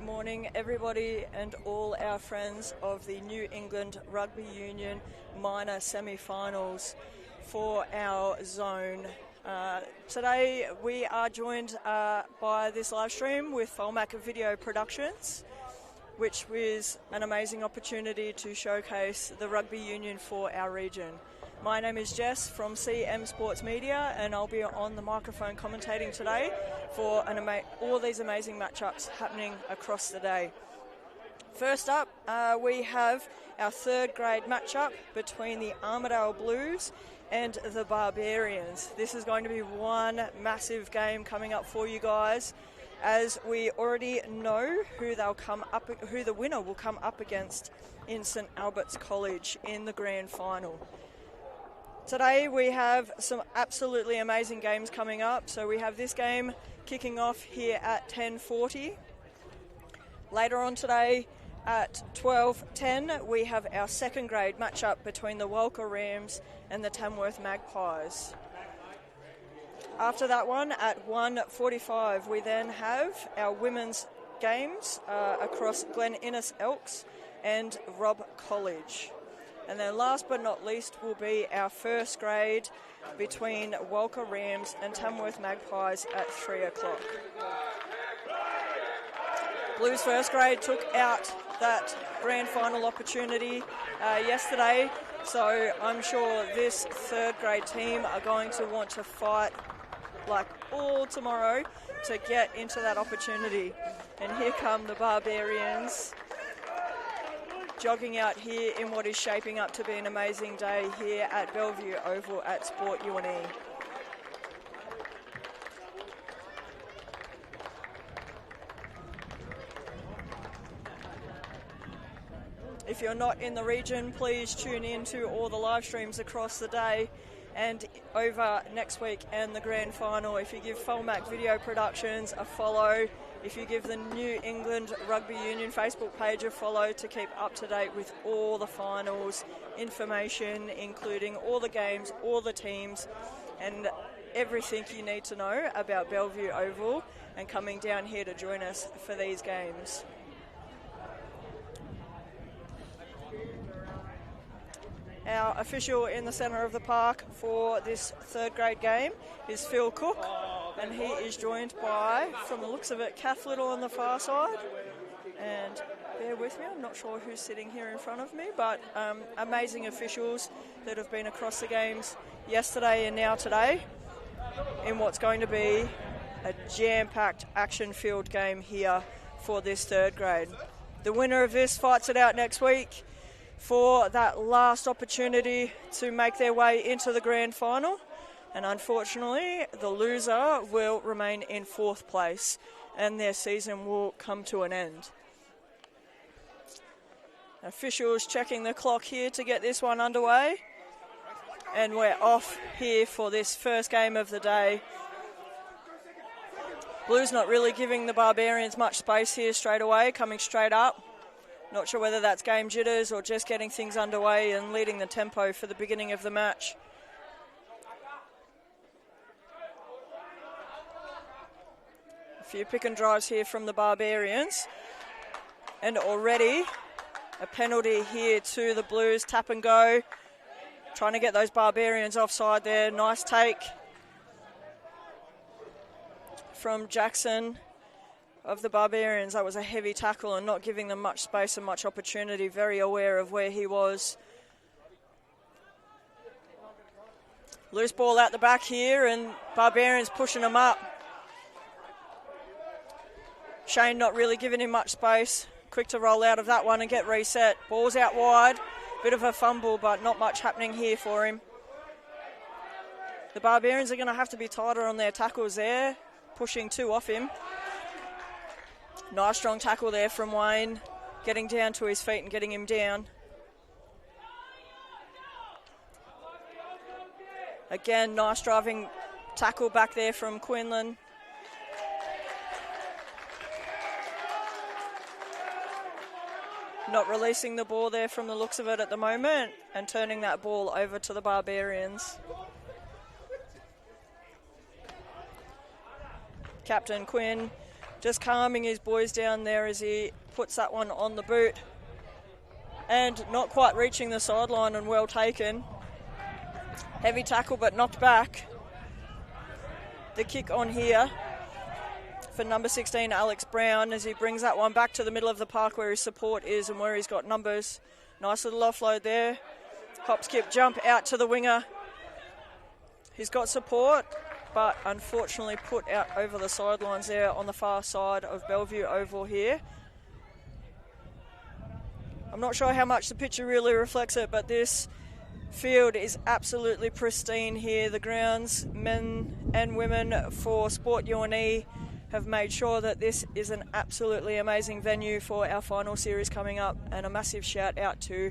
morning, everybody and all our friends of the New England Rugby Union minor semi-finals for our zone. Today we are joined by this live stream with Folmac Video Productions, which is an amazing opportunity to showcase the rugby union for our region. My name is Jess from CM Sports Media, and I'll be on the microphone commentating today for all these amazing matchups happening across the day. First up, we have our third grade matchup between the Armidale Blues and the Barbarians. This is going to be one massive game coming up for you guys, as we already know who the winner will come up against in St Albert's College in the grand final. Today we have some absolutely amazing games coming up. So we have this game kicking off here at 10:40. Later on today at 12:10 we have our second grade matchup between the Walcha Rams and the Tamworth Magpies. After that one at 1:45 we then have our women's games across Glen Elks and Robb College. And then last but not least will be our first grade between Walcha Rams and Tamworth Magpies at 3 o'clock. Blues first grade took out that grand final opportunity yesterday, so I'm sure this third grade team are going to want to fight like all tomorrow to get into that opportunity. And here come the Barbarians, jogging out here in what is shaping up to be an amazing day here at Bellevue Oval at Sport UNE. If you're not in the region, please tune in to all the live streams across the day and over next week and the grand final. If you give Folmac Video Productions a follow, if you give the New England Rugby Union Facebook page a follow to keep up to date with all the finals information, including all the games, all the teams, and everything you need to know about Bellevue Oval and coming down here to join us for these games. Our official in the centre of the park for this third grade game is Phil Cook, and he is joined by, from the looks of it, Kath Little on the far side. And bear with me, I'm not sure who's sitting here in front of me, but amazing officials that have been across the games yesterday and now today in what's going to be a jam-packed, action-filled game here for this third grade. The winner of this fights it out next week for that last opportunity to make their way into the grand final. And unfortunately, the loser will remain in fourth place and their season will come to an end. Officials checking the clock here to get this one underway. And we're off here for this first game of the day. Blues not really giving the Barbarians much space here straight away, coming straight up. Not sure whether that's game jitters or just getting things underway and leading the tempo for the beginning of the match. A few pick and drives here from the Barbarians. And already a penalty here to the Blues, tap and go. Trying to get those Barbarians offside there. Nice take from Jackson of the Barbarians. That was a heavy tackle and not giving them much space and much opportunity. Very aware of where he was. Loose ball out the back here and Barbarians pushing him up. Shane not really giving him much space. Quick to roll out of that one and get reset. Ball's out wide. Bit of a fumble, but not much happening here for him. The Barbarians are going to have to be tighter on their tackles there. Pushing two off him. Nice strong tackle there from Wayne, getting down to his feet and getting him down. Again, nice driving tackle back there from Quinlan. Not releasing the ball there from the looks of it at the moment and turning that ball over to the Barbarians. Captain Quinn just calming his boys down there as he puts that one on the boot. And not quite reaching the sideline, and well taken. Heavy tackle but knocked back. The kick on here for number 16, Alex Brown, as he brings that one back to the middle of the park where his support is and where he's got numbers. Nice little offload there. Hop, skip, jump out to the winger. He's got support, but unfortunately put out over the sidelines there on the far side of Bellevue Oval here. I'm not sure how much the picture really reflects it, but this field is absolutely pristine here. The grounds, men and women for Sport UNE, have made sure that this is an absolutely amazing venue for our final series coming up, and a massive shout out to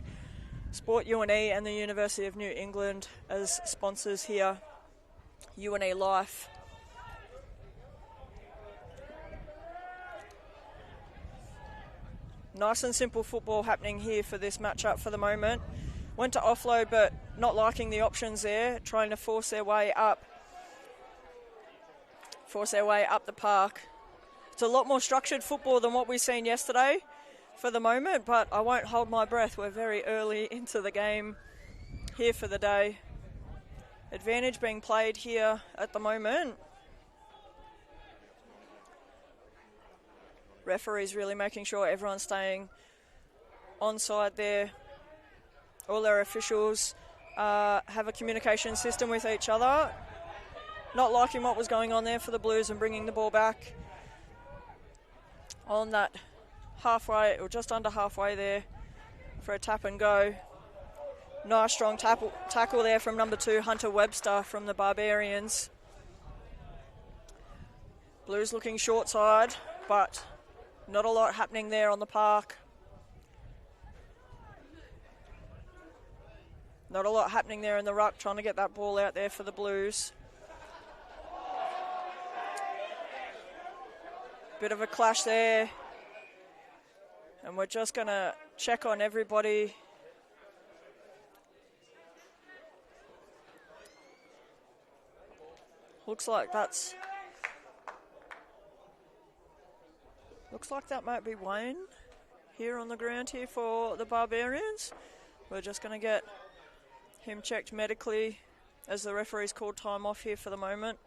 Sport UNE and the University of New England as sponsors here. UNE Life. Nice and simple football happening here for this matchup for the moment. Went to offload, but not liking the options there, trying to force their way up the park. It's a lot more structured football than what we've seen yesterday for the moment, but I won't hold my breath. We're very early into the game here for the day. Advantage being played here at the moment. Referees really making sure everyone's staying onside there. All their officials have a communication system with each other. Not liking what was going on there for the Blues and bringing the ball back on that halfway, or just under halfway there, for a tap and go. Nice strong tackle there from number 2, Hunter Webster from the Barbarians. Blues looking short side, but not a lot happening there on the park. Not a lot happening there in the ruck, trying to get that ball out there for the Blues. Bit of a clash there. And we're just going to check on everybody. Looks like that might be Wayne here on the ground here for the Barbarians. We're just going to get him checked medically as the referee's called time off here for the moment.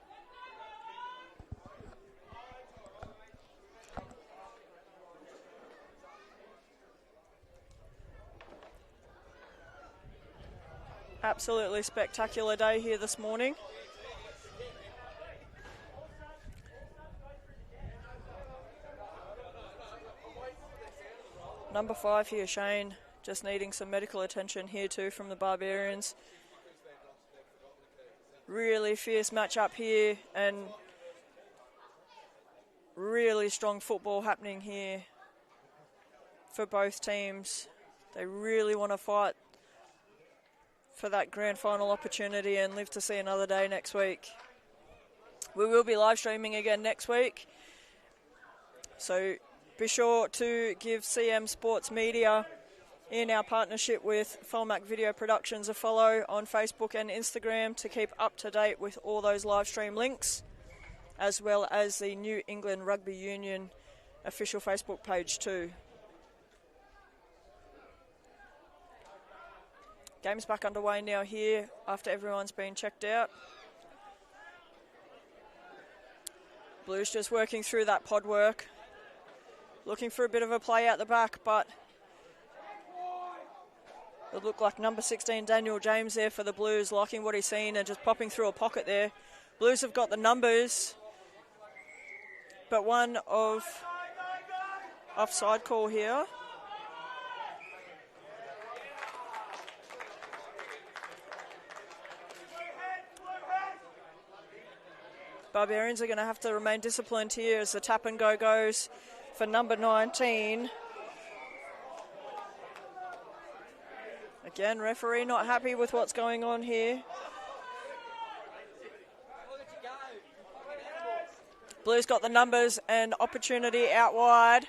Absolutely spectacular day here this morning. Number 5 here, Shane, just needing some medical attention here too from the Barbarians. Really fierce match up here and really strong football happening here for both teams. They really want to fight for that grand final opportunity and live to see another day next week. We will be live streaming again next week, so be sure to give CM Sports Media in our partnership with Folmac Video Productions a follow on Facebook and Instagram to keep up to date with all those live stream links, as well as the New England Rugby Union official Facebook page too. Game's back underway now here after everyone's been checked out. Blues just working through that pod work. Looking for a bit of a play out the back, but it looked like number 16, Daniel James there for the Blues, liking what he's seen and just popping through a pocket there. Blues have got the numbers, but one of offside call here. Barbarians are going to have to remain disciplined here as the tap and go goes for number 19. Again, referee not happy with what's going on here. Blues got the numbers and opportunity out wide.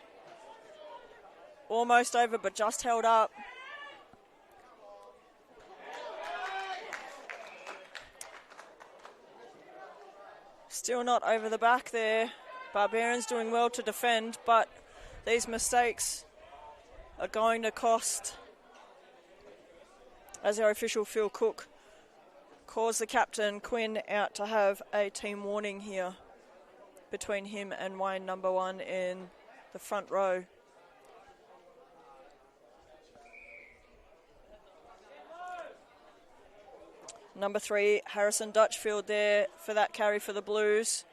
Almost over, but just held up. Still not over the back there Barbarians doing well to defend, but these mistakes are going to cost, as our official Phil Cook calls the captain Quinn out to have a team warning here between him and Wayne, number 1 in the front row. Number 3, Harrison Dutchfield there for that carry for the Blues.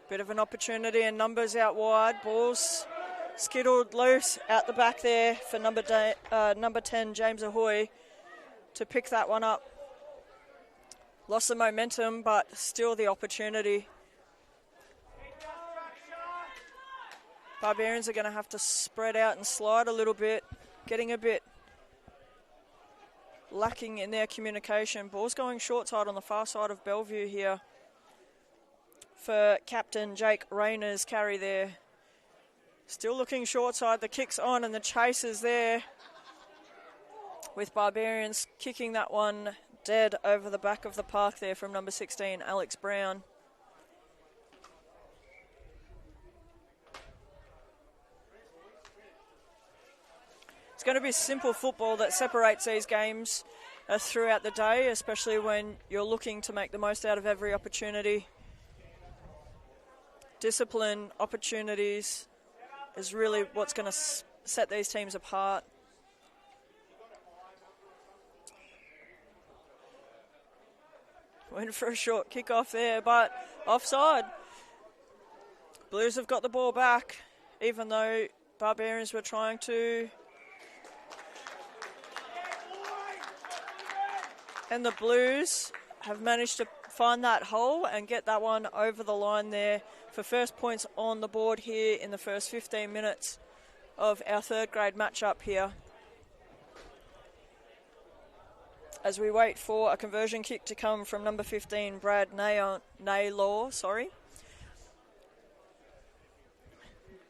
Bit of an opportunity and numbers out wide. Balls skittled loose out the back there for number 10, James Ahoy, to pick that one up. Lost the momentum, but still the opportunity. Barbarians are going to have to spread out and slide a little bit, getting a bit lacking in their communication. Ball's going short side on the far side of Bellevue here for captain Jake Rayner's carry there. Still looking short side, the kick's on and the chase is there, with Barbarians kicking that one dead over the back of the park there from number 16, Alex Brown. It's going to be simple football that separates these games throughout the day, especially when you're looking to make the most out of every opportunity. Discipline, opportunities is really what's going to set these teams apart. Went for a short kick-off there, but offside. Blues have got the ball back, even though Barbarians were trying to. And the Blues have managed to find that hole and get that one over the line there for first points on the board here in the first 15 minutes of our third grade matchup here. As we wait for a conversion kick to come from number 15, Brad Naylor,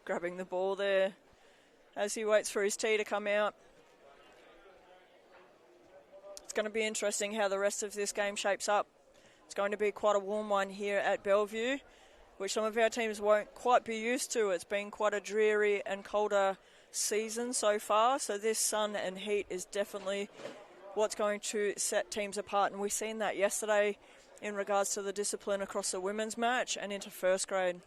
grabbing the ball there as he waits for his tee to come out. It's going to be interesting how the rest of this game shapes up. It's going to be quite a warm one here at Bellevue, which some of our teams won't quite be used to. It's been quite a dreary and colder season so far, so this sun and heat is definitely what's going to set teams apart, and we've seen that yesterday in regards to the discipline across the women's match and into first grade.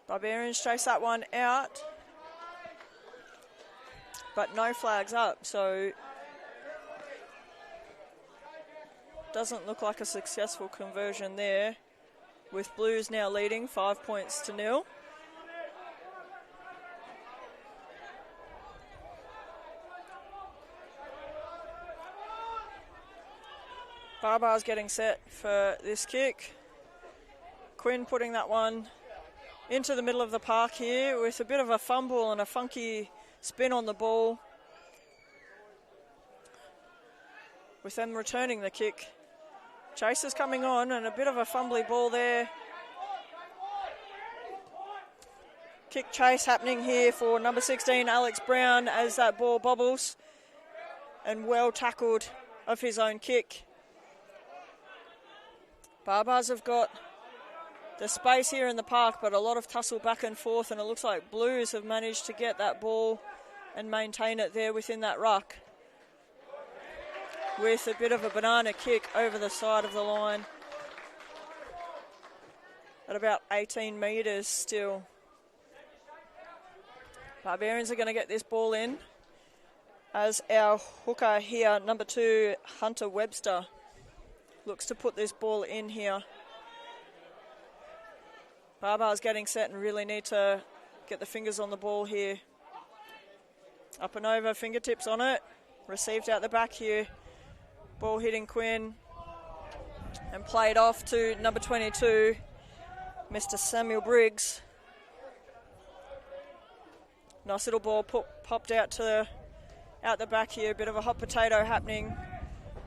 Barbarians chase that one out, but no flags up, so doesn't look like a successful conversion there, with Blues now leading 5-0. Barbar's getting set for this kick. Quinn putting that one into the middle of the park here with a bit of a fumble and a funky spin on the ball, with them returning the kick. Chase is coming on and a bit of a fumbly ball there. Kick chase happening here for number 16, Alex Brown, as that ball bobbles, and well tackled of his own kick. Barbars have got the space here in the park, but a lot of tussle back and forth, and it looks like Blues have managed to get that ball and maintain it there within that ruck, with a bit of a banana kick over the side of the line at about 18 metres still. Barbarians are going to get this ball in as our hooker here, number 2, Hunter Webster, looks to put this ball in here. Barbar's getting set and really need to get the fingers on the ball here. Up and over, fingertips on it. Received out the back here. Ball hitting Quinn. And played off to number 22, Mr. Samuel Briggs. Nice little ball popped out the back here. Bit of a hot potato happening.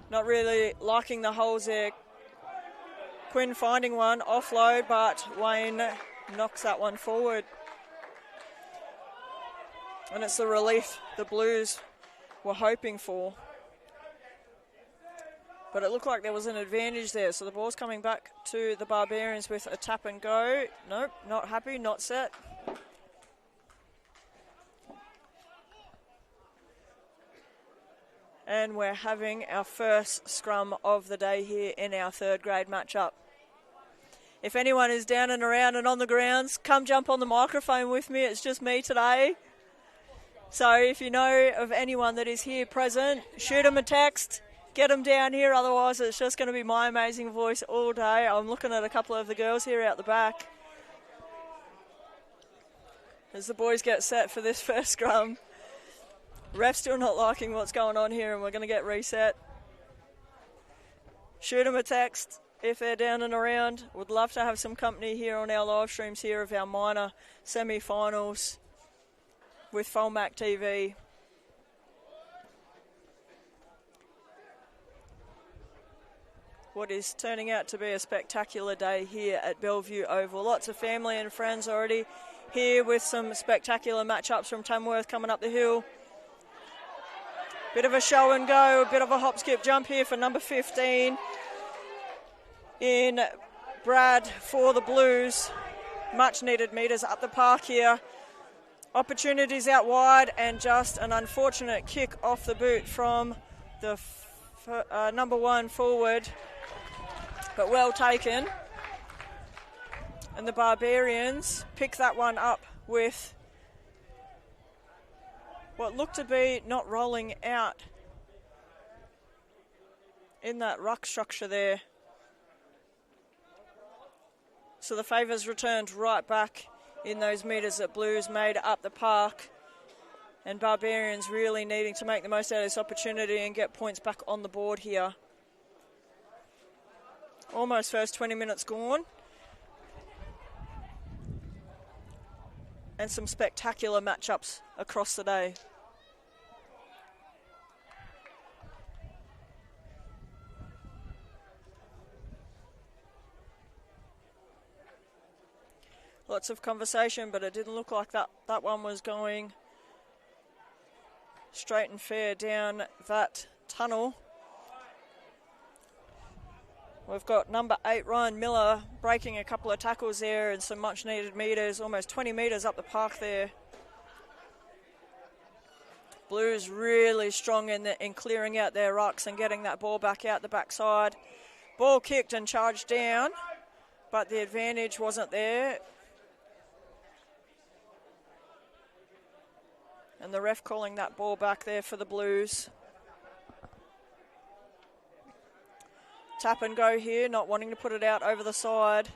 Not really liking the holes there. Quinn finding one, offload, but Wayne knocks that one forward. And it's the relief the Blues were hoping for. But it looked like there was an advantage there. So the ball's coming back to the Barbarians with a tap and go. Nope, not happy, not set. And we're having our first scrum of the day here in our third grade matchup. If anyone is down and around and on the grounds, come jump on the microphone with me. It's just me today. So if you know of anyone that is here present, shoot them a text, get them down here. Otherwise, it's just going to be my amazing voice all day. I'm looking at a couple of the girls here out the back as the boys get set for this first scrum. Ref's still not liking what's going on here, and we're going to get reset. Shoot them a text if they're down and around. Would love to have some company here on our live streams here of our minor semi-finals with Folmac TV. What is turning out to be a spectacular day here at Bellevue Oval. Lots of family and friends already here with some spectacular matchups from Tamworth coming up the hill. Bit of a show and go, a bit of a hop, skip, jump here for number 15 in Brad for the Blues. Much needed metres up the park here. Opportunities out wide and just an unfortunate kick off the boot from the number 1 forward, but well taken. And the Barbarians pick that one up with what looked to be not rolling out in that ruck structure there. So the favours returned right back in those metres that Blues made up the park. And Barbarians really needing to make the most out of this opportunity and get points back on the board here. Almost first 20 minutes gone. And some spectacular matchups across the day. Lots of conversation, but it didn't look like that one was going straight and fair down that tunnel. We've got number 8, Ryan Miller, breaking a couple of tackles there and some much needed metres, almost 20 metres up the park there. Blues really strong in clearing out their rucks and getting that ball back out the backside. Ball kicked and charged down, but the advantage wasn't there. And the ref calling that ball back there for the Blues. Tap and go here, not wanting to put it out over the side.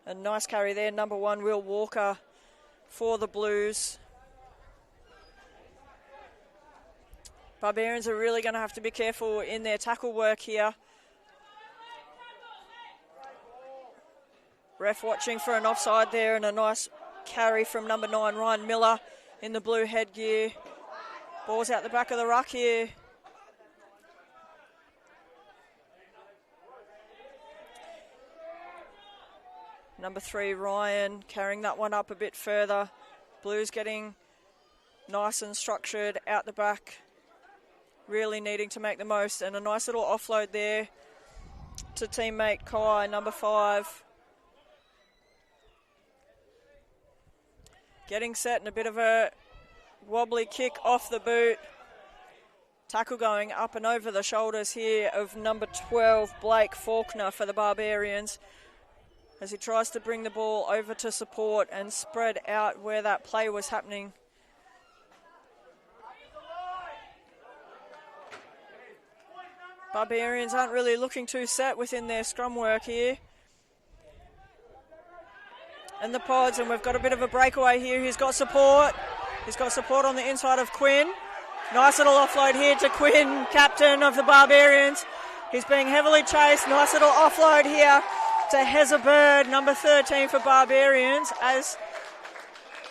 A nice carry there, number 1, Will Walcha for the Blues. Barbarians are really going to have to be careful in their tackle work here. Ref watching for an offside there and a nice carry from number 9, Ryan Miller in the blue headgear. Ball's out the back of the ruck here. Number 3, Ryan, carrying that one up a bit further. Blues getting nice and structured out the back. Really needing to make the most. And a nice little offload there to teammate Kai, number 5. Getting set and a bit of a wobbly kick off the boot. Tackle going up and over the shoulders here of number 12, Blake Faulkner for the Barbarians, as he tries to bring the ball over to support and spread out where that play was happening. Barbarians aren't really looking too set within their scrum work here. And the pods, and we've got a bit of a breakaway here. He's got support. He's got support on the inside of Quinn. Nice little offload here to Quinn, captain of the Barbarians. He's being heavily chased. Nice little offload here to Heather Bird, number 13 for Barbarians, as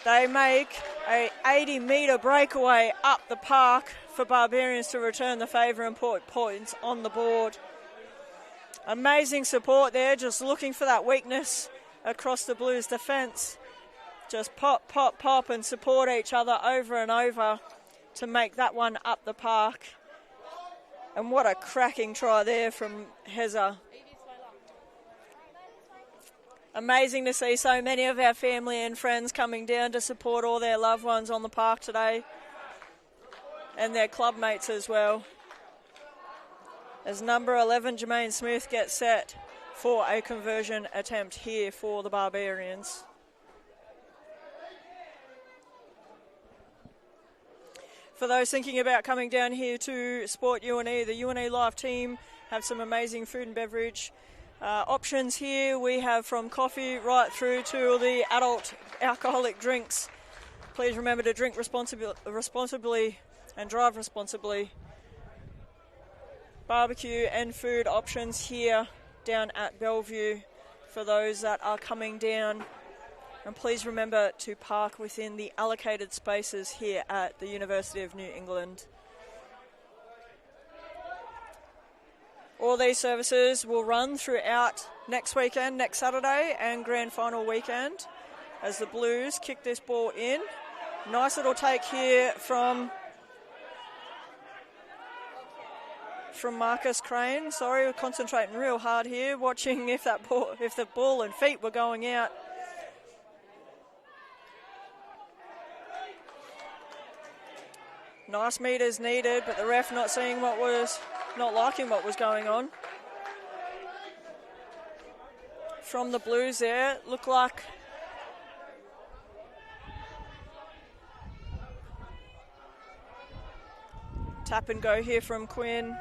they make a 80-metre breakaway up the park for Barbarians to return the favour and put points on the board. Amazing support there, just looking for that weakness across the Blues defence just pop, pop, pop and support each other over and over to make that one up the park. And what a cracking try there from Heza. Amazing to see so many of our family and friends coming down to support all their loved ones on the park today, and their club mates as well. As number 11, Jermaine Smith, gets set for a conversion attempt here for the Barbarians. For those thinking about coming down here to support UNE, the UNE Live team have some amazing food and beverage options here. We have from coffee right through to the adult alcoholic drinks. Please remember to drink responsibly and drive responsibly. Barbecue and food options here down at Bellevue for those that are coming down. And please remember to park within the allocated spaces here at the University of New England. All these services will run throughout next weekend, next Saturday and grand final weekend as the Blues kick this ball in. Nice little take here from Marcus Crane. Sorry, we're concentrating real hard here, watching if the ball and feet were going out. Nice meters needed, but the ref not liking what was going on. From the Blues there, looked like tap and go here from Quinn.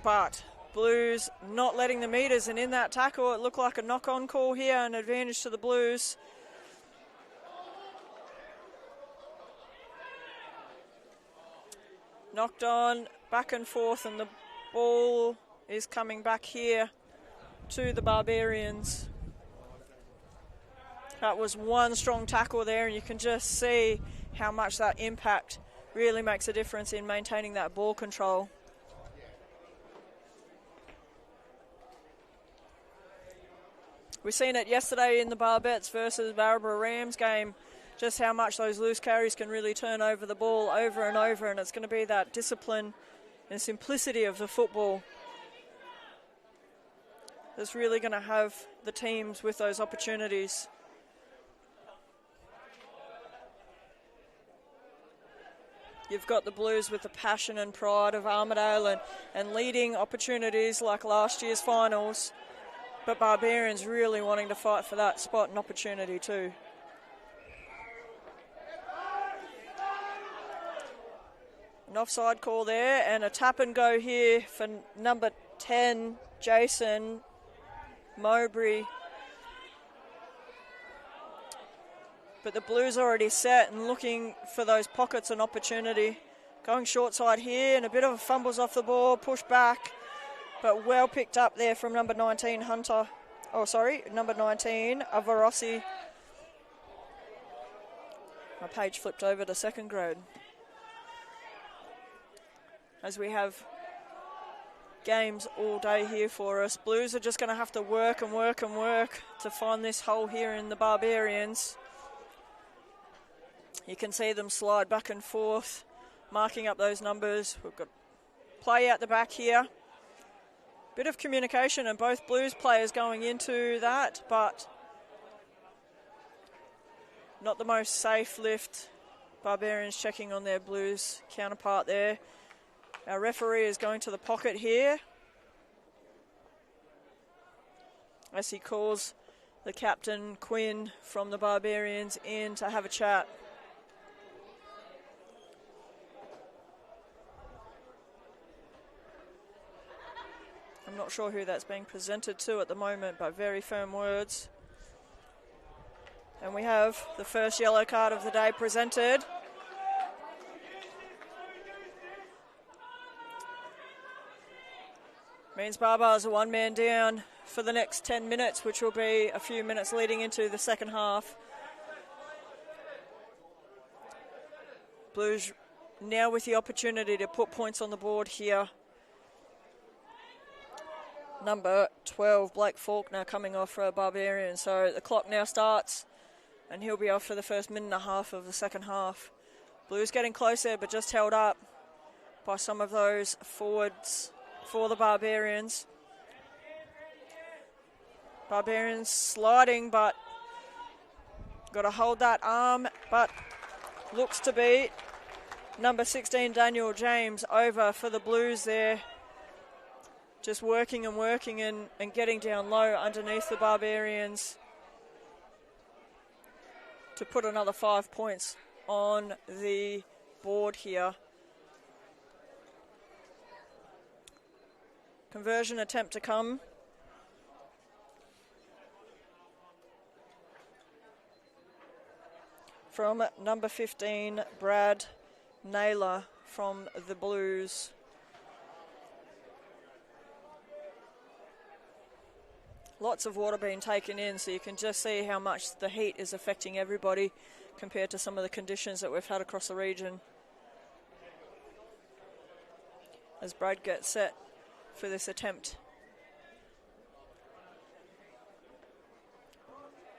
But Blues not letting the meters, and in that tackle it looked like a knock-on call here, an advantage to the Blues. Knocked on, back and forth, and the ball is coming back here to the Barbarians. That was one strong tackle there, and you can just see how much that impact really makes a difference in maintaining that ball control. We've seen it yesterday in the Barbettes versus Barbarians game, just how much those loose carries can really turn over the ball over and over, and it's going to be that discipline and simplicity of the football that's really going to have the teams with those opportunities. You've got the Blues with the passion and pride of Armidale and leading opportunities like last year's finals, but Barbarians really wanting to fight for that spot and opportunity too. An offside call there and a tap and go here for number 10, Jason Mowbray. But the Blues already set and looking for those pockets and opportunity. Going short side here and a bit of fumbles off the ball, push back, but well picked up there from number 19, number 19, Avarossi. My page flipped over to second grade. As we have games all day here for us. Blues are just going to have to work and work and work to find this hole here in the Barbarians. You can see them slide back and forth, marking up those numbers. We've got play out the back here. Bit of communication and both Blues players going into that, but not the most safe lift. Barbarians checking on their Blues counterpart there. Our referee is going to the pocket here as he calls the captain, Quinn, from the Barbarians in to have a chat. I'm not sure who that's being presented to at the moment, but very firm words. And we have the first yellow card of the day presented. Means Barbars are one man down for the next 10 minutes, which will be a few minutes leading into the second half. Blues now with the opportunity to put points on the board here. Number 12, Blake Faulkner, coming off for a Barbarian. So the clock now starts and he'll be off for the first minute and a half of the second half. Blues getting closer, but just held up by some of those forwards for the Barbarians. Barbarians sliding, but got to hold that arm, but looks to be number 16, Daniel James, over for the Blues there. Just working and getting down low underneath the Barbarians to put another 5 points on the board here. Conversion attempt to come. From number 15, Brad Naylor from the Blues. Lots of water being taken in, so you can just see how much the heat is affecting everybody compared to some of the conditions that we've had across the region. As Brad gets set for this attempt.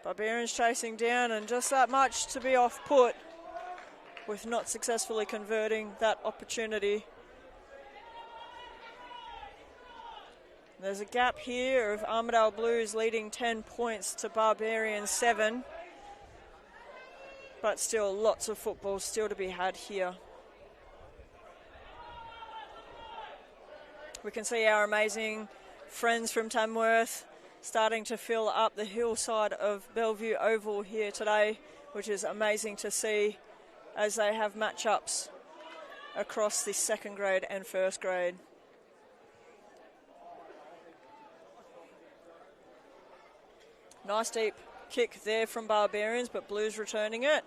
Barbarians chasing down, and just that much to be off put with not successfully converting that opportunity. There's a gap here of Armidale Blues leading 10 points to Barbarians 7. But still, lots of football still to be had here. We can see our amazing friends from Tamworth starting to fill up the hillside of Bellevue Oval here today, which is amazing to see as they have matchups across the second grade and first grade. Nice deep kick there from Barbarians, but Blues returning it.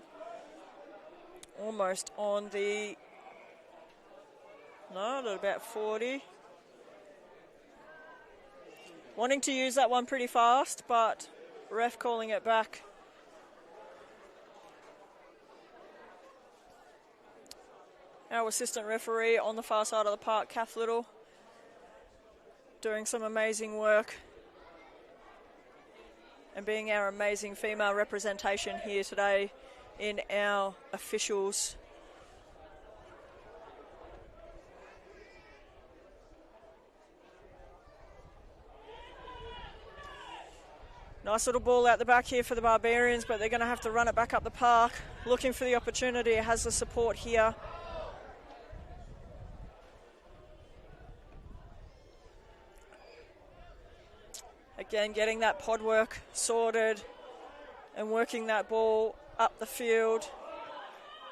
Almost on the... no, at about 40. Wanting to use that one pretty fast, but ref calling it back. Our assistant referee on the far side of the park, Kath Little, doing some amazing work and being our amazing female representation here today in our officials. Nice little ball out the back here for the Barbarians, but they're going to have to run it back up the park. Looking for the opportunity, it has the support here. Again, getting that pod work sorted and working that ball up the field.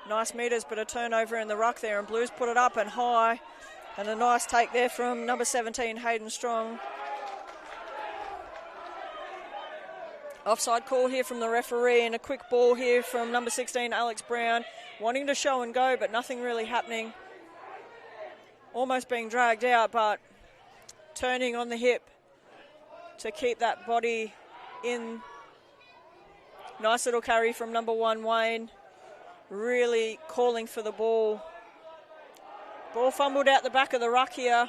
Nice metres, but a turnover in the ruck there, and Blues put it up and high. And a nice take there from number 17, Hayden Strong. Offside call here from the referee, and a quick ball here from number 16, Alex Brown. Wanting to show and go, but nothing really happening. Almost being dragged out, but turning on the hip to keep that body in. Nice little carry from number 1, Wayne. Really calling for the ball. Ball fumbled out the back of the ruck here.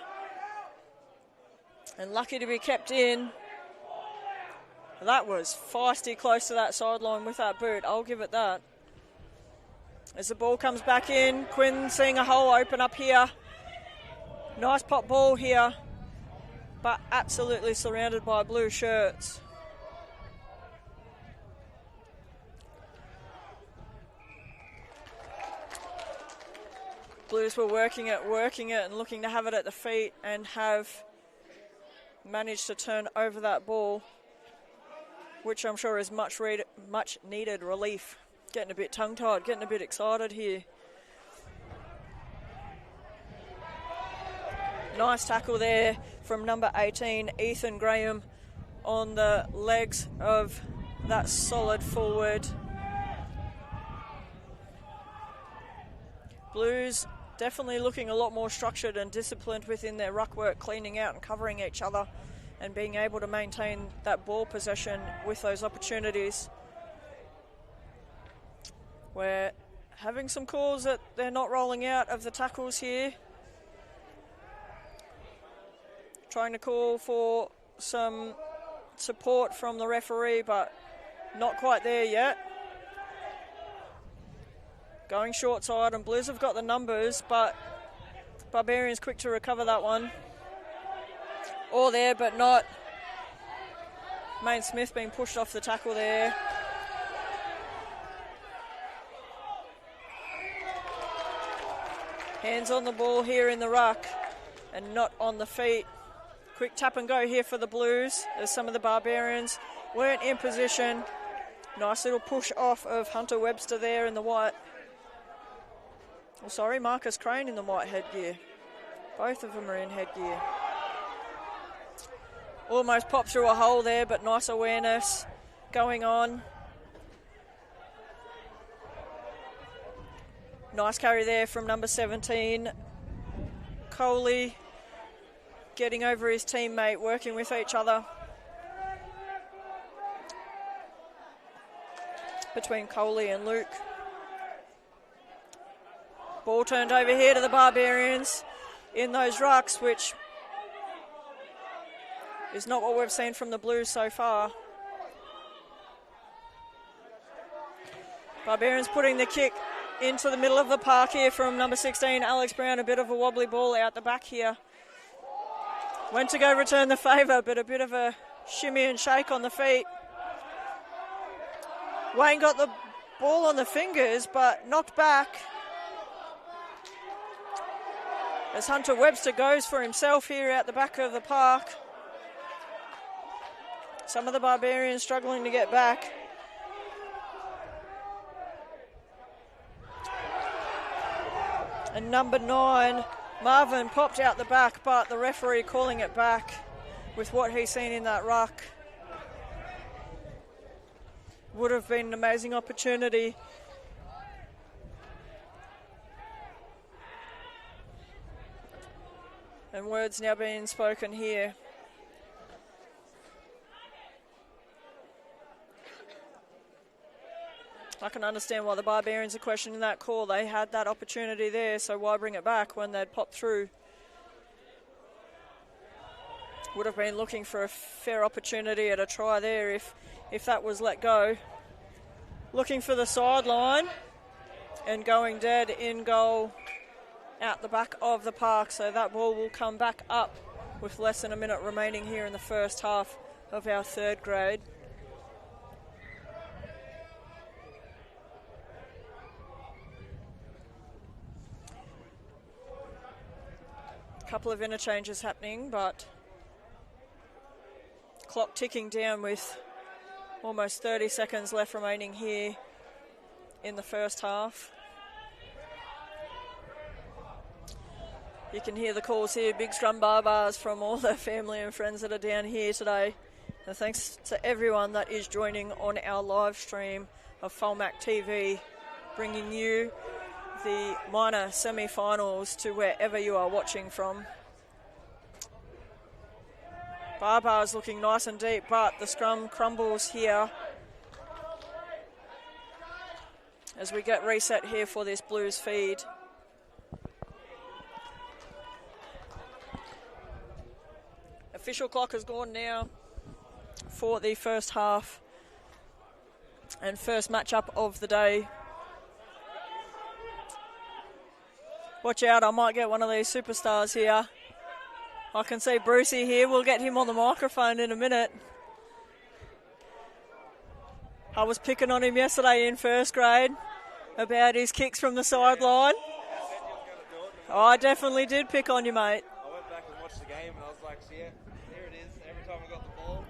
And lucky to be kept in. That was feisty close to that sideline with that boot. I'll give it that. As the ball comes back in, Quinn seeing a hole open up here. Nice pop ball here, but absolutely surrounded by blue shirts. Blues were working it, and looking to have it at the feet, and have managed to turn over that ball, which I'm sure is much needed relief. Getting a bit tongue-tied, getting a bit excited here. Nice tackle there from number 18, Ethan Graham, on the legs of that solid forward. Blues definitely looking a lot more structured and disciplined within their ruck work, cleaning out and covering each other, and being able to maintain that ball possession with those opportunities. We're having some calls that they're not rolling out of the tackles here. Trying to call for some support from the referee, but not quite there yet. Going short side, and Blues have got the numbers, but Barbarians quick to recover that one. All there, but not. Main Smith being pushed off the tackle there. Hands on the ball here in the ruck and not on the feet. Quick tap and go here for the Blues as some of the Barbarians weren't in position. Nice little push off of Hunter Webster there in the white. Oh, sorry, Marcus Crane in the white headgear. Both of them are in headgear. Almost popped through a hole there, but nice awareness going on. Nice carry there from number 17. Coley getting over his teammate, working with each other. Between Coley and Luke. Ball turned over here to the Barbarians in those rucks, which is not what we've seen from the Blues so far. Barbarians putting the kick into the middle of the park here from number 16, Alex Brown. A bit of a wobbly ball out the back here. Went to go return the favour, but a bit of a shimmy and shake on the feet. Wayne got the ball on the fingers, but knocked back. As Hunter Webster goes for himself here out the back of the park. Some of the Barbarians struggling to get back. And number 9, Marvin, popped out the back, but the referee calling it back with what he's seen in that ruck. Would have been an amazing opportunity. And words now being spoken here. I can understand why the Barbarians are questioning that call. They had that opportunity there, so why bring it back when they'd popped through? Would have been looking for a fair opportunity at a try there if that was let go. Looking for the sideline and going dead in goal out the back of the park. So that ball will come back up with less than a minute remaining here in the first half of our third grade. Couple of interchanges happening, but clock ticking down with almost 30 seconds left remaining here in the first half. You can hear the calls here, big scrum barbars from all the family and friends that are down here today. And thanks to everyone that is joining on our live stream of Folmac TV, bringing you the minor semi-finals to wherever you are watching from. Barbars looking nice and deep, but the scrum crumbles here as we get reset here for this Blues feed. Official clock has gone now for the first half and first matchup of the day. Watch out, I might get one of these superstars here. I can see Brucey here. We'll get him on the microphone in a minute. I was picking on him yesterday in first grade about his kicks from the sideline. I definitely did pick on you, mate. I went back and watched the game and I was like, yeah, there it is. Every time I got the ball.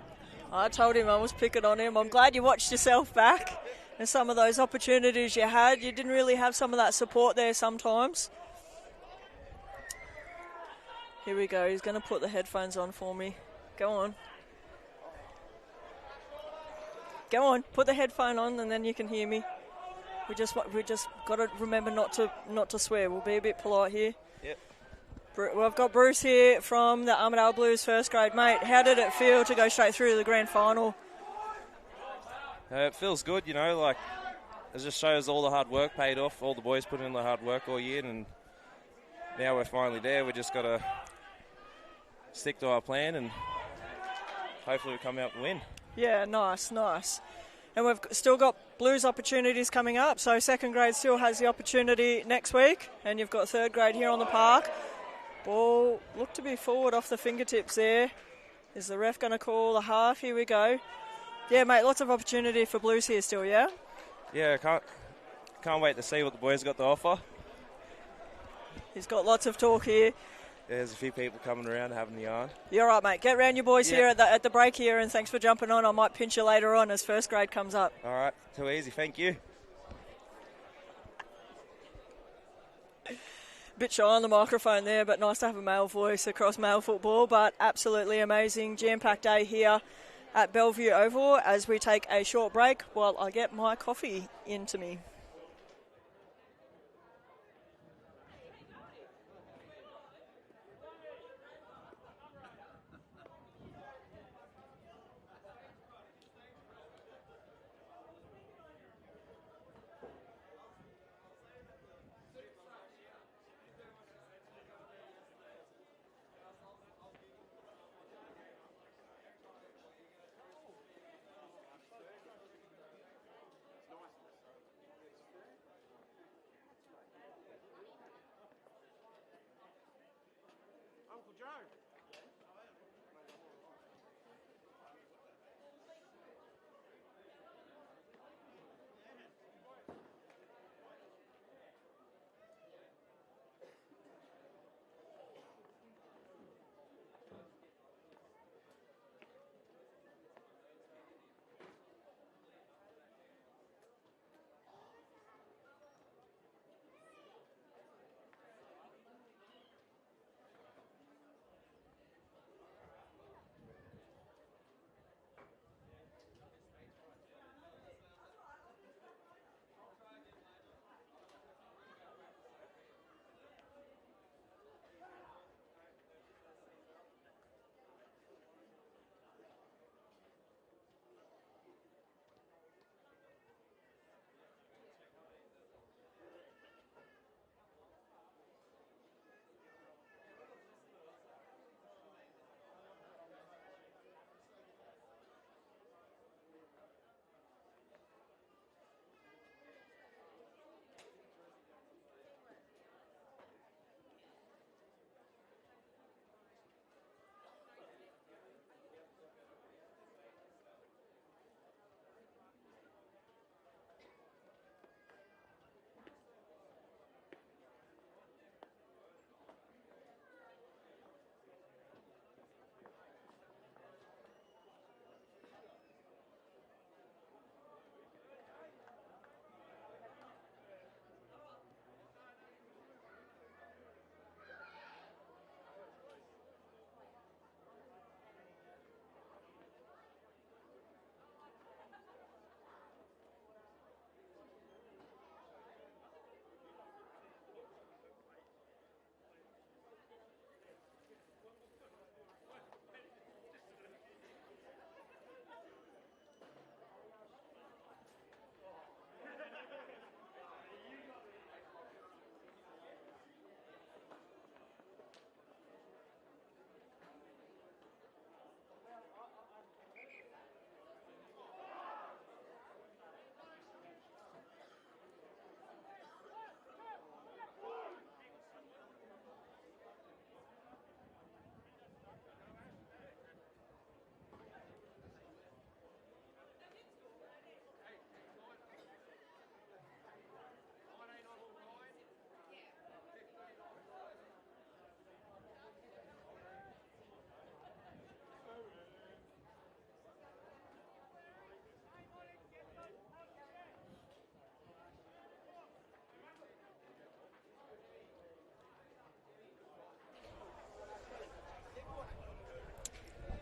I told him I was picking on him. I'm glad you watched yourself back and some of those opportunities you had. You didn't really have some of that support there sometimes. Here we go. He's going to put the headphones on for me. Go on. Go on. Put the headphone on, and then you can hear me. We just got to remember not to swear. We'll be a bit polite here. Yep. Well, I've got Bruce here from the Armidale Blues first grade. Mate, how did it feel to go straight through to the grand final? It feels good, you know. Like it just shows all the hard work paid off. All the boys put in the hard work all year, and now we're finally there. We just got to stick to our plan and hopefully we come out and win. Yeah, nice. And we've still got Blues opportunities coming up. So second grade still has the opportunity next week. And you've got third grade here on the park. Ball looked to be forward off the fingertips there. Is the ref going to call a half? Here we go. Yeah, mate, lots of opportunity for Blues here still, yeah? Yeah, can't wait to see what the boys got to offer. He's got lots of talk here. There's a few people coming around having the yarn. You're right, mate. Get round your boys here at the break here, and thanks for jumping on. I might pinch you later on as first grade comes up. All right, too easy. Thank you. Bit shy on the microphone there, but nice to have a male voice across male football. But absolutely amazing, jam-packed day here at Bellevue Oval as we take a short break while I get my coffee into me.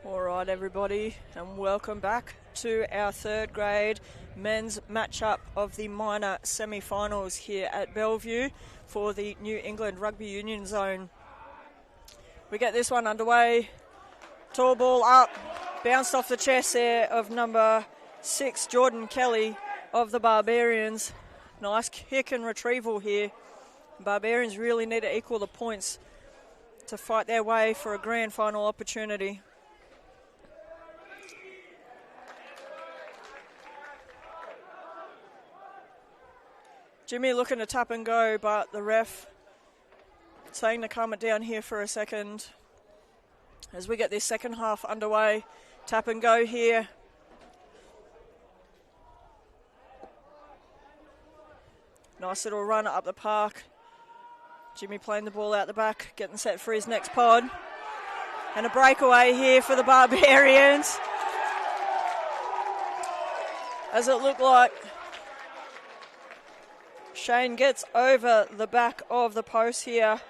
All right, everybody, and welcome back to our third grade men's matchup of the minor semi-finals here at Bellevue for the New England Rugby Union Zone. We get this one underway. Tall ball up, bounced off the chest there of number 6, Jordan Kelly of the Barbarians. Nice kick and retrieval here. Barbarians really need to equal the points to fight their way for a grand final opportunity. Jimmy looking to tap and go, but the ref saying to calm it down here for a second as we get this second half underway. Tap and go here. Nice little run up the park. Jimmy playing the ball out the back, getting set for his next pod. And a breakaway here for the Barbarians. As it looked like Shane gets over the back of the post here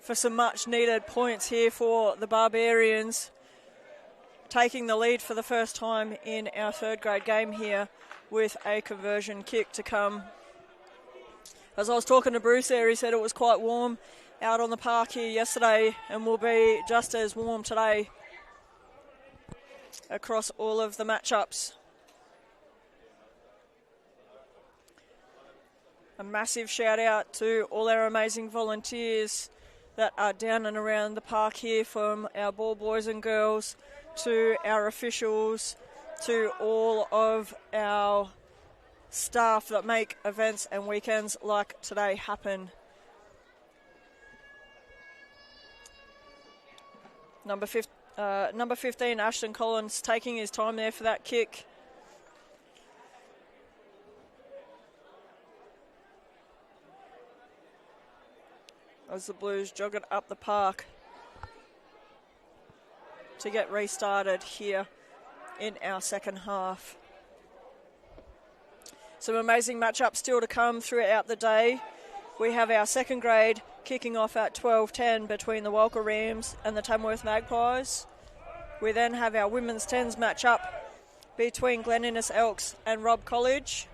for some much needed points here for the Barbarians, taking the lead for the first time in our third grade game here with a conversion kick to come. As I was talking to Bruce there, he said it was quite warm out on the park here yesterday and will be just as warm today across all of the matchups. A massive shout out to all our amazing volunteers that are down and around the park here, from our ball boys and girls to our officials to all of our staff that make events and weekends like today happen. Number 15, Ashton Collins, taking his time there for that kick. As the Blues jog it up the park to get restarted here in our second half. Some amazing matchups still to come throughout the day. We have our second grade kicking off at 12:10 between the Walcha Rams and the Tamworth Magpies. We then have our women's 10s matchup between Glen Elks and Robb College.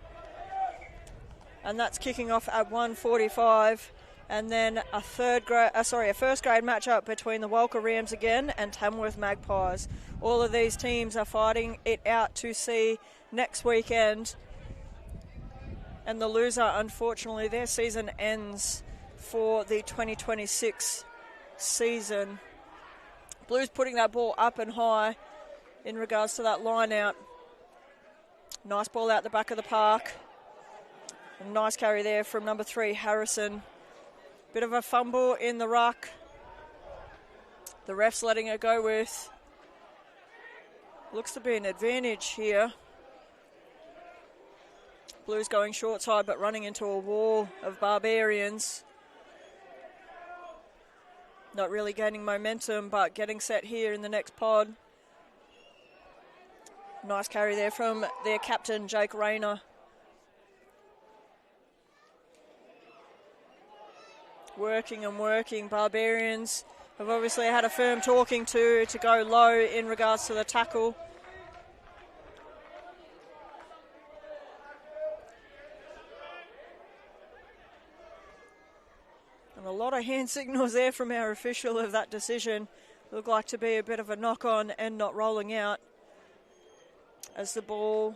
And that's kicking off at 1:45. And then a first grade matchup between the Walcha Rams again and Tamworth Magpies. All of these teams are fighting it out to see next weekend. And the loser, unfortunately, their season ends for the 2026 season. Blues putting that ball up and high in regards to that line out. Nice ball out the back of the park. A nice carry there from number 3, Harrison. Bit of a fumble in the ruck. The ref's letting it go with. Looks to be an advantage here. Blues going short side but running into a wall of Barbarians. Not really gaining momentum but getting set here in the next pod. Nice carry there from their captain, Jake Rayner. Working and working. Barbarians have obviously had a firm talking to go low in regards to the tackle. And a lot of hand signals there from our official of that decision. Looked like to be a bit of a knock on and not rolling out as the ball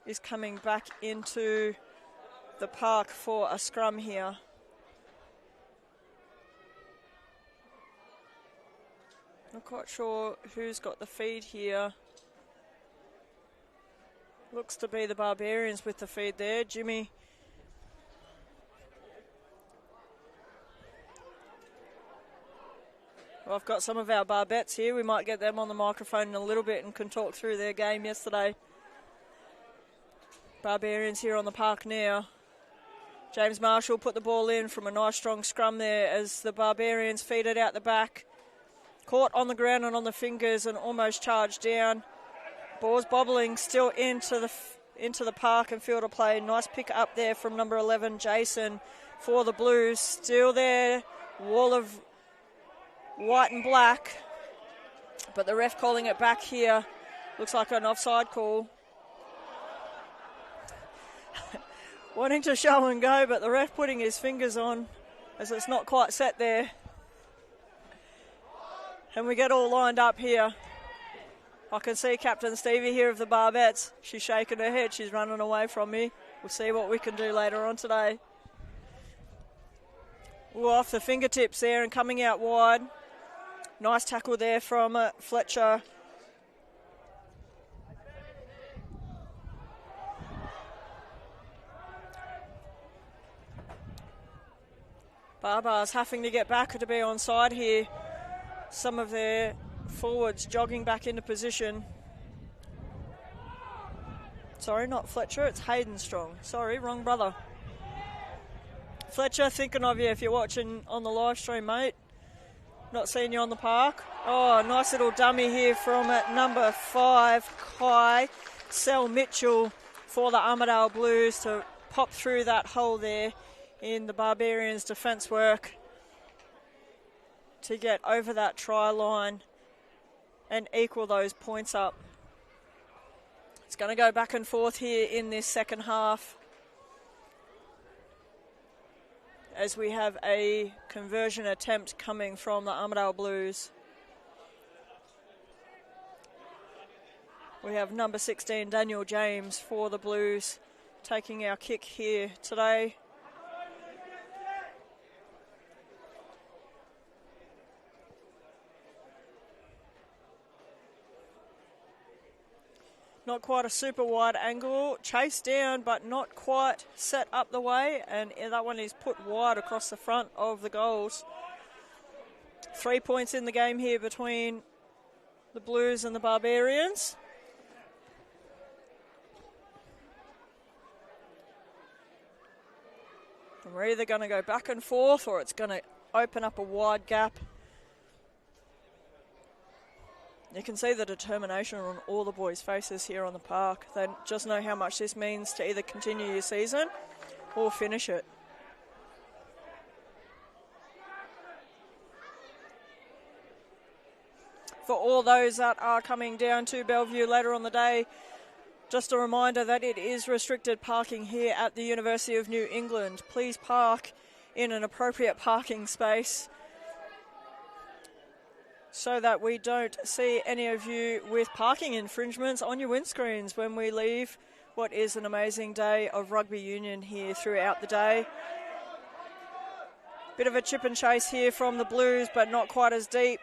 is coming back into the park for a scrum here. Not quite sure who's got the feed here. Looks to be the Barbarians with the feed there. Jimmy. Well, I've got some of our Barbettes here. We might get them on the microphone in a little bit and can talk through their game yesterday. Barbarians here on the park now. James Marshall put the ball in from a nice strong scrum there as the Barbarians feed it out the back. Caught on the ground and on the fingers and almost charged down. Ball's bobbling still into the park and field of play. Nice pick up there from number 11, Jason, for the Blues. Still there, wall of white and black. But the ref calling it back here. Looks like an offside call. Wanting to show and go, but the ref putting his fingers on as it's not quite set there. And we get all lined up here. I can see Captain Stevie here of the Barbettes. She's shaking her head. She's running away from me. We'll see what we can do later on today. Ooh, off the fingertips there and coming out wide. Nice tackle there from Fletcher. Barbars having to get back to be onside here. Some of their forwards jogging back into position. Sorry, not Fletcher, it's Hayden Strong. Sorry, wrong brother. Fletcher, thinking of you if you're watching on the live stream, mate. Not seeing you on the park. Oh, nice little dummy here from number 5, Kai Sel Mitchell for the Armidale Blues to pop through that hole there in the Barbarians' defence work to get over that try line and equal those points up. It's going to go back and forth here in this second half as we have a conversion attempt coming from the Armidale Blues. We have number 16, Daniel James, for the Blues, taking our kick here today. Not quite a super wide angle, chased down but not quite set up the way, and that one is put wide across the front of the goals. 3 points in the game here between the Blues and the Barbarians. And we're either going to go back and forth or it's going to open up a wide gap. You can see the determination on all the boys' faces here on the park. They just know how much this means to either continue your season or finish it. For all those that are coming down to Bellevue later on the day, just a reminder that it is restricted parking here at the University of New England. Please park in an appropriate parking space so that we don't see any of you with parking infringements on your windscreens when we leave what is an amazing day of rugby union here throughout the day. Bit of a chip and chase here from the Blues, but not quite as deep.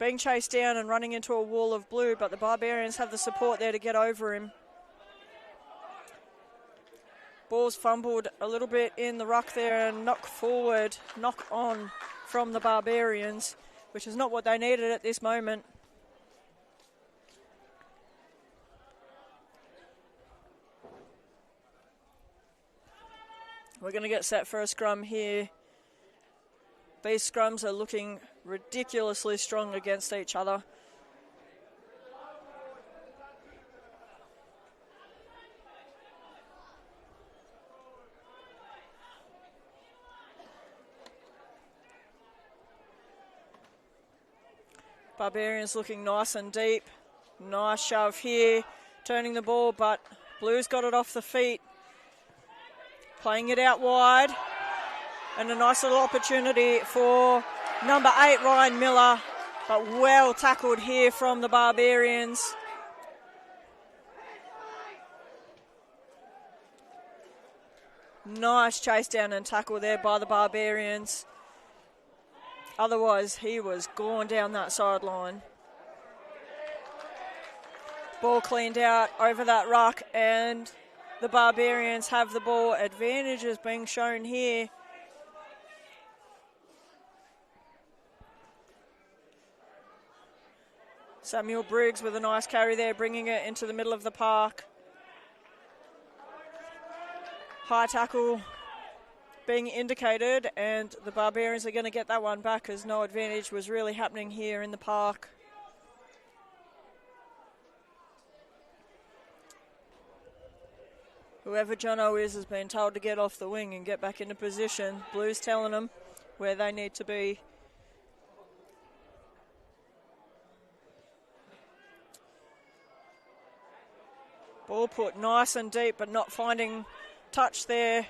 Being chased down and running into a wall of blue, but the Barbarians have the support there to get over him. Ball's fumbled a little bit in the ruck there and knock on from the Barbarians, which is not what they needed at this moment. We're going to get set for a scrum here. These scrums are looking ridiculously strong against each other. Barbarians looking nice and deep. Nice shove here, turning the ball, but Blues got it off the feet. Playing it out wide. And a nice little opportunity for number 8, Ryan Miller, but well tackled here from the Barbarians. Nice chase down and tackle there by the Barbarians. Otherwise, he was gone down that sideline. Ball cleaned out over that ruck, and the Barbarians have the ball. Advantages being shown here. Samuel Briggs with a nice carry there, bringing it into the middle of the park. High tackle being indicated, and the Barbarians are going to get that one back as no advantage was really happening here in the park. Whoever Jono is has been told to get off the wing and get back into position. Blues telling them where they need to be. Ball put nice and deep, but not finding touch there.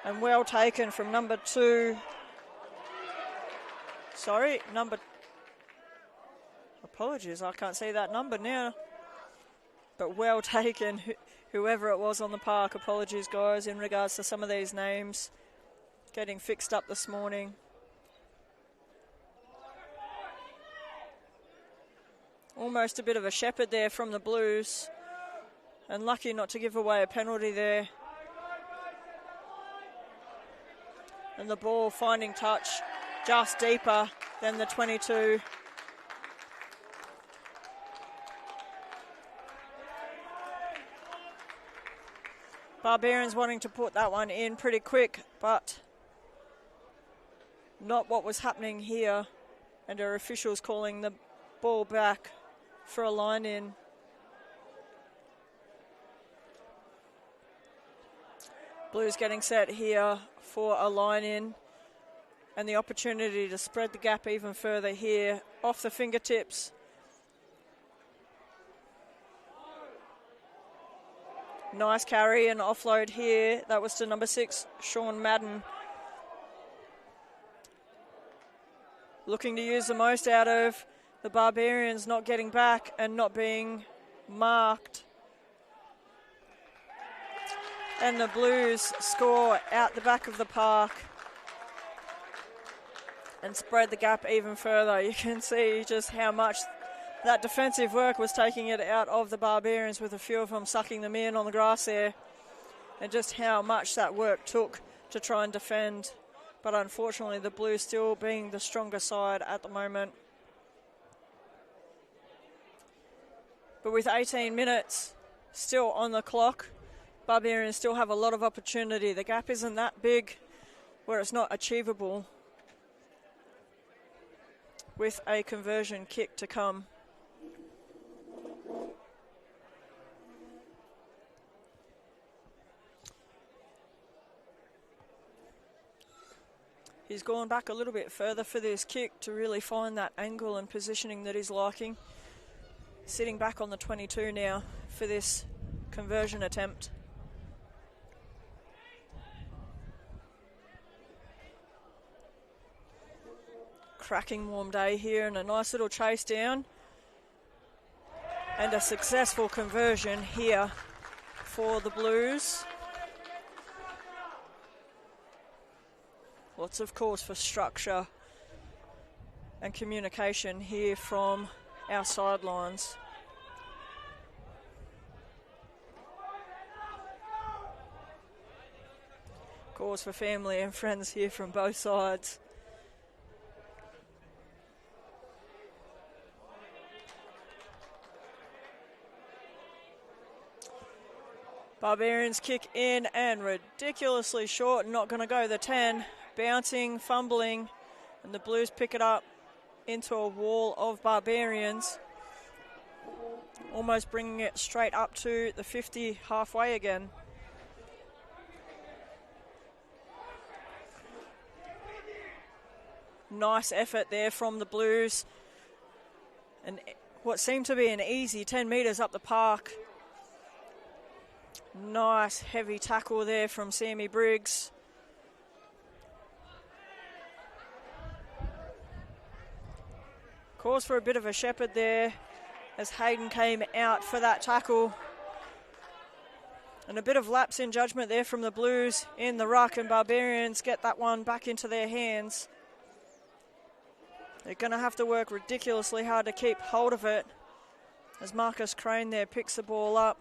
And well taken from number 2. Sorry, apologies, I can't see that number now. But well taken, whoever it was on the park. Apologies, guys, in regards to some of these names getting fixed up this morning. Almost a bit of a shepherd there from the Blues. And lucky not to give away a penalty there. And the ball finding touch just deeper than the 22. Barbarians wanting to put that one in pretty quick, but not what was happening here. And our officials calling the ball back for a line in. Blues getting set here for a line in. And the opportunity to spread the gap even further here off the fingertips. Nice carry and offload here. That was to number 6, Sean Madden. Looking to use the most out of the Barbarians not getting back and not being marked. And the Blues score out the back of the park and spread the gap even further. You can see just how much that defensive work was taking it out of the Barbarians, with a few of them sucking them in on the grass there, and just how much that work took to try and defend. But unfortunately, the Blues still being the stronger side at the moment. But with 18 minutes still on the clock, Barbarians still have a lot of opportunity. The gap isn't that big where it's not achievable, with a conversion kick to come. He's gone back a little bit further for this kick to really find that angle and positioning that he's liking. Sitting back on the 22 now for this conversion attempt. Cracking warm day here and a nice little chase down. And a successful conversion here for the Blues. Lots of calls for structure and communication here from our sidelines. Calls for family and friends here from both sides. Barbarians kick in and ridiculously short, not going to go the 10. Bouncing, fumbling, and the Blues pick it up into a wall of Barbarians. Almost bringing it straight up to the 50 halfway again. Nice effort there from the Blues. And what seemed to be an easy 10 metres up the park. Nice heavy tackle there from Sammy Briggs. Calls for a bit of a shepherd there as Hayden came out for that tackle. And a bit of lapse in judgment there from the Blues in the ruck, and Barbarians get that one back into their hands. They're going to have to work ridiculously hard to keep hold of it as Marcus Crane there picks the ball up.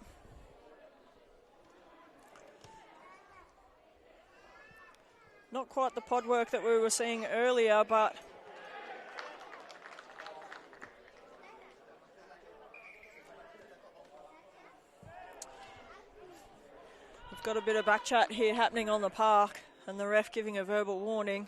Not quite the pod work that we were seeing earlier, but we've got a bit of back chat here happening on the park, and the ref giving a verbal warning.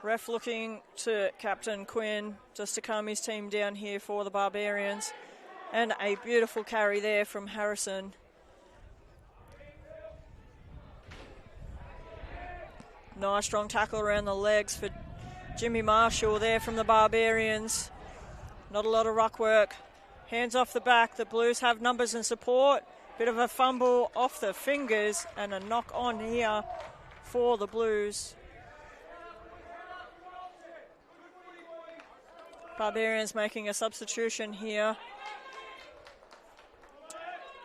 Ref looking to Captain Quinn just to calm his team down here for the Barbarians. And a beautiful carry there from Harrison. Nice strong tackle around the legs for Jimmy Marshall there from the Barbarians. Not a lot of ruck work. Hands off the back. The Blues have numbers and support. Bit of a fumble off the fingers and a knock on here for the Blues. Barbarians making a substitution here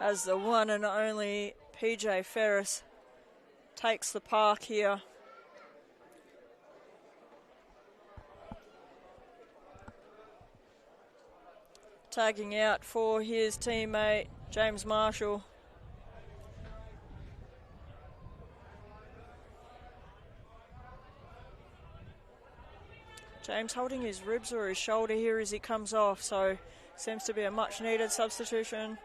as the one and only PJ Ferris takes the park here. tagging out for his teammate, James Marshall. James holding his ribs or his shoulder here as he comes off, so seems to be a much needed substitution.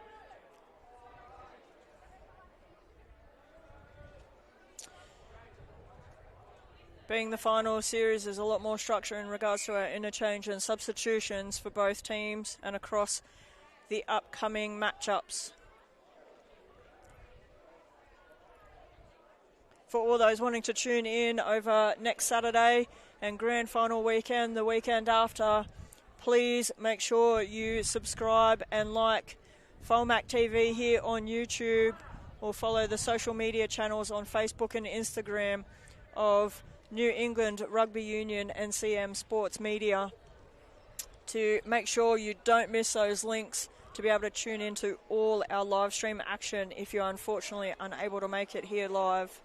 Being the final series, there's a lot more structure in regards to our interchange and substitutions for both teams and across the upcoming matchups. For all those wanting to tune in over next Saturday and grand final weekend, the weekend after, please make sure you subscribe and like Folmac TV here on YouTube, or follow the social media channels on Facebook and Instagram of New England Rugby Union and CM Sports Media to make sure you don't miss those links to be able to tune into all our live stream action if you're unfortunately unable to make it here live.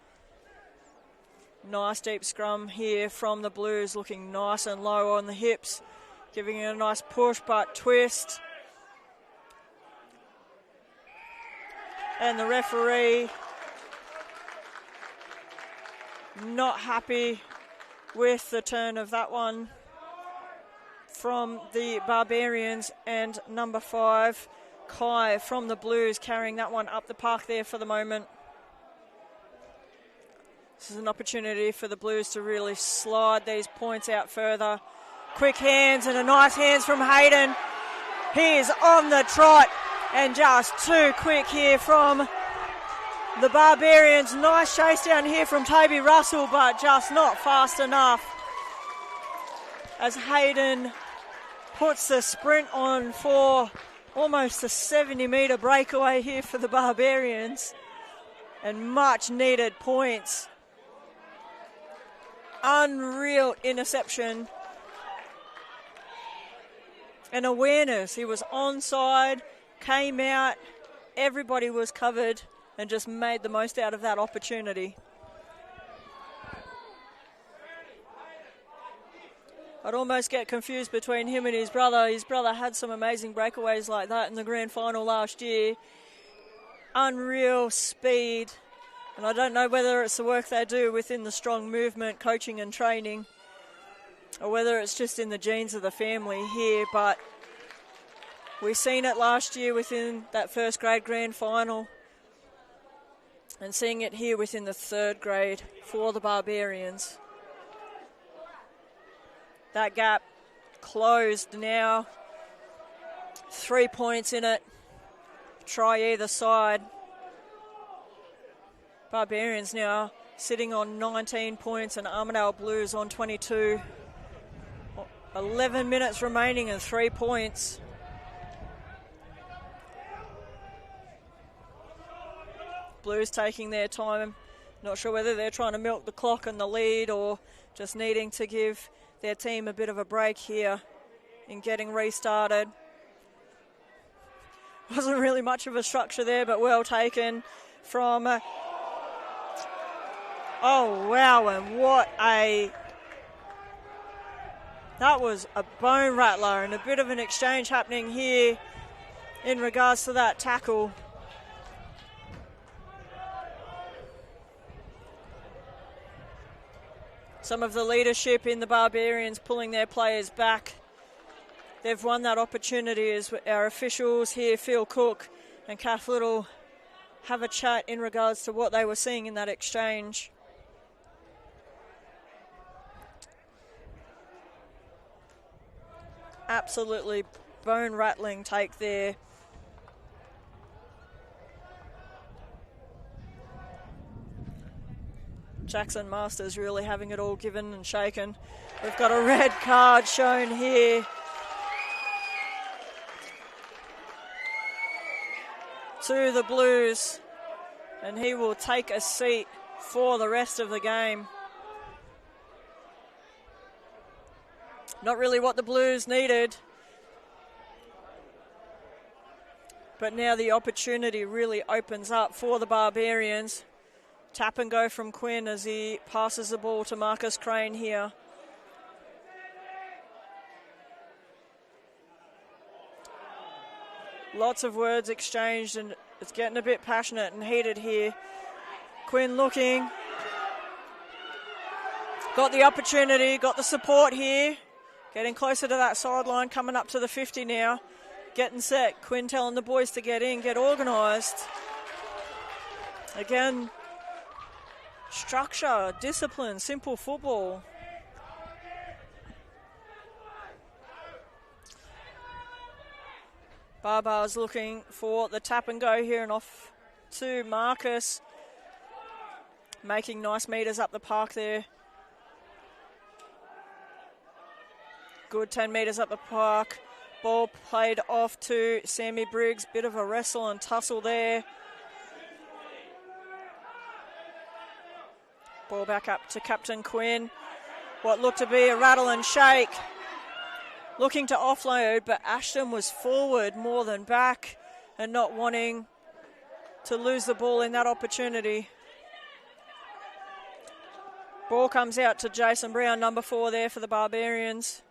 Nice deep scrum here from the Blues, looking nice and low on the hips, giving it a nice push but twist. And the referee not happy with the turn of that one from the Barbarians, and number 5, Kai from the Blues, carrying that one up the park there for the moment. This is an opportunity for the Blues to really slide these points out further. Quick hands and a nice hands from Hayden. He is on the trot, and just too quick here from the Barbarians. Nice chase down here from Toby Russell, but just not fast enough as Hayden puts the sprint on for almost a 70-metre breakaway here for the Barbarians, and much needed points. Unreal interception and awareness. He was onside, came out, everybody was covered, and just made the most out of that opportunity. I'd almost get confused between him and his brother. His brother had some amazing breakaways like that in the grand final last year. Unreal speed. And I don't know whether it's the work they do within the strong movement, coaching and training, or whether it's just in the genes of the family here, but we've seen it last year within that first grade grand final, and seeing it here within the third grade for the Barbarians. That gap closed now. 3 points in it. Try either side. Barbarians now sitting on 19 points and Armidale Blues on 22. 11 minutes remaining and 3 points. Blues taking their time. Not sure whether they're trying to milk the clock and the lead, or just needing to give their team a bit of a break here in getting restarted. Wasn't really much of a structure there, but well taken from... oh, wow, and what a... that was a bone rattler, and a bit of an exchange happening here in regards to that tackle. Some of the leadership in the Barbarians pulling their players back. They've won that opportunity as our officials here, Phil Cook and Kath Little, have a chat in regards to what they were seeing in that exchange. Absolutely bone-rattling take there. Jackson Masters really having it all given and shaken. We've got a red card shown here. To the Blues, and he will take a seat for the rest of the game. Not really what the Blues needed, but now the opportunity really opens up for the Barbarians. Tap and go from Quinn as he passes the ball to Marcus Crane here. Lots of words exchanged, and it's getting a bit passionate and heated here. Quinn looking. Got the opportunity, got the support here. Getting closer to that sideline, coming up to the 50 now. Getting set. Quinn telling the boys to get in, get organised. Again, structure, discipline, simple football. Barbars looking for the tap and go here and off to Marcus. Making nice metres up the park there. Good 10 metres up the park. Ball played off to Sammy Briggs. Bit of a wrestle and tussle there. Ball back up to Captain Quinn. What looked to be a rattle and shake. Looking to offload, but Ashton was forward more than back and not wanting to lose the ball in that opportunity. Ball comes out to Jason Brown, number 4 there for the Barbarians.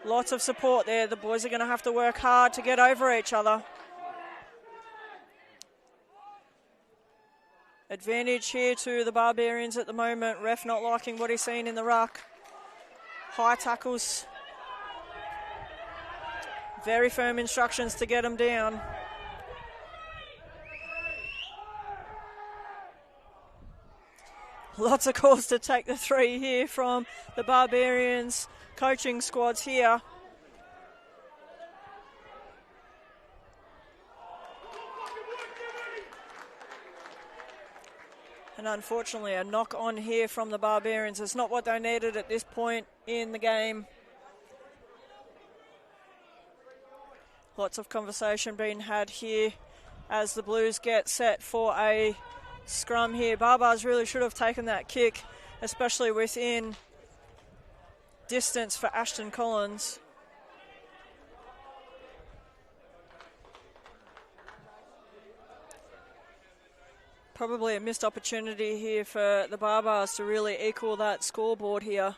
Lots of support there. The boys are going to have to work hard to get over each other. Advantage here to the Barbarians at the moment. Ref not liking what he's seen in the ruck. High tackles. Very firm instructions to get them down. Lots of calls to take the 3 here from the Barbarians coaching squads here. And unfortunately a knock on here from the Barbarians. It's not what they needed at this point in the game. Lots of conversation being had here as the Blues get set for a scrum here. Barbars really should have taken that kick, especially within distance for Ashton Collins. Probably a missed opportunity here for the Barbars to really equal that scoreboard here.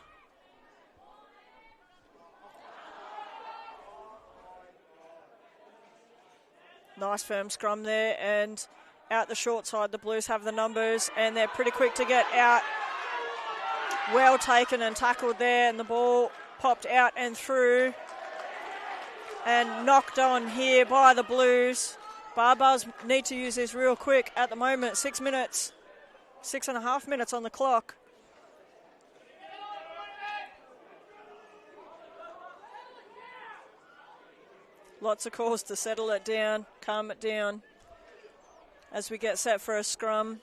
Nice firm scrum there, and out the short side the Blues have the numbers and they're pretty quick to get out. Well taken and tackled there, and the ball popped out and through and knocked on here by the Blues. Barbars need to use this real quick at the moment. 6 minutes, 6.5 minutes on the clock. Lots of calls to settle it down, calm it down as we get set for a scrum.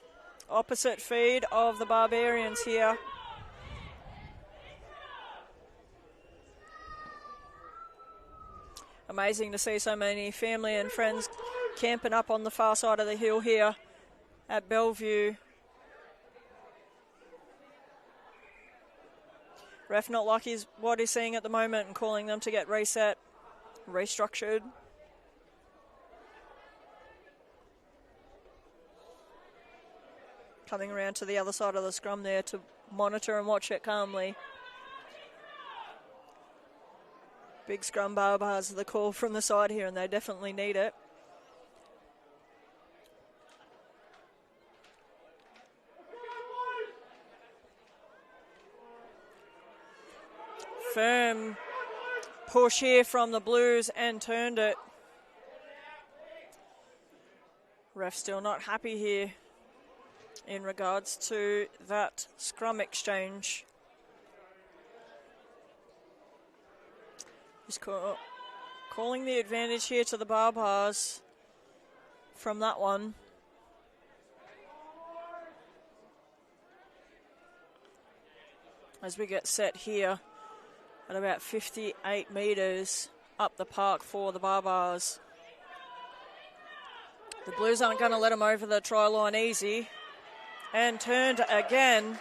Opposite feed of the Barbarians here. Amazing to see so many family and friends camping up on the far side of the hill here at Bellevue. Ref not like what he's seeing at the moment and calling them to get reset, restructured. Coming around to the other side of the scrum there to monitor and watch it calmly. Big scrum Barbars are the call from the side here, and they definitely need it. Firm push here from the Blues and turned it. Ref still not happy here in regards to that scrum exchange. He's calling the advantage here to the Barbars from that one. As we get set here at about 58 metres up the park for the Barbars. The Blues aren't going to let them over the try line easy. And turned again.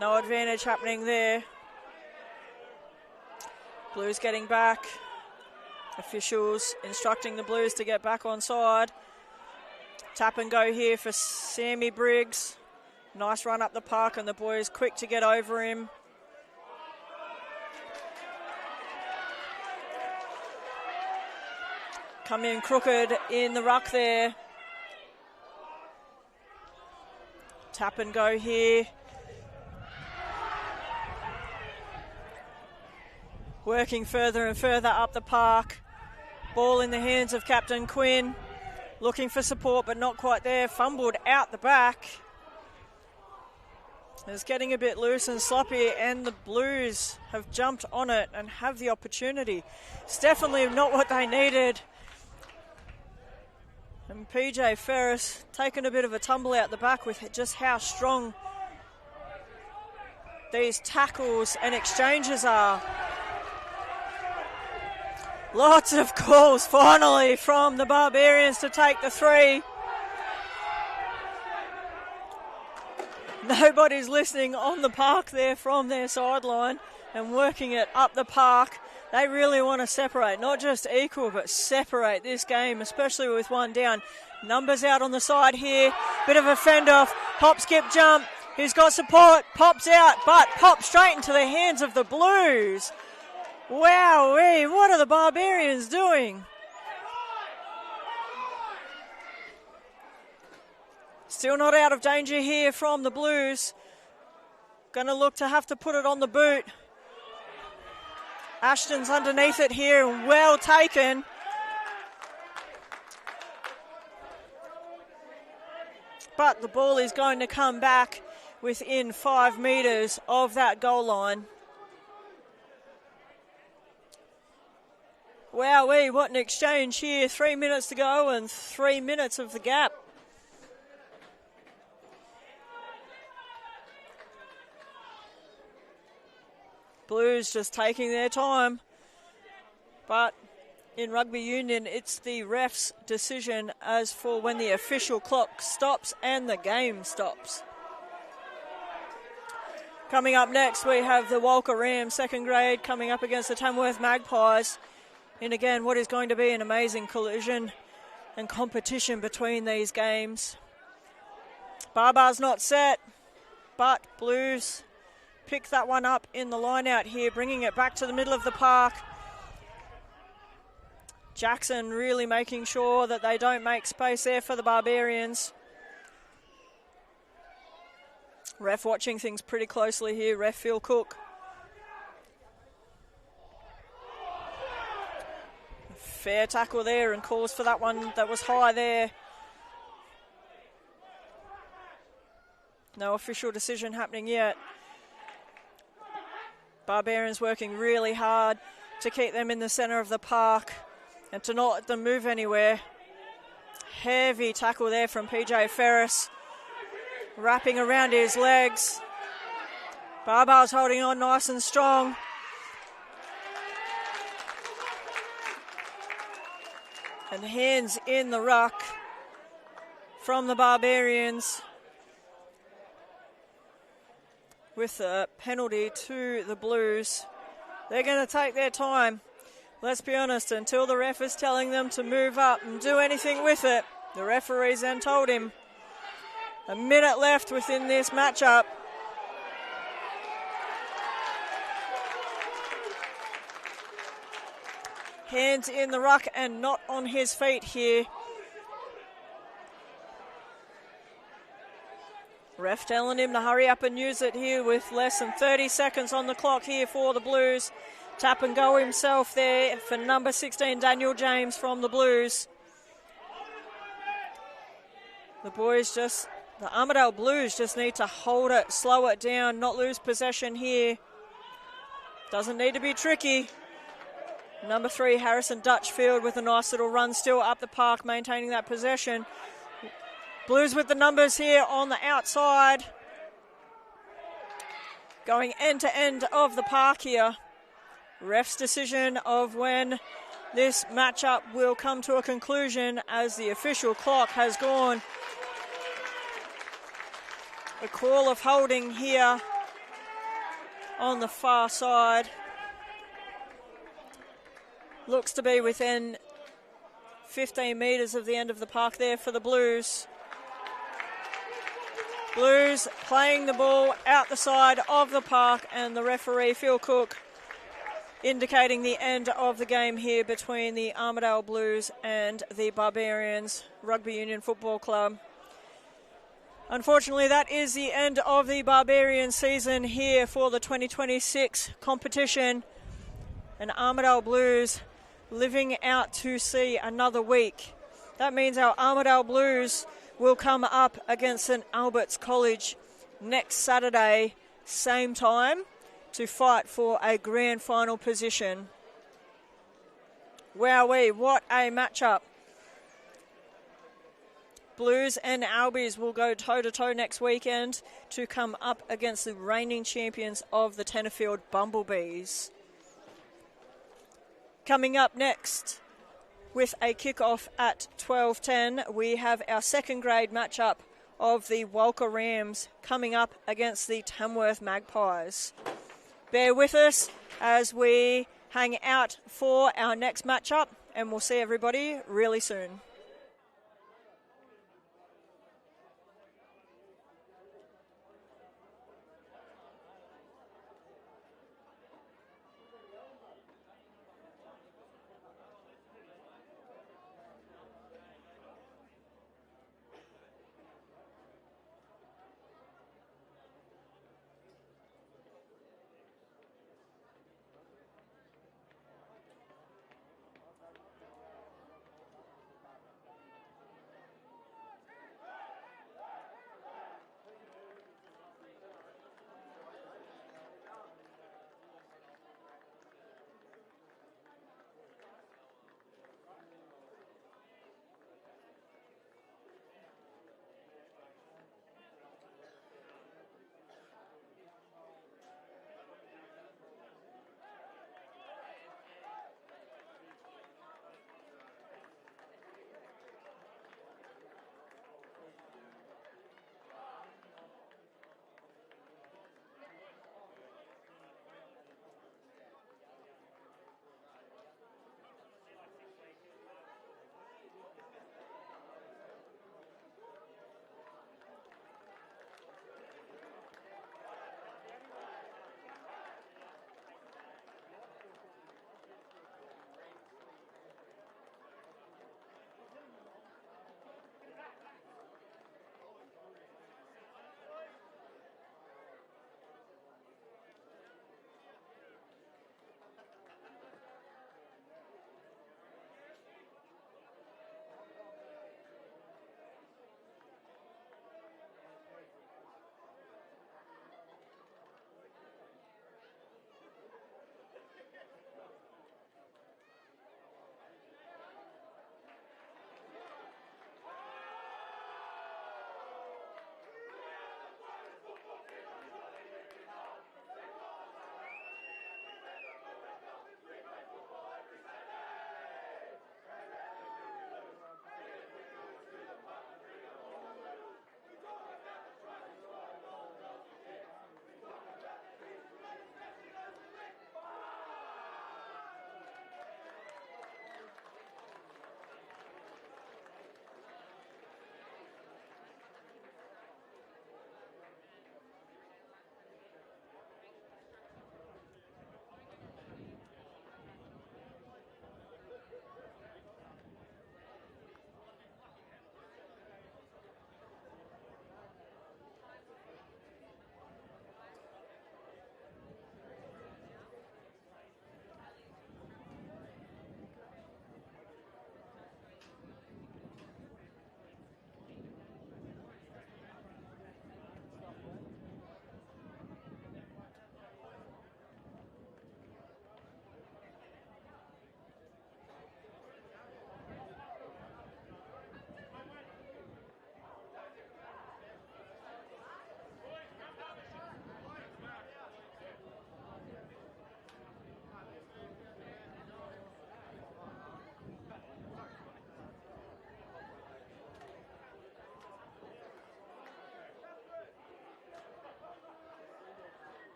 No advantage happening there. Blues getting back. Officials instructing the Blues to get back on side. Tap and go here for Sammy Briggs. Nice run up the park, and the boys quick to get over him. come in crooked in the ruck there. Tap and go here. Working further and further up the park. Ball in the hands of Captain Quinn. Looking for support, but not quite there. Fumbled out the back. It's getting a bit loose and sloppy, and the Blues have jumped on it and have the opportunity. It's definitely not what they needed. And PJ Ferris taking a bit of a tumble out the back with just how strong these tackles and exchanges are. Lots of calls finally from the Barbarians to take the 3. Nobody's listening on the park there from their sideline and working it up the park. They really want to separate, not just equal, but separate this game, especially with one down. Numbers out on the side here. Bit of a fend off. Hop, skip, jump. He's got support. Pops out, but pops straight into the hands of the Blues. Wowee, what are the Barbarians doing? Still not out of danger here from the Blues. Going to look to have to put it on the boot. Ashton's underneath it here, well taken. But the ball is going to come back within 5 metres of that goal line. Wowee, what an exchange here. 3 minutes to go and 3 minutes of the gap. Blues just taking their time. But in rugby union, it's the ref's decision as for when the official clock stops and the game stops. Coming up next, we have the Walcha Rams, second grade, coming up against the Tamworth Magpies. In again, what is going to be an amazing collision and competition between these games. Barbar's not set, but Blues pick that one up in the line out here, bringing it back to the middle of the park. Jackson really making sure that they don't make space there for the Barbarians. Ref watching things pretty closely here, ref Phil Cook. Fair tackle there and calls for that one that was high there. No official decision happening yet. Barbarians working really hard to keep them in the centre of the park and to not let them move anywhere. Heavy tackle there from PJ Ferris. Wrapping around his legs. Barbar's holding on nice and strong. And hands in the ruck from the Barbarians with a penalty to the Blues. They're going to take their time. Let's be honest, until the ref is telling them to move up and do anything with it. The referees then told him. A minute left within this matchup. Hands in the ruck and not on his feet here. Ref telling him to hurry up and use it here with less than 30 seconds on the clock here for the Blues. Tap and go himself there for number 16, Daniel James from the Blues. The Armidale Blues just need to hold it, slow it down, not lose possession here. Doesn't need to be tricky. Number 3, Harrison Dutchfield with a nice little run still up the park, maintaining that possession. Blues with the numbers here on the outside. Going end to end of the park here. Ref's decision of when this matchup will come to a conclusion as the official clock has gone. A call of holding here on the far side. Looks to be within 15 metres of the end of the park there for the Blues. Blues playing the ball out the side of the park, and the referee, Phil Cook, indicating the end of the game here between the Armidale Blues and the Barbarians Rugby Union Football Club. Unfortunately, that is the end of the Barbarian season here for the 2026 competition. And Armidale Blues living out to see another week. That means our Armidale Blues will come up against St Albert's College next Saturday, same time, to fight for a grand final position. Wowee, what a matchup. Blues and Albies will go toe-to-toe next weekend to come up against the reigning champions of the Tenterfield Bumblebees. Coming up next, with a kick-off at 12:10, we have our second grade matchup of the Walcha Rams coming up against the Tamworth Magpies. Bear with us as we hang out for our next matchup, and we'll see everybody really soon.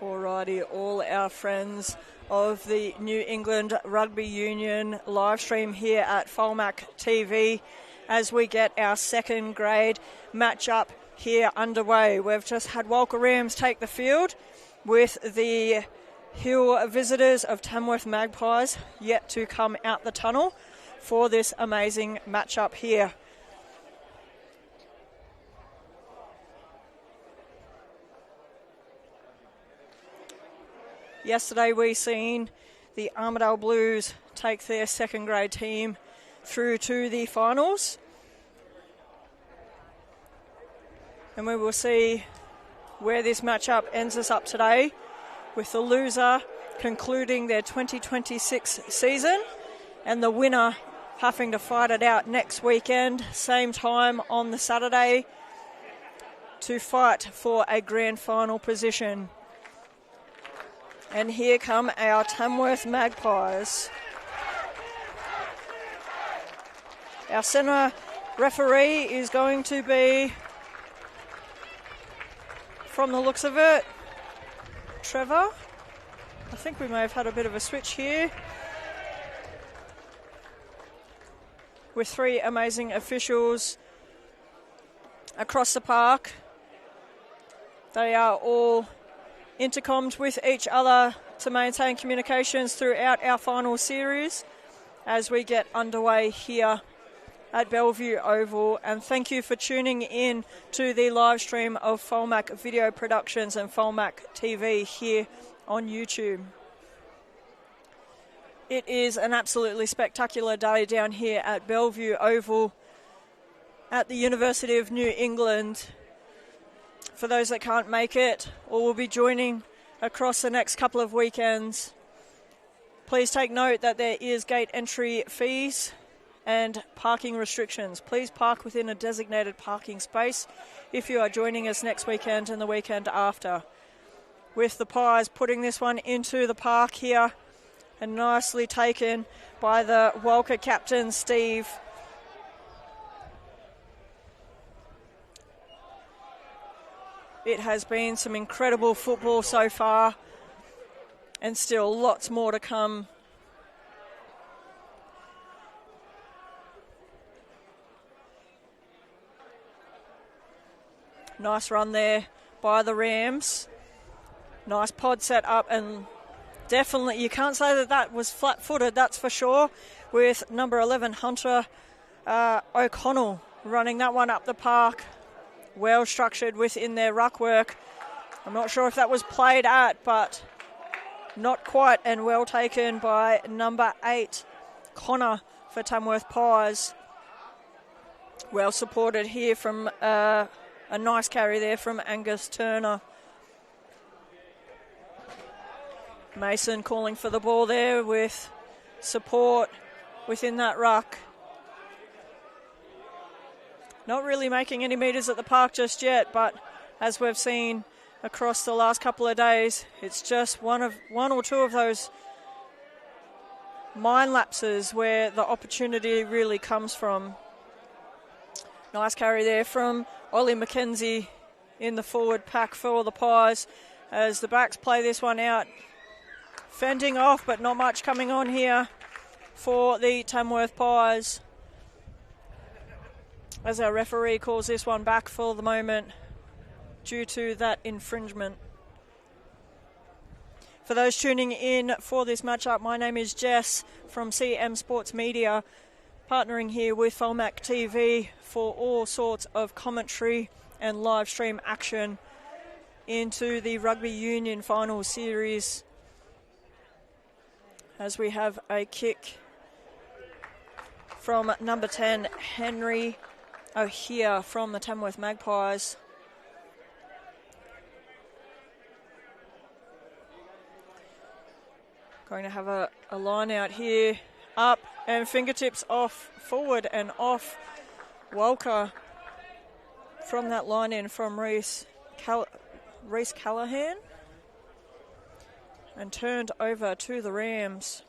Alrighty, all our friends of the New England Rugby Union live stream here at Folmac TV as we get our second grade match-up here underway. We've just had Walcha Rams take the field with the Hill visitors of Tamworth Magpies yet to come out the tunnel for this amazing match-up here. Yesterday we seen the Armidale Blues take their second grade team through to the finals. And we will see where this matchup ends us up today, with the loser concluding their 2026 season and the winner having to fight it out next weekend, same time on the Saturday, to fight for a grand final position. And here come our Tamworth Magpies. Our centre referee is going to be, from the looks of it, Trevor. I think we may have had a bit of a switch here, with three amazing officials across the park. They are all intercommed with each other to maintain communications throughout our final series as we get underway here at Bellevue Oval. And thank you for tuning in to the live stream of Folmac Video Productions and Folmac TV here on YouTube. It is an absolutely spectacular day down here at Bellevue Oval at the University of New England. For those that can't make it or will be joining across the next couple of weekends, please take note that there is gate entry fees and parking restrictions. Please park within a designated parking space if you are joining us next weekend and the weekend after. With the Pies putting this one into the park here, and nicely taken by the Walcha captain, Steve. It has been some incredible football so far, and still lots more to come. Nice run there by the Rams. Nice pod set up, and definitely you can't say that that was flat-footed, that's for sure, with number 11, Hunter O'Connell, running that one up the park. Well structured within their ruck work. I'm not sure if that was played at, but not quite, and well taken by number 8, Connor, for Tamworth Pies. Well supported here from a nice carry there from Angus Turner. Mason calling for the ball there with support within that ruck. Not really making any metres at the park just yet, but as we've seen across the last couple of days, it's just one or two of those mind lapses where the opportunity really comes from. Nice carry there from Ollie McKenzie in the forward pack for the Pies as the backs play this one out. Fending off, but not much coming on here for the Tamworth Pies, as our referee calls this one back for the moment due to that infringement. For those tuning in for this matchup, my name is Jess from CM Sports Media, partnering here with Folmac TV for all sorts of commentary and live stream action into the Rugby Union Final Series, as we have a kick from number 10, Henry O'Hare from the Tamworth Magpies. Going to have a line out here, up and fingertips off, forward and off. Walcha from that line in from Reese Callahan. And turned over to the Rams.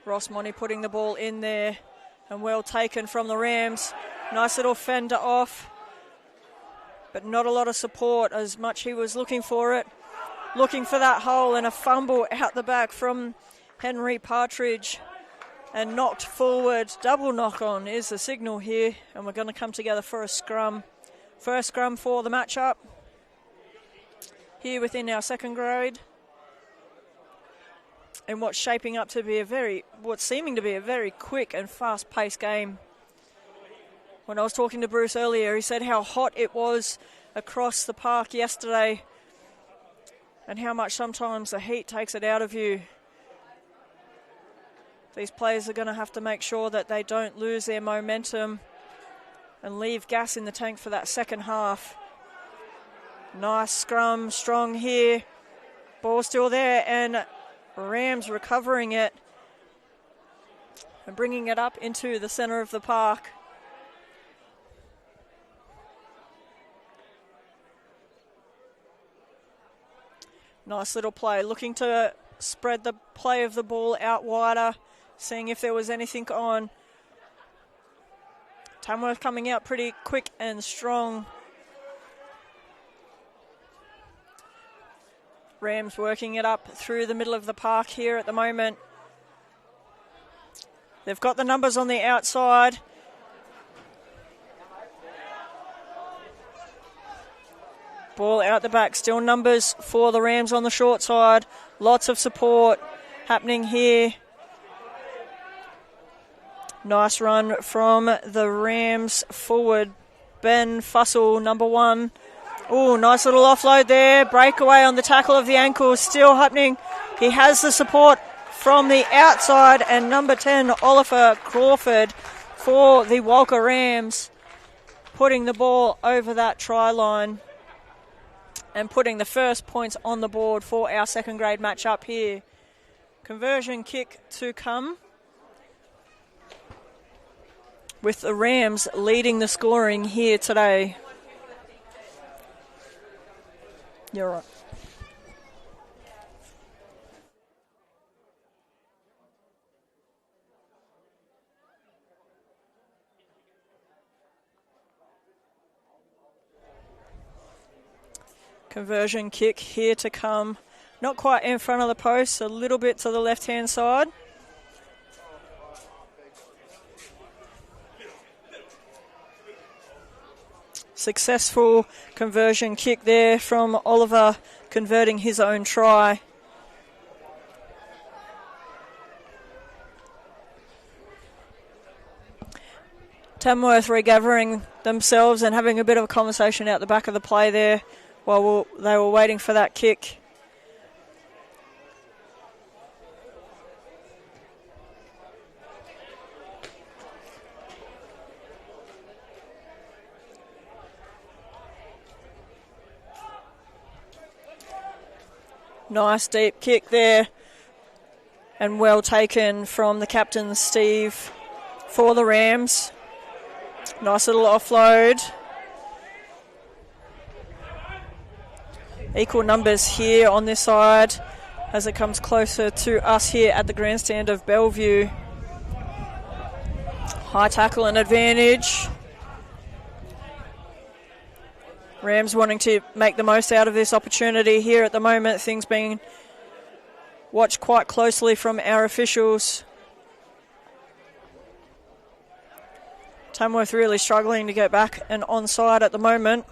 Ross Monty putting the ball in there, and well taken from the Rams. Nice little fender off. but not a lot of support as much he was looking for it. Looking for that hole, and a fumble out the back from Henry Partridge and knocked forward. Double knock on is the signal here, and we're going to come together for a scrum. First scrum for the matchup here within our second grade. And what's shaping up to be what's seeming to be a very quick and fast-paced game. When I was talking to Bruce earlier, he said how hot it was across the park yesterday and how much sometimes the heat takes it out of you. These players are going to have to make sure that they don't lose their momentum and leave gas in the tank for that second half. Nice scrum, strong here. Ball still there, and Rams recovering it and bringing it up into the centre of the park. Nice little play, looking to spread the play of the ball out wider, seeing if there was anything on. Tamworth coming out pretty quick and strong. Rams working it up through the middle of the park here at the moment. They've got the numbers on the outside. Ball out the back, still numbers for the Rams on the short side. Lots of support happening here. Nice run from the Rams forward. Ben Fussell, number 1. Oh, nice little offload there. Breakaway on the tackle of the ankle, still happening. He has the support from the outside, and number 10, Oliver Crawford for the Walcha Rams, putting the ball over that try line and putting the first points on the board for our second grade matchup here. Conversion kick to come, with the Rams leading the scoring here today. You're right. Conversion kick here to come. Not quite in front of the post, a little bit to the left-hand side. Successful conversion kick there from Oliver, converting his own try. Tamworth regathering themselves and having a bit of a conversation out the back of the play there while they were waiting for that kick. Nice deep kick there, and well taken from the captain, Steve, for the Rams. Nice little offload. Equal numbers here on this side as it comes closer to us here at the grandstand of Bellevue. High tackle and advantage. Rams wanting to make the most out of this opportunity here at the moment. Things being watched quite closely from our officials. Tamworth really struggling to get back and onside at the moment.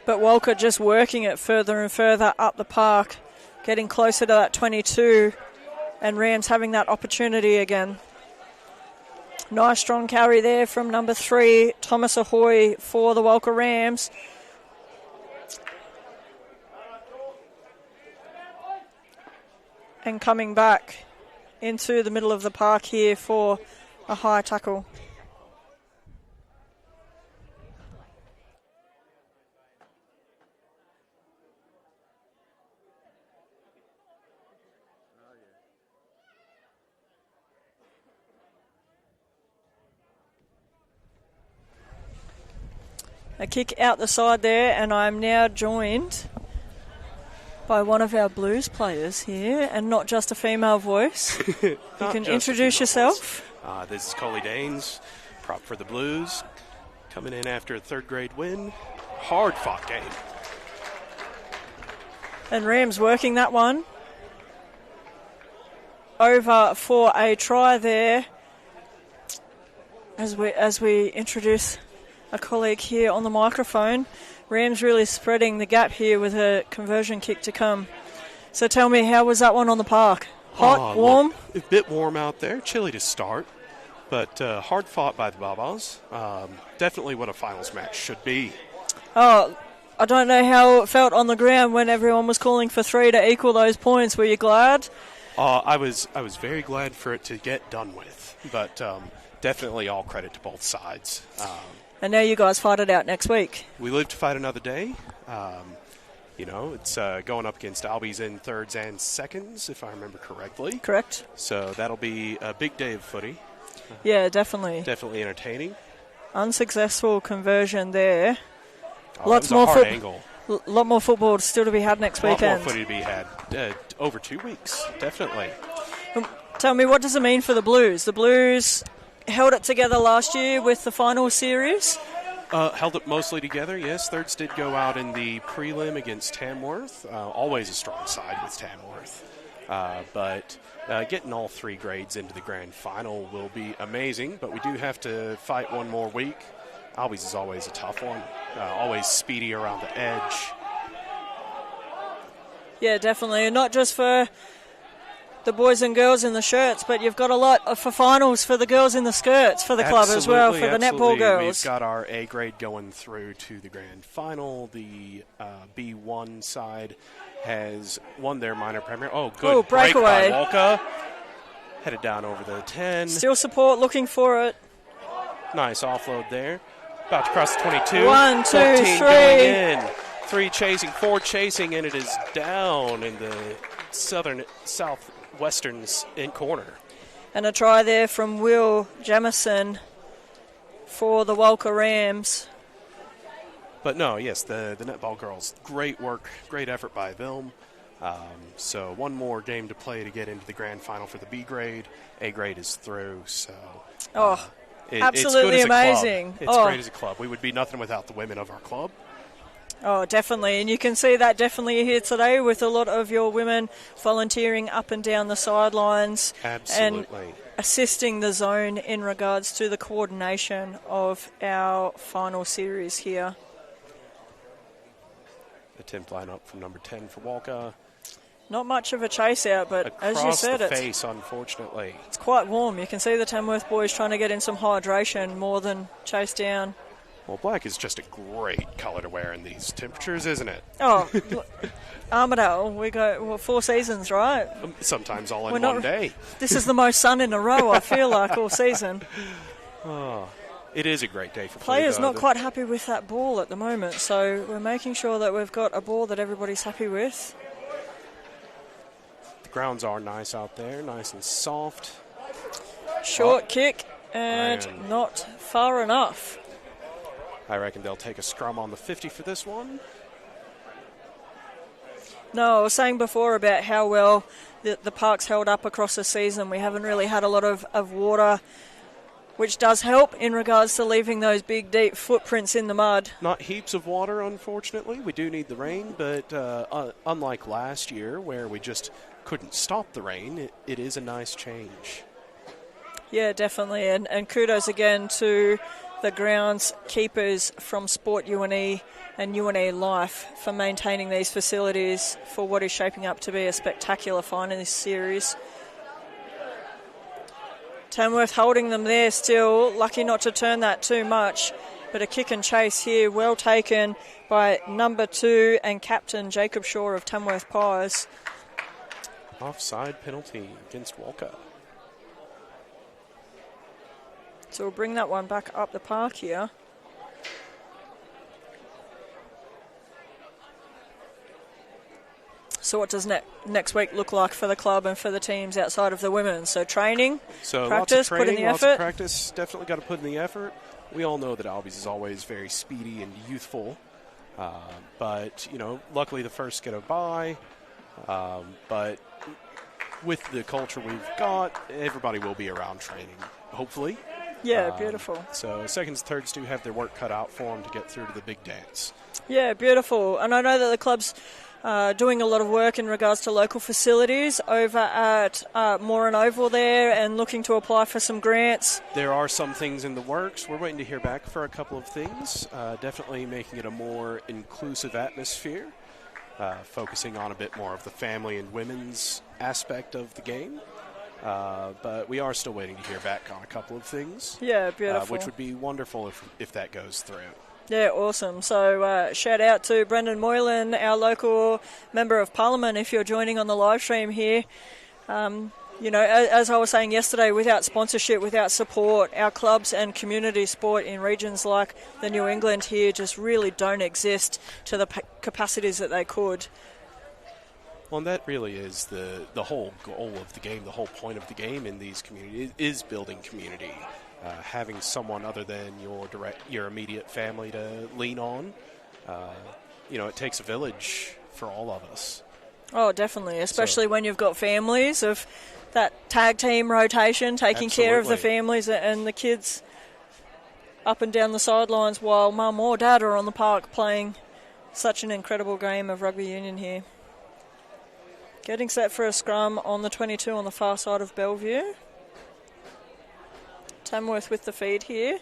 But Walcha just working it further and further up the park, getting closer to that 22, and Rams having that opportunity again. Nice strong carry there from number 3, Thomas Ahoy, for the Walcha Rams. And coming back into the middle of the park here for a high tackle. A kick out the side there, and I'm now joined by one of our Blues players here, and not just a female voice. You can introduce yourself. This is Collie Daines, prop for the Blues. coming in after a third-grade win. Hard-fought game. And Rams working that one over for a try there. As we introduce a colleague here on the microphone, Rams really spreading the gap here with a conversion kick to come. So tell me, how was that one on the park? Hot, warm? A bit warm out there, chilly to start, but hard fought by the Babas. Definitely what a finals match should be. Oh, I don't know how it felt on the ground when everyone was calling for 3 to equal those points. Were you glad? I was very glad for it to get done with, but definitely all credit to both sides. And now you guys fight it out next week. We live to fight another day. It's going up against Albies in thirds and seconds, if I remember correctly. Correct. So that'll be a big day of footy. Yeah, definitely. Definitely entertaining. Unsuccessful conversion there. Lots more angle. Lot more football still to be had next weekend. Lot more footy to be had. Over 2 weeks, definitely. Tell me, what does it mean for the Blues? The Blues held it together last year with the final series. Held it mostly together, yes. Thirds did go out in the prelim against Tamworth. Always a strong side with Tamworth. But getting all 3 grades into the grand final will be amazing, but we do have to fight one more week. Albies is always a tough one, always speedy around the edge. Yeah, definitely, and not just for the boys and girls in the shirts, but you've got a lot for finals for the girls in the skirts for the club as well, for the netball girls. We've got our A grade going through to the grand final. The B1 side has won their minor premier. Oh, good breakaway by Walcha. Headed down over the 10. Still support, looking for it. Nice offload there. About to cross the 22. 1, 2, 3. Going in. 3 chasing, 4 chasing, and it is down in the southwestern in corner. And a try there from Will Jamison for the Walcha Rams. But no, yes, the netball girls, great work, great effort by Vilm. So one more game to play to get into the grand final for the B grade. A grade is through, so... Absolutely it's amazing. It's great as a club. We would be nothing without the women of our club. Oh, definitely. And you can see that definitely here today with a lot of your women volunteering up and down the sidelines. Absolutely. And assisting the zone in regards to the coordination of our final series here. Attempt line up from number 10 for Walcha. Not much of a chase out, but across as you said, the face, unfortunately. It's quite warm. You can see the Tamworth boys trying to get in some hydration more than chase down. Well, black is just a great colour to wear in these temperatures, isn't it? Oh, Armidale, we go 4 seasons, right? Sometimes all in one day. This is the most sun in a row, I feel like, all season. Oh, it is a great day for players. Not quite happy with that ball at the moment, so we're making sure that we've got a ball that everybody's happy with. Grounds are nice out there, nice and soft. Short kick and not far enough. I reckon they'll take a scrum on the 50 for this one. No, I was saying before about how well the park's held up across the season. We haven't really had a lot of water, which does help in regards to leaving those big, deep footprints in the mud. Not heaps of water, unfortunately. We do need the rain, but unlike last year where we just couldn't stop the rain, it is a nice change. Yeah, definitely, and kudos again to the grounds keepers from Sport UNE and UNE Life for maintaining these facilities for what is shaping up to be a spectacular finals series. Tamworth holding them there still, lucky not to turn that too much, but a kick and chase here, well taken by number 2 and captain Jacob Shaw of Tamworth Pies. Offside penalty against Walcha. So we'll bring that one back up the park here. So what does next week look like for the club and for the teams outside of the women? So training, practice, put in the effort. Lots of practice, definitely got to put in the effort. We all know that Albies is always very speedy and youthful. But, luckily the first get a bye. But with the culture we've got, everybody will be around training, hopefully. Yeah, beautiful. So seconds, thirds do have their work cut out for them to get through to the big dance. Yeah, beautiful. And I know that the club's doing a lot of work in regards to local facilities over at Moore and Oval there and looking to apply for some grants. There are some things in the works. We're waiting to hear back for a couple of things. Definitely making it a more inclusive atmosphere, focusing on a bit more of the family and women's aspect of the game. But we are still waiting to hear back on a couple of things. Yeah, beautiful. Which would be wonderful if that goes through. Yeah, awesome. So shout out to Brendan Moylan, our local Member of Parliament, if you're joining on the live stream here. You know, as I was saying yesterday, without sponsorship, without support, our clubs and community sport in regions like the New England here just really don't exist to the capacities that they could. Well, and that really is the whole goal of the game, the whole point of the game in these communities is building community. Having someone other than your immediate family to lean on. You know, it takes a village for all of us. Oh, definitely, especially when you've got families of that tag team rotation, taking care of the families and the kids up and down the sidelines while mum or dad are on the park playing such an incredible game of rugby union here. Getting set for a scrum on the 22 on the far side of Bellevue. Tamworth with the feed here.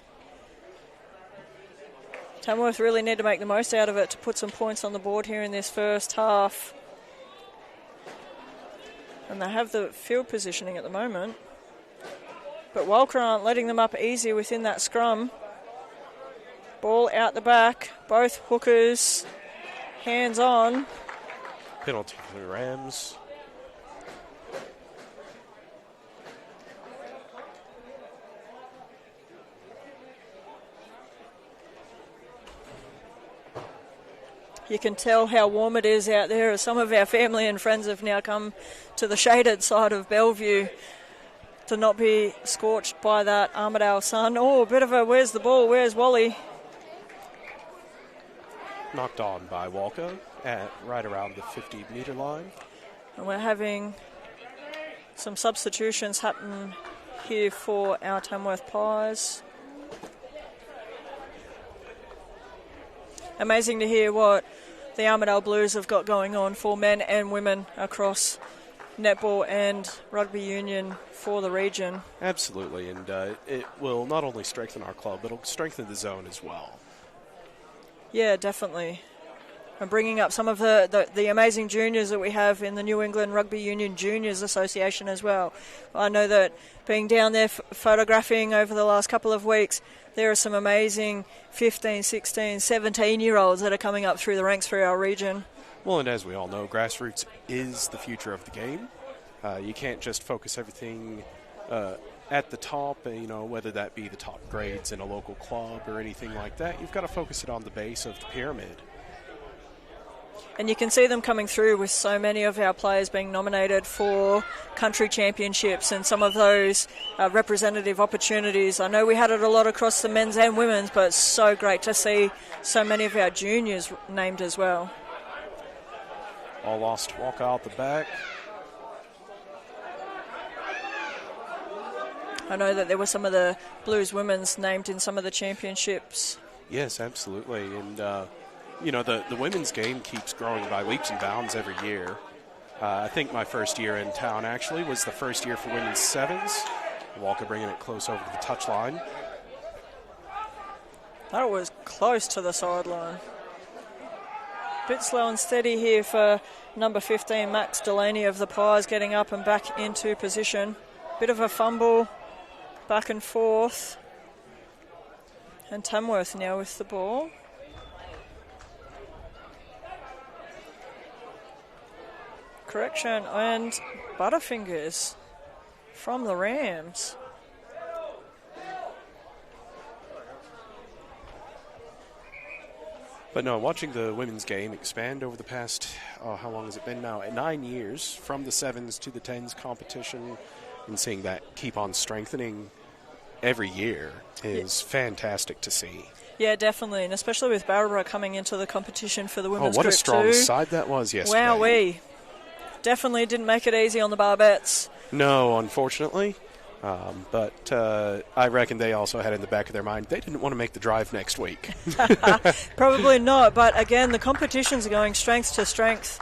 Tamworth really need to make the most out of it to put some points on the board here in this first half. And they have the field positioning at the moment. But Walcha aren't letting them up easy within that scrum. Ball out the back. Both hookers. Hands on. Penalty for the Rams. You can tell how warm it is out there as some of our family and friends have now come to the shaded side of Bellevue to not be scorched by that Armidale sun. Oh, a bit of a where's the ball, where's Wally? Knocked on by Walcha at right around the 50-meter line. And we're having some substitutions happen here for our Tamworth Pies. Amazing to hear what the Armidale Blues have got going on for men and women across netball and rugby union for the region. Absolutely, and it will not only strengthen our club, but it'll strengthen the zone as well. Yeah, definitely. And bringing up some of the amazing juniors that we have in the New England Rugby Union Juniors Association as well. I know that being down there photographing over the last couple of weeks, there are some amazing 15, 16, 17-year-olds that are coming up through the ranks for our region. Well, and as we all know, grassroots is the future of the game. You can't just focus everything at the top, you know, whether that be the top grades in a local club or anything like that. You've got to focus it on the base of the pyramid. And you can see them coming through with so many of our players being nominated for country championships and some of those representative opportunities. I know we had it a lot across the men's and women's, but it's so great to see so many of our juniors named as well. All lost Walcha out the back. I know that there were some of the Blues women's named in some of the championships. Yes, absolutely. And you know, the women's game keeps growing by leaps and bounds every year. I think my first year in town actually was the first year for women's sevens. Walcha bringing it close over to the touchline. That was close to the sideline. Bit slow and steady here for number 15, Max Delaney of the Pies, getting up and back into position. Bit of a fumble, back and forth. And Tamworth now with the ball. Correction, and Butterfingers from the Rams. But no, watching the women's game expand over the past, how long has it been now? 9 years from the sevens to the tens competition, and seeing that keep on strengthening every year is fantastic to see. Yeah, definitely, and especially with Barbara coming into the competition for the women's group too. Oh, what a strong side that was yesterday. Wowee. Definitely didn't make it easy on the Barbettes. No, unfortunately. But I reckon they also had in the back of their mind they didn't want to make the drive next week. Probably not, but again, the competitions are going strength to strength.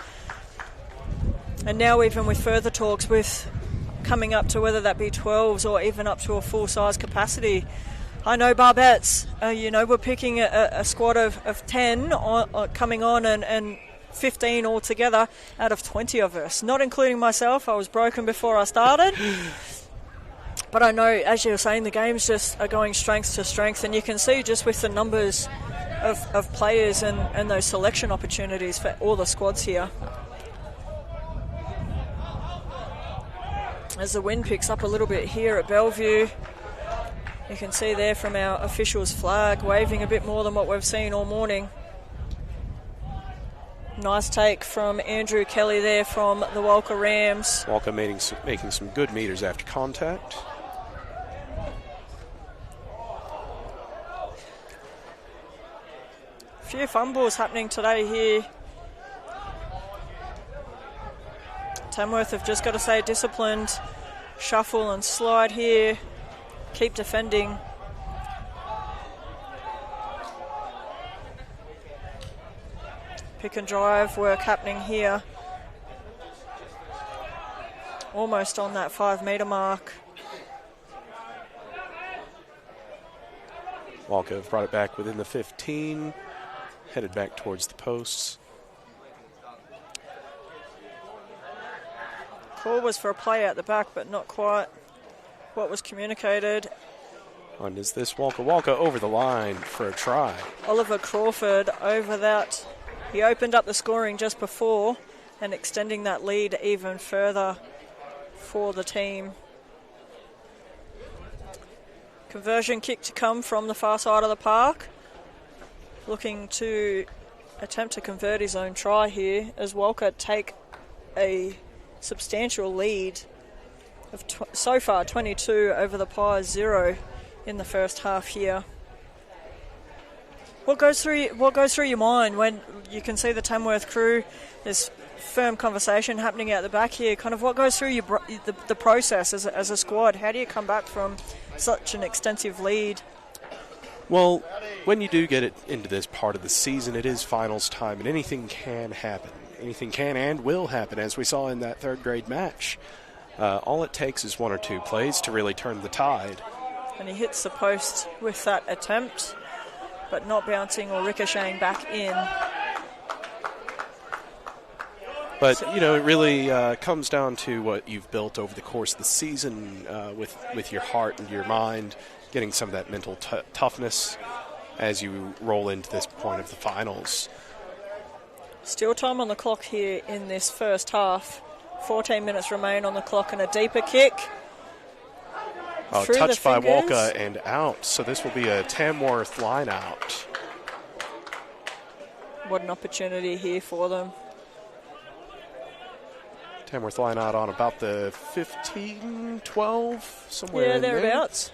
And now even with further talks with coming up to whether that be 12s or even up to a full-size capacity. I know Barbettes, we're picking a squad of 10 coming on and 15 altogether out of 20 of us, not including myself. I was broken before I started. But I know, as you were saying, the games just are going strength to strength, and you can see just with the numbers of players and those selection opportunities for all the squads here. As the wind picks up a little bit here at Bellevue, you can see there from our officials' flag waving a bit more than what we've seen all morning. Nice take from Andrew Kelly there from the Walcha Rams. Walcha making some good meters after contact. A few fumbles happening today here. Tamworth have just got to stay disciplined, shuffle and slide here, keep defending. Pick and drive work happening here. Almost on that 5 metre mark. Walcha have brought it back within the 15, headed back towards the posts. Call was for a play out the back, but not quite what was communicated. And is this Walcha over the line for a try? Oliver Crawford over that. He opened up the scoring just before and extending that lead even further for the team. Conversion kick to come from the far side of the park. Looking to attempt to convert his own try here as Walcha take a substantial lead of so far 22 over the Pies 0 in the first half here. What goes through your mind when you can see the Tamworth crew? There's firm conversation happening out the back here. Kind of what goes through the process as a squad? How do you come back from such an extensive lead? Well, when you do get it into this part of the season, it is finals time, and anything can happen. Anything can and will happen, as we saw in that third grade match. All it takes is one or two plays to really turn the tide. And he hits the post with that attempt, but not bouncing or ricocheting back in. But, it really comes down to what you've built over the course of the season with your heart and your mind, getting some of that mental toughness as you roll into this point of the finals. Still time on the clock here in this first half. 14 minutes remain on the clock and a deeper kick. Touched by Walcha and out. So this will be a Tamworth line out. What an opportunity here for them. Tamworth line out on about the 15, 12, somewhere in there. Thereabouts.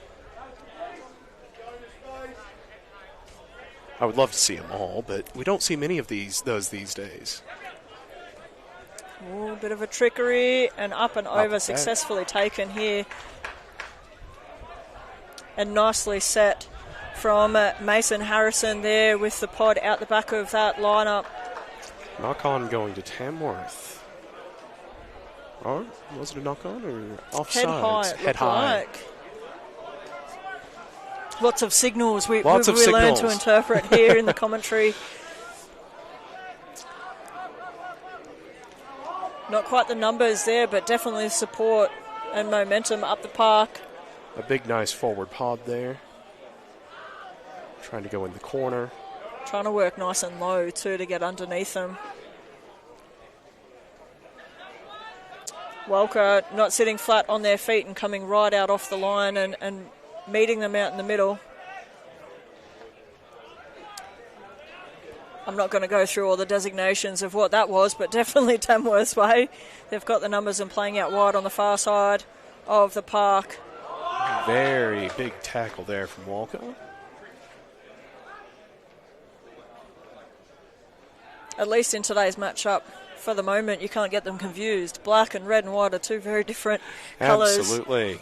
I would love to see them all, but we don't see many of those these days. A bit of a trickery and up and over, successfully taken here. And nicely set from Mason Harrison there with the pod out the back of that lineup. Knock on going to Tamworth. Or was it a knock on or offside? Head high. Lots of signals we learn to interpret here in the commentary. Not quite the numbers there, but definitely support and momentum up the park. A big, nice forward pod there. Trying to go in the corner. Trying to work nice and low, too, to get underneath them. Walcha not sitting flat on their feet and coming right out off the line and meeting them out in the middle. I'm not going to go through all the designations of what that was, but definitely Tamworth's way. They've got the numbers and playing out wide on the far side of the park. Very big tackle there from Walcha. At least in today's matchup, for the moment, you can't get them confused. Black and red and white are two very different colours. Absolutely.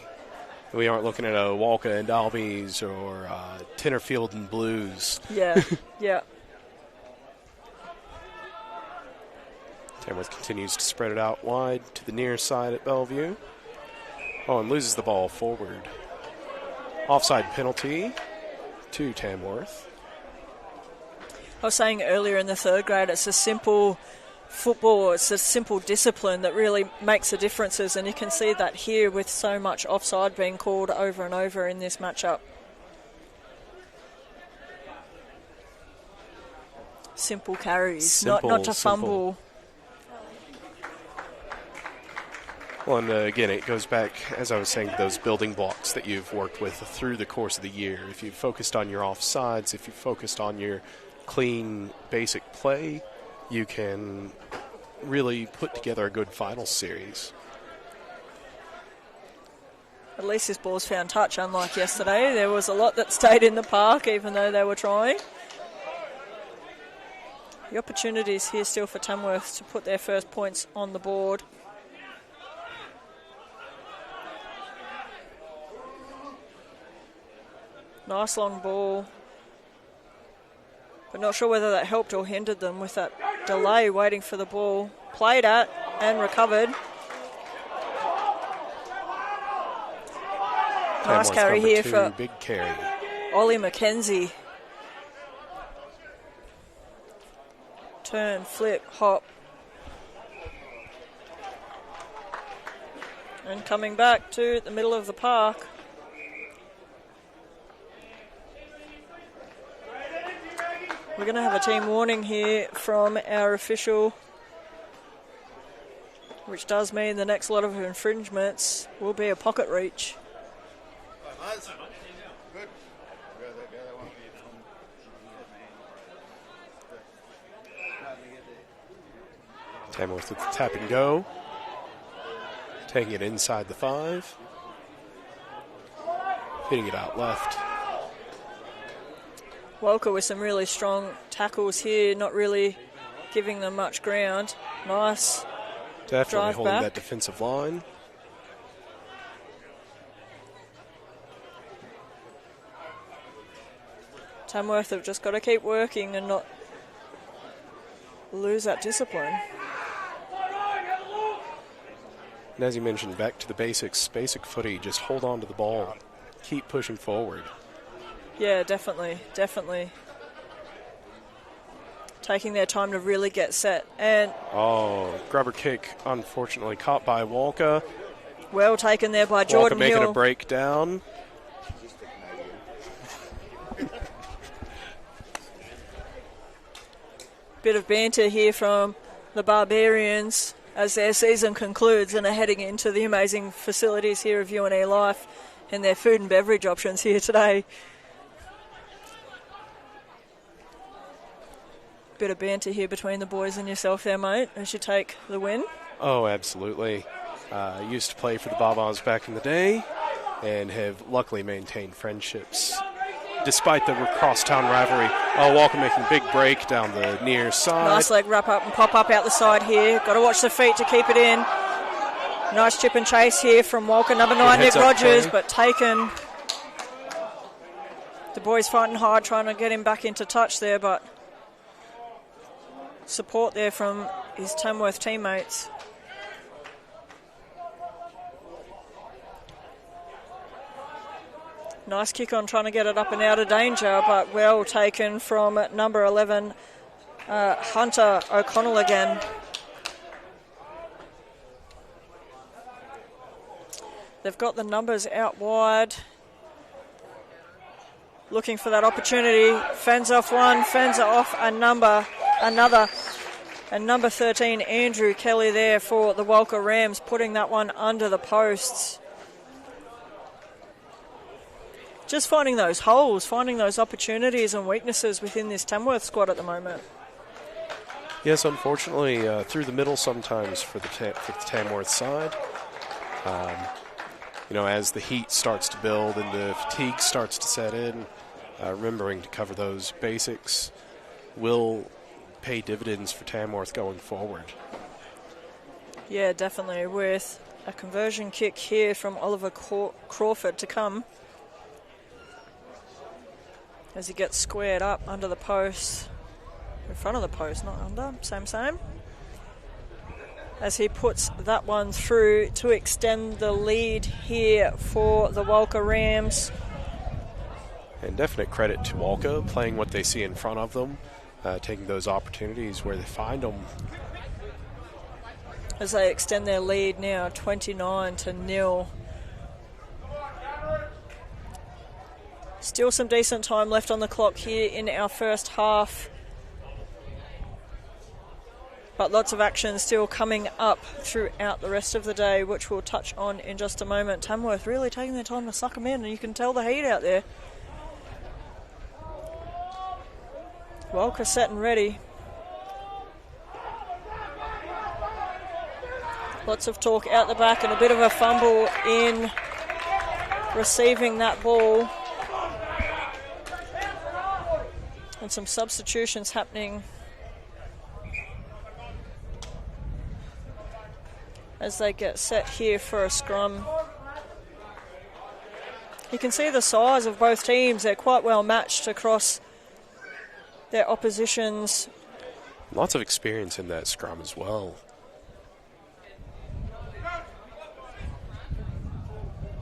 We aren't looking at a Walcha and Albies or Tennerfield and Blues. Yeah, yeah. Tamworth continues to spread it out wide to the near side at Bellevue. Oh, and loses the ball forward. Offside penalty to Tamworth. I was saying earlier in the third grade, it's a simple football, it's a simple discipline that really makes the differences, and you can see that here with so much offside being called over and over in this matchup. Simple carries, not to fumble. Well, and again, it goes back, as I was saying, to those building blocks that you've worked with through the course of the year. If you focused on your offsides, if you focused on your clean, basic play, you can really put together a good final series. At least this ball's found touch, unlike yesterday. There was a lot that stayed in the park, even though they were trying. The opportunities here still for Tamworth to put their first points on the board. Nice long ball. But not sure whether that helped or hindered them with that delay waiting for the ball. Played at and recovered. Nice carry here for big carry. Ollie McKenzie. Turn, flip, hop. And coming back to the middle of the park. We're going to have a team warning here from our official, which does mean the next lot of infringements will be a pocket reach. Tamworth with the tap and go. Taking it inside the 5. Hitting it out left. Walcha with some really strong tackles here, not really giving them much ground. Nice. Definitely drive holding back. that defensive line. Tamworth have just got to keep working and not lose that discipline. And as you mentioned, back to the basics, basic footy, just hold on to the ball. Keep pushing forward. Yeah, definitely, definitely. Taking their time to really get set. And grubber kick, unfortunately, caught by Walcha. well taken there by Jordan Walcha making Hill. a breakdown. Bit of banter here from the Barbarians as their season concludes and are heading into the amazing facilities here of UNE Life and their food and beverage options here today. Bit of banter here between the boys and yourself there, mate, as you take the win. Oh, absolutely. Used to play for the Barbarians back in the day and have luckily maintained friendships despite the crosstown rivalry. Walcha making a big break down the near side. Nice leg wrap up and pop up out the side here. Got to watch the feet to keep it in. Nice chip and chase here from Walcha, number 9, Nick Rogers, but taken. The boys fighting hard, trying to get him back into touch there, but support there from his Tamworth teammates. Nice kick on trying to get it up and out of danger, but well taken from number 11, Hunter O'Connell again. They've got the numbers out wide. Looking for that opportunity. Fends off one, fends off another. And number 13, Andrew Kelly there for the Walcha Rams, putting that one under the posts. Just finding those holes, finding those opportunities and weaknesses within this Tamworth squad at the moment. Yes, unfortunately, through the middle sometimes for the Tamworth side. As the heat starts to build and the fatigue starts to set in, remembering to cover those basics will pay dividends for Tamworth going forward. Yeah, definitely. With a conversion kick here from Oliver Crawford to come. As he gets squared up under the post. In front of the post, not under. Same. As he puts that one through to extend the lead here for the Walcha Rams. And definite credit to Walcha, playing what they see in front of them, taking those opportunities where they find them. As they extend their lead now, 29-0. Still some decent time left on the clock here in our first half. But lots of action still coming up throughout the rest of the day, which we'll touch on in just a moment. Tamworth really taking their time to suck them in, and you can tell the heat out there. Walcha set and ready. Lots of talk out the back and a bit of a fumble in receiving that ball. And some substitutions happening as they get set here for a scrum. You can see the size of both teams. They're quite well matched across their oppositions. Lots of experience in that scrum as well.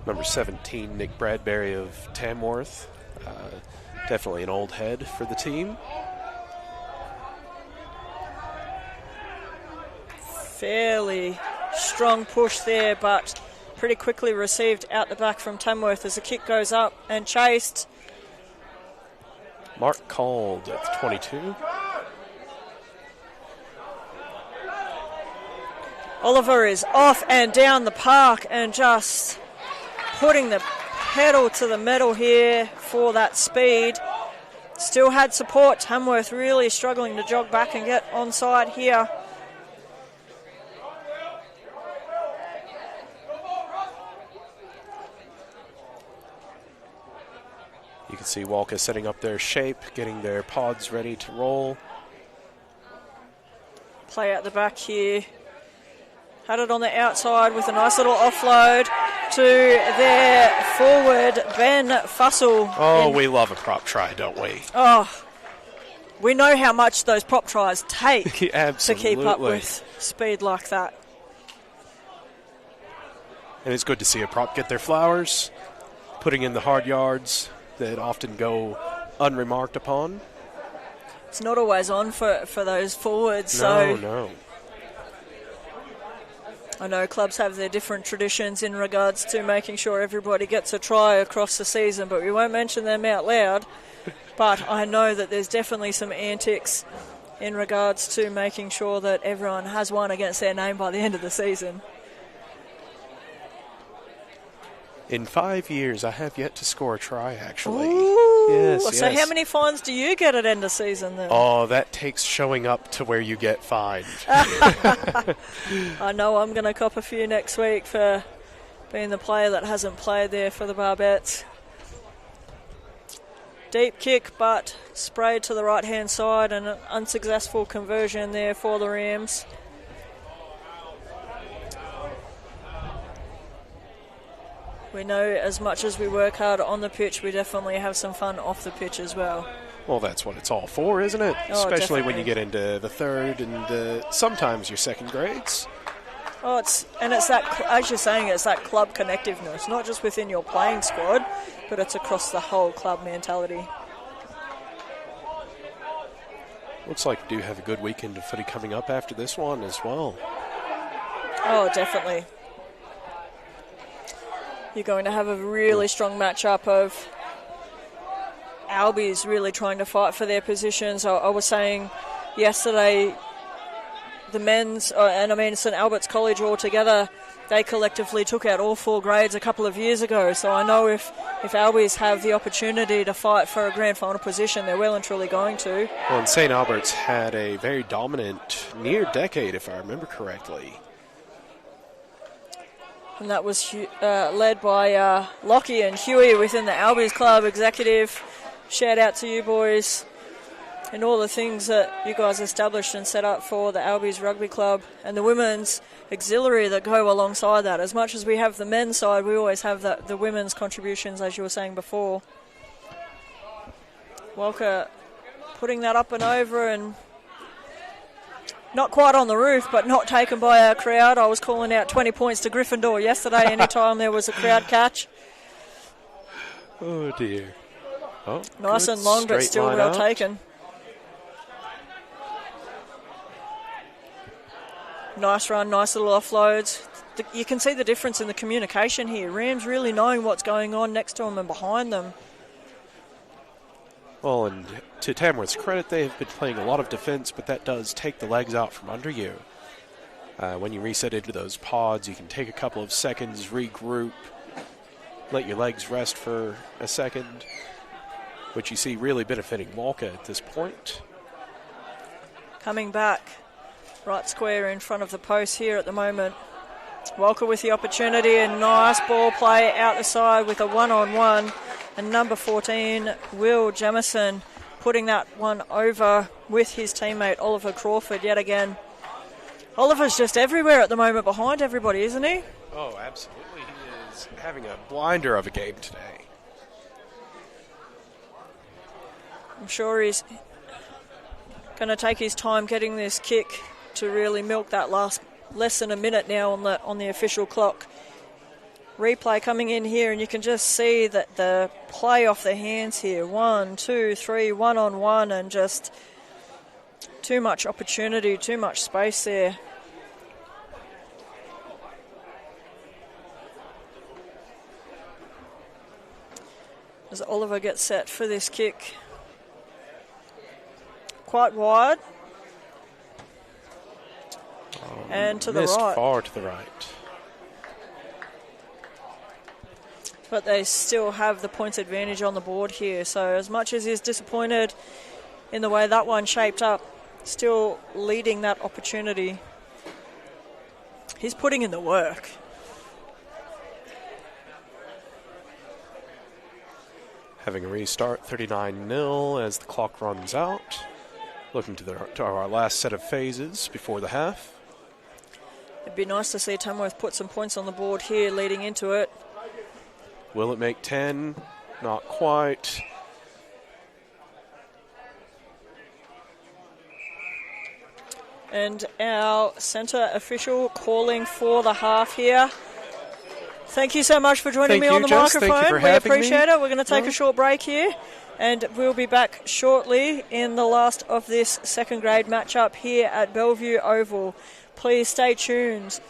Number 17, Nick Bradbury of Tamworth. Definitely an old head for the team. Fairly strong push there, but pretty quickly received out the back from Tamworth as the kick goes up and chased. Mark called at 22. Oliver is off and down the park and just putting the pedal to the metal here for that speed. Still had support. Tamworth really struggling to jog back and get onside here. You can see Walcha setting up their shape, getting their pods ready to roll. Play out the back here. Had it on the outside with a nice little offload to their forward, Ben Fussell. Oh, we love a prop try, don't we? Oh, we know how much those prop tries take to keep up with speed like that. And it's good to see a prop get their flowers, putting in the hard yards that often go unremarked upon. It's not always on for those forwards. No. I know clubs have their different traditions in regards to making sure everybody gets a try across the season, but we won't mention them out loud. But I know that there's definitely some antics in regards to making sure that everyone has one against their name by the end of the season. In 5 years, I have yet to score a try, actually. Ooh, yes. So how many fines do you get at end of season then? Oh, that takes showing up to where you get fined. I know I'm going to cop a few next week for being the player that hasn't played there for the Barbettes. Deep kick, but sprayed to the right-hand side, and an unsuccessful conversion there for the Rams. We know as much as we work hard on the pitch, we definitely have some fun off the pitch as well. Well, that's what it's all for, isn't it? Oh, especially definitely. when you get into the third and sometimes your second grades. Oh, it's that, as you're saying, it's that club connectiveness, not just within your playing squad, but it's across the whole club mentality. Looks like we do have a good weekend of footy coming up after this one as well. Oh, definitely. You're going to have a really strong matchup of Albies really trying to fight for their positions. I was saying yesterday, the men's, and I mean St Albert's College altogether, they collectively took out all 4 grades a couple of years ago. So I know if Albies have the opportunity to fight for a grand final position, they're well and truly going to. Well, and St Albert's had a very dominant near decade, if I remember correctly. And that was led by Lockie and Huey within the Albies Club executive. Shout out to you boys. in all the things that you guys established and set up for the Albies Rugby Club and the women's auxiliary that go alongside that. As much as we have the men's side, we always have the women's contributions, as you were saying before. Walcha putting that up and over, and not quite on the roof, but not taken by our crowd. I was calling out 20 points to Gryffindor yesterday anytime there was a crowd catch. Oh, dear. Oh, nice and long, but still well taken. Nice run, nice little offloads. You can see the difference in the communication here. Rams really knowing what's going on next to them and behind them. Well, and to Tamworth's credit, they have been playing a lot of defense, but that does take the legs out from under you. When you reset into those pods, you can take a couple of seconds, regroup, let your legs rest for a second, which you see really benefiting Walcha at this point. Coming back, right square in front of the post here at the moment. Walcha with the opportunity, and nice ball play out the side with a one-on-one. And number 14, Will Jamison, putting that one over with his teammate Oliver Crawford yet again. Oliver's just everywhere at the moment behind everybody, isn't he? Oh, absolutely. He is having a blinder of a game today. I'm sure he's going to take his time getting this kick to really milk that last less than a minute now on the official clock. Replay coming in here, and you can just see that the play off the hands here. 1, 2, 3, one-on-one, and just too much opportunity, too much space there. As Oliver gets set for this kick. Quite wide. And to the right. Far to the right. But they still have the points advantage on the board here. So as much as he's disappointed in the way that one shaped up, still leading that opportunity. He's putting in the work. Having a restart, 39-0 as the clock runs out. Looking to our last set of phases before the half. It'd be nice to see Tamworth put some points on the board here leading into it. Will it make 10? Not quite. And our centre official calling for the half here. Thank you so much for joining me on the microphone. We appreciate it. We're going to take a short break here, and we'll be back shortly in the last of this second grade matchup here at Bellevue Oval. Please stay tuned.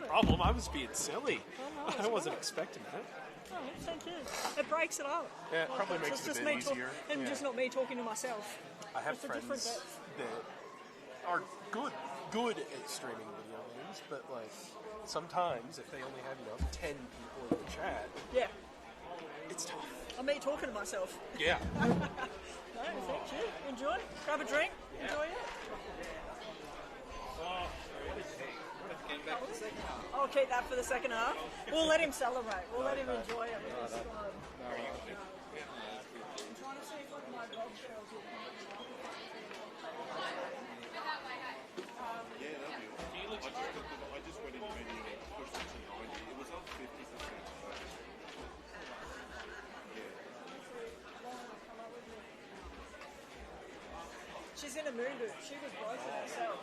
Problem. I was being silly. I wasn't expecting that. Oh, thank you. It breaks it up. Yeah, it probably makes it a bit easier. And just not me talking to myself. I have friends that are good at streaming video games, but like sometimes if they only have 10 people in the chat, it's tough. I'm me talking to myself. Yeah. No, thank you. Enjoy. Grab a drink. Yeah. Enjoy it. I'll keep that for the second half. We'll let him celebrate. We'll let him enjoy it with his squad. I'm trying to see if my dog shells will come. I just went in the menu and pushed it to 90. It was up 50%. She's in a moon boot. She was broken herself.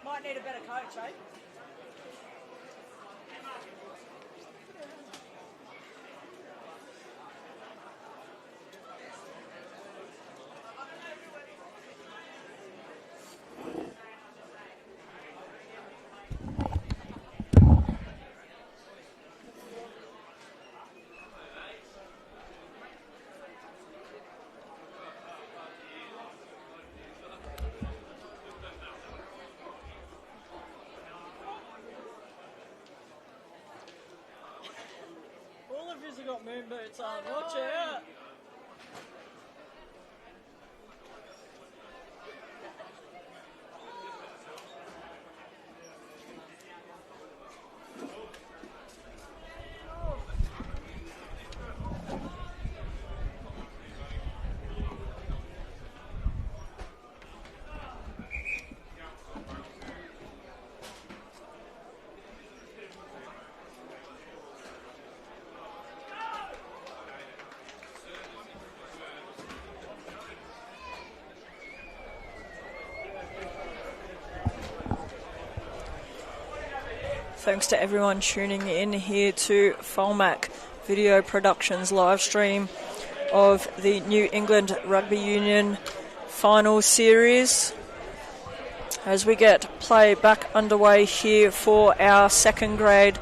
Might need a better coach, eh? All of yous have got moon boots on. Watch out. Thanks to everyone tuning in here to Folmac Video Productions live stream of the New England Rugby Union final series. As we get play back underway here for our second grade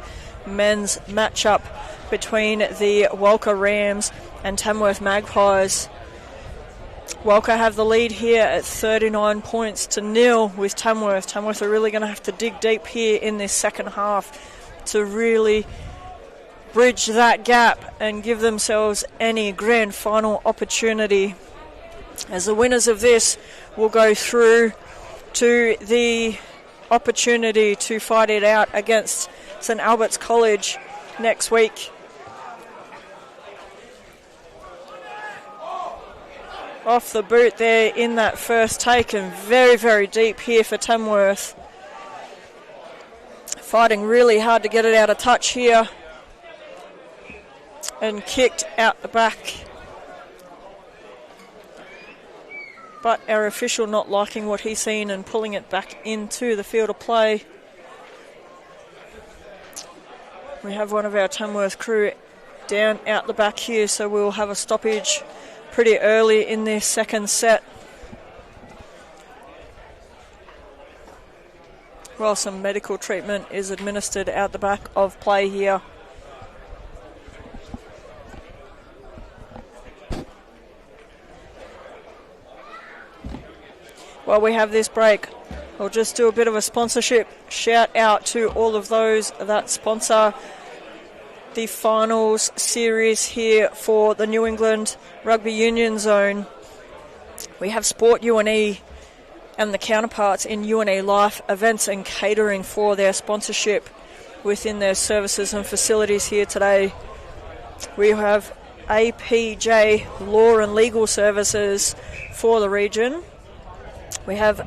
men's matchup between the Walcha Rams and Tamworth Magpies. Walcha have the lead here at 39 points to nil with Tamworth. Tamworth are really going to have to dig deep here in this second half to really bridge that gap and give themselves any grand final opportunity. As the winners of this will go through to the opportunity to fight it out against St Albert's College next week. Off the boot there in that first take, and very, very deep here for Tamworth. Fighting really hard to get it out of touch here. And kicked out the back. But our official not liking what he's seen and pulling it back into the field of play. We have one of our Tamworth crew down out the back here, so we'll have a stoppage pretty early in this second set. While some medical treatment is administered out the back of play here. While we have this break, I'll just do a bit of a sponsorship shout out to all of those that sponsor the finals series here for the New England Rugby Union Zone. We have Sport UNE and the counterparts in UNE Life Events and Catering for their sponsorship within their services and facilities here today. We have APJ Law and Legal Services for the region. We have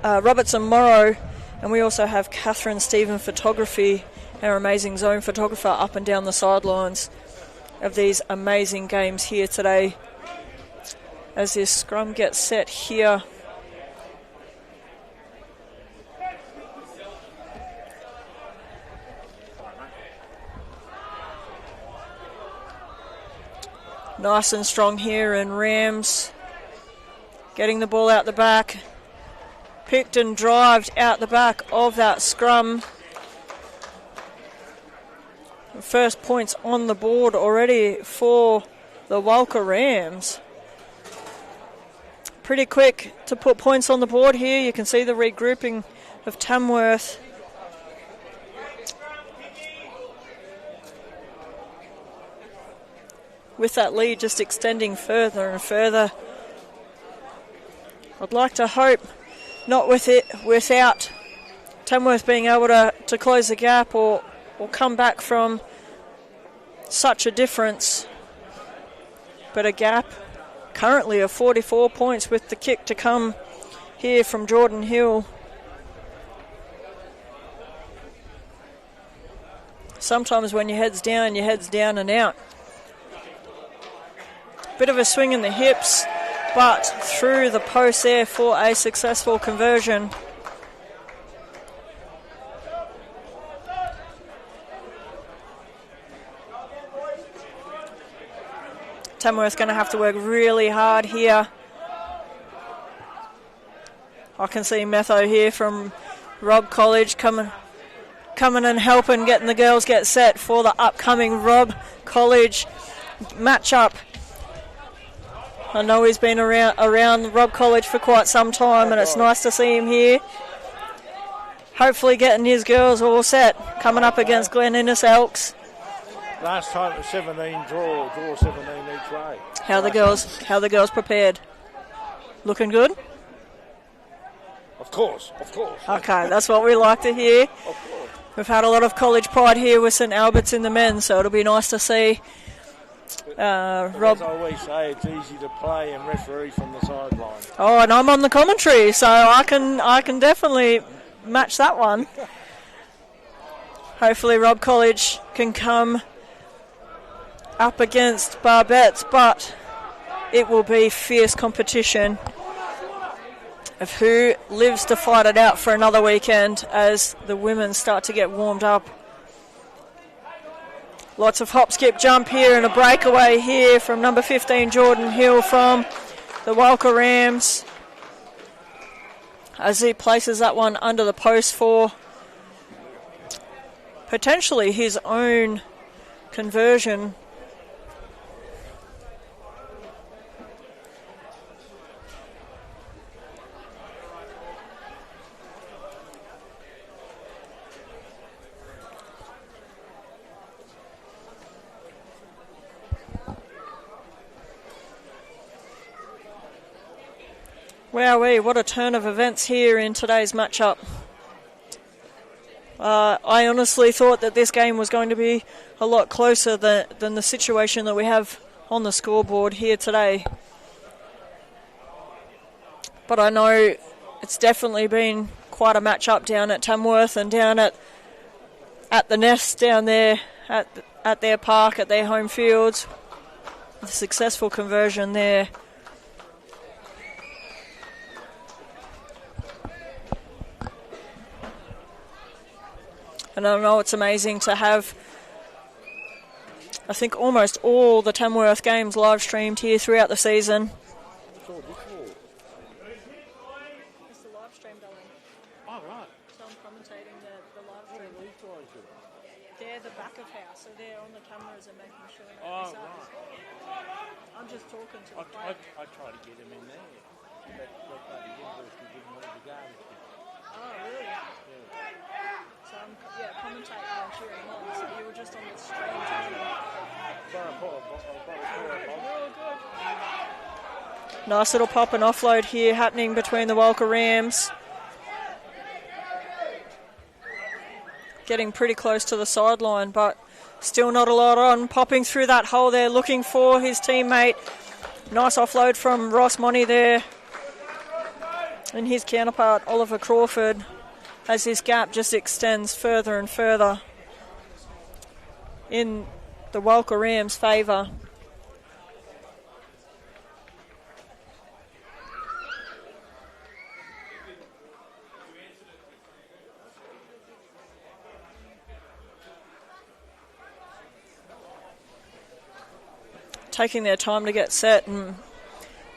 Robertson Morrow, and we also have Catherine Stephen Photography, our amazing zone photographer up and down the sidelines of these amazing games here today. As this scrum gets set here. Nice and strong here, and Rams getting the ball out the back. Picked and drived out the back of that scrum. First points on the board already for the Walcha Rams. Pretty quick to put points on the board here. You can see the regrouping of Tamworth. With that lead just extending further and further. I'd like to hope not without Tamworth being able to close the gap or come back from such a difference. But a gap currently of 44 points with the kick to come here from Jordan Hill. Sometimes when your head's down and out. Bit of a swing in the hips but through the post there for a successful conversion. Tamworth going to have to work really hard here. I can see Metho here from Robb College coming and helping, getting the girls get set for the upcoming Robb College matchup. I know he's been around Robb College for quite some time, and it's nice to see him here. Hopefully getting his girls all set, coming up against Glen Innes Elks. Last time it was 17 draw 17 each way. How the girls prepared? Looking good? Of course. Okay, that's what we like to hear. Of course. We've had a lot of college pride here with St Albert's in the men, so it'll be nice to see Robb. As I always say, it's easy to play and referee from the sideline. Oh, and I'm on the commentary, so I can definitely match that one. Hopefully Robb College can come up against Barbettes, but it will be fierce competition of who lives to fight it out for another weekend as the women start to get warmed up. Lots of hop, skip, jump here and a breakaway here from number 15 Jordan Hill from the Walcha Rams as he places that one under the post for potentially his own conversion. Wowee, what a turn of events here in today's matchup. I honestly thought that this game was going to be a lot closer than the situation that we have on the scoreboard here today. But I know it's definitely been quite a matchup down at Tamworth and down at the Nest down there at their park, at their home fields. A successful conversion there. And I know it's amazing to have, I think, almost all the Tamworth games live streamed here throughout the season. It's the live stream, darling. Oh, right. So I'm commentating the live stream. They're the back of house, so they're on the cameras and making sure that Oh, it's up. right. I'm just talking to the player. I try to get him in there. But the university didn't want to go. Oh, really? Yeah. So I'm commentating and cheering on. So you were just on the stream talking. Nice little pop and offload here happening between the Walcha Rams. Getting pretty close to the sideline, but still not a lot on. Popping through that hole there, looking for his teammate. Nice offload from Ross Money there. And his counterpart, Oliver Crawford, as his gap just extends further and further in the Walcha Rams' favour. Taking their time to get set and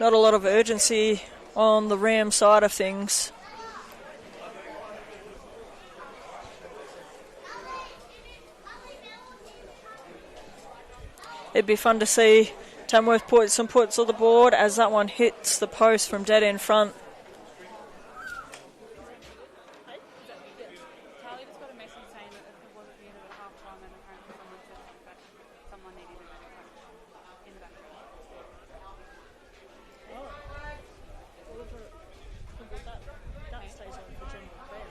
not a lot of urgency on the Ram side of things. It'd be fun to see Tamworth put some puts on the board as that one hits the post from dead in front. Charlie just got a message saying that it wasn't the end of the half time and apparently someone said that someone needed a touch in the back. That stays on for Jim. I don't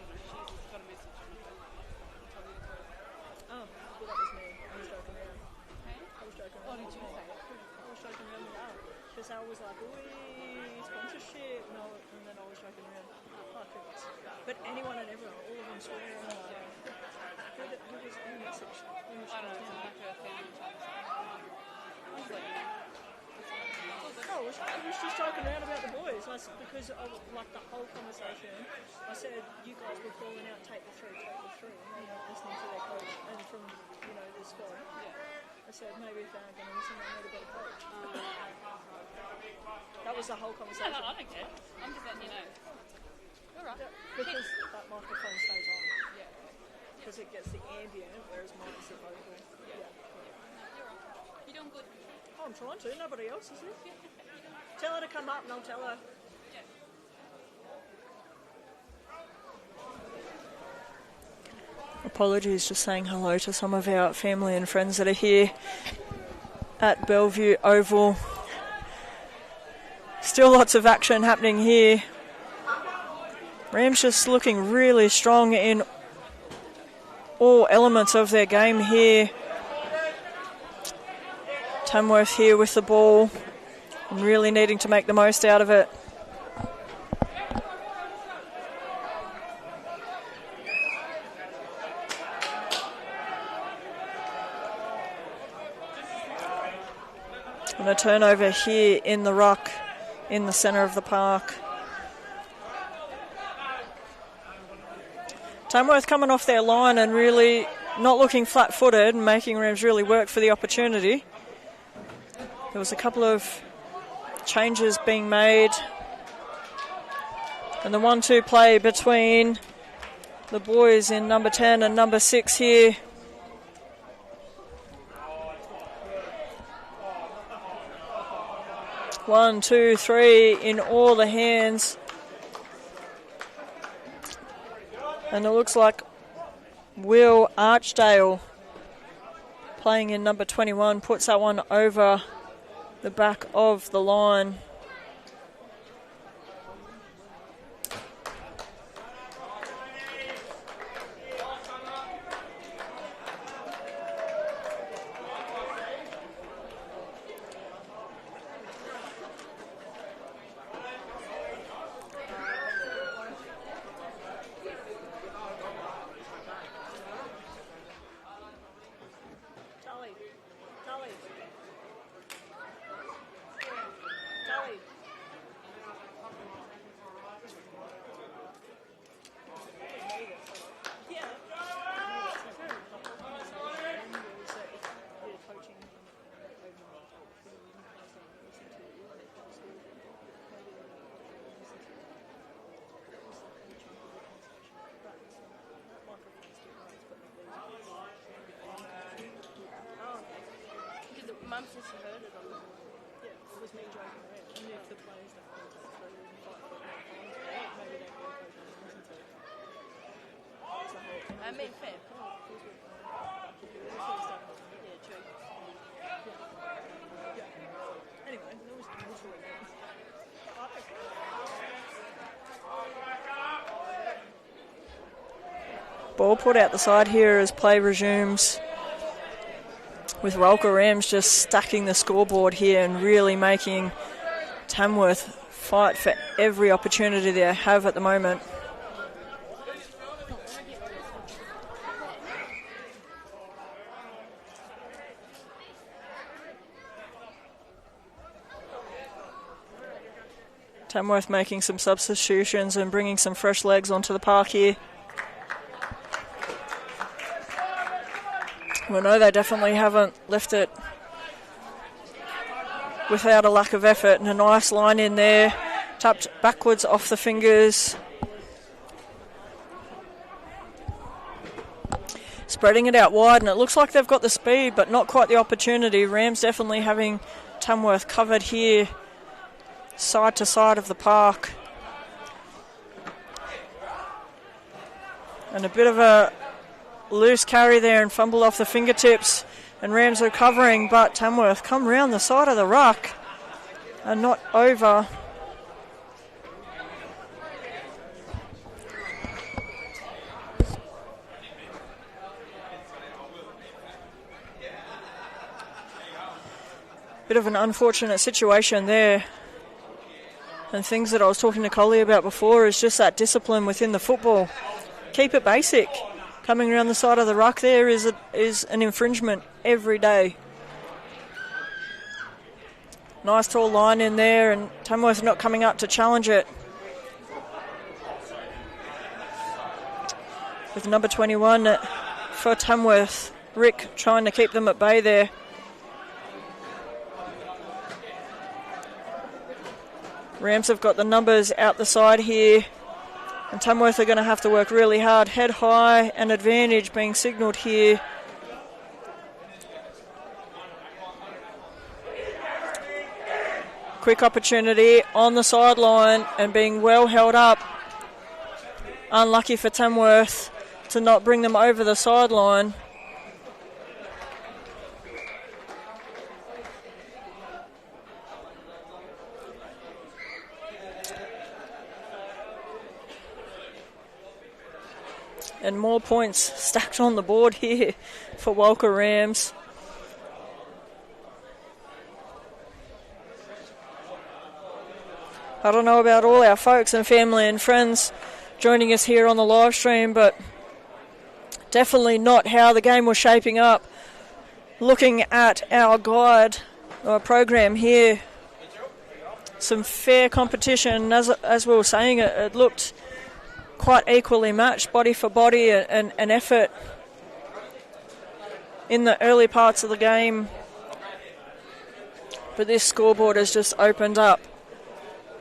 know, she's got a message from the phone. Oh, well, that was me. I was joking around. Hey? I was joking around. What did you say? I was joking around with that. Because I was like, ooh, sponsorship. No, and then I was joking around. But anyone and everyone, all of them swear. And I'm like, who was on the message? I don't know, it's like a family chat. I was like, Oh, I was just joking around about the boys. Because of like the whole conversation, I said you guys were calling out take the three, and they weren't listening to their coach and from the squad. I said maybe if they aren't going to listen, they need a better coach. That was the whole conversation. No, I don't care. I'm just letting you know. All right. Yeah, because that microphone stays on. Yeah. Because it gets the ambient, whereas mine's the vocal. Yeah. No, you're right. You're doing good. Oh, I'm trying to. Nobody else is it? Tell her to come up and I'll tell her. Apologies, just saying hello to some of our family and friends that are here at Bellevue Oval. Still lots of action happening here. Rams just looking really strong in all elements of their game here. Tamworth here with the ball and really needing to make the most out of it. And a turnover here in the ruck in the centre of the park. Tamworth coming off their line and really not looking flat-footed and making Rams really work for the opportunity. There was a couple of changes being made. And the 1-2 play between the boys in number 10 and number 6 here. One, two, three in all the hands. And it looks like Will Archdale, playing in number 21, puts that one over the back of the line. Mum says she heard it on the... Yeah, it was me joking around. And if the players don't want to take through and fight for their times, maybe they can go and listen to it. I mean, fair. Yeah, true. Anyway, that was literally it. Ball put out the side here as play resumes, with Walcha Rams just stacking the scoreboard here and really making Tamworth fight for every opportunity they have at the moment. Tamworth making some substitutions and bringing some fresh legs onto the park here. Well, no, they definitely haven't left it without a lack of effort, and a nice line in there, tapped backwards off the fingers. Spreading it out wide, and it looks like they've got the speed, but not quite the opportunity. Rams definitely having Tamworth covered here, side to side of the park. And a bit of a loose carry there and fumble off the fingertips, and Rams are covering, but Tamworth come round the side of the ruck and not over. Bit of an unfortunate situation there, and things that I was talking to Collie about before is just that discipline within the football. Keep it basic. Coming around the side of the ruck there is an infringement every day. Nice tall line in there, and Tamworth not coming up to challenge it. With number 21 for Tamworth, Rick trying to keep them at bay there. Rams have got the numbers out the side here, and Tamworth are going to have to work really hard. Head high, and advantage being signalled here. Quick opportunity on the sideline and being well held up. Unlucky for Tamworth to not bring them over the sideline. And more points stacked on the board here for Walcha Rams. I don't know about all our folks and family and friends joining us here on the live stream, but definitely not how the game was shaping up. Looking at our guide or program here, some fair competition. As we were saying, it looked quite equally matched, body for body and effort in the early parts of the game. But this scoreboard has just opened up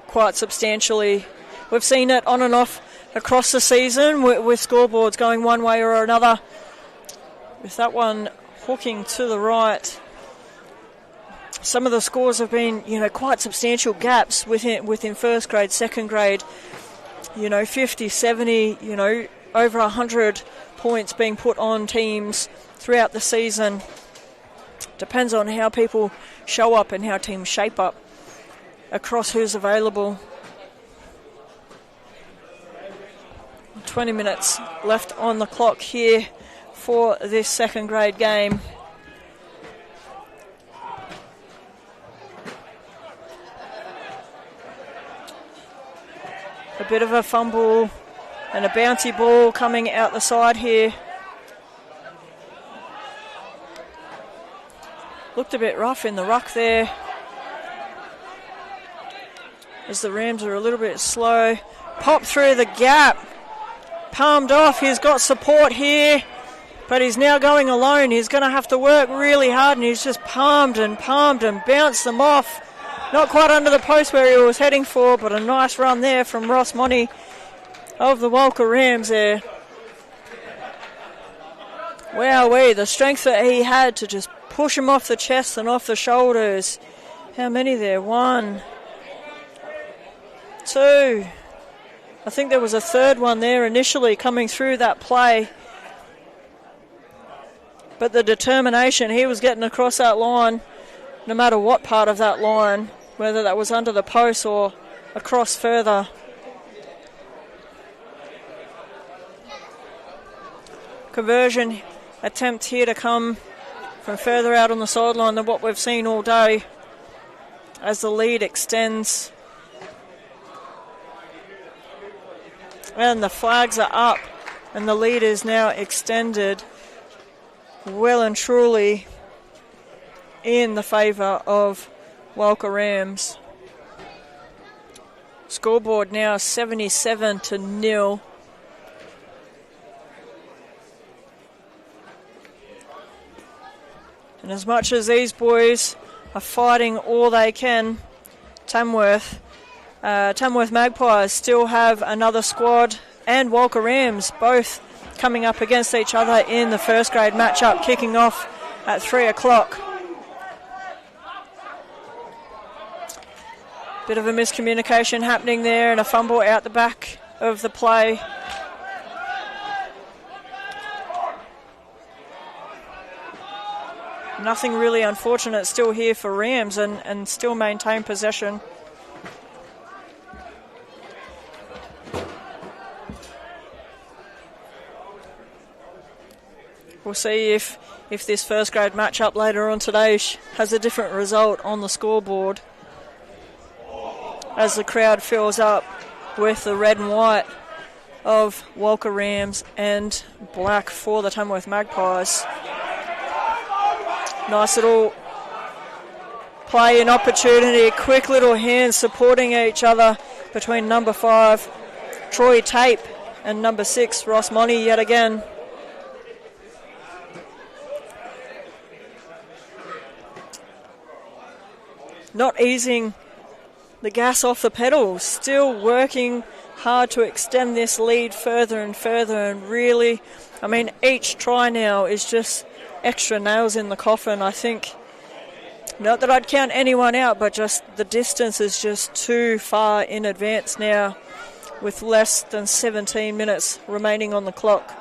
quite substantially. We've seen it on and off across the season with scoreboards going one way or another. With that one hooking to the right, some of the scores have been, quite substantial gaps within first grade, second grade. 50, 70, over 100 points being put on teams throughout the season. Depends on how people show up and how teams shape up across who's available. 20 minutes left on the clock here for this second grade game. A bit of a fumble and a bouncy ball coming out the side here. Looked a bit rough in the ruck there, as the Rams are a little bit slow. Pop through the gap. Palmed off. He's got support here, but he's now going alone. He's going to have to work really hard, and he's just palmed and bounced them off. Not quite under the post where he was heading for, but a nice run there from Ross Money of the Walcha Rams there. Wowee, the strength that he had to just push him off the chest and off the shoulders. How many there? 1, 2. I think there was a third one there initially coming through that play. But the determination, he was getting across that line, no matter what part of that line, whether that was under the post or across further. Conversion attempt here to come from further out on the sideline than what we've seen all day, as the lead extends. And the flags are up, and the lead is now extended well and truly in the favour of Walcha Rams. Scoreboard now 77-0. And as much as these boys are fighting all they can, Tamworth Magpies still have another squad, and Walcha Rams both coming up against each other in the first grade matchup, kicking off at 3 o'clock. Bit of a miscommunication happening there, and a fumble out the back of the play. Nothing really unfortunate still here for Rams, and still maintain possession. We'll see if this first grade matchup later on today has a different result on the scoreboard, as the crowd fills up with the red and white of Walcha Rams and black for the Tamworth Magpies. Nice little play an opportunity. Quick little hands supporting each other between number 5, Troy Tape, and number 6, Ross Money yet again. Not easing the gas off the pedals, still working hard to extend this lead further and further, and really, I mean, each try now is just extra nails in the coffin. I think, not that I'd count anyone out, but just the distance is just too far in advance now, with less than 17 minutes remaining on the clock,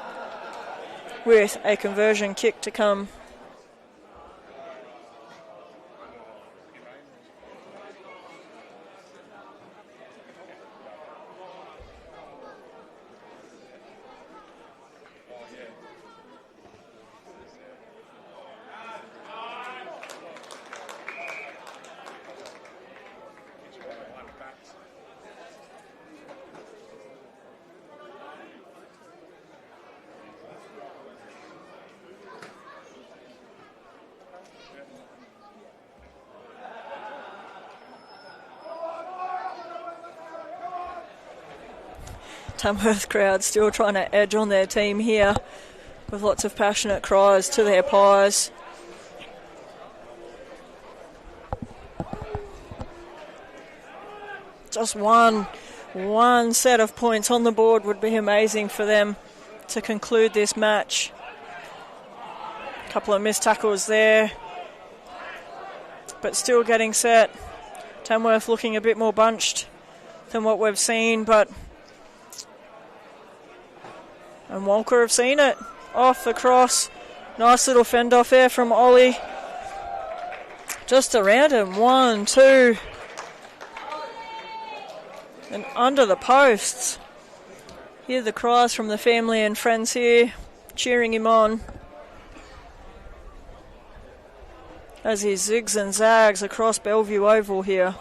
with a conversion kick to come. Tamworth crowd still trying to edge on their team here, with lots of passionate cries to their pies. Just one set of points on the board would be amazing for them to conclude this match. A couple of missed tackles there, but still getting set. Tamworth looking a bit more bunched than what we've seen, but and Walcha have seen it. Off the cross. Nice little fend off there from Ollie. Just around him. 1, 2. And under the posts. Hear the cries from the family and friends here, cheering him on as he zigs and zags across Bellevue Oval here.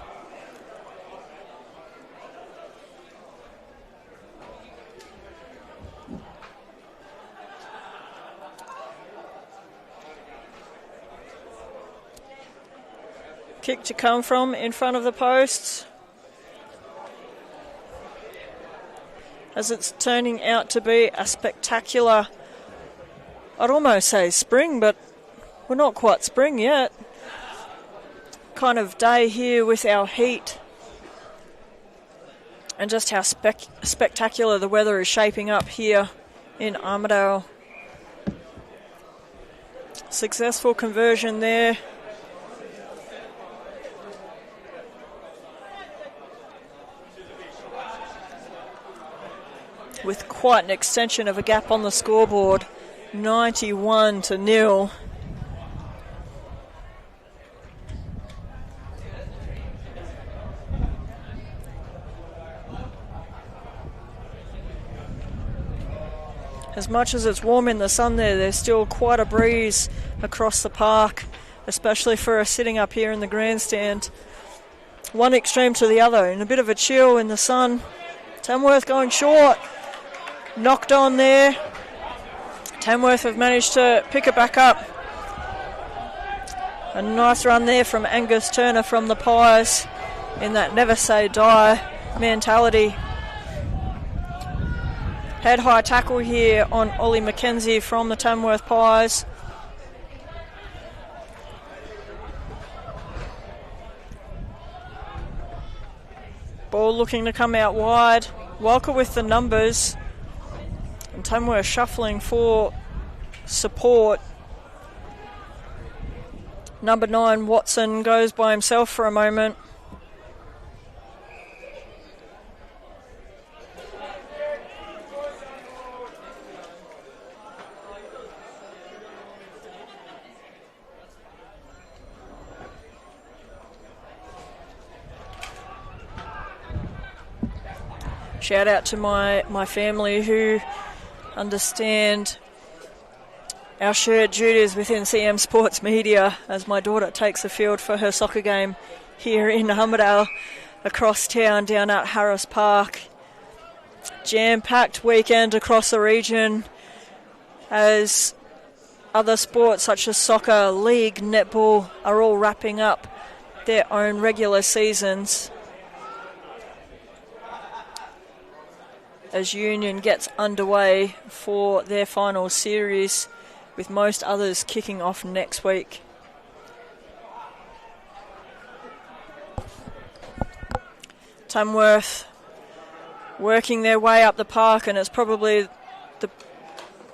Kick to come from in front of the posts, as it's turning out to be a spectacular, I'd almost say spring, but we're not quite spring yet, kind of day here with our heat, and just how spectacular the weather is shaping up here in Armidale. Successful conversion there. With quite an extension of a gap on the scoreboard, 91-0. As much as it's warm in the sun there's still quite a breeze across the park, especially for us sitting up here in the grandstand. One extreme to the other, and a bit of a chill in the sun. Tamworth going short. Knocked on there. Tamworth have managed to pick it back up. A nice run there from Angus Turner from the Pies in that never say die mentality. Head high tackle here on Ollie McKenzie from the Tamworth Pies. Ball looking to come out wide. Walcha with the numbers. And Tamworth shuffling for support. Number 9, Watson, goes by himself for a moment. Shout out to my family who understand our shared duties within CM Sports Media as my daughter takes the field for her soccer game here in Armidale, across town down at Harris Park. Jam-packed weekend across the region as other sports such as soccer, league, netball are all wrapping up their own regular seasons as Union gets underway for their final series, with most others kicking off next week. Tamworth working their way up the park, and it's probably the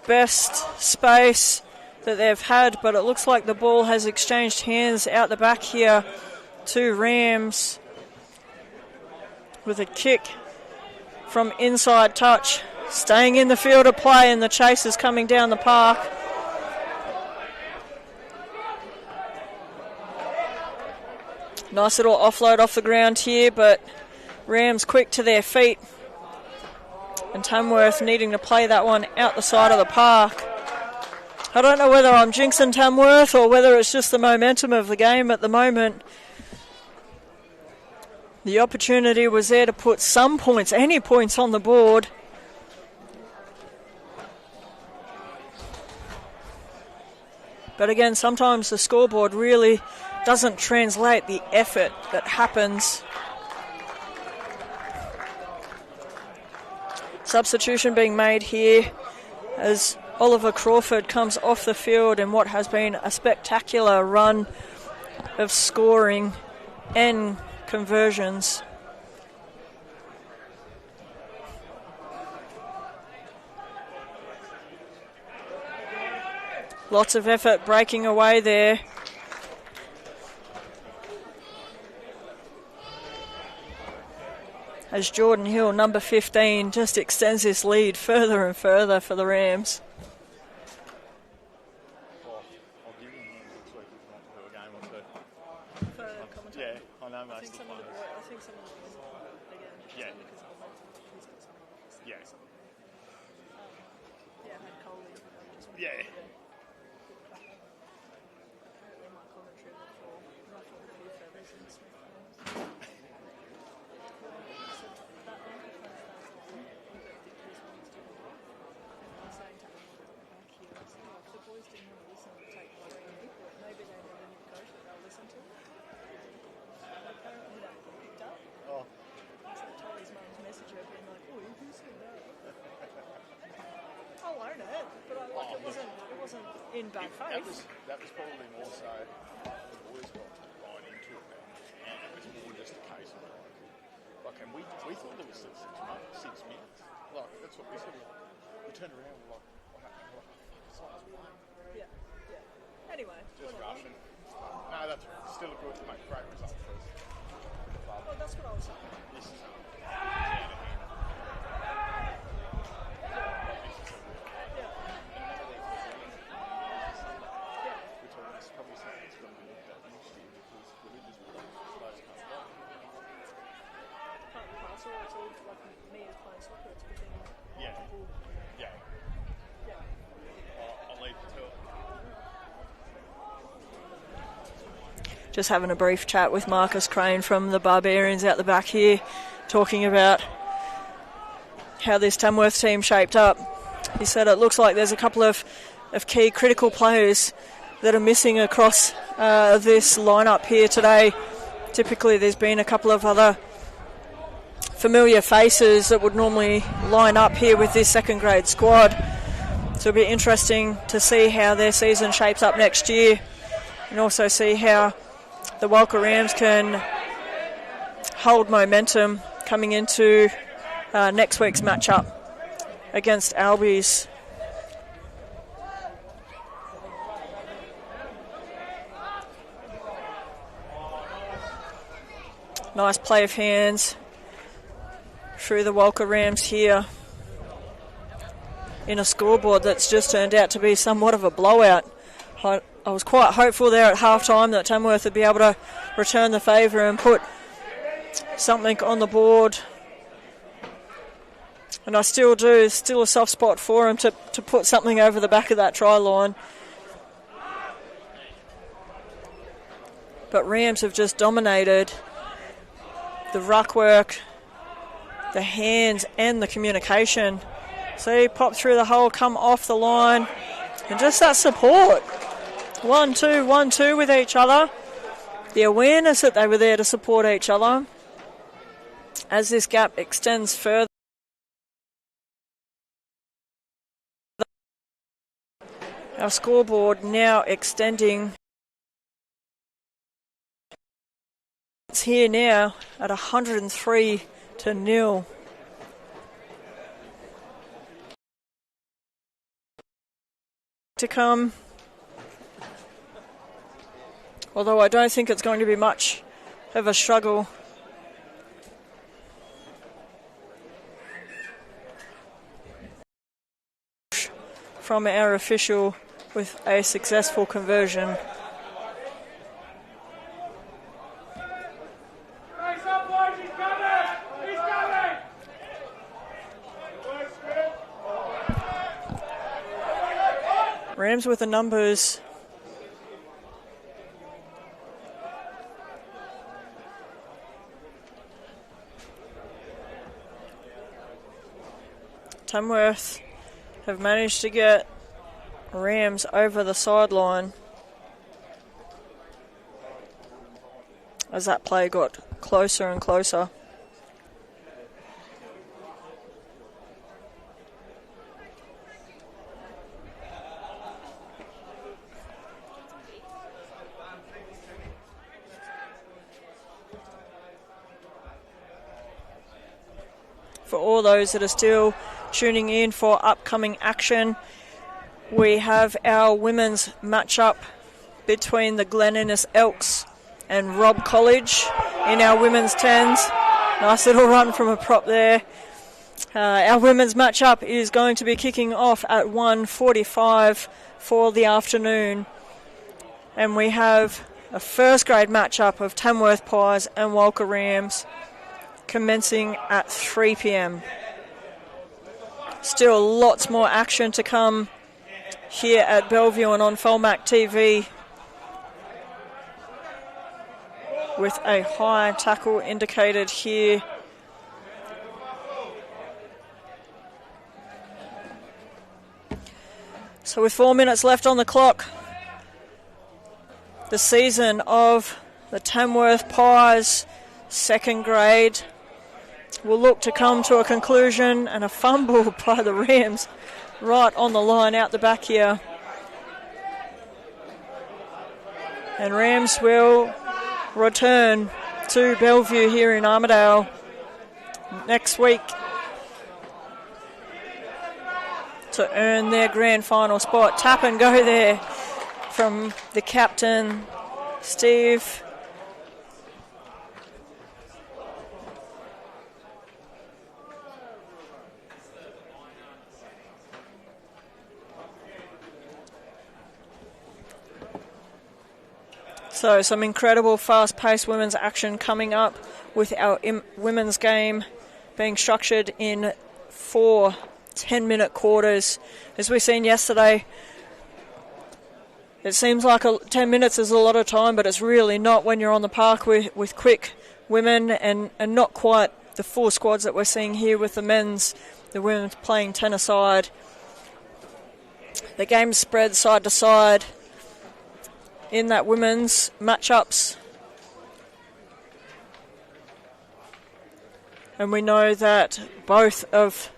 best space that they've had, but it looks like the ball has exchanged hands out the back here to Rams with a kick from inside touch, staying in the field of play, and the chase is coming down the park. Nice little offload off the ground here, but Rams quick to their feet, and Tamworth needing to play that one out the side of the park. I don't know whether I'm jinxing Tamworth or whether it's just the momentum of the game at the moment. The opportunity was there to put some points, any points on the board. But again, sometimes the scoreboard really doesn't translate the effort that happens. Substitution being made here as Oliver Crawford comes off the field in what has been a spectacular run of scoring and conversions. Lots of effort breaking away there. As Jordan Hill, number 15, just extends his lead further and further for the Rams. Well, I'll give him next week if you want to do a game or two. For commentary. Yeah, I know most of the players. I think some of them again. Yeah. Because I'll make he's got some of them. Yeah. Yeah, I had Coley. Yeah. Apparently my commentary before ruffled a few feathers in Smith. In bad faith. That was probably more so the boys got right into it then, and it was more just a case of like and we thought there was 6 minutes. Like that's what we said. We turned around and we're like, what happened? We're like, it's last one. Yeah. Anyway. Just rushing. No, that's still a good, great result for us. Well, that's what I was saying. This is Just having a brief chat with Marcus Crane from the Barbarians out the back here, talking about how this Tamworth team shaped up. He said it looks like there's a couple of key critical players that are missing across this lineup here today. Typically there's been a couple of other familiar faces that would normally line up here with this second grade squad. So it'll be interesting to see how their season shapes up next year, and also see how the Walcha Rams can hold momentum coming into next week's matchup against Albies. Nice play of hands through the Walcha Rams here in a scoreboard that's just turned out to be somewhat of a blowout. I was quite hopeful there at half-time that Tamworth would be able to return the favour and put something on the board. And I still do. Still a soft spot for him to put something over the back of that try line. But Rams have just dominated the ruck work, the hands and the communication. See, pop through the hole, come off the line, and just that support. 1-2, 1-2 with each other. the awareness that they were there to support each other as this gap extends further. Our scoreboard now extending. It's here now at 103-0. To come. Although I don't think it's going to be much of a struggle. From our official with a successful conversion. Rams with the numbers. Tamworth have managed to get Rams over the sideline as that play got closer and closer. For all those that are still tuning in for upcoming action, we have our women's matchup between the Glen Elks and Robb College in our women's 10s. Nice little run from a prop there. Our women's matchup is going to be kicking off at 1:45 for the afternoon. And we have a first grade matchup of Tamworth Pies and Walcha Rams commencing at 3 p.m. Still lots more action to come here at Bellevue and on Felmac TV, with a high tackle indicated here. So with 4 minutes left on the clock, the season of the Tamworth Pies second grade will look to come to a conclusion, and a fumble by the Rams right on the line out the back here. And Rams will return to Bellevue here in Armidale next week to earn their grand final spot. Tap and go there from the captain, Steve. So some incredible fast-paced women's action coming up, with our women's game being structured in 4 10-minute quarters. As we've seen yesterday, it seems like 10 minutes is a lot of time, but it's really not when you're on the park with quick women and not quite the full squads that we're seeing here with the men's. The women's playing 10 aside. The game's spread side to side in that women's matchups. And we know that both of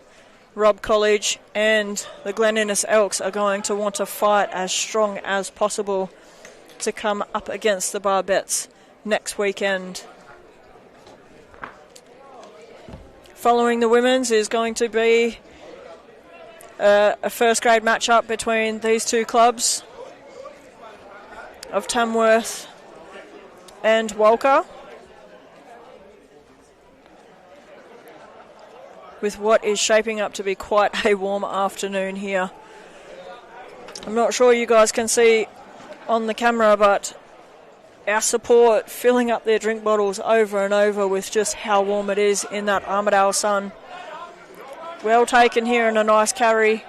Robb College and the Glen Elks are going to want to fight as strong as possible to come up against the Barbets next weekend. Following the women's is going to be a first grade matchup between these two clubs of Tamworth and Walcha, with what is shaping up to be quite a warm afternoon here. I'm not sure you guys can see on the camera, but our support filling up their drink bottles over and over with just how warm it is in that Armidale sun. Well taken here and a nice carry.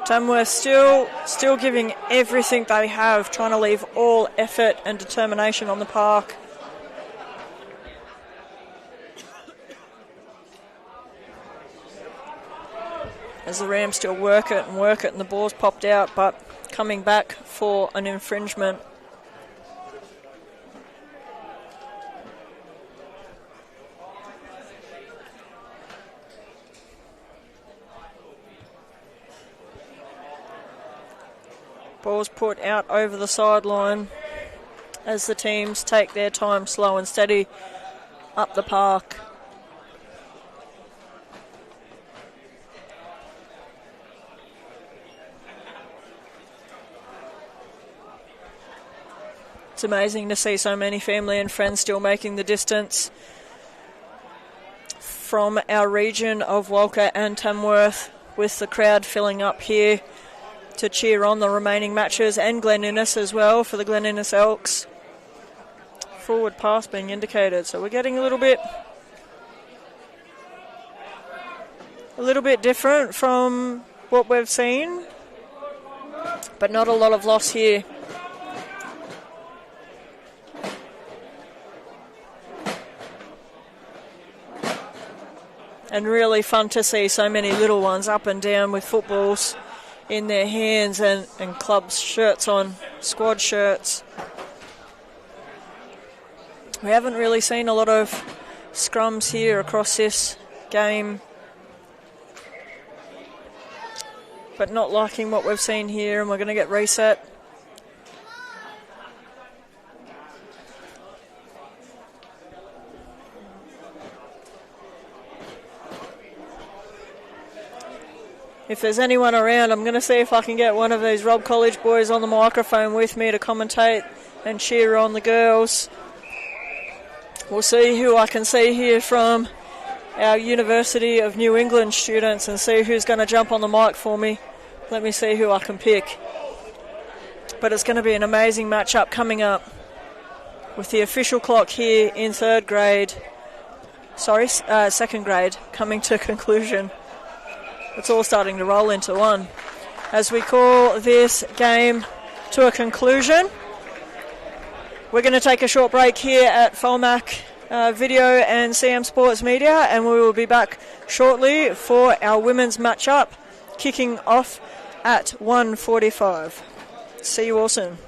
Tamworth still giving everything they have, trying to leave all effort and determination on the park. as the Rams still work it, and the ball's popped out, but coming back for an infringement. Ball's put out over the sideline as the teams take their time slow and steady up the park. It's amazing to see so many family and friends still making the distance from our region of Walcha and Tamworth, with the crowd filling up here to cheer on the remaining matches, and Glen as well for the Glen Elks. Forward pass being indicated, so we're getting a little bit different from what we've seen, but not a lot of loss here. And really fun to see so many little ones up and down with footballs in their hands and club shirts on, squad shirts. We haven't really seen a lot of scrums here across this game, but not liking what we've seen here, and we're going to get reset. If there's anyone around, I'm going to see if I can get one of these Robb College boys on the microphone with me to commentate and cheer on the girls. We'll see who I can see here from our University of New England students and see who's going to jump on the mic for me. Let me see who I can pick. But it's going to be an amazing matchup coming up with the official clock here in second grade coming to conclusion. It's all starting to roll into one as we call this game to a conclusion. We're going to take a short break here at Folmac Video and CM Sports Media, and we will be back shortly for our women's matchup, kicking off at 1:45. See you all soon.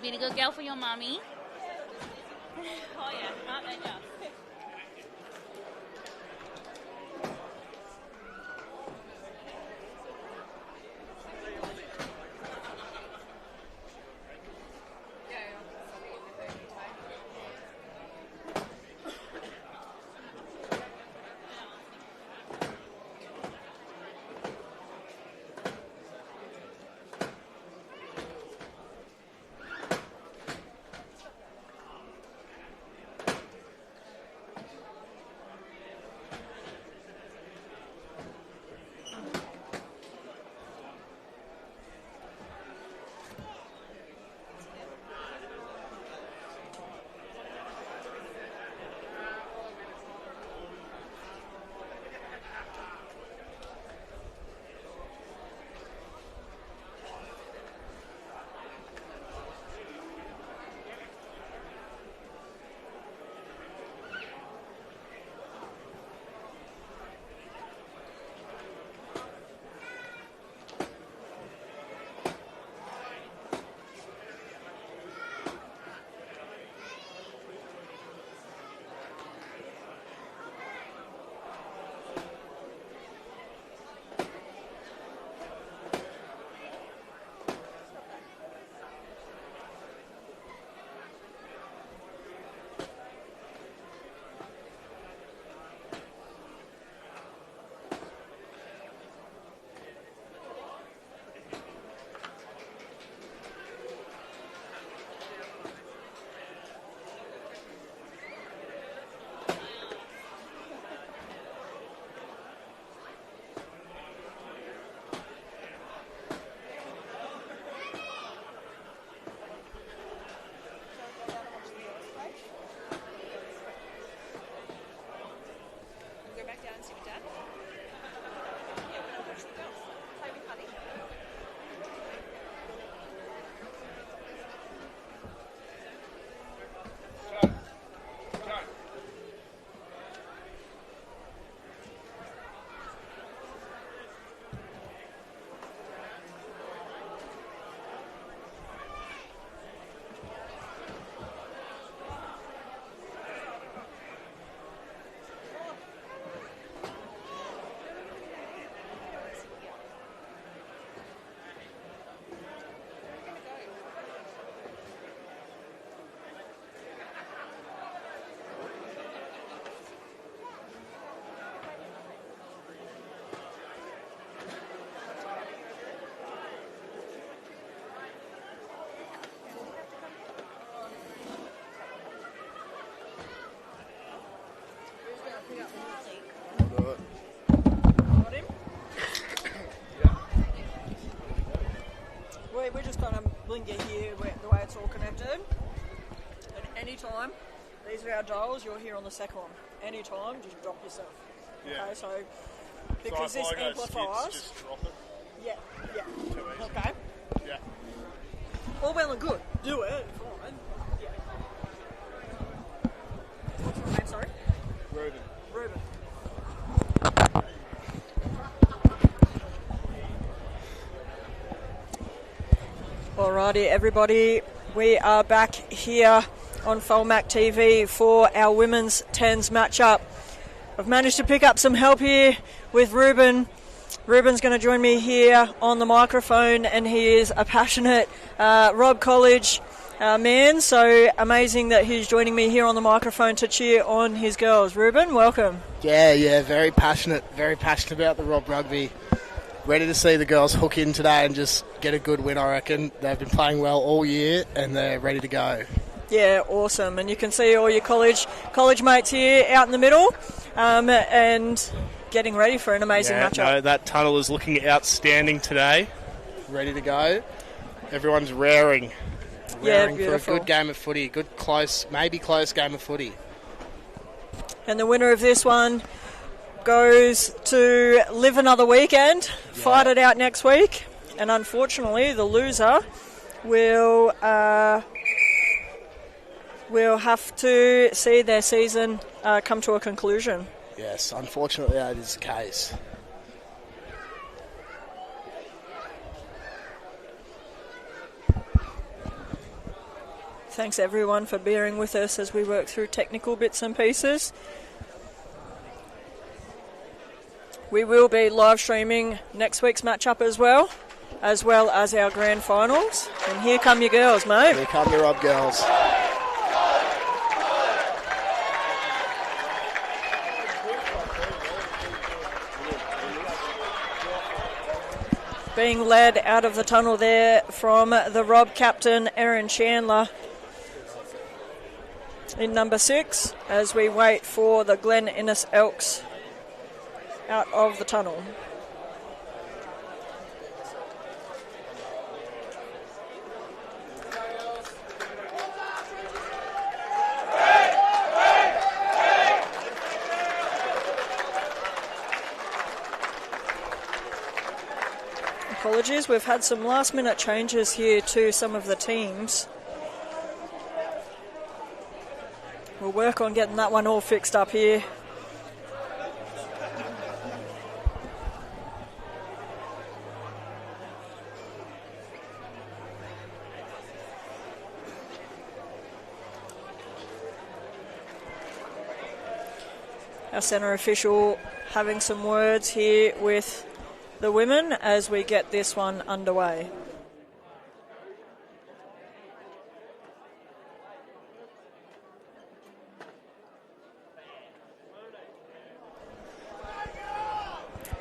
Being a good girl for your mummy. Oh yeah, aren't they just? We're just going to linger here the way it's all connected. And any time, these are our dials, you're here on the second one. Any time, just drop yourself. Yeah. Okay, so because so if this I go amplifies. skips, just drop it. Yeah. Too easy. Okay. Yeah. All well and good. Do it. Fine. Yeah. What's your name, sorry? Reuben. Reuben. Alrighty, everybody. We are back here on Folmac TV for our women's 10s matchup. I've managed to pick up some help here with Reuben. Reuben's going to join me here on the microphone, and he is a passionate Robb College man, so amazing that he's joining me here on the microphone to cheer on his girls. Reuben, welcome. Yeah, very passionate about the Robb Rugby. Ready to see the girls hook in today and just get a good win, I reckon. They've been playing well all year and they're ready to go. Yeah, awesome. And you can see all your college mates here out in the middle and getting ready for an amazing matchup. No, that tunnel is looking outstanding today. Ready to go. Everyone's raring for a good game of footy. Good, close game of footy. And the winner of this one goes to live another weekend, fight it out next week, and unfortunately the loser will have to see their season come to a conclusion. Yes, unfortunately that is the case. Thanks everyone for bearing with us as we work through technical bits and pieces. We will be live streaming next week's matchup as well as our grand finals. And here come your girls, mate. Here come your Robb girls. Being led out of the tunnel there from the Robb captain, Erin Chandler, in number 6, as we wait for the Glen Innes Elks out of the tunnel. Apologies, we've had some last minute changes here to some of the teams. We'll work on getting that one all fixed up here. Our centre official having some words here with the women as we get this one underway.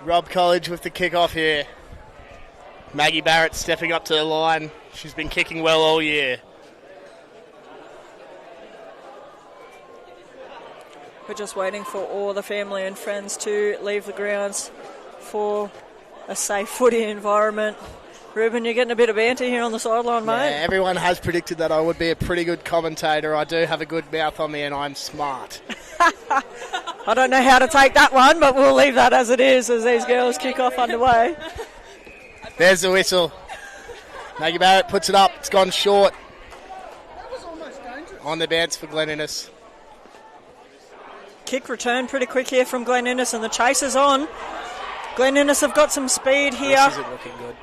Robb College with the kick-off here. Maggie Barrett stepping up to the line. She's been kicking well all year. We're just waiting for all the family and friends to leave the grounds for a safe footy environment. Ruben, you're getting a bit of banter here on the sideline, mate. Yeah, everyone has predicted that I would be a pretty good commentator. I do have a good mouth on me and I'm smart. I don't know how to take that one, but we'll leave that as it is as these girls kick off underway. There's the whistle. Maggie Barrett puts it up. It's gone short. On the bounce for Glen Innes. Kick return pretty quick here from Glen Innes, and the chase is on. Glen Innes have got some speed here. This isn't looking good.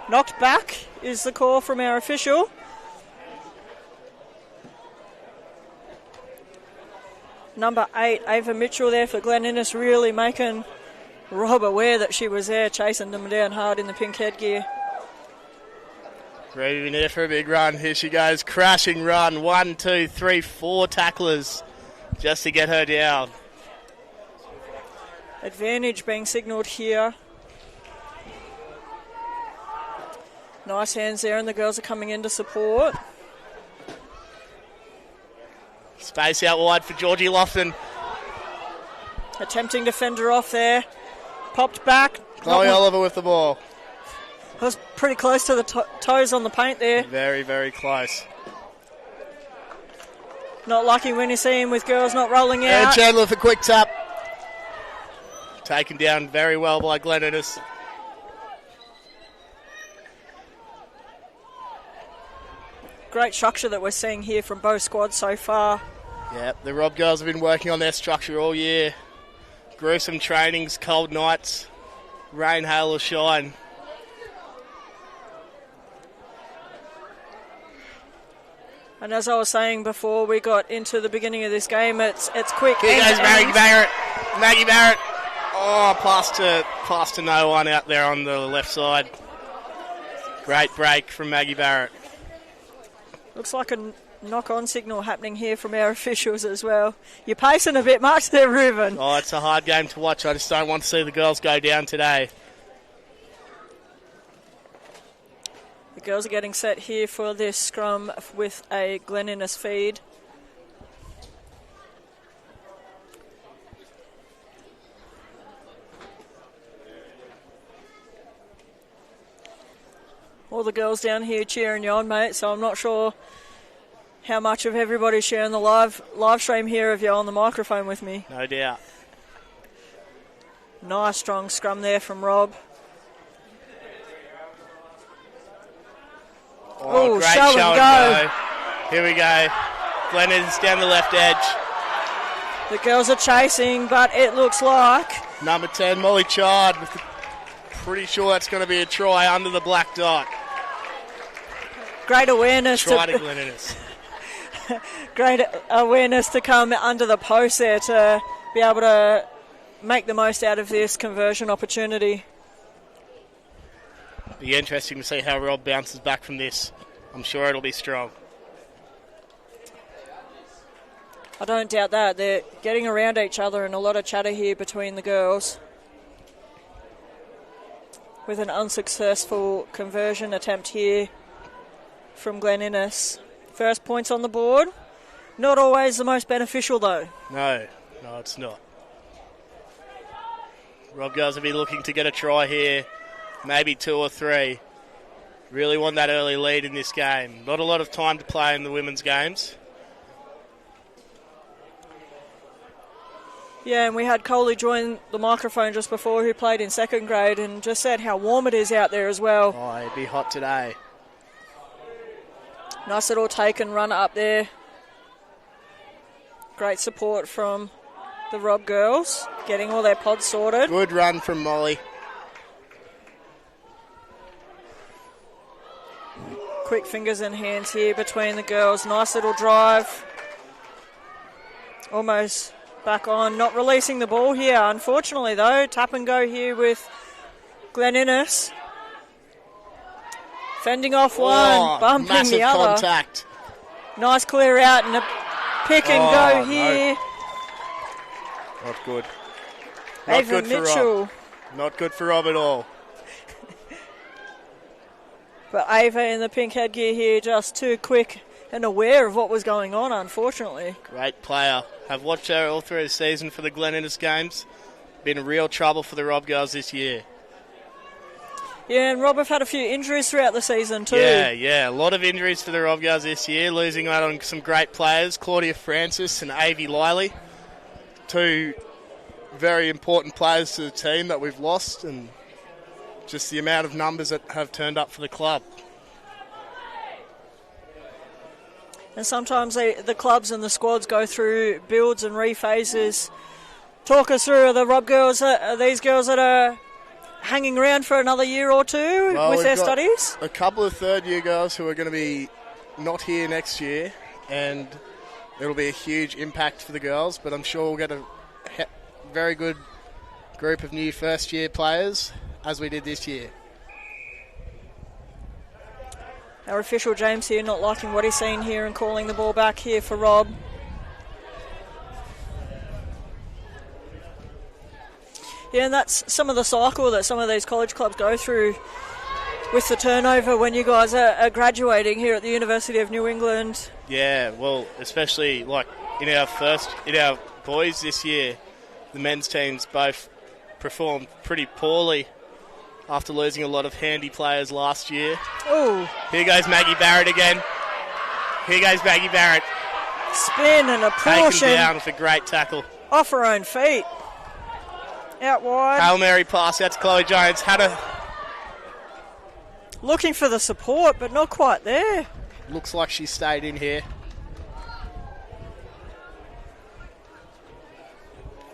Knocked back is the call from our official. Number 8, Ava Mitchell there for Glen Innes, really making Robb aware that she was there, chasing them down hard in the pink headgear. Ready in there for a big run. Here she goes. Crashing run. 1, 2, 3, 4 tacklers just to get her down. Advantage being signalled here. Nice hands there, and the girls are coming in to support. Space out wide for Georgie Lofton. Attempting to fend her off there. Popped back. Chloe Oliver with the ball. Was pretty close to the toes on the paint there. Very, very close. Not lucky when you see him with girls not rolling out. And Chandler with a quick tap. Taken down very well by Glen Innes. Great structure that we're seeing here from both squads so far. Yep, the Robb girls have been working on their structure all year. Gruesome trainings, cold nights, rain, hail or shine. And as I was saying before we got into the beginning of this game, it's quick. Here goes Maggie Barrett. Maggie Barrett. Oh, pass to no one out there on the left side. Great break from Maggie Barrett. Looks like a knock-on signal happening here from our officials as well. You're pacing a bit much there, Ruben. Oh, it's a hard game to watch. I just don't want to see the girls go down today. The girls are getting set here for this scrum with a Glen Innes feed. All the girls down here cheering you on, mate, so I'm not sure how much of everybody's sharing the live stream here of you on the microphone with me. No doubt. Nice strong scrum there from Robb. Oh, great show and go. Here we go. Glen Innes down the left edge. The girls are chasing, but it looks like Number 10, Molly Chard. Pretty sure that's going to be a try under the black dot. great awareness. Try to Glen Innes. Great awareness to come under the post there to be able to make the most out of this conversion opportunity. Be interesting to see how Robb bounces back from this. I'm sure it'll be strong. I don't doubt that. They're getting around each other and a lot of chatter here between the girls. With an unsuccessful conversion attempt here from Glen Innes. First points on the board. Not always the most beneficial though. No, it's not. Robb girls will be looking to get a try here. Maybe 2 or 3. Really want that early lead in this game. Not a lot of time to play in the women's games. Yeah, and we had Coley join the microphone just before, who played in second grade, and just said how warm it is out there as well. Oh, it'd be hot today. Nice little take and run up there. Great support from the Robb girls, getting all their pods sorted. Good run from Molly. Quick fingers and hands here between the girls. Nice little drive. Almost back on. Not releasing the ball here, unfortunately, though. Tap and go here with Glen Innes. Fending off one, bumping the other. Contact. Nice clear out and a pick and go here. No. Not good. Not Ava good for Mitchell. Robb. Not good for Robb at all. But Ava in the pink headgear here, just too quick and aware of what was going on, unfortunately. Great player. Have watched her all through the season for the Glen Innes games. Been real trouble for the Robb girls this year. Yeah, and Robb have had a few injuries throughout the season too. Yeah. A lot of injuries for the Robb girls this year, losing out on some great players, Claudia Francis and Avi Liley. 2 very important players to the team that we've lost, and just the amount of numbers that have turned up for the club. And sometimes the clubs and the squads go through builds and rephases. Talk us through, are the Robb girls, are these girls that are hanging around for another year or two with their studies? A couple of third-year girls who are going to be not here next year, and it'll be a huge impact for the girls, but I'm sure we'll get a very good group of new first-year players, as we did this year. Our official James here not liking what he's seen here and calling the ball back here for Robb. Yeah, and that's some of the cycle that some of these college clubs go through with the turnover when you guys are graduating here at the University of New England. Yeah, well, especially like in our boys this year, the men's teams both performed pretty poorly after losing a lot of handy players last year. Oh! Here goes Maggie Barrett again. Here goes Maggie Barrett. Spin and a push. Taken down with a great tackle. Off her own feet. Out wide. Hail Mary pass out to Chloe Jones. Looking for the support, but not quite there. Looks like she stayed in here.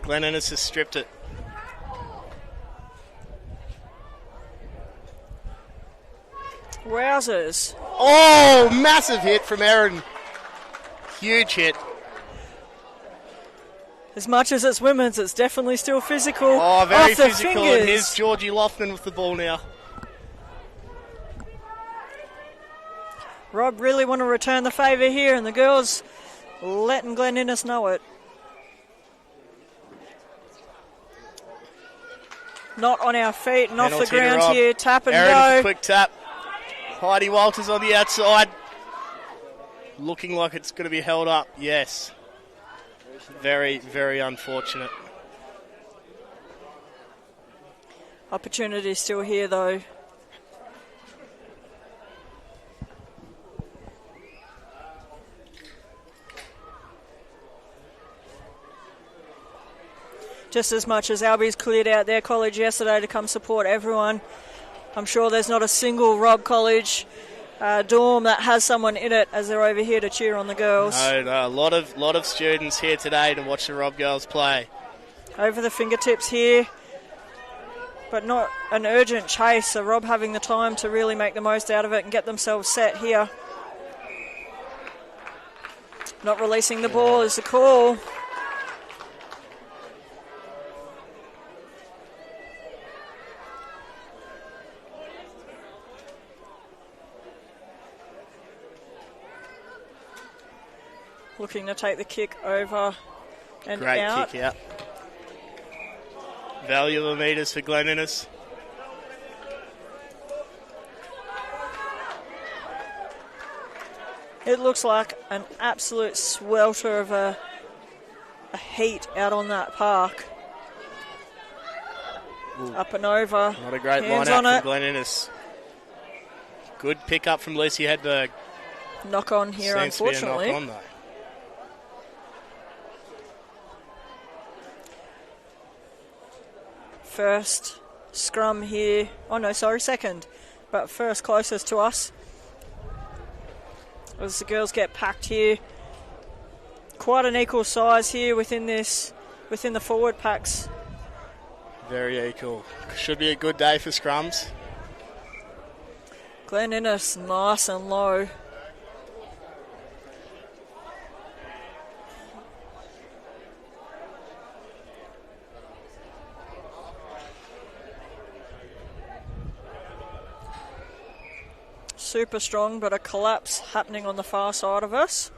Glen Innes has stripped it. Wowzers. Oh, massive hit from Erin. Huge hit. As much as it's women's, it's definitely still physical. Oh, very off the physical. fingers. And here's Georgie Loughman with the ball now. Robb really want to return the favour here, and the girls letting Glen Innes know it. Not on our feet and off the ground here. Tap and Erin go. with a quick tap. Heidi Walters on the outside. Looking like it's going to be held up. Yes. Very, very unfortunate. Opportunity still here, though. Just as much as Albies cleared out their college yesterday to come support everyone, I'm sure there's not a single Robb College dorm that has someone in it as they're over here to cheer on the girls. No, a lot of students here today to watch the Robb girls play. Over the fingertips here, but not an urgent chase, so Robb having the time to really make the most out of it and get themselves set here. Not releasing the ball is the call. Looking to take the kick over and Great out. kick out. Valuable metres for Glen Innes. It looks like an absolute swelter of a heat out on that park. Up and over. Not a great Hands line on out it. from Glen Innes. Good pick up from Lucy Hedberg. Knock on here, Seems to be a unfortunately. knock on though. First scrum here. Oh no, sorry, second. But first closest to us. As the girls get packed here. Quite an equal size here within the forward packs. Very equal. Should be a good day for scrums. Glen Innes nice and low. Super strong, but a collapse happening on the far side of us.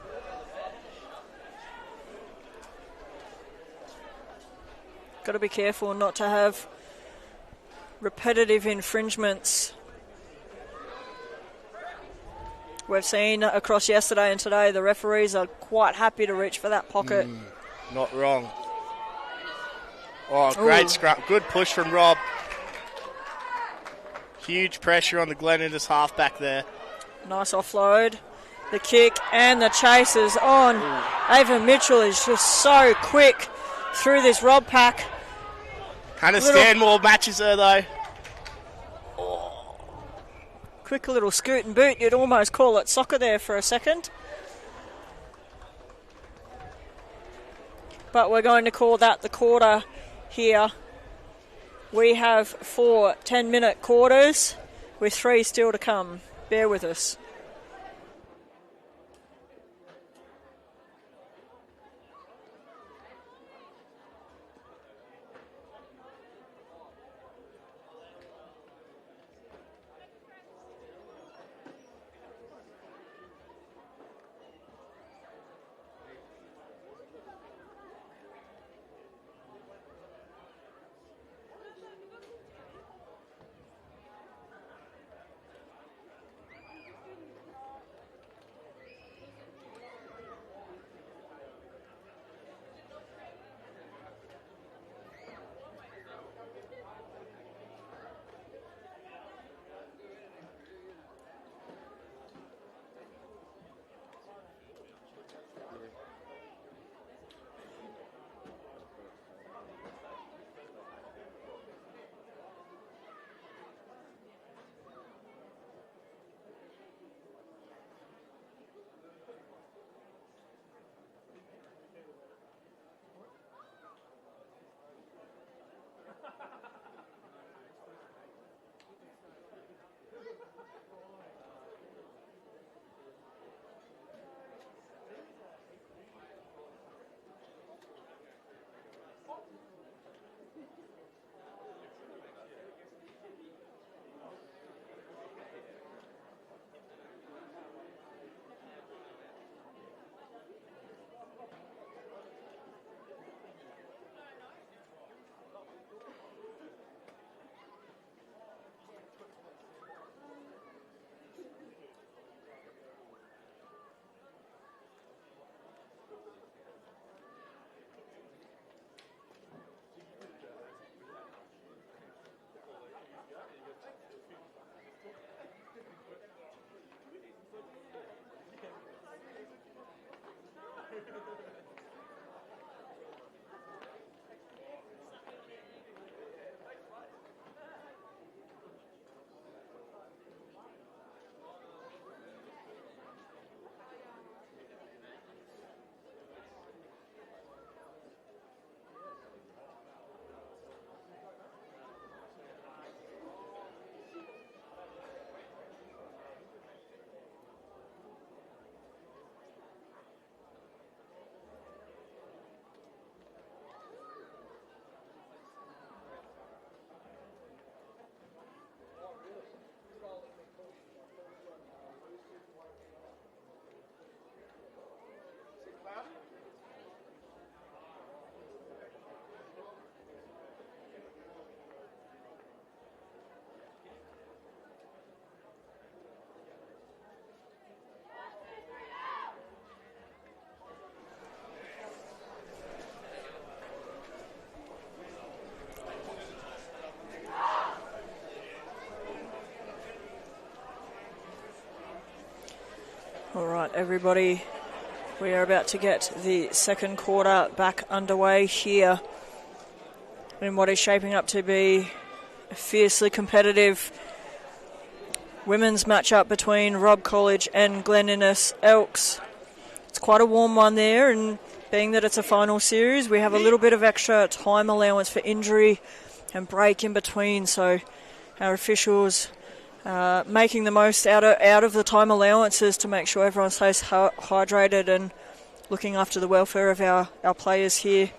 Got to be careful not to have repetitive infringements. We've seen across yesterday and today the referees are quite happy to reach for that pocket. Not wrong. Oh, great scrum. Good push from Robb. Huge pressure on the Glen Innes halfback there. Nice offload. The kick and the chase is on. Ava Mitchell is just so quick through this Robb pack. Hannah Stanmore matches her though. Quick little scoot and boot. You'd almost call it soccer there for a second. But we're going to call that the quarter here. We have 4 10-minute quarters with 3 still to come. Bear with us. Right, everybody, we are about to get the second quarter back underway here in what is shaping up to be a fiercely competitive women's matchup between Robb College and Glen Innes Elks. It's quite a warm one there, and being that it's a final series, we have a little bit of extra time allowance for injury and break in between, so our officials making the most out of the time allowances to make sure everyone stays hydrated and looking after the welfare of our players here.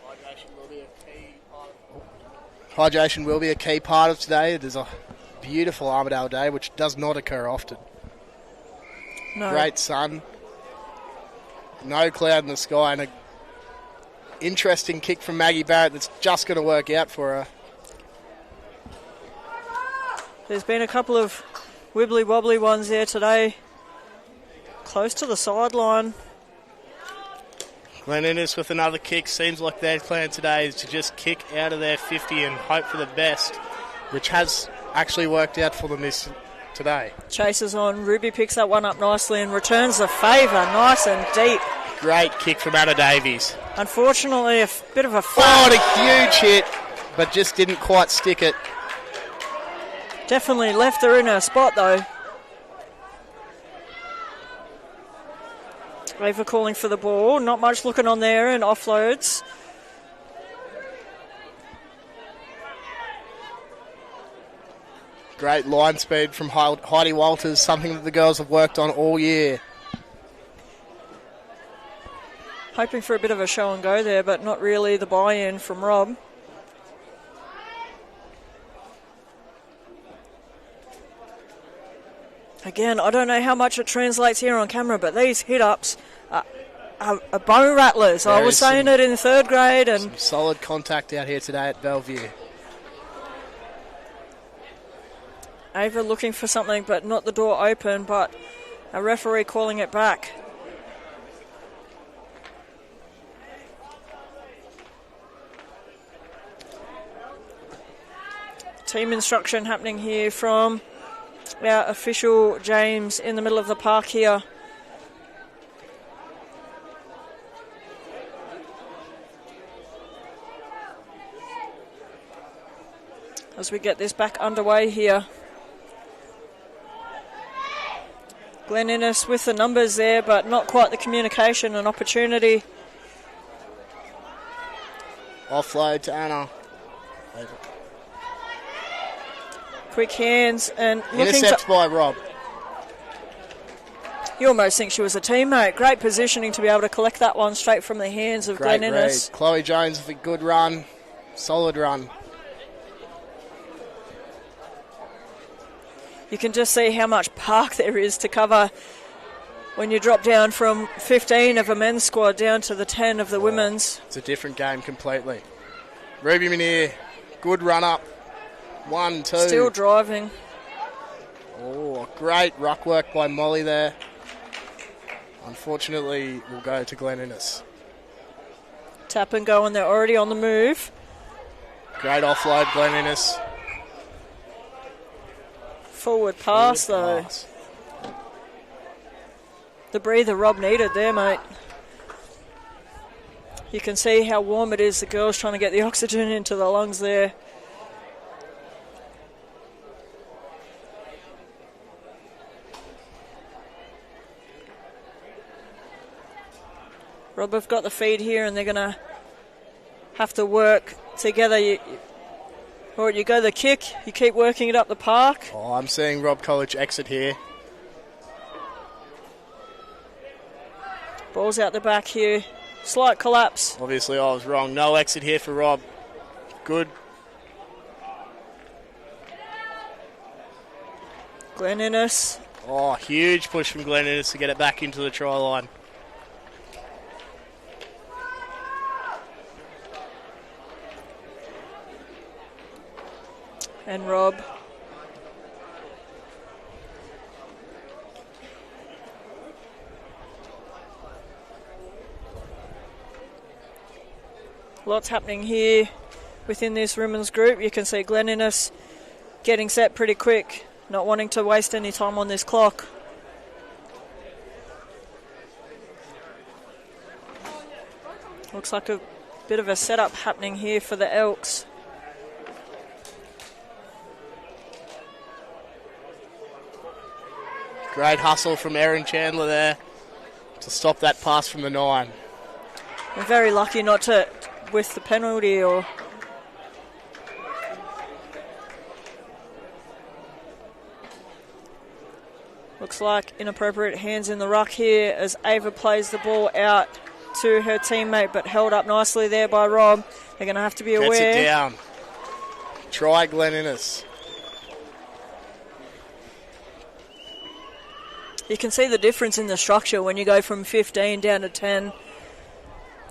Hydration will be a key part of today. There's a beautiful Armidale day, which does not occur often. No. Great sun, no cloud in the sky, and an interesting kick from Maggie Barrett that's just going to work out for her. There's been a couple of wibbly-wobbly ones there today, close to the sideline. Glen Innes with another kick. Seems like their plan today is to just kick out of their 50 and hope for the best, which has actually worked out for them today. Chases on. Ruby picks that one up nicely and returns the favour nice and deep. Great kick from Anna Davies. Unfortunately, a bit of a what a huge hit, but just didn't quite stick it. Definitely left her in her spot, though. Ava calling for the ball. Not much looking on there, and offloads. Great line speed from Heidi Walters, something that the girls have worked on all year. Hoping for a bit of a show and go there, but not really the buy-in from Robb. Again, I don't know how much it translates here on camera, but these hit-ups are bone rattlers. I was saying it in third grade. And some solid contact out here today at Bellevue. Ava looking for something, but not the door open, but a referee calling it back. Team instruction happening here from our official James in the middle of the park here. As we get this back underway here. Glen Innes with the numbers there, but not quite the communication and opportunity. Offload to Anna. Quick hands and intercept by Robb. You almost think she was a teammate. Great positioning to be able to collect that one straight from the hands of Glen Innes. Chloe Jones with a good run, solid run. You can just see how much park there is to cover when you drop down from 15 of a men's squad down to the 10 of the women's. It's a different game completely. Ruby Munir, good run up. 1, 2. Still driving. Oh, great ruck work by Molly there. Unfortunately, we'll go to Glen Innes. Tap and go, and they're already on the move. Great offload, Glen Innes. Forward pass, though. The breather Robb needed there, mate. You can see how warm it is. The girls trying to get the oxygen into the lungs there. Robb have got the feed here, and they're going to have to work together. You go the kick, you keep working it up the park. Oh, I'm seeing Robb College exit here. Ball's out the back here. Slight collapse. Obviously, I was wrong. No exit here for Robb. Good. Glen Innes. Oh, huge push from Glen Innes to get it back into the try line. And Robb. Lots happening here within this women's group. You can see Glen Innes getting set pretty quick, not wanting to waste any time on this clock. Looks like a bit of a setup happening here for the Elks. Great hustle from Erin Chandler there to stop that pass from the 9. We're very lucky not to with the penalty or... Looks like inappropriate hands in the ruck here as Ava plays the ball out to her teammate, but held up nicely there by Robb. They're going to have to be aware. Gets it down. Try Glen Innes. You can see the difference in the structure when you go from 15 down to 10.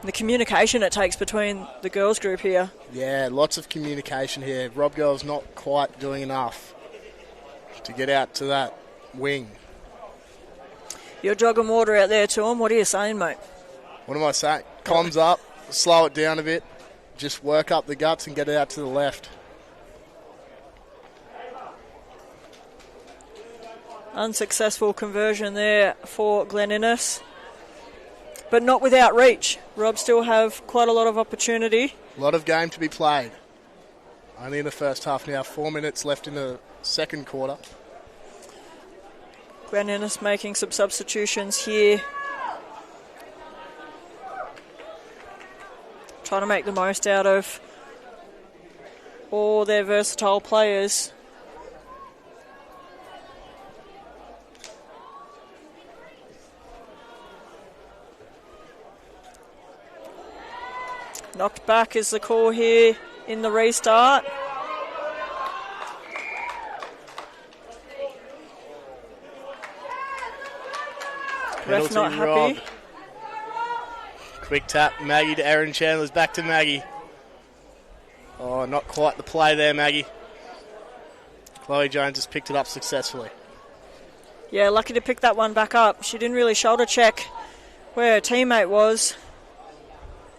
The communication it takes between the girls group here. Yeah, lots of communication here. Robb girls not quite doing enough to get out to that wing. You're jogging water out there to them. What are you saying, mate? What am I saying? Comms up, slow it down a bit, just work up the guts and get it out to the left. Unsuccessful conversion there for Glen Innes, but not without reach. Robb still have quite a lot of opportunity. A lot of game to be played. Only in the first half now. 4 minutes left in the second quarter. Glen Innes making some substitutions here. Trying to make the most out of all their versatile players. Knocked back is the call here in the restart. Ref not happy. Robb. Quick tap, Maggie to Erin Chandler's, back to Maggie. Oh, not quite the play there, Maggie. Chloe Jones has picked it up successfully. Yeah, lucky to pick that one back up. She didn't really shoulder check where her teammate was,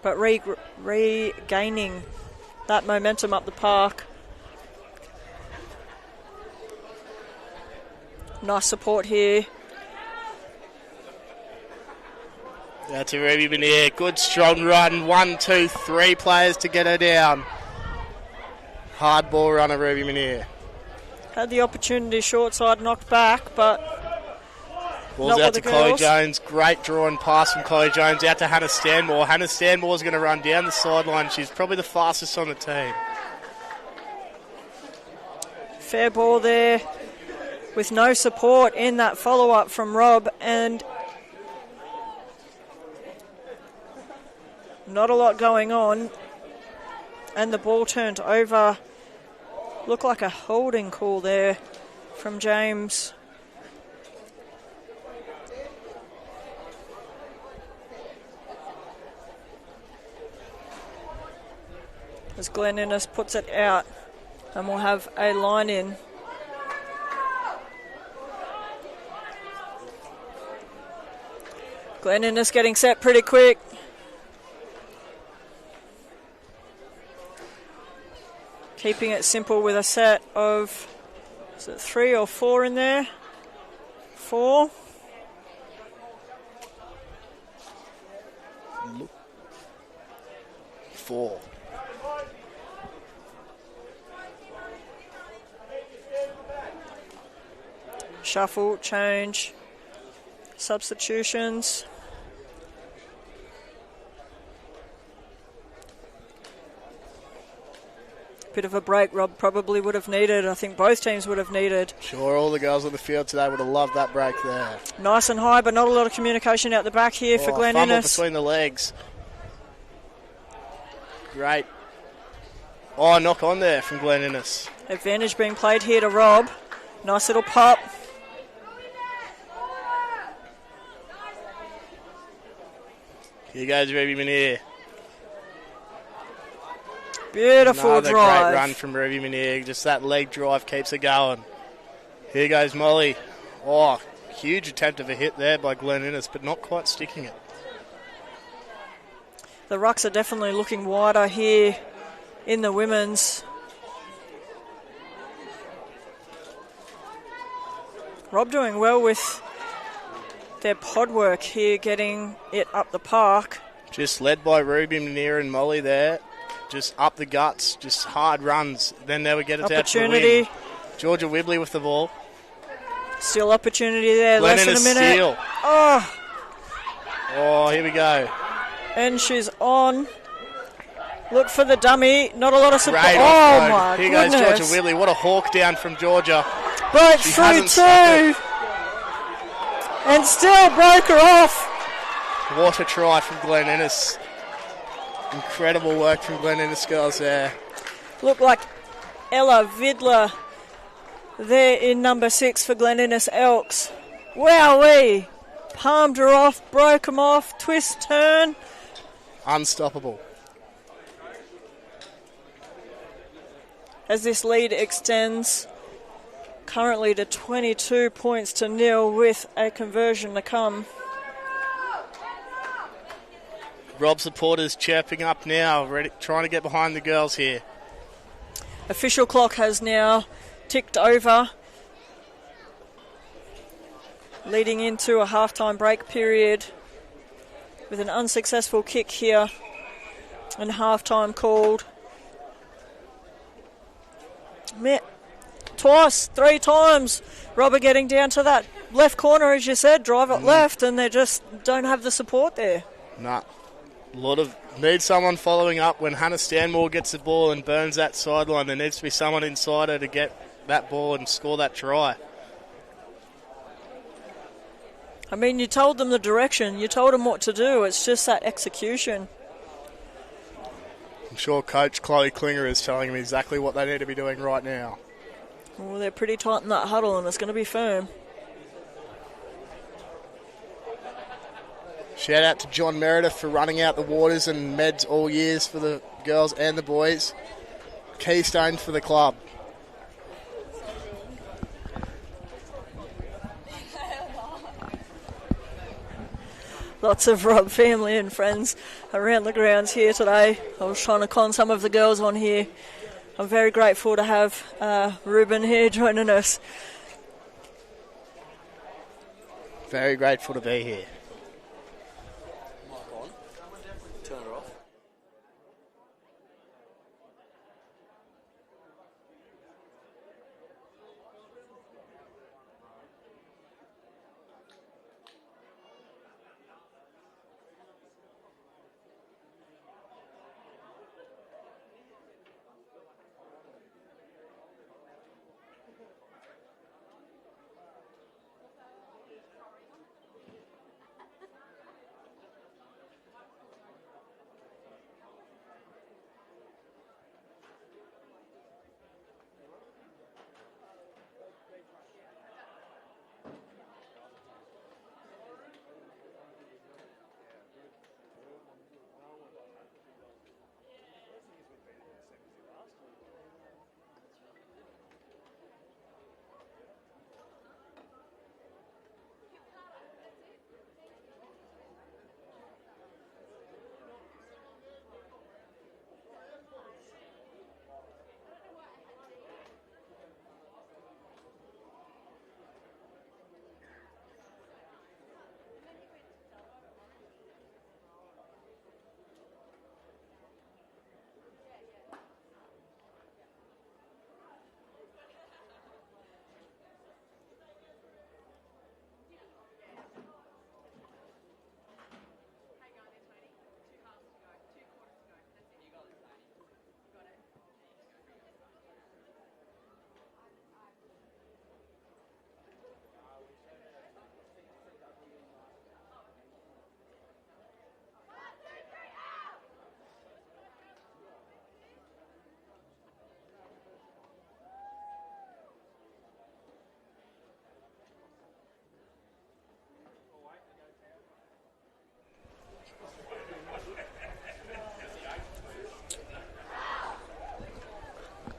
but regaining that momentum up the park. Nice support here. That's a Ruby Meniere. Good strong run. 1, 2, 3 players to get her down. Hard ball runner, Ruby Meniere. Had the opportunity short side knocked back, but ball's out to Chloe Jones. Great draw and pass from Chloe Jones out to Hannah Stanmore. Hannah Stanmore's going to run down the sideline. She's probably the fastest on the team. Fair ball there with no support in that follow-up from Robb, and not a lot going on. And the ball turned over. Looked like a holding call there from James. As Glen Innes puts it out, and we'll have a line in. Glen Innes getting set pretty quick. Keeping it simple with a set of, is it 3 or 4 in there? 4. Four. Shuffle, change, substitutions. Bit of a break Robb probably would have needed. I think both teams would have needed. Sure, all the girls on the field today would have loved that break there. Nice and high, but not a lot of communication out the back here for Glen fumble Innes. Between the legs. Great. Oh, knock on there from Glen Innes. Advantage being played here to Robb. Nice little pop. Here goes Ruby Meniere. Beautiful Another drive. Great run from Ruby Meniere. Just that leg drive keeps it going. Here goes Molly. Oh, huge attempt of a hit there by Glen Innes, but not quite sticking it. The rucks are definitely looking wider here in the women's. Robb doing well with their pod work here, getting it up the park. Just led by Ruby, Munir and Molly there. Just up the guts, just hard runs. Then they would get it out to the win. Georgia Wibley with the ball. Still opportunity there, Glen less than a minute. Steal. Oh, here we go. And she's on. Look for the dummy. Not a lot of support. Great Oh, offload. my Here goodness. goes Georgia Wibley. What a hawk down from Georgia. Broke She through hasn't stopped two. And still broke her off. What a try from Glen Ennis. Incredible work from Glen Ennis girls there. Looked like Ella Vidler there in number 6 for Glen Innes Elks. Wowee! Palmed her off, broke them off, twist, turn. Unstoppable. As this lead extends currently to 22 points to 0 with a conversion to come. Robb supporters chirping up now, ready, trying to get behind the girls here. Official clock has now ticked over, leading into a halftime break period with an unsuccessful kick here and halftime called. Twice, 3 times. Robert getting down to that left corner, as you said, drive it left, and they just don't have the support there. Nah. Need someone following up when Hannah Stanmore gets the ball and burns that sideline. There needs to be someone inside her to get that ball and score that try. I mean, you told them the direction, you told them what to do. It's just that execution. I'm sure Coach Chloe Klinger is telling them exactly what they need to be doing right now. Well, they're pretty tight in that huddle, and it's going to be firm. Shout out to John Meredith for running out the waters and meds all years for the girls and the boys. Keystone for the club. Lots of Robb family and friends around the grounds here today. I was trying to con some of the girls on here. I'm very grateful to have Ruben here joining us. Very grateful to be here. Turn her off.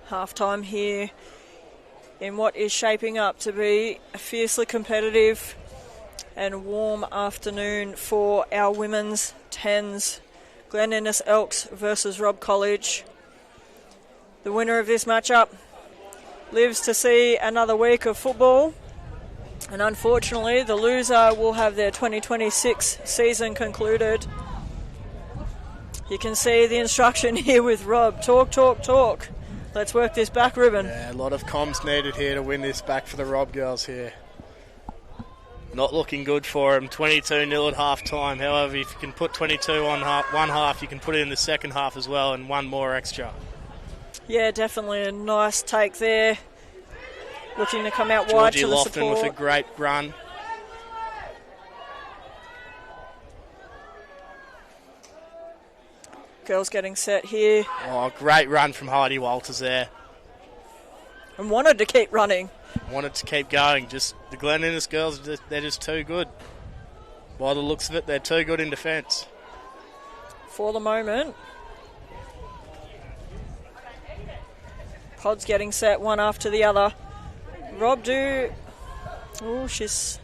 Halftime here in what is shaping up to be a fiercely competitive and warm afternoon for our women's 10s. Glen Innes Elks versus Robb College. The winner of this matchup lives to see another week of football, and unfortunately the loser will have their 2026 season concluded. You can see the instruction here with Rob. Talk, talk, talk. Let's work this back ribbon. Yeah, a lot of comms needed here to win this back for the Robb girls here. Not looking good for them. 22-0 at half time. However, if you can put 22 on one half, you can put it in the second half as well and one more extra. Yeah, definitely a nice take there. Looking to come out wide to the Lofton support. with a great run. Girls getting set here. Oh, great run from Heidi Walters there. And wanted to keep running. Wanted to keep going. Just the Glen Innes girls, they're just too good. By the looks of it, they're too good in defence. For the moment. Pod's getting set one after the other. Robb she's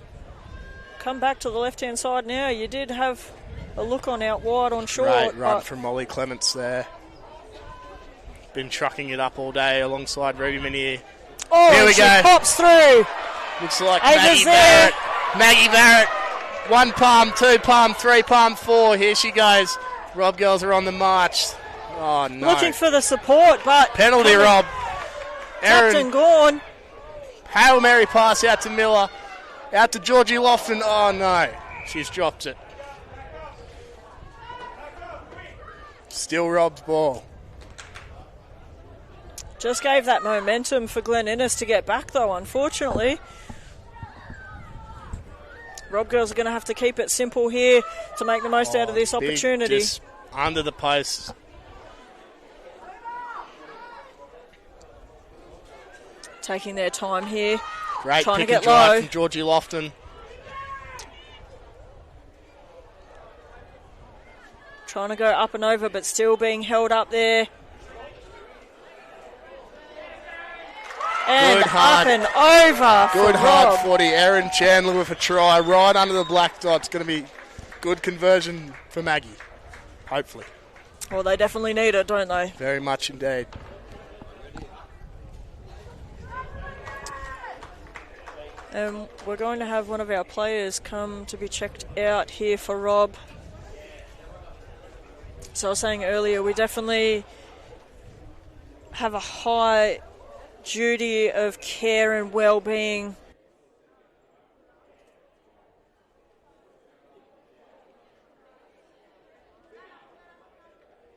come back to the left-hand side now. You did have a look on out wide on short. Great run from Molly Clements there. Been trucking it up all day alongside Ruby Minier. Oh, here we she go. pops through. Looks like Ava's Maggie Barrett. Maggie Barrett. 1 palm, 2 palm, 3 palm, 4. Here she goes. Robb girls are on the march. Oh, no. Looking for the support, but... Penalty, Robb. Captain gone. Hail Mary pass out to Miller. Out to Georgie Lofton. Oh, no. She's dropped it. Still Robb's ball. Just gave that momentum for Glen Innes to get back, though, unfortunately. Robb girls are going to have to keep it simple here to make the most out of this opportunity. Just under the post. Taking their time here. Great trying pick to get and drive low from Georgie Lofton. Trying to go up and over, but still being held up there. And Good hard. up and over Good for hard Robb. 40. Erin Chandler with a try right under the black dot. It's going to be good conversion for Maggie. Hopefully. Well, they definitely need it, don't they? Very much indeed. We're going to have one of our players come to be checked out here for Robb. So I was saying earlier, we definitely have a high duty of care and well-being.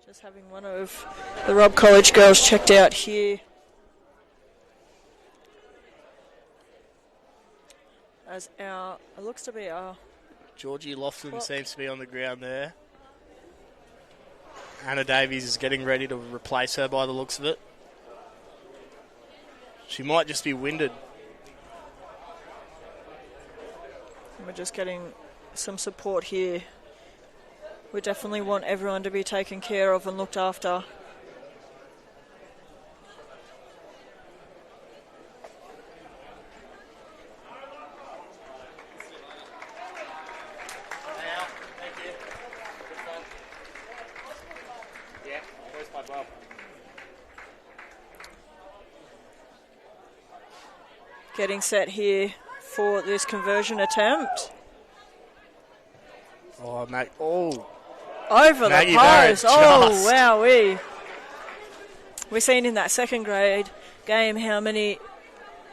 Just having one of the Robb College girls checked out here. As it looks to be our... Georgie Lofton seems to be on the ground there. Anna Davies is getting ready to replace her by the looks of it. She might just be winded. We're just getting some support here. We definitely want everyone to be taken care of and looked after. Getting set here for this conversion attempt. Oh, mate. Oh. Over Maggie the Barrett post. Oh, just. wowee. We've seen in that second grade game how many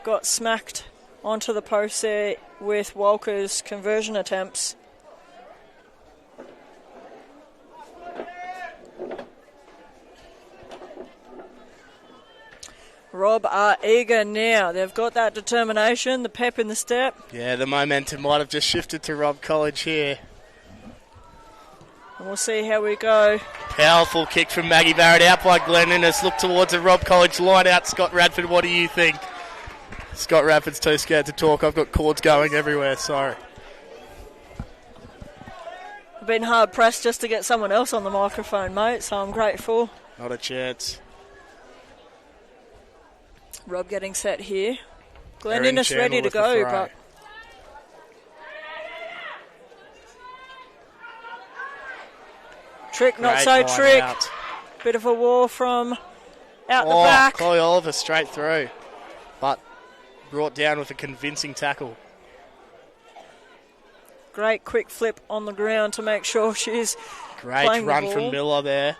got smacked onto the post there with Walcha's conversion attempts. Robb are eager now. They've got that determination, the pep in the step. Yeah, the momentum might have just shifted to Robb College here. And we'll see how we go. Powerful kick from Maggie Barrett out by Glen Innes. Look towards the Robb College line out. Scott Radford, what do you think? Scott Radford's too scared to talk. I've got cords going everywhere, sorry. I've been hard pressed just to get someone else on the microphone, mate, so I'm grateful. Not a chance. Robb getting set here. Glen Erin Innes Chandler ready to with the go, throw. but trick, not Great so line trick. out. Bit of a war from out the back. Chloe Oliver straight through, but brought down with a convincing tackle. Great quick flip on the ground to make sure she's Great playing the run ball. from Miller there.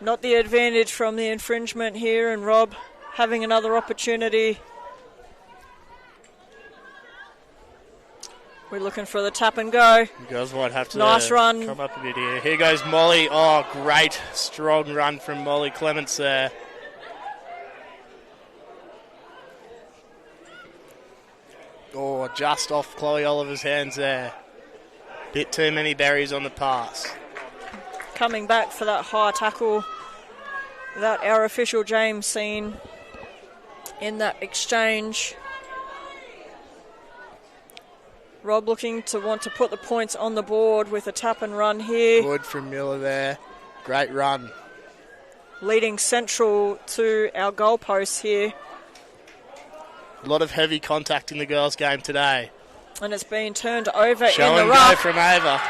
Not the advantage from the infringement here, and Robb having another opportunity. We're looking for the tap and go. You guys might have to Nice run. come up a bit here. Here goes Molly. Oh, great strong run from Molly Clements there. Oh, just off Chloe Oliver's hands there. Bit too many berries on the pass. Coming back for that high tackle that our official James seen in that exchange. Robb looking to want to put the points on the board with a tap and run here. Good from Miller there. Great run. Leading Central to our goalposts here. A lot of heavy contact in the girls' game today. And it's been turned over Show in the and ruck. go from Ava.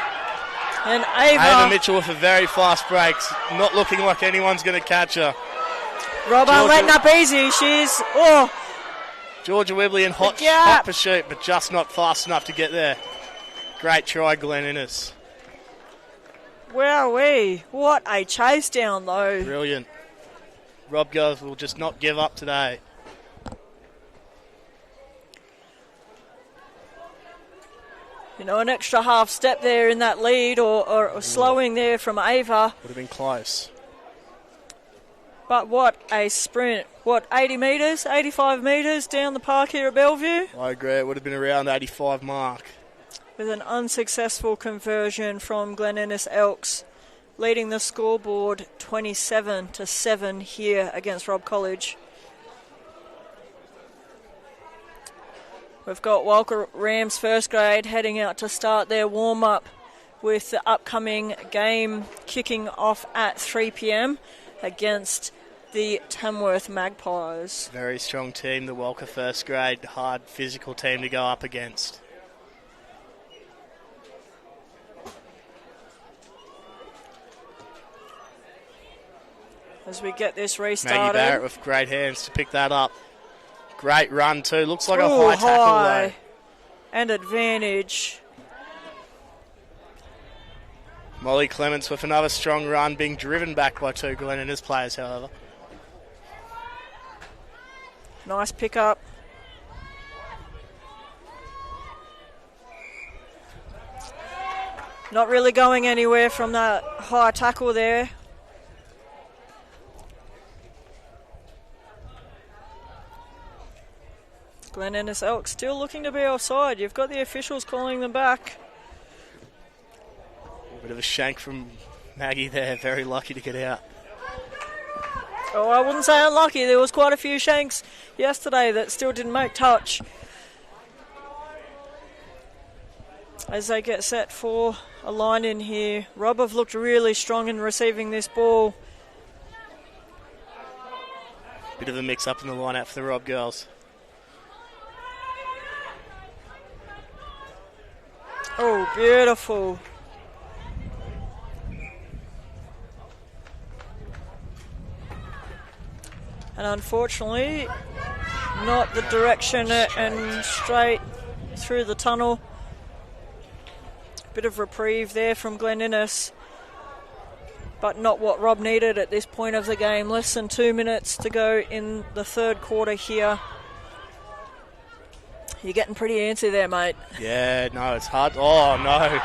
And Ava Mitchell with a very fast break. Not looking like anyone's going to catch her. Robb ain't letting up easy. She's... Oh, Georgia Wibley in hot pursuit, but just not fast enough to get there. Great try, Glen Innes. wowee. What a chase down, though. Brilliant. Robb girls will just not give up today. You know, an extra half step there in that lead or slowing there from Ava. Would have been close. But what a sprint. What, 80 metres, 85 metres down the park here at Bellevue? I agree. It would have been around the 85 mark. With an unsuccessful conversion from Glen Innes Elks, leading the scoreboard 27-7 here against Robb College. We've got Walcha Rams first grade heading out to start their warm-up with the upcoming game kicking off at 3 p.m. against the Tamworth Magpies. Very strong team, the Walcha first grade, hard physical team to go up against. As we get this restarted. Maggie Barrett with great hands to pick that up. Great run too. Looks like a high tackle though. And advantage. Molly Clements with another strong run, being driven back by two Glen Innes players, however. Nice pick-up. Not really going anywhere from that high tackle there. Glen Innes Elk still looking to be offside. You've got the officials calling them back. A bit of a shank from Maggie there. Very lucky to get out. Oh, I wouldn't say unlucky. There was quite a few shanks yesterday that still didn't make touch. As they get set for a line in here. Robb have looked really strong in receiving this ball. Bit of a mix-up in the line-out for the Robb girls. Oh, beautiful. And unfortunately, not the direction and straight through the tunnel. Bit of reprieve there from Glen Innes, but not what Robb needed at this point of the game. Less than 2 minutes to go in the third quarter here. You're getting pretty antsy there, mate. Yeah, no, it's hard. Oh, no.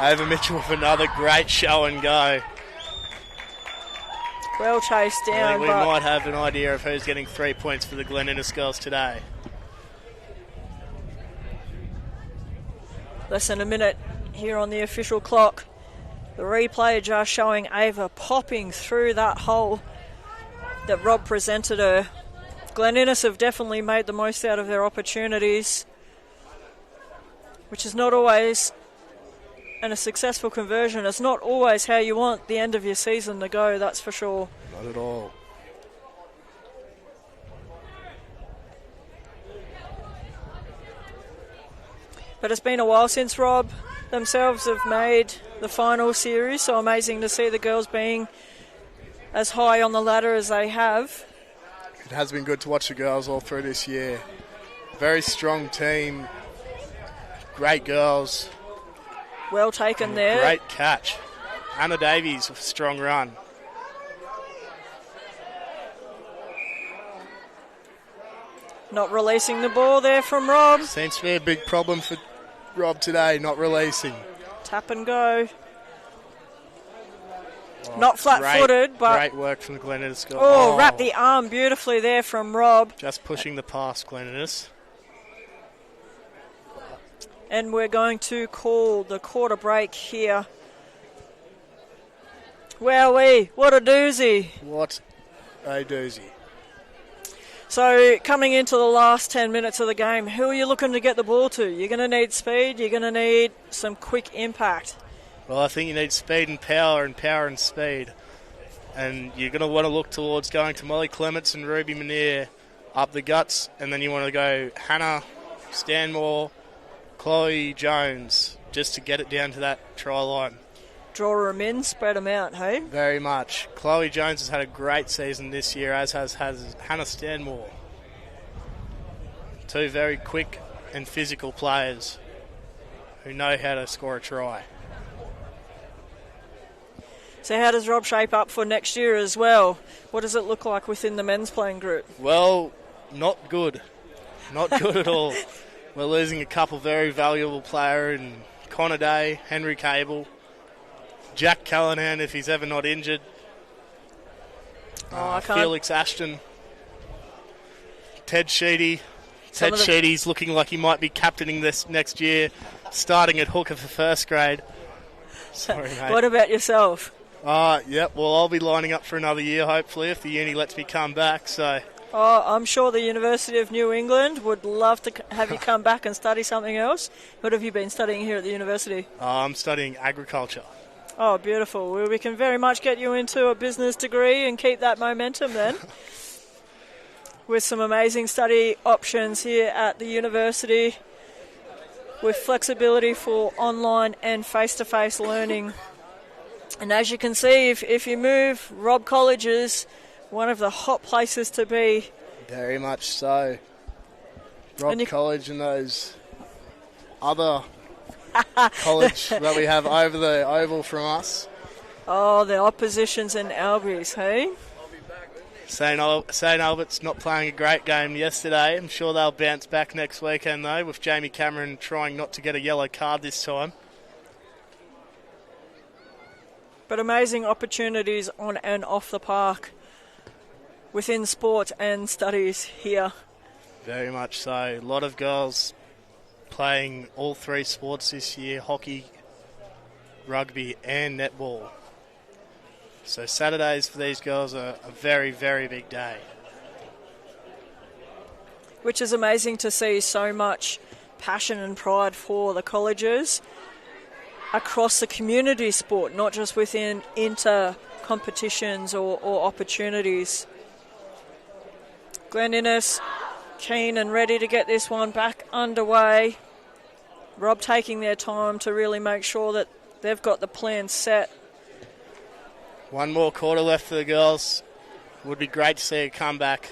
Ava Mitchell with another great show and go. Well chased down. I think we might have an idea of who's getting 3 points for the Glen Innes girls today. Less than a minute here on the official clock. The replay just showing Ava popping through that hole that Robb presented her. Glen Innes have definitely made the most out of their opportunities, which is not always, and a successful conversion is not always how you want the end of your season to go, that's for sure. Not at all. But it's been a while since Robb themselves have made the final series, so amazing to see the girls being as high on the ladder as they have. It has been good to watch the girls all through this year. Very strong team. Great girls. Well taken there. Great catch. Anna Davies with a strong run. Not releasing the ball there from Robb. Seems to be a big problem for Robb today, not releasing. Tap and go. Not flat-footed, but... Great work from the Glen Innes girl. Oh, wrapped the arm beautifully there from Robb. Just pushing the pass, Glen Innes. And we're going to call the quarter break here. Wowee, what a doozy. What a doozy. So coming into the last 10 minutes of the game, who are you looking to get the ball to? You're going to need speed, you're going to need some quick impact. Well, I think you need speed and power and speed. And you're going to want to look towards going to Molly Clements and Ruby Manier up the guts, and then you want to go Hannah, Stanmore, Chloe Jones, just to get it down to that try line. Draw them in, spread them out, hey? Very much. Chloe Jones has had a great season this year, as has Hannah Stanmore. Two very quick and physical players who know how to score a try. So how does Robb shape up for next year as well? What does it look like within the men's playing group? Well, not good. Not good at all. We're losing a couple very valuable players in Connor Day, Henry Cable, Jack Callahan if he's ever not injured, Felix Ashton, Ted Sheedy. Ted Sheedy's looking like he might be captaining this next year, starting at hooker for first grade. Sorry, mate. What about yourself? Yep, well, I'll be lining up for another year, hopefully, if the uni lets me come back. So, I'm sure the University of New England would love to have you come back and study something else. What have you been studying here at the university? I'm studying agriculture. Oh, beautiful. Well, we can very much get you into a business degree and keep that momentum then. With some amazing study options here at the university, with flexibility for online and face-to-face learning. And as you can see, if you move, Robb College is one of the hot places to be. Very much so. Robb College and those other college that we have over the oval from us. Oh, the oppositions and Albies, hey? St Albert's not playing a great game yesterday. I'm sure they'll bounce back next weekend, though, with Jamie Cameron trying not to get a yellow card this time. But amazing opportunities on and off the park within sport and studies here. Very much so. A lot of girls playing all three sports this year, hockey, rugby and netball. So Saturdays for these girls are a very, very big day. Which is amazing to see so much passion and pride for the colleges across the community sport, not just within inter-competitions or opportunities. Glen Innes keen and ready to get this one back underway. Robb taking their time to really make sure that they've got the plan set. One more quarter left for the girls. Would be great to see a comeback.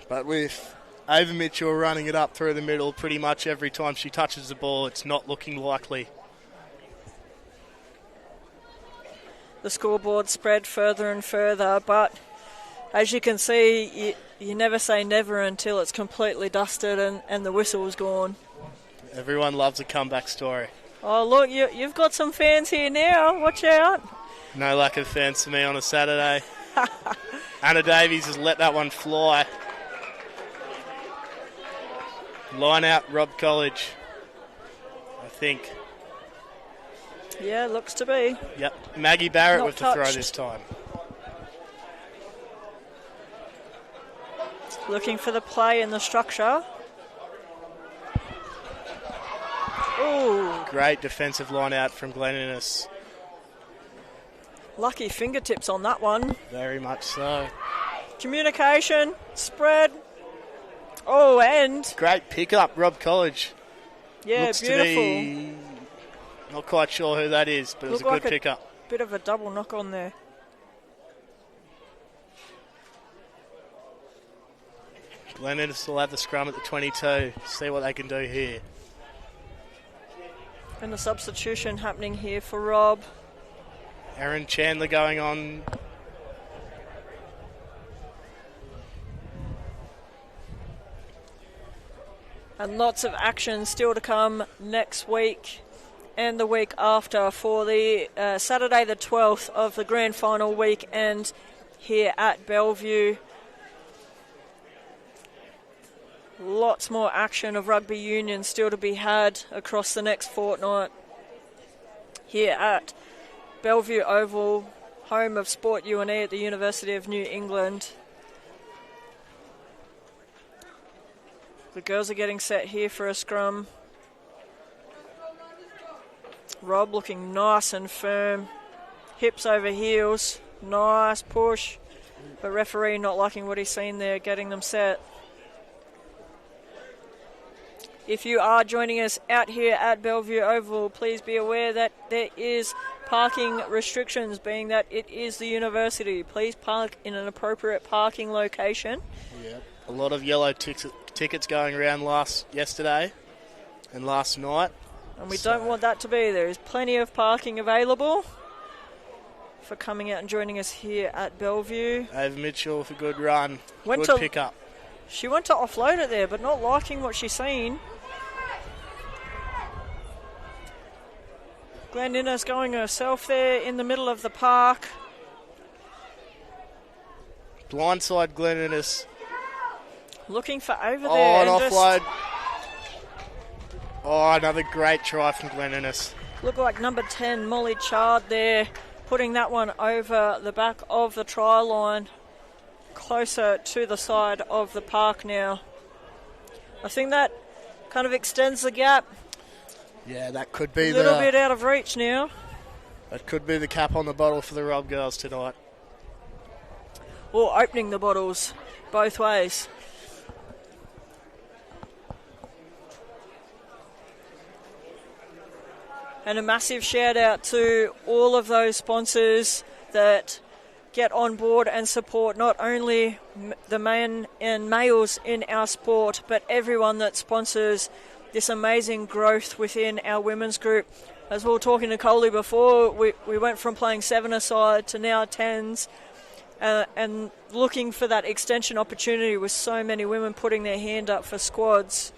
But with Ava Mitchell running it up through the middle pretty much every time she touches the ball, it's not looking likely. The scoreboard spread further and further, but as you can see, you never say never until it's completely dusted and the whistle's gone. Everyone loves a comeback story. Oh, look, you've got some fans here now. Watch out. No lack of fans for me on a Saturday. Anna Davies has let that one fly. Line out, Robb College, I think. Yeah, looks to be. Yep, Maggie Barrett Not with the throw touched. this time. Looking for the play and the structure. Ooh. Great defensive line out from Glen Innes. Lucky fingertips on that one. Very much so. Communication, spread. Oh, and... Great pickup, Robb College. Yeah, Looks beautiful. to be not quite sure who that is, but it was a good pickup. Bit of a double knock on there. Glen Innes will have the scrum at the 22. See what they can do here. And a substitution happening here for Robb. Aaron Chandler going on. And lots of action still to come next week and the week after for the Saturday the 12th of the grand final weekend here at Bellevue. Lots more action of rugby union still to be had across the next fortnight here at Bellevue Oval, home of Sport UNE at the University of New England. The girls are getting set here for a scrum. Robb looking nice and firm. Hips over heels. Nice push. But referee not liking what he's seen there, getting them set. If you are joining us out here at Bellevue Oval, please be aware that there is parking restrictions, being that it is the university. Please park in an appropriate parking location. Yep. A lot of yellow tickets going around yesterday and last night. And we don't want that to be. There is plenty of parking available for coming out and joining us here at Bellevue. Ava Mitchell with a good run. Good pick-up. She went to offload it there, but not liking what she's seen. Glen Innes going herself there in the middle of the park. Blindside Glen Innes. Looking for over there. Oh, an offload. Oh, another great try from Glen Innes. Look like number 10, Molly Chard there, putting that one over the back of the try line, closer to the side of the park now. I think that kind of extends the gap. Yeah, that could be a little bit out of reach now. That could be the cap on the bottle for the Robb girls tonight. Or opening the bottles both ways. And a massive shout out to all of those sponsors that get on board and support not only the men and males in our sport, but everyone that sponsors this amazing growth within our women's group. As we were talking to Coley before, we went from playing 7-a-side to now 10s, and looking for that extension opportunity with so many women putting their hand up for squads.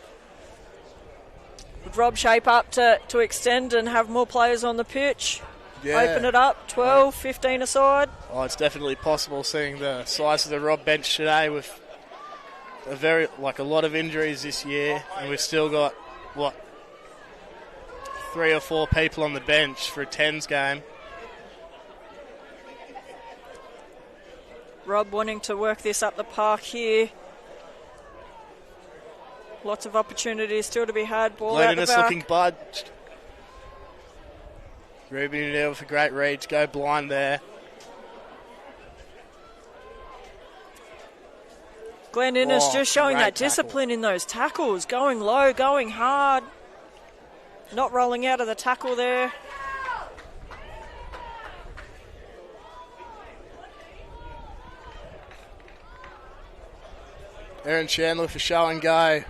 Would Robb shape up to extend and have more players on the pitch? Yeah. Open it up, 12, 15 aside? Oh, it's definitely possible, seeing the size of the Robb bench today with a lot of injuries this year, and we've still got 3 or 4 people on the bench for a 10s game. Robb wanting to work this up the park here. Lots of opportunities still to be had. Ball out the back. Looking budged. Ruby there with a great read to go blind there. Glen Innes just showing that discipline in those tackles. Going low, going hard. Not rolling out of the tackle there. Aaron Chandler for show and go.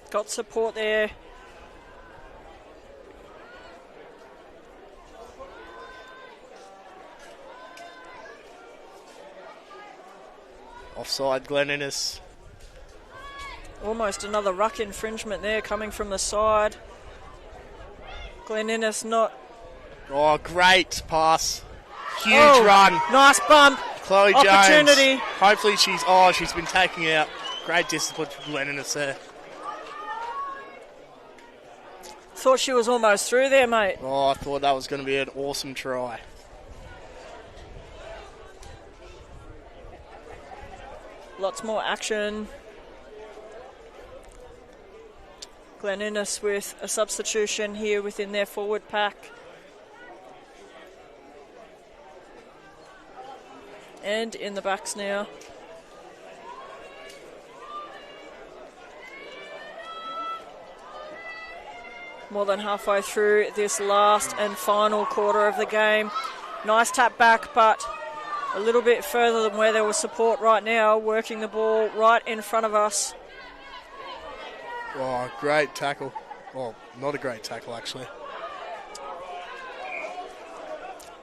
Got support there. Offside Glen Innes. Almost another ruck infringement there coming from the side. Glen Innes not... Oh, great pass. Huge run. Nice bump. Chloe opportunity. Jones. Hopefully she's been taking out. Great discipline from Glen Innes there. Thought she was almost through there, mate. Oh, I thought that was going to be an awesome try. Lots more action. Glen Innes with a substitution here within their forward pack. And in the backs now. More than halfway through this last and final quarter of the game. Nice tap back, but a little bit further than where there was support right now, working the ball right in front of us. Oh, great tackle. Well, not a great tackle, actually.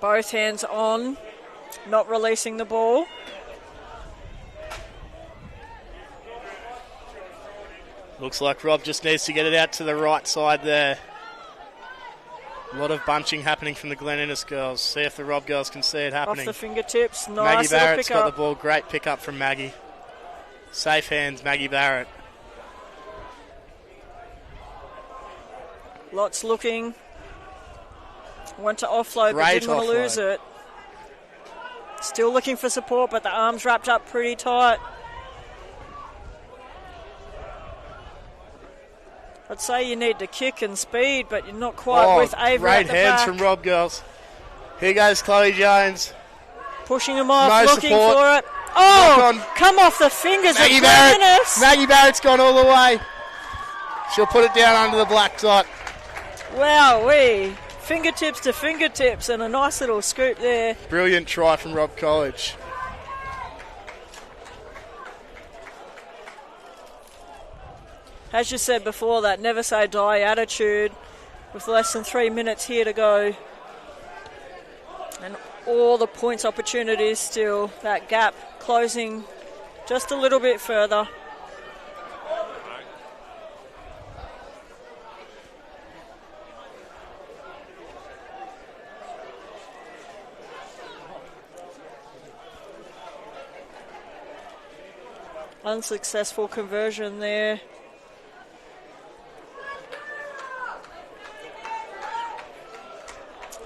Both hands on, not releasing the ball. Looks like Robb just needs to get it out to the right side there. A lot of bunching happening from the Glen Innes girls. See if the Robb girls can see it happening. Off the fingertips, nice Maggie little Barrett's pick-up. got the ball. Great pick-up from Maggie. Safe hands, Maggie Barrett. Lots looking. Want to offload, but Great didn't want to offload. lose it. Still looking for support, but the arms wrapped up pretty tight. I'd say you need to kick and speed, but you're not quite with Ava great at the hands back. from Robb girls. Here goes Chloe Jones. Pushing him off, No looking support. for it. Look Oh, on. come off the fingers Maggie of Glen Barrett. Innes. Maggie Barrett's gone all the way. She'll put it down under the black dot. Wowee. Fingertips to fingertips and a nice little scoop there. Brilliant try from Robb College. As you said before, that never say die attitude with less than 3 minutes here to go. And all the points opportunities still. That gap closing just a little bit further. Unsuccessful conversion there.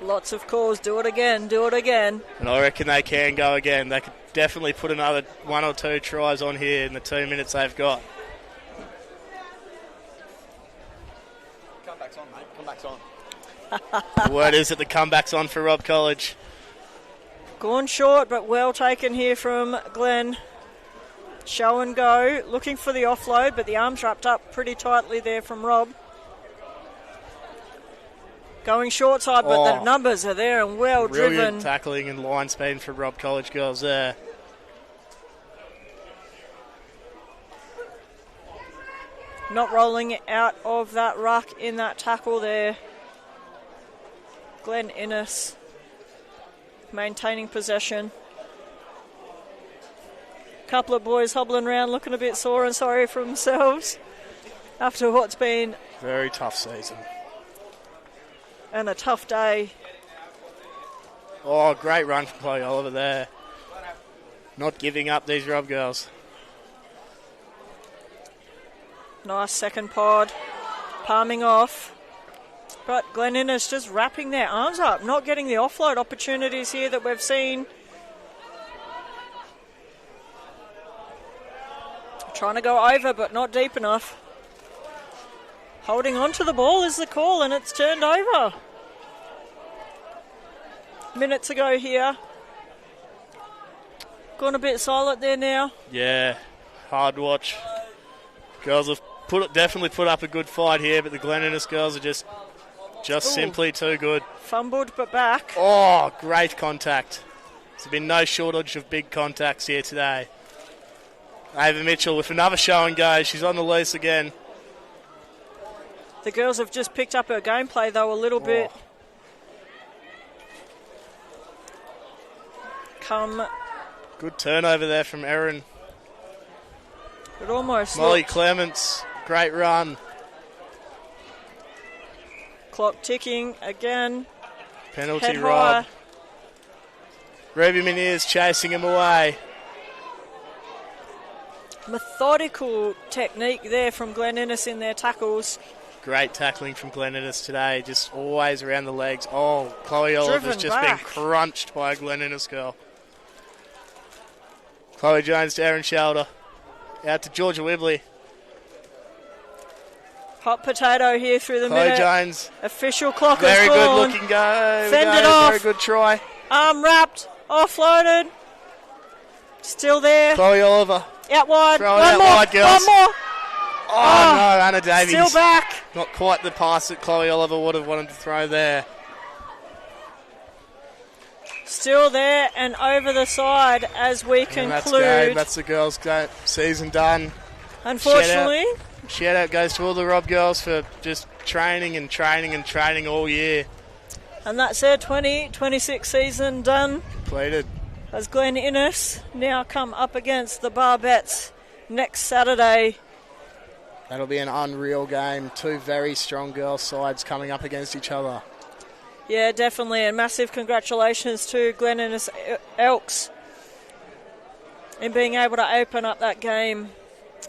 Lots of calls. Do it again. Do it again. And I reckon they can go again. They could definitely put another 1 or 2 tries on here in the 2 minutes they've got. Comeback's on, mate. Comeback's on. The word is that the comeback's on for Robb College. Gone short, but well taken here from Glen. Show and go. Looking for the offload, but the arms wrapped up pretty tightly there from Robb. Going short side, but the numbers are there and well Brilliant driven. tackling and line speed for Robb College girls there. Not rolling out of that ruck in that tackle there. Glen Innes maintaining possession. Couple of boys hobbling around looking a bit sore and sorry for themselves after what's been Very tough season. and a tough day. Oh, great run from Chloe Oliver there. Not giving up these Robb girls. Nice second pod. Palming off. But Glen Innes just wrapping their arms up, not getting the offload opportunities here that we've seen. Trying to go over, but not deep enough. Holding on to the ball is the call, and it's turned over. Minute to go here. Gone a bit silent there now. Yeah, hard watch. Girls have definitely put up a good fight here, but the Glen Innes girls are just simply too good. Fumbled, but back. Oh, great contact. There's been no shortage of big contacts here today. Ava Mitchell with another show and go. She's on the loose again. The girls have just picked up her gameplay, though, a little bit. Good turnover there from Erin. It almost Molly looked. Clements, great run. Clock ticking again. Penalty Head Robb. high. Ruby Meniere's chasing him away. Methodical technique there from Glen Innes in their tackles. Great tackling from Glen Innes today, just always around the legs. Oh, Chloe Oliver's Driven just back. been crunched by a Glen Innes girl. Chloe Jones to Erin Shelder. Out to Georgia Wibley. Hot potato here through the Chloe minute. Jones. Official clock Very is good gone. looking go. Fended off. Very good try. Arm wrapped. Offloaded. Still there. Chloe Oliver. Out wide. Throw it One out more. wide, girls. One more. Oh, no, Anna Davies. Still back. Not quite the pass that Chloe Oliver would have wanted to throw there. Still there and over the side as we And that's conclude. game. That's the girls' season done. Unfortunately, Shout out goes to all the Robb girls for just training and training and training all year. and that's their 2026 season done. Completed. As Glen Innes now come up against the Barbettes next Saturday. That'll be an unreal game. Two very strong girls' sides coming up against each other. Yeah, definitely, and massive congratulations to Glen Innes Elks in being able to open up that game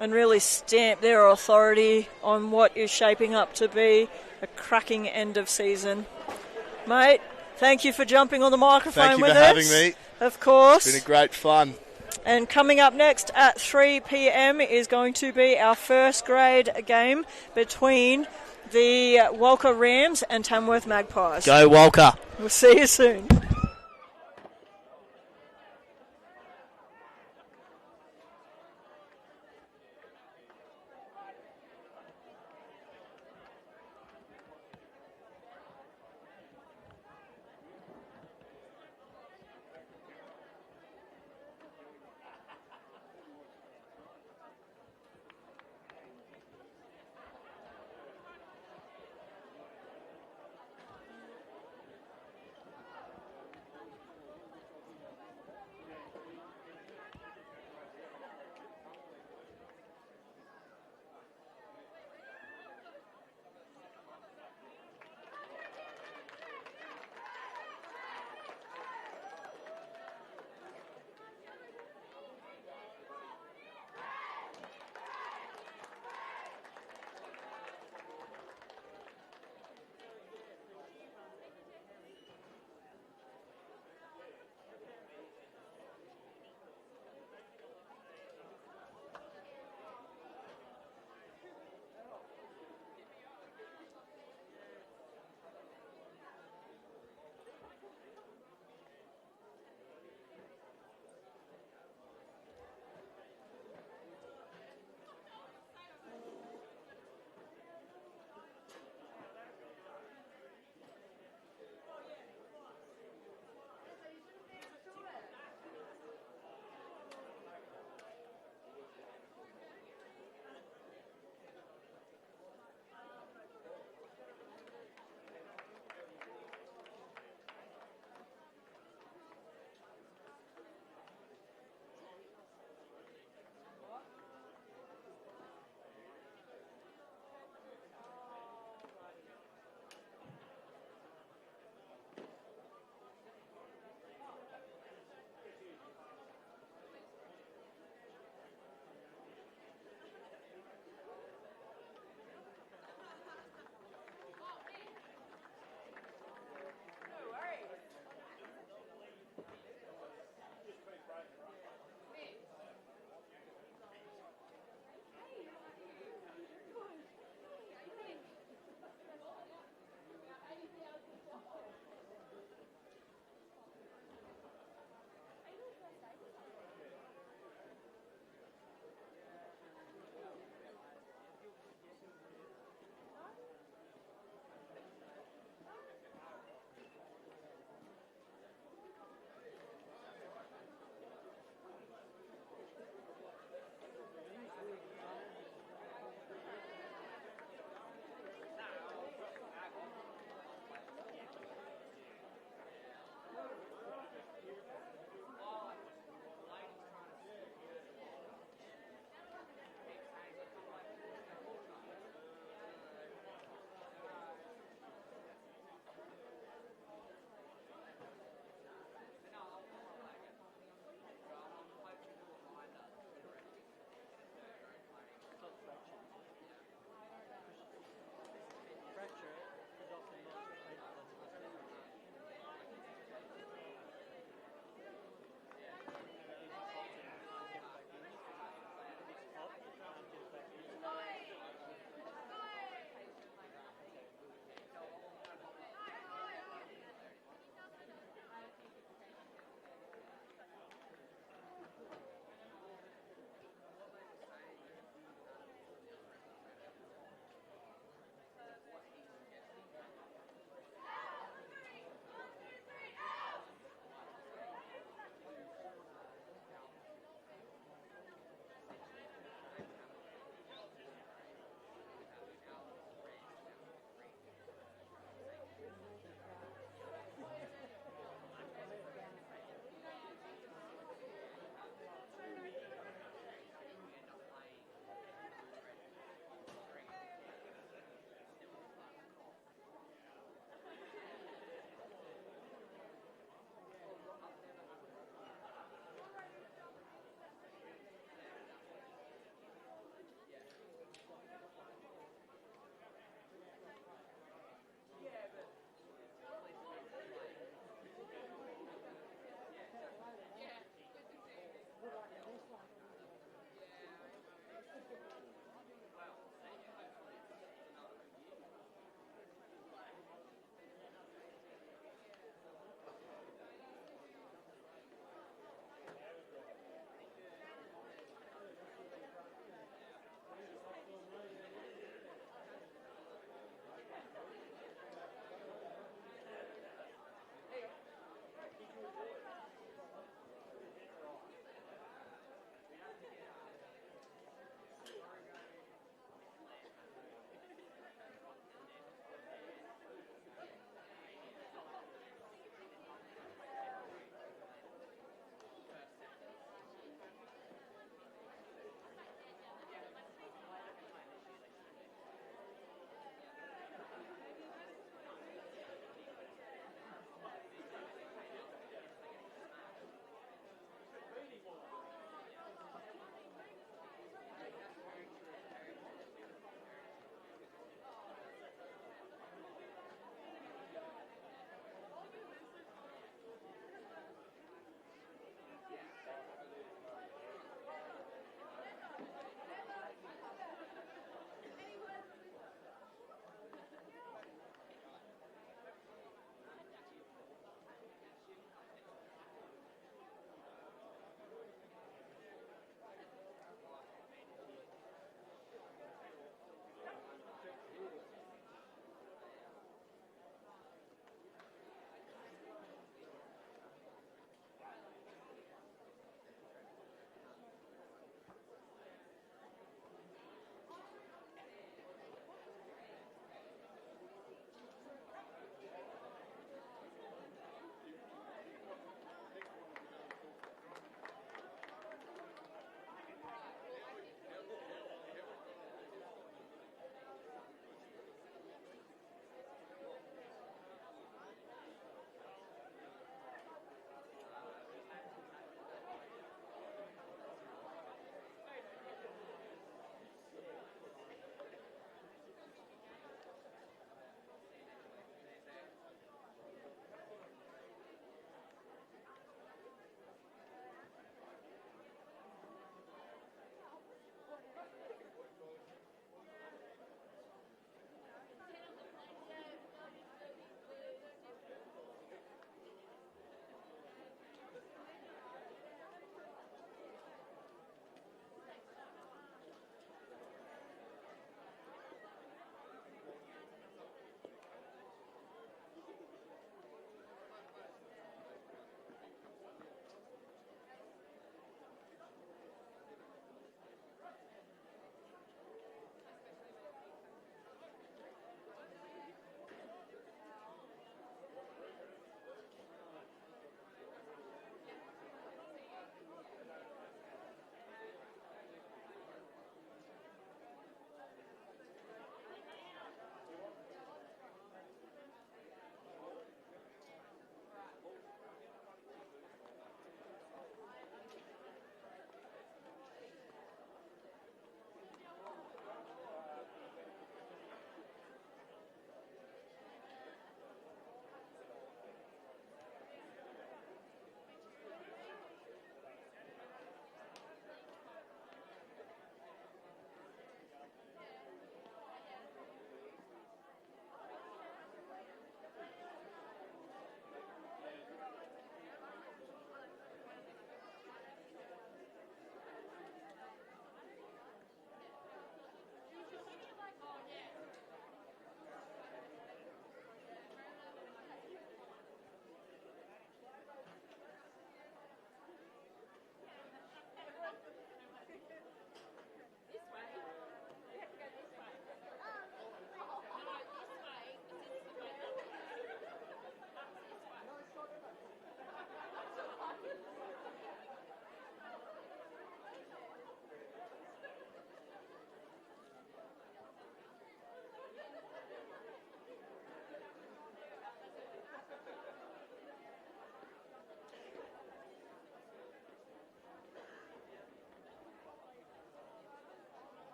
and really stamp their authority on what is shaping up to be a cracking end of season. Mate, thank you for jumping on the microphone with us. Thank you for having me. Of course. It's been a great fun. And coming up next at 3 p.m. is going to be our first grade game between the Walcha Rams and Tamworth Magpies. Go Walcha. We'll see you soon.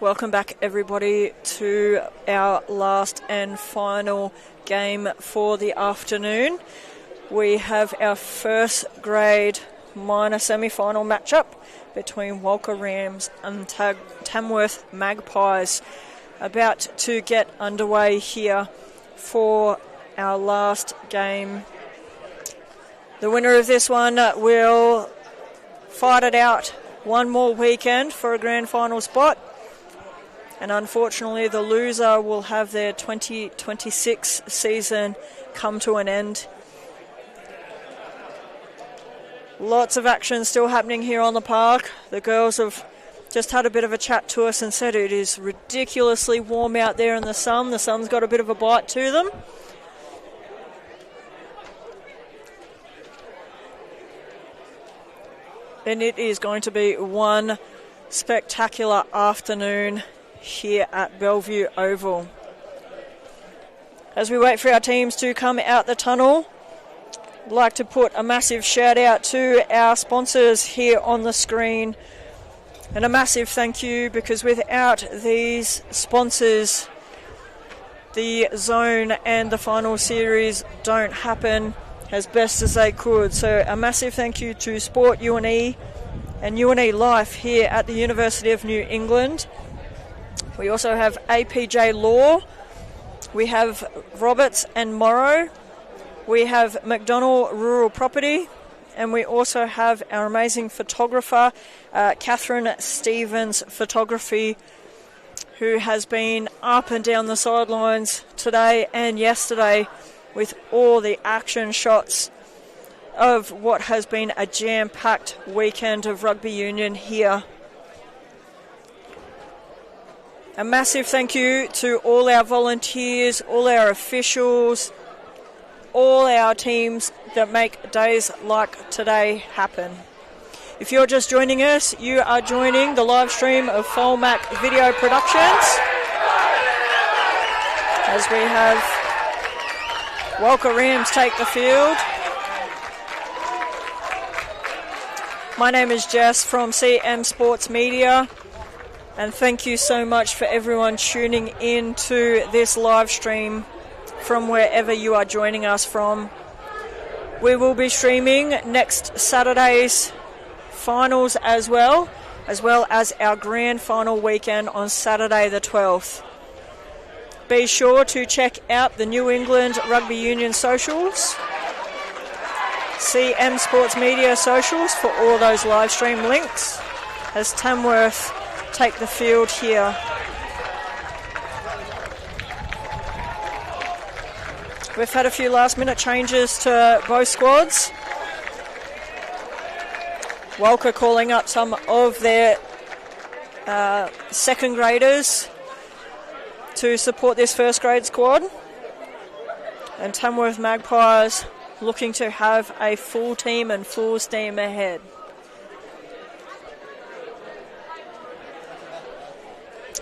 Welcome back, everybody, to our last and final game for the afternoon. We have our first grade minor semi-final matchup between Walcha Rams and Tamworth Magpies, about to get underway here for our last game. The winner of this one will fight it out one more weekend for a grand final spot. And unfortunately, the loser will have their 2026 season come to an end. Lots of action still happening here on the park. The girls have just had a bit of a chat to us and said it is ridiculously warm out there in the sun. The sun's got a bit of a bite to them. And it is going to be one spectacular afternoon here at Bellevue Oval. As we wait for our teams to come out the tunnel, I'd like to put a massive shout out to our sponsors here on the screen, and a massive thank you, because without these sponsors, the zone and the final series don't happen as best as they could. So a massive thank you to Sport UNE and UNE Life here at the University of New England. We also have APJ Law, we have Roberts and Morrow, we have McDonnell Rural Property, and we also have our amazing photographer, Catherine Stevens Photography, who has been up and down the sidelines today and yesterday with all the action shots of what has been a jam-packed weekend of rugby union here. A massive thank you to all our volunteers, all our officials, all our teams that make days like today happen. If you're just joining us, you are joining the live stream of Folmac Video Productions, as we have Walcha Rams take the field. My name is Jess from CM Sports Media, and thank you so much for everyone tuning in to this live stream from wherever you are joining us from. We will be streaming next Saturday's finals as well as our grand final weekend on Saturday the 12th. Be sure to check out the New England Rugby Union socials, CM Sports Media socials, for all those live stream links as Tamworth take the field here. We've had a few last minute changes to both squads. Walcha calling up some of their second graders to support this first grade squad, and Tamworth Magpies looking to have a full team and full steam ahead.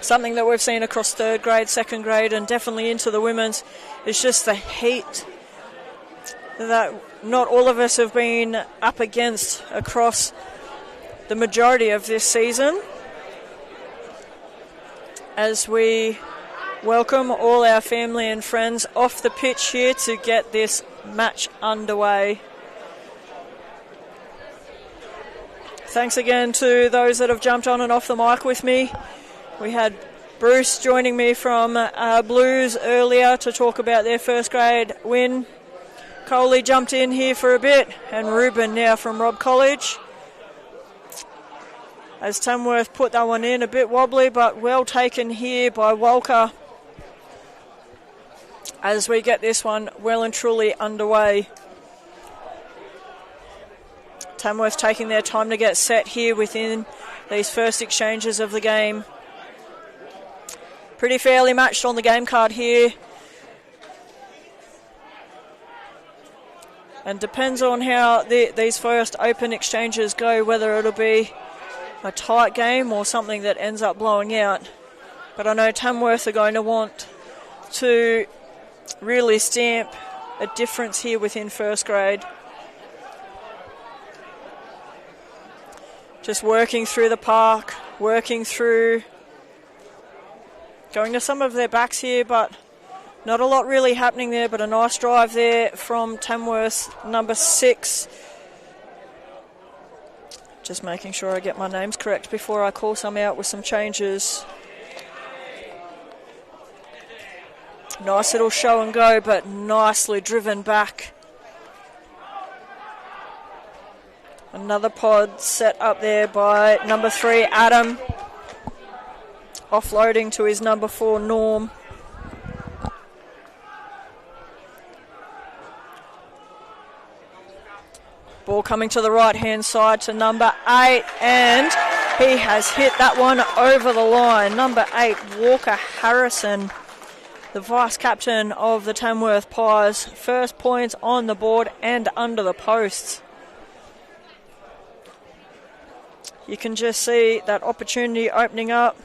Something that we've seen across third grade, second grade, and definitely into the women's is just the heat that not all of us have been up against across the majority of this season. As we welcome all our family and friends off the pitch here to get this match underway. Thanks again to those that have jumped on and off the mic with me. We had Bruce joining me from Blues earlier to talk about their first grade win. Coley jumped in here for a bit, and Ruben now from Robb College. As Tamworth put that one in, a bit wobbly, but well taken here by Walcha, as we get this one well and truly underway. Tamworth taking their time to get set here within these first exchanges of the game. Pretty fairly matched on the game card here. And depends on how these first open exchanges go, whether it'll be a tight game or something that ends up blowing out. But I know Tamworth are going to want to really stamp a difference here within first grade. Just working through the park, working through going to some of their backs here, but not a lot really happening there, but a nice drive there from Tamworth, number 6. Just making sure I get my names correct before I call some out with some changes. Nice little show and go, but nicely driven back. Another pod set up there by number 3, Adam. Offloading to his number 4, Norm. Ball coming to the right-hand side to number 8, and he has hit that one over the line. Number 8, Walker Harrison, the vice-captain of the Tamworth Pies. First points on the board and under the posts. You can just see that opportunity opening up,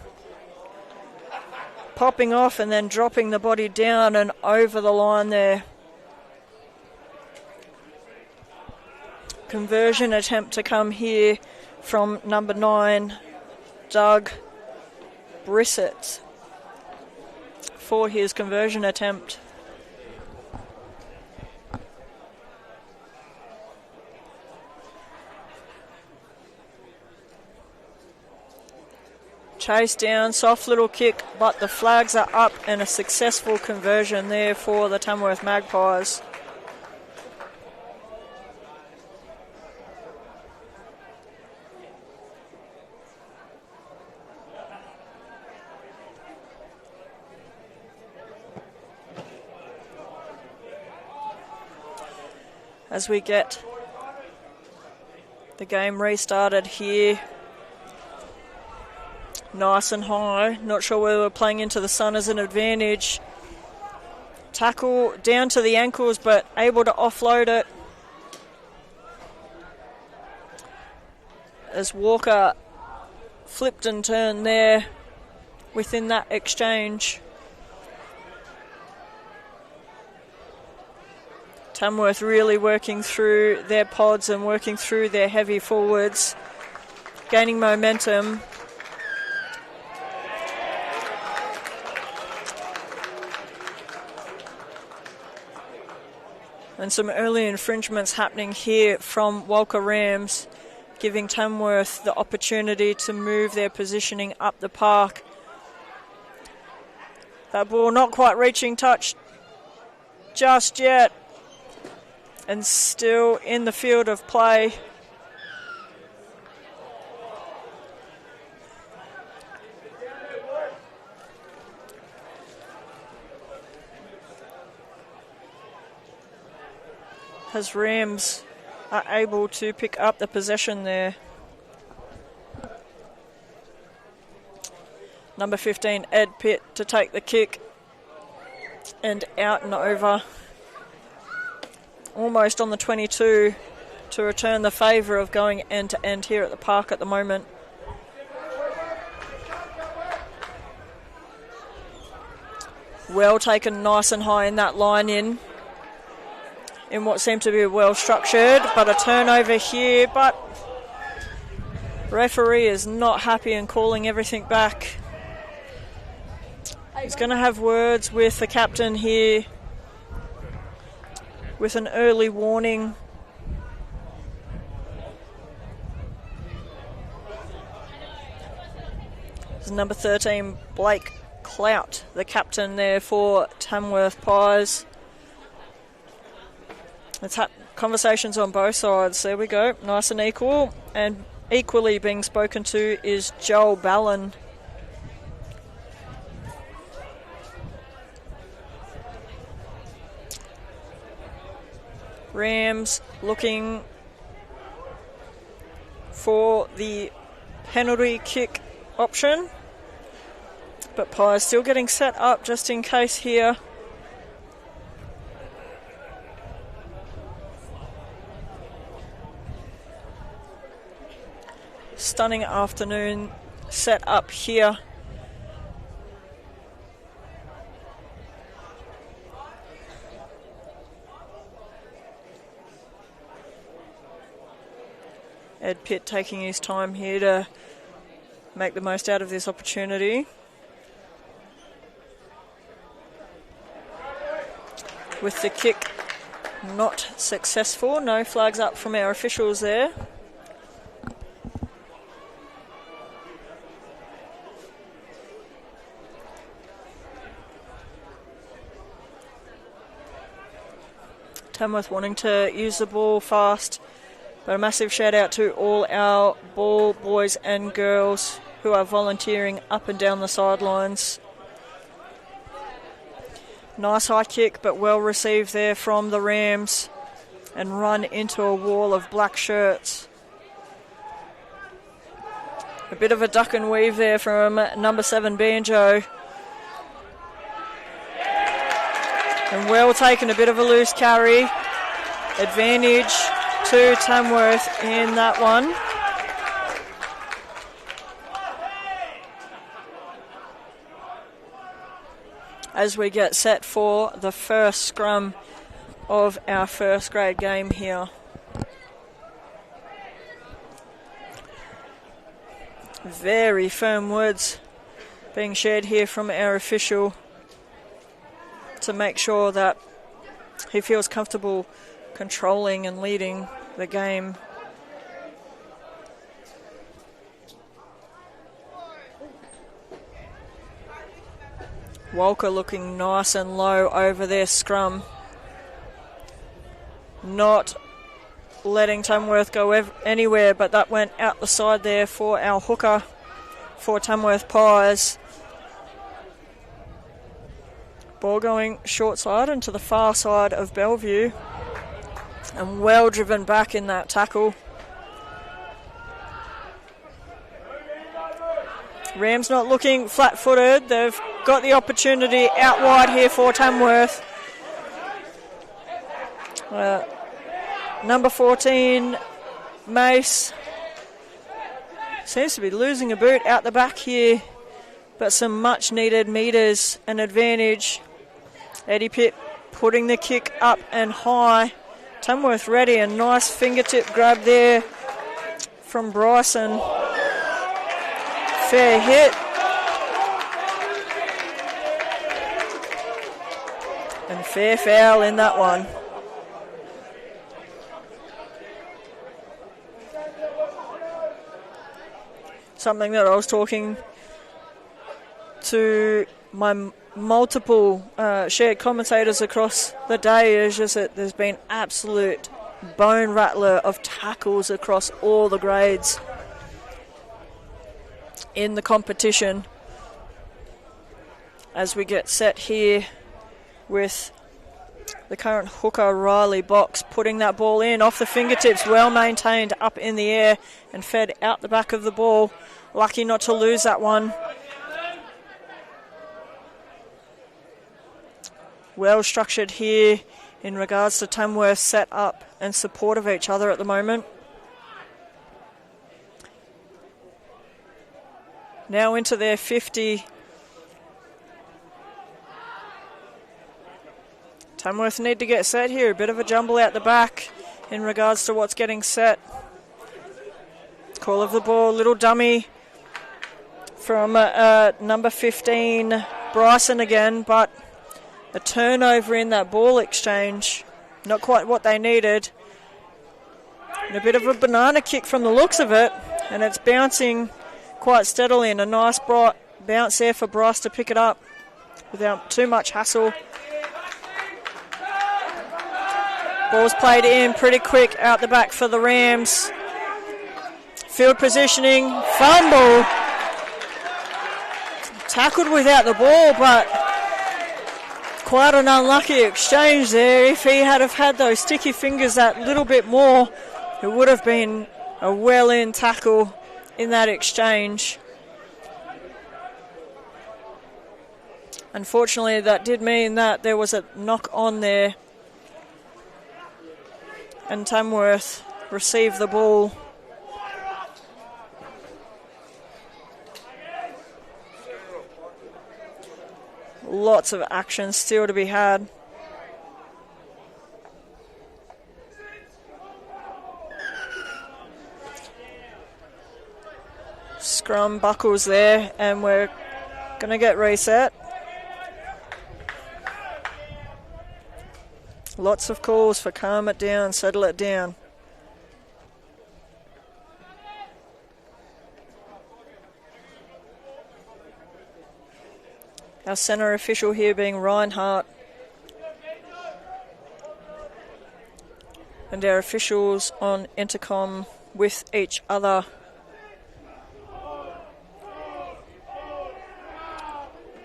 popping off and then dropping the body down and over the line there. Conversion attempt to come here from number 9, Doug Brissett, for his conversion attempt. Chase down, soft little kick, but the flags are up and a successful conversion there for the Tamworth Magpies. As we get the game restarted here. Nice and high. Not sure whether we're playing into the sun as an advantage. Tackle down to the ankles, but able to offload it. As Walker flipped and turned there within that exchange. Tamworth really working through their pods and working through their heavy forwards, gaining momentum. And some early infringements happening here from Walcha Rams, giving Tamworth the opportunity to move their positioning up the park. That ball not quite reaching touch just yet. And still in the field of play. As Rams are able to pick up the possession there. Number 15, Ed Pitt, to take the kick. And out and over. Almost on the 22 to return the favour of going end to end here at the park at the moment. Well taken, nice and high in that line in what seemed to be well structured, but a turnover here, but referee is not happy and calling everything back. He's going to have words with the captain here, with an early warning. This is number 13, Blake Clout, the captain there for Tamworth Pies. Let's have conversations on both sides. There we go, nice and equal. And equally being spoken to is Joel Ballon. Rams looking for the penalty kick option, but Pies still getting set up just in case here. Stunning afternoon set up here. Ed Pitt taking his time here to make the most out of this opportunity. with the kick not successful. No flags up from our officials there. Tamworth wanting to use the ball fast, but a massive shout out to all our ball boys and girls who are volunteering up and down the sidelines. Nice high kick, but well received there from the Rams, and run into a wall of black shirts. A bit of a duck and weave there from number 7 Banjo. And well taken, a bit of a loose carry. Advantage to Tamworth in that one. As we get set for the first scrum of our first grade game here. Very firm words being shared here from our official to make sure that he feels comfortable controlling and leading the game. Walcha looking nice and low over their scrum. Not letting Tamworth go anywhere, but that went out the side there for our hooker for Tamworth Pies. Ball going short side and to the far side of Bellevue, and well driven back in that tackle. Rams not looking flat-footed. They've got the opportunity out wide here for Tamworth. Number 14, Mace, seems to be losing a boot out the back here, but some much needed metres and advantage. Eddie Pitt putting the kick up and high. Tamworth ready, a nice fingertip grab there from Bryson. Fair hit. And fair foul in that one. Something that I was talking to my multiple shared commentators across the day is just that there's been absolute bone rattler of tackles across all the grades in the competition. As we get set here with the current hooker Riley Box putting that ball in off the fingertips, well maintained up in the air and fed out the back of the ball. Lucky not to lose that one. Well structured here in regards to Tamworth set up and support of each other at the moment. Now into their 50. Tamworth need to get set here. A bit of a jumble out the back in regards to what's getting set. Call of the ball, little dummy from number 15, Bryson again, but a turnover in that ball exchange. Not quite what they needed. And a bit of a banana kick from the looks of it, and it's bouncing quite steadily, and a nice bright bounce there for Bryce to pick it up without too much hassle. Ball's played in pretty quick out the back for the Rams. Field positioning, fumble. Tackled without the ball, but quite an unlucky exchange there. If he had have had those sticky fingers that little bit more, it would have been a well-in tackle in that exchange. Unfortunately, that did mean that there was a knock on there, and Tamworth received the ball. Lots of action still to be had. Scrum buckles there, and we're going to get reset. Lots of calls for calm it down, settle it down. Our centre official here being Reinhardt. And our officials on intercom with each other.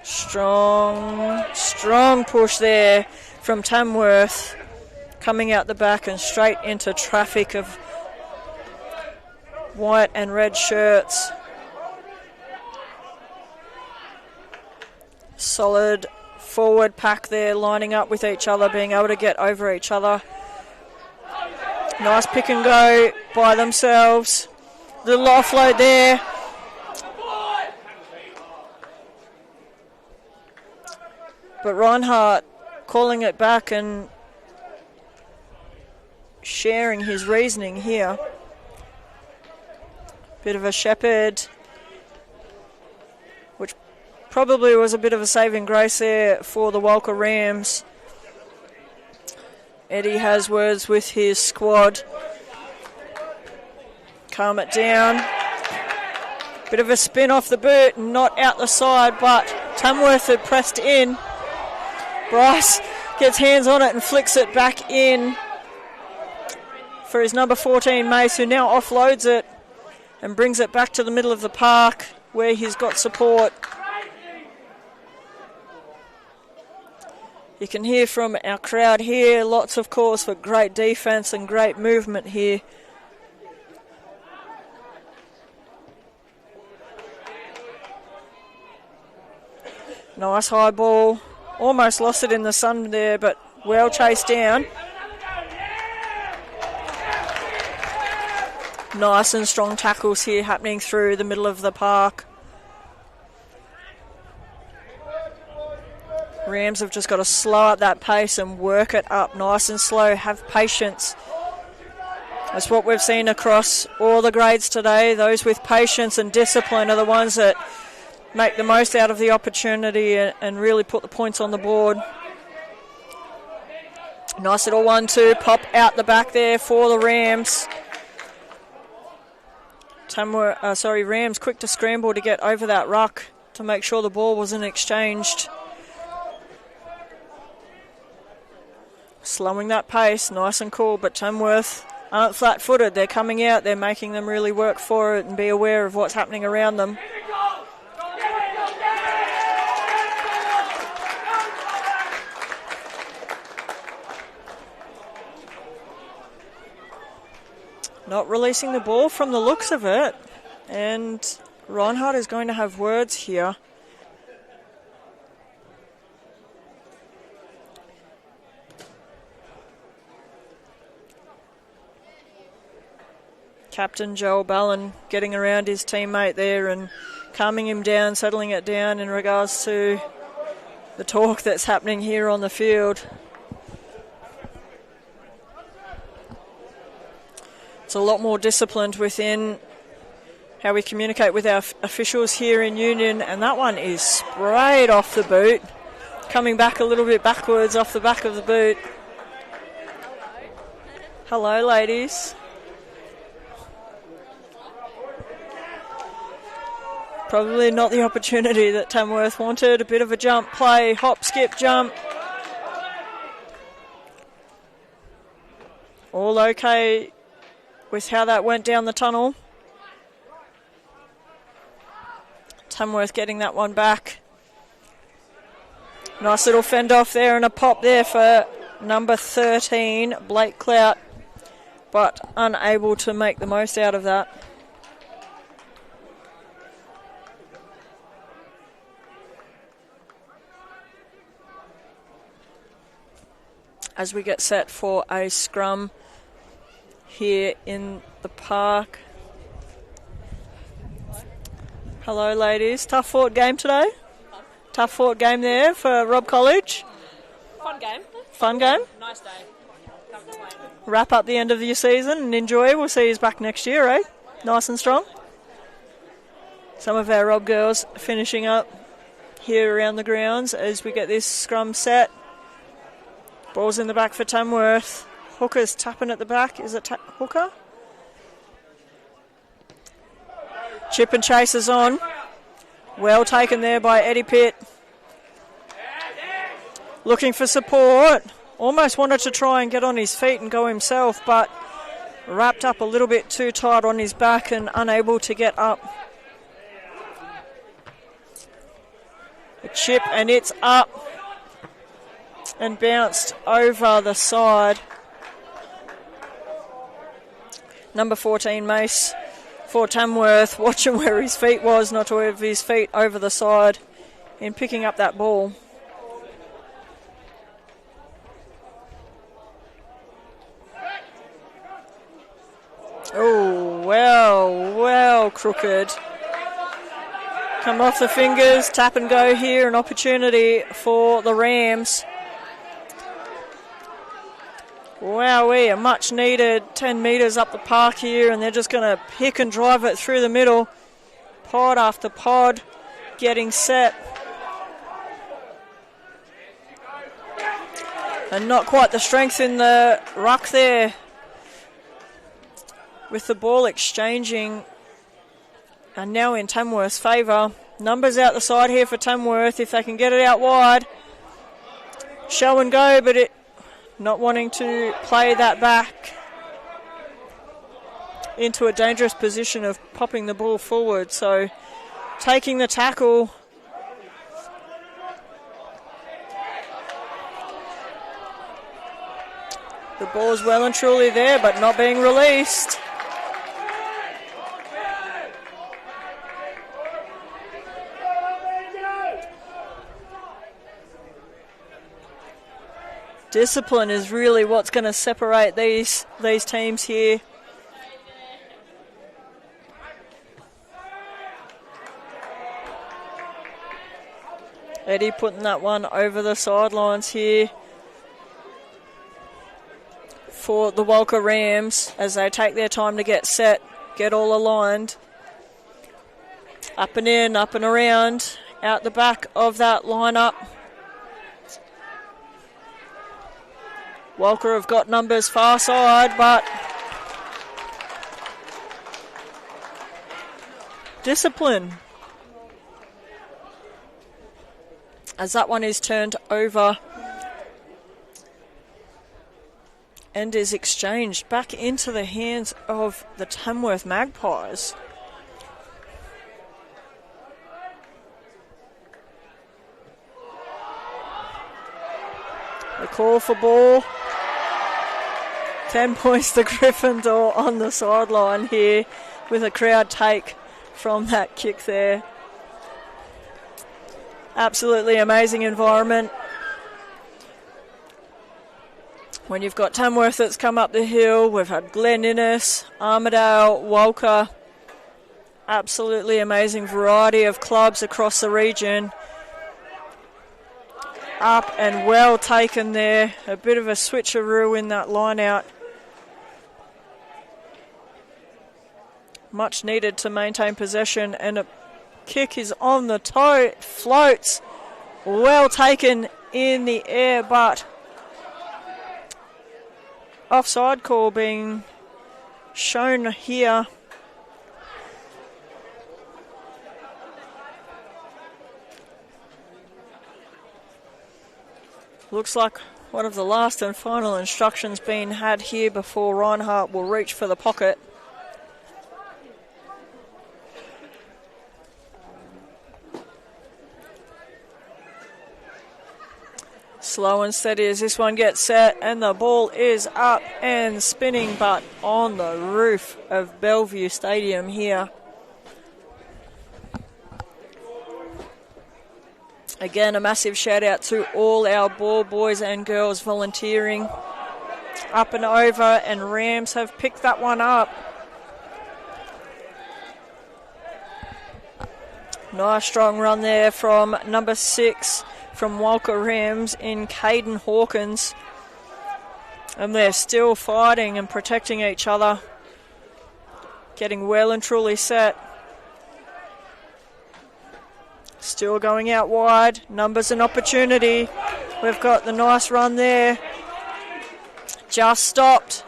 Strong push there from Tamworth, coming out the back and straight into traffic of white and red shirts. Solid forward pack there, lining up with each other, being able to get over each other. Nice pick and go by themselves. Little offload there. But Reinhardt calling it back and sharing his reasoning here. Bit of a shepherd, which probably was a bit of a saving grace there for the Walcha Rams. Eddie has words with his squad. Calm it down. Bit of a spin off the boot, not out the side, but Tamworth had pressed in. Bryce gets hands on it and flicks it back in for his number 14, Mace, who now offloads it and brings it back to the middle of the park where he's got support. You can hear from our crowd here, lots of calls for great defence and great movement here. Nice high ball. Almost lost it in the sun there, but well chased down. Nice and strong tackles here happening through the middle of the park. Rams have just got to slow up that pace and work it up nice and slow. Have patience. That's what we've seen across all the grades today. Those with patience and discipline are the ones that make the most out of the opportunity and really put the points on the board. Nice little 1-2 pop out the back there for the Rams. Rams quick to scramble to get over that ruck to make sure the ball wasn't exchanged. Slowing that pace, nice and cool, but Tamworth aren't flat-footed. They're coming out, they're making them really work for it and be aware of what's happening around them. Not releasing the ball from the looks of it. And Reinhardt is going to have words here. Captain Joel Ballon getting around his teammate there and calming him down, settling it down in regards to the talk that's happening here on the field. It's a lot more disciplined within how we communicate with our officials here in Union, and that one is sprayed off the boot, coming back a little bit backwards off the back of the boot. Hello, ladies. Probably not the opportunity that Tamworth wanted. A bit of a jump play, hop, skip, jump. All okay with how that went down the tunnel. Tamworth getting that one back. Nice little fend off there and a pop there for number 13, Blake Clout, but unable to make the most out of that. As we get set for a scrum here in the park. Hello, ladies. Tough fought game today. Tough fought game there for Robb College. Fun game. Fun game. Nice day. Wrap up the end of your season and enjoy. We'll see you back next year, eh? Nice and strong. Some of our Robb girls finishing up here around the grounds as we get this scrum set. Ball's in the back for Tamworth. Hooker's tapping at the back. Is it Hooker? Chip and chase is on. Well taken there by Eddie Pitt. Looking for support. Almost wanted to try and get on his feet and go himself, but wrapped up a little bit too tight on his back and unable to get up. A chip and it's up and bounced over the side. Number 14, Mace, for Tamworth, watching where his feet was, not to have his feet over the side in picking up that ball. Oh, well crooked. Come off the fingers, tap and go here, an opportunity for the Rams. Wowee, a much needed 10 metres up the park here, and they're just going to pick and drive it through the middle. Pod after pod getting set. And not quite the strength in the ruck there, with the ball exchanging, and now in Tamworth's favour. Numbers out the side here for Tamworth if they can get it out wide. Show and go, but it not wanting to play that back into a dangerous position of popping the ball forward. So taking the tackle. The ball's well and truly there, but not being released. Discipline is really what's going to separate these teams here. Eddie putting that one over the sidelines here for the Walcha Rams as they take their time to get set, get all aligned. Up and in, up and around, out the back of that lineup. Walcha have got numbers far side, but discipline as that one is turned over and is exchanged back into the hands of the Tamworth Magpies. The call for ball. 10 points to Gryffindor on the sideline here with a crowd take from that kick there. Absolutely amazing environment. When you've got Tamworth that's come up the hill, we've had Glen in us, Armidale, Walcha. Absolutely amazing variety of clubs across the region. Up and well taken there. A bit of a switcheroo in that line out. Much needed to maintain possession, and a kick is on the toe. It floats. Well taken in the air, but offside call being shown here. Looks like one of the last and final instructions being had here before Reinhardt will reach for the pocket. Slow and steady as this one gets set, and the ball is up and spinning, but on the roof of Bellevue Stadium here. Again, a massive shout out to all our ball boys and girls volunteering. Up and over, and Rams have picked that one up. Nice strong run there from number 6 from Walcha Rams in Caden Hawkins. And they're still fighting and protecting each other. Getting well and truly set. Still going out wide. Numbers and opportunity. We've got the nice run there Just stopped.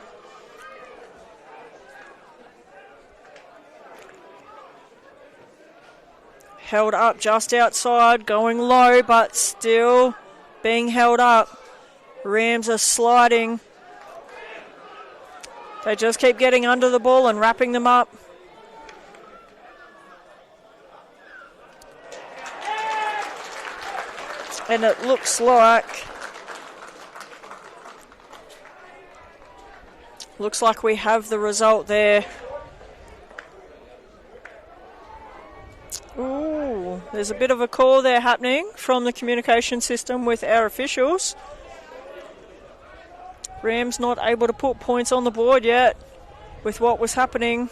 Held up just outside, going low, but still being held up. Rams are sliding. They just keep getting under the ball and wrapping them up. And it looks like we have the result there. Ooh, there's a bit of a call there happening from the communication system with our officials. Rams not able to put points on the board yet with what was happening,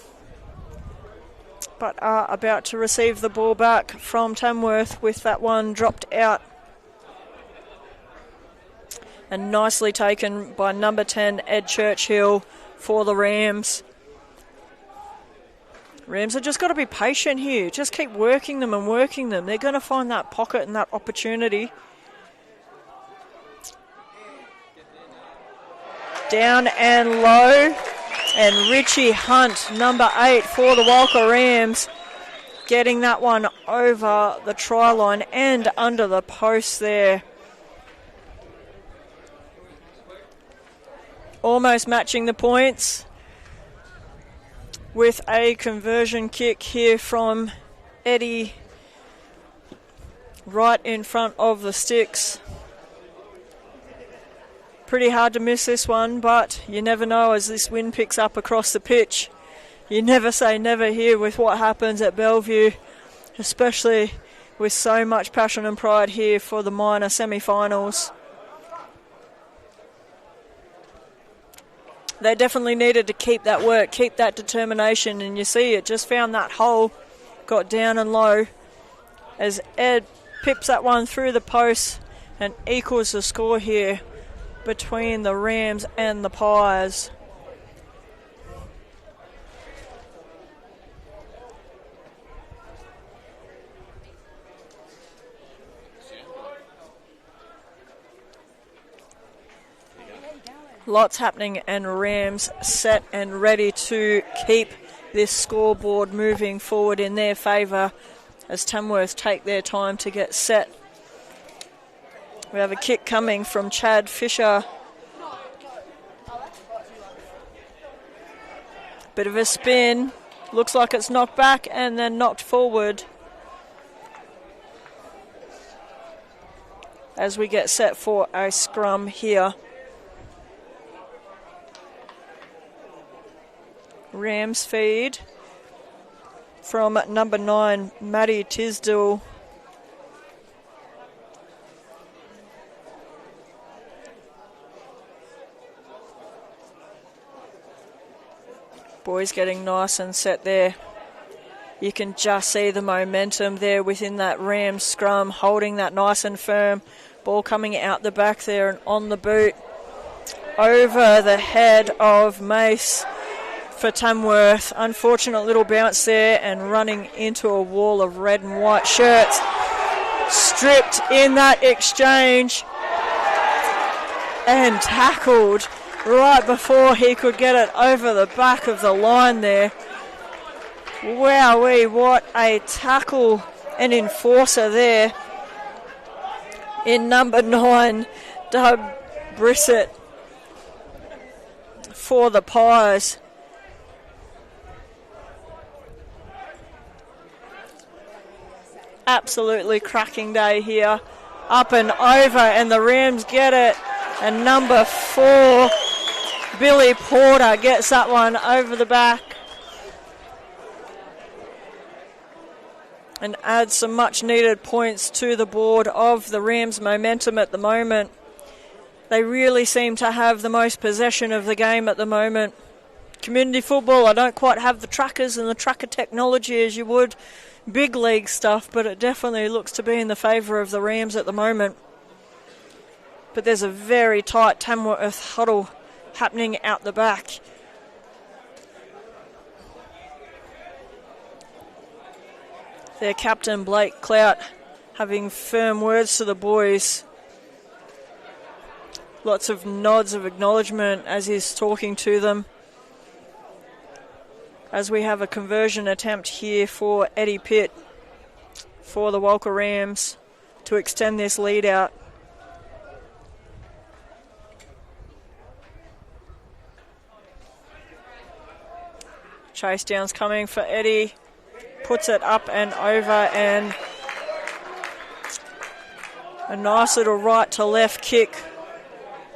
but are about to receive the ball back from Tamworth with that one dropped out. And nicely taken by number 10, Ed Churchill, for the Rams. Rams have just got to be patient here. Just keep working them and working them. They're going to find that pocket and that opportunity. Down and low. And Richie Hunt, number 8 for the Walcha Rams, getting that one over the try line and under the post there. Almost matching the points with a conversion kick here from Eddie right in front of the sticks. Pretty hard to miss this one, but you never know as this wind picks up across the pitch. You never say never here with what happens at Bellevue, especially with so much passion and pride here for the minor semi-finals. They definitely needed to keep that work, keep that determination, and you see it just found that hole, got down and low as Ed pips that one through the post and equals the score here between the Rams and the Pies. Lots happening, and Rams set and ready to keep this scoreboard moving forward in their favour as Tamworth take their time to get set. We have a kick coming from Chad Fisher. Bit of a spin. Looks like it's knocked back and then knocked forward as we get set for a scrum here. Rams feed from number 9, Maddie Tisdale. Boys getting nice and set there. You can just see the momentum there within that Rams scrum, holding that nice and firm. Ball coming out the back there and on the boot. Over the head of Mace for Tamworth. Unfortunate little bounce there and running into a wall of red and white shirts. Stripped in that exchange and tackled right before he could get it over the back of the line there. Wowee, what a tackle and enforcer there in number 9, Doug Brissett for the Pies. Absolutely cracking day here. Up and over, and the Rams get it. And number 4, Billy Porter, gets that one over the back and adds some much needed points to the board of the Rams' momentum at the moment. They really seem to have the most possession of the game at the moment. Community football, I don't quite have the trackers and the tracker technology as you would big league stuff, but it definitely looks to be in the favour of the Rams at the moment. But there's a very tight Tamworth huddle happening out the back. Their captain, Blake Clout, having firm words to the boys. Lots of nods of acknowledgement as he's talking to them. As we have a conversion attempt here for Eddie Pitt for the Walcha Rams to extend this lead out. Chase down's coming for Eddie. Puts it up and over, and a nice little right to left kick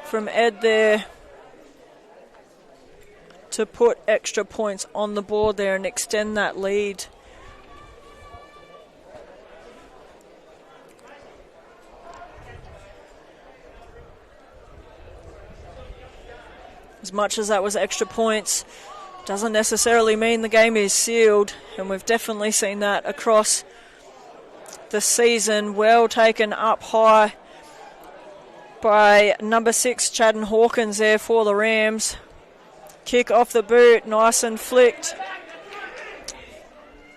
from Ed there to put extra points on the board there and extend that lead. As much as that was extra points, doesn't necessarily mean the game is sealed, and we've definitely seen that across the season. Well taken up high by number 6, Chadden Hawkins there for the Rams. Kick off the boot, nice and flicked.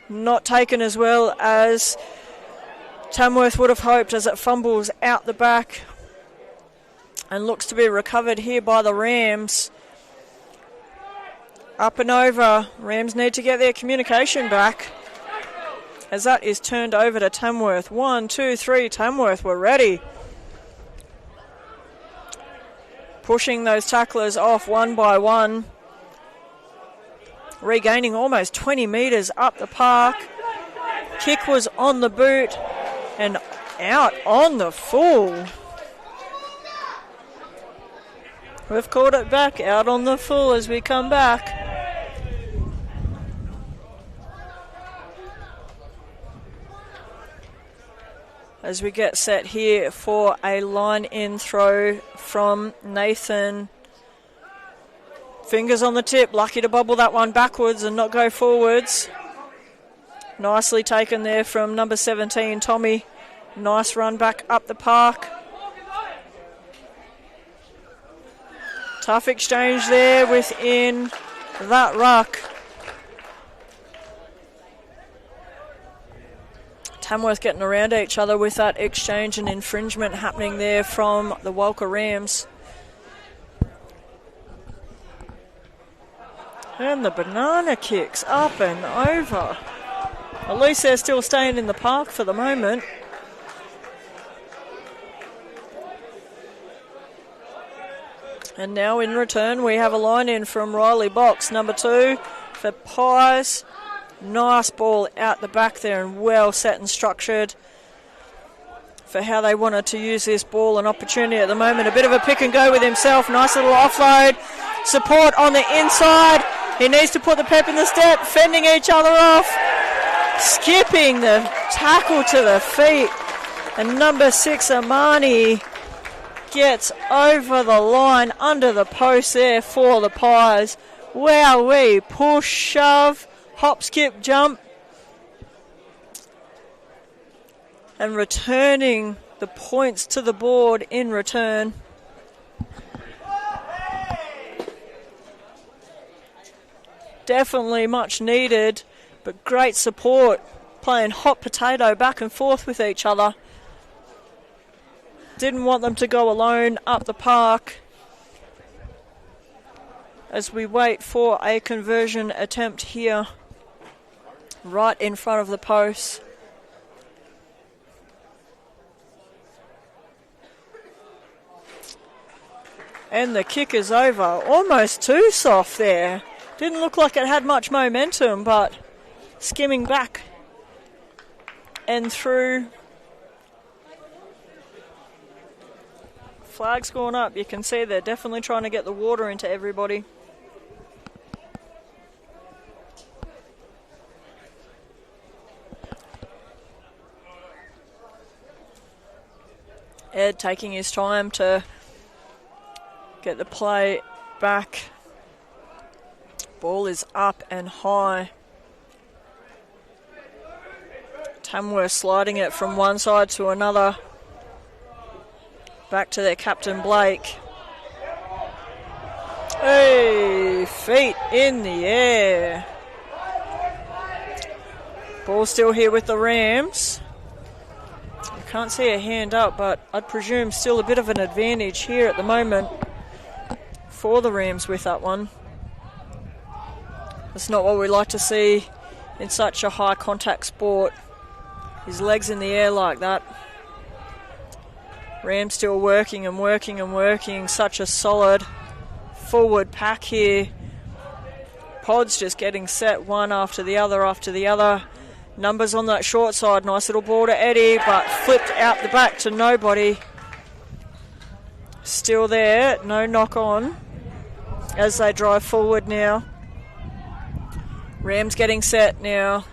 Not taken as well as Tamworth would have hoped, as it fumbles out the back and looks to be recovered here by the Rams. Up and over. Rams need to get their communication back, as that is turned over to Tamworth. 1, 2, 3, Tamworth were ready. Pushing those tacklers off one by one. Regaining almost 20 metres up the park. Kick was on the boot and out on the full. We've called it back, out on the full as we come back. As we get set here for a line-in throw from Nathan. Fingers on the tip, lucky to bobble that one backwards and not go forwards. Nicely taken there from number 17, Tommy. Nice run back up the park. Tough exchange there within that ruck. Tamworth getting around each other with that exchange and infringement happening there from the Walcha Rams. And the banana kicks up and over. At least they're still staying in the park for the moment. And now in return we have a line in from Riley Box, number 2 for Pies. Nice ball out the back there and well set and structured for how they wanted to use this ball. An opportunity at the moment. A bit of a pick and go with himself. Nice little offload. Support on the inside. He needs to put the pep in the step. Fending each other off. Skipping the tackle to the feet. And number 6, Amani, gets over the line under the post there for the Pies. Wowee. Push, shove. Hop, skip, jump. And returning the points to the board in return. Definitely much needed, but great support. Playing hot potato back and forth with each other. Didn't want them to go alone up the park. As we wait for a conversion attempt here, right in front of the post. And the kick is over. Almost too soft there. Didn't look like it had much momentum, but skimming back and through. Flag's gone up. You can see they're definitely trying to get the water into everybody. Ed taking his time to get the play back. Ball is up and high. Tamworth sliding it from one side to another. Back to their captain, Blake. Hey, feet in the air. Ball still here with the Rams. Can't see a hand up, but I'd presume still a bit of an advantage here at the moment for the Rams with that one. That's not what we like to see in such a high contact sport. His legs in the air like that. Rams still working and working and working. Such a solid forward pack here. Pods just getting set one after the other after the other. Numbers on that short side. Nice little ball to Eddie, but flipped out the back to nobody. Still there, no knock on as they drive forward now. Rams getting set now.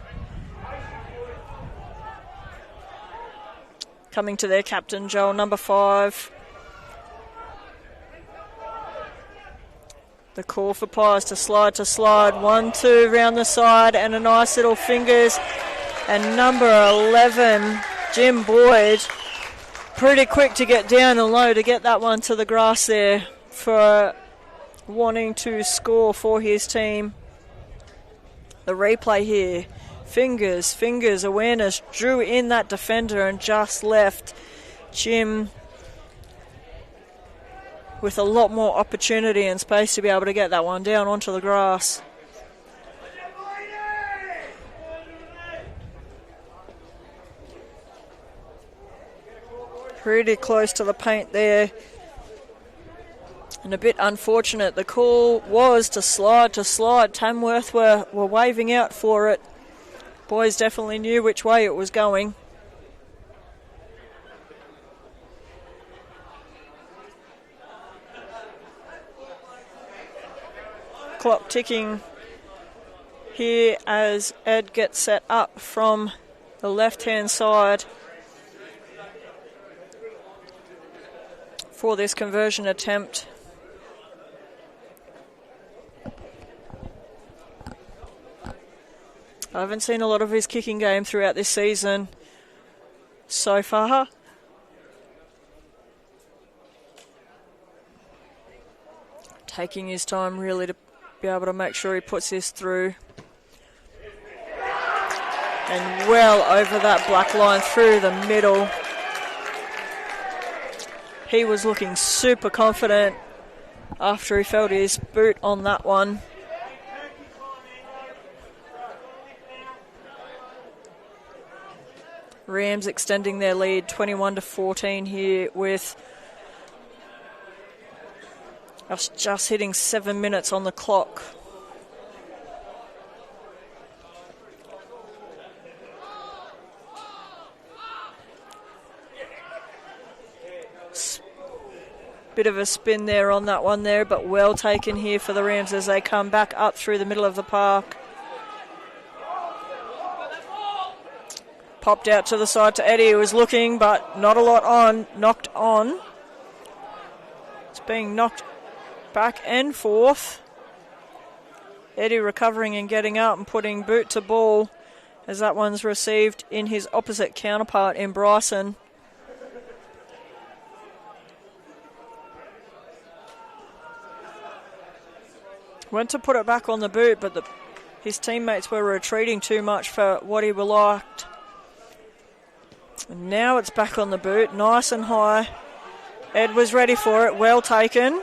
Coming to their captain, Joel, number 5. The call for Pies to slide. 1-2 round the side, and a nice little fingers. And number 11, Jim Boyd, pretty quick to get down and low to get that one to the grass there for wanting to score for his team. The replay here. Fingers, awareness, drew in that defender and just left Jim with a lot more opportunity and space to be able to get that one down onto the grass. Pretty close to the paint there. And a bit unfortunate. The call was to slide. Tamworth were waving out for it. Boys definitely knew which way it was going. Clock ticking here as Ed gets set up from the left-hand side for this conversion attempt. I haven't seen a lot of his kicking game throughout this season so far. Taking his time really to be able to make sure he puts this through. And well over that black line through the middle. He was looking super confident after he felt his boot on that one. Rams extending their lead 21-14 here with us just hitting 7 minutes on the clock. Bit of a spin there on that one there, but well taken here for the Rams as they come back up through the middle of the park. Popped out to the side to Eddie, who was looking, but not a lot on. Knocked on. It's being knocked back and forth. Eddie recovering and getting up and putting boot to ball as that one's received in his opposite counterpart in Bryson. Went to put it back on the boot, but his teammates were retreating too much for what he liked. And now it's back on the boot, nice and high. Ed was ready for it, well taken.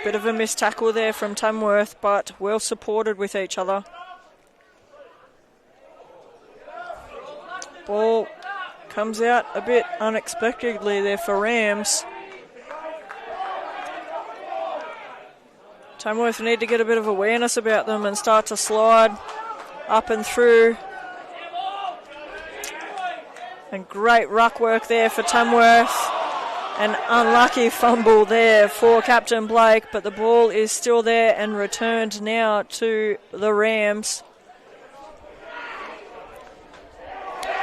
Bit of a missed tackle there from Tamworth, but well supported with each other. Ball comes out a bit unexpectedly there for Rams. Tamworth need to get a bit of awareness about them and start to slide up and through. And great ruck work there for Tamworth. An unlucky fumble there for Captain Blake, but the ball is still there and returned now to the Rams.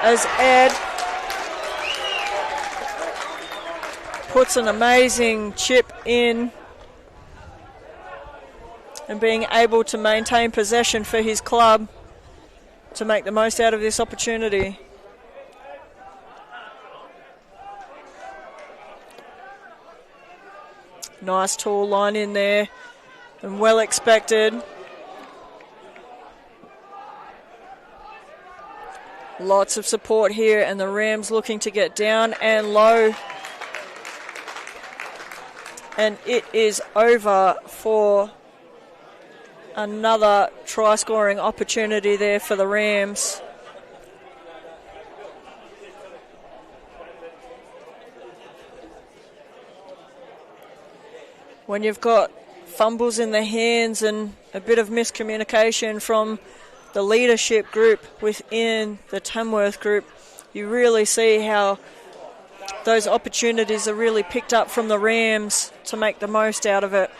As Ed puts an amazing chip in and being able to maintain possession for his club to make the most out of this opportunity. Nice tall line in there and well expected. Lots of support here, and the Rams looking to get down and low. And it is over for another try-scoring opportunity there for the Rams. When you've got fumbles in the hands and a bit of miscommunication from the leadership group within the Tamworth group, you really see how those opportunities are really picked up from the Rams to make the most out of it.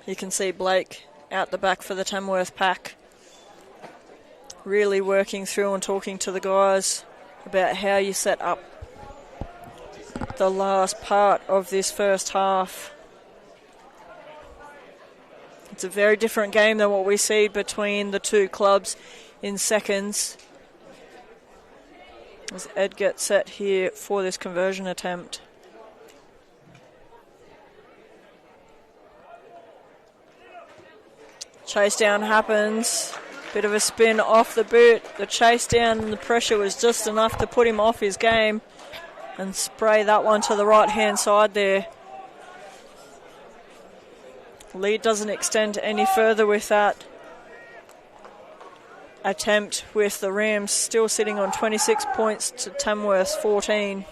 You can see Blake out the back for the Tamworth pack, really working through and talking to the guys about how you set up the last part of this first half. It's a very different game than what we see between the two clubs in seconds, as Ed gets set here for this conversion attempt. Chase down happens. Bit of a spin off the boot. The chase down and the pressure was just enough to put him off his game and spray that one to the right-hand side there. Lead doesn't extend any further with that attempt, with the Rams still sitting on 26 points to Tamworth's 14.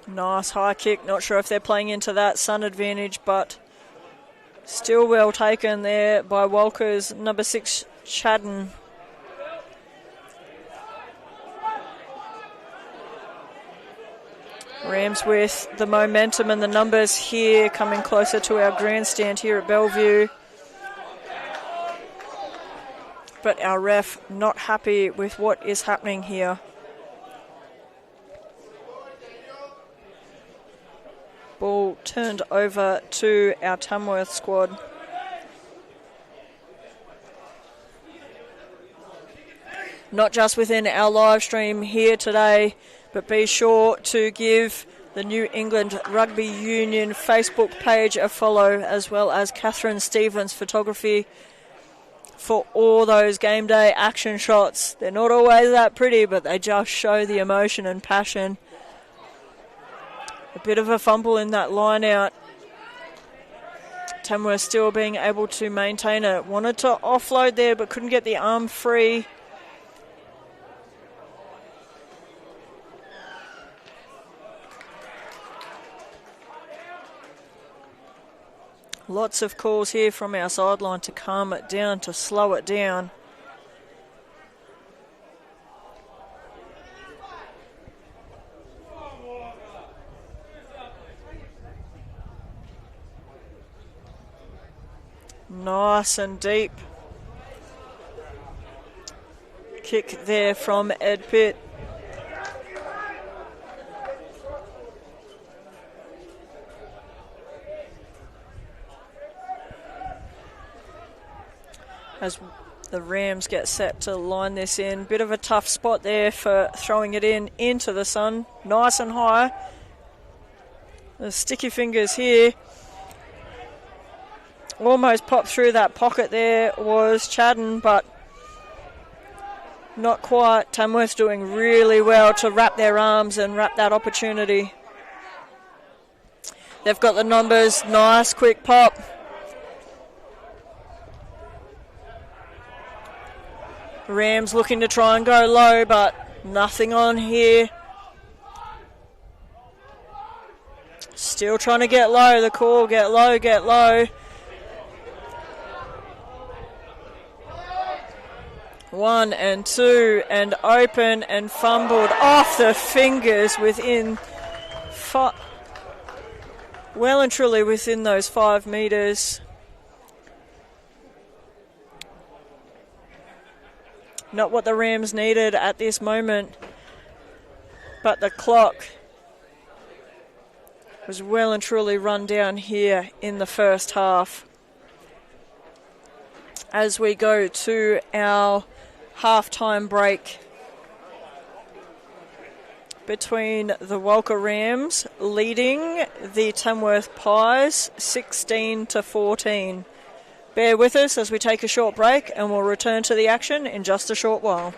Nice high kick. Not sure if they're playing into that sun advantage, but still well taken there by Walcha's number 6, Chadden. Rams with the momentum and the numbers here, coming closer to our grandstand here at Bellevue. But our ref not happy with what is happening here. Ball turned over to our Tamworth squad. Not just within our live stream here today, but be sure to give the New England Rugby Union Facebook page a follow, as well as Catherine Stevens Photography, for all those game day action shots. They're not always that pretty, but they just show the emotion and passion. A bit of a fumble in that line out. Tamworth still being able to maintain it. Wanted to offload there, but couldn't get the arm free. Lots of calls here from our sideline to calm it down, to slow it down. Nice and deep kick there from Ed Pitt. As the Rams get set to line this in. Bit of a tough spot there for throwing it into the sun. Nice and high. The sticky fingers here. Almost popped through that pocket there was Chadden, but not quite. Tamworth doing really well to wrap their arms and wrap that opportunity. They've got the numbers. Nice quick pop. Rams looking to try and go low, but nothing on here. Still trying to get low. The call, get low, get low. 1 and 2 and open and fumbled off the fingers within well and truly within those 5 metres. Not what the Rams needed at this moment, but the clock was well and truly run down here in the first half. As we go to our half-time break between the Walcha Rams leading the Tamworth Pies 16-14. Bear with us as we take a short break, and we'll return to the action in just a short while.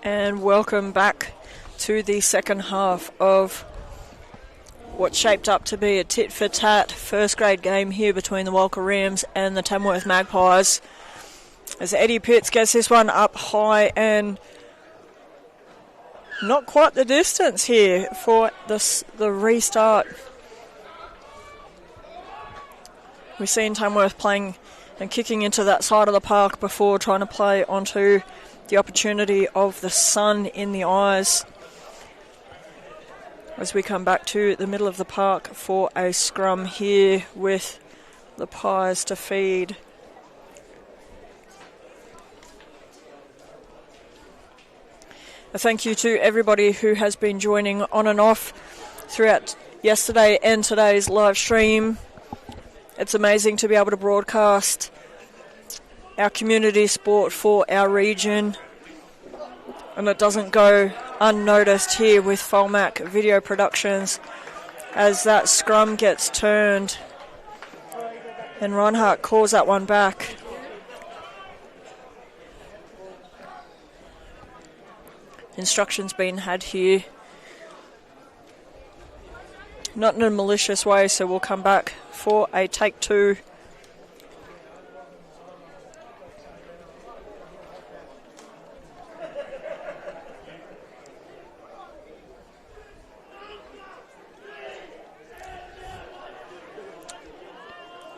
And welcome back to the second half of what shaped up to be a tit-for-tat first grade game here between the Walcha Rams and the Tamworth Magpies. As Eddie Pitts gets this one up high and not quite the distance here for the restart. We've seen Tamworth playing and kicking into that side of the park before, trying to play onto the opportunity of the sun in the eyes. As we come back to the middle of the park for a scrum here with the Pies to feed. A thank you to everybody who has been joining on and off throughout yesterday and today's live stream. It's amazing to be able to broadcast our community sport for our region, and it doesn't go unnoticed here with Folmac Video Productions as that scrum gets turned and Reinhardt calls that one back. Instructions being had here, not in a malicious way, so we'll come back for a take two.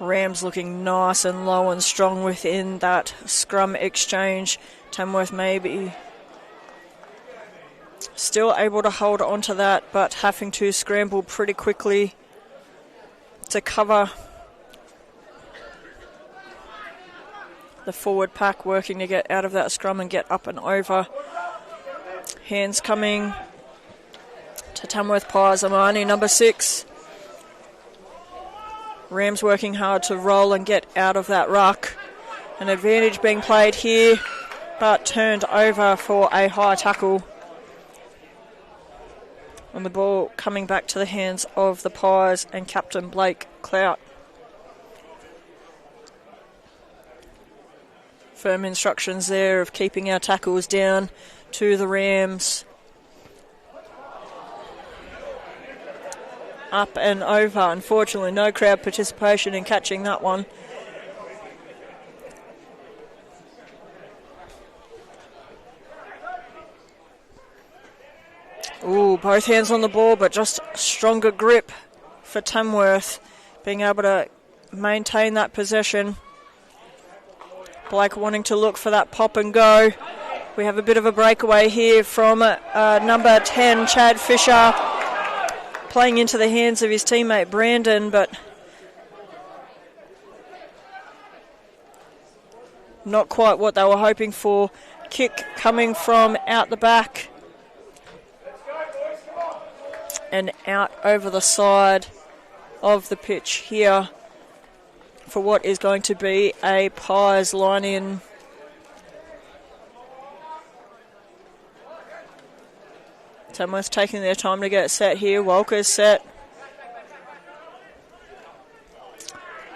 Rams looking nice and low and strong within that scrum exchange. Tamworth maybe still able to hold on to that, but having to scramble pretty quickly to cover the forward pack, working to get out of that scrum and get up and over. Hands coming to Tamworth Pies. Amani, number 6. Rams working hard to roll and get out of that ruck. An advantage being played here, but turned over for a high tackle. And the ball coming back to the hands of the Pies and Captain Blake Clout. Firm instructions there of keeping our tackles down to the Rams. Up and over. Unfortunately, no crowd participation in catching that one. Ooh, both hands on the ball, but just stronger grip for Tamworth, being able to maintain that possession. Blake wanting to look for that pop and go. We have a bit of a breakaway here from number 10, Chad Fisher, playing into the hands of his teammate Brandon, but not quite what they were hoping for. Kick coming from out the back and out over the side of the pitch here for what is going to be a Pies line in. Tamworth taking their time to get set here. Walker's set.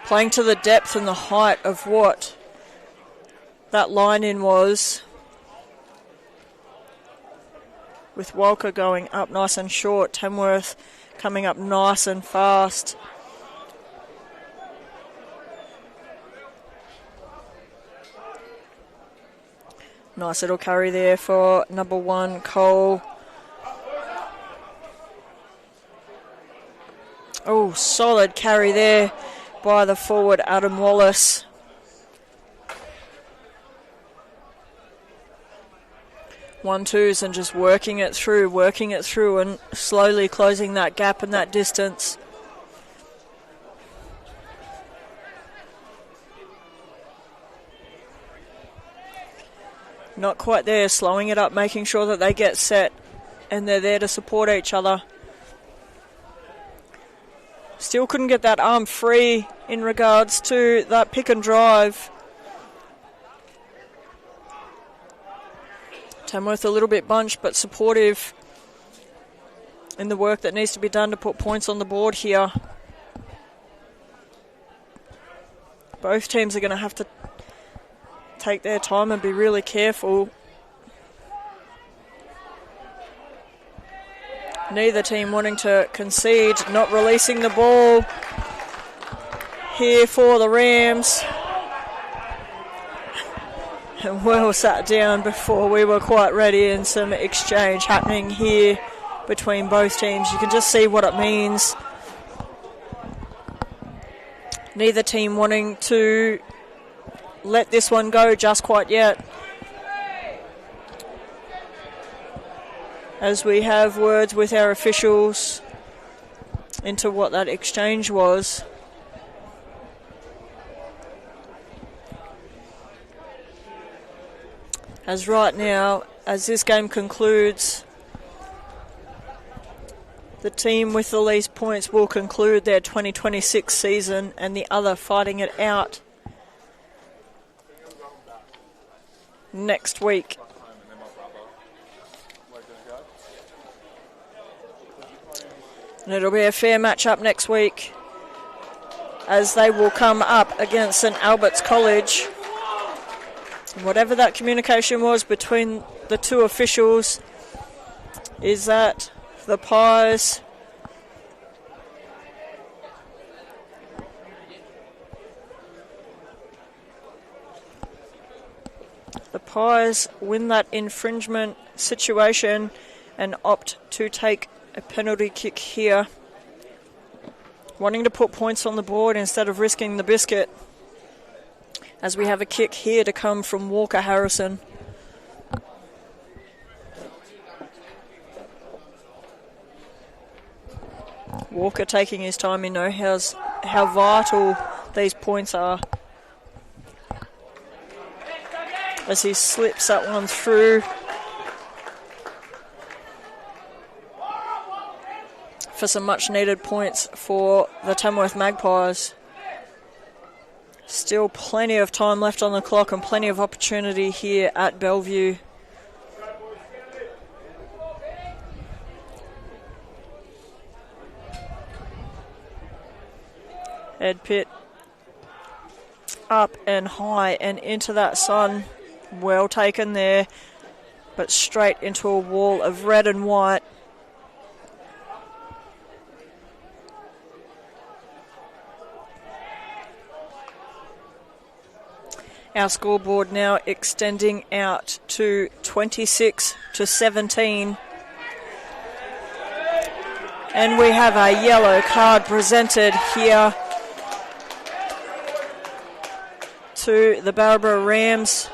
Playing to the depth and the height of what that line in was. With Walker going up nice and short. Tamworth coming up nice and fast. Nice little carry there for number 1, Cole. Oh, solid carry there by the forward, Adam Wallace. One-twos and just working it through and slowly closing that gap and that distance. Not quite there, slowing it up, making sure that they get set and they're there to support each other. Still couldn't get that arm free in regards to that pick and drive. Tamworth a little bit bunched but supportive in the work that needs to be done to put points on the board here. Both teams are going to have to take their time and be really careful. Neither team wanting to concede, not releasing the ball here for the Rams. And well sat down before we were quite ready, and some exchange happening here between both teams. You can just see what it means. Neither team wanting to let this one go just quite yet. As we have words with our officials into what that exchange was. As right now, as this game concludes, the team with the least points will conclude their 2026 season, and the other fighting it out next week. And it'll be a fair match-up next week, as they will come up against St Albert's College. Whatever that communication was between the two officials is that the Pies win that infringement situation and opt to take a penalty kick here, wanting to put points on the board instead of risking the biscuit, as we have a kick here to come from Walcha Harrison. Walker taking his time. He knows how vital these points are, as he slips that one through for some much needed points for the Tamworth Magpies. Still plenty of time left on the clock and plenty of opportunity here at Bellevue. Ed Pitt up and high and into that sun. Well taken there, but straight into a wall of red and white. Our scoreboard now extending out to 26-17. And we have a yellow card presented here to the Barbara Rams.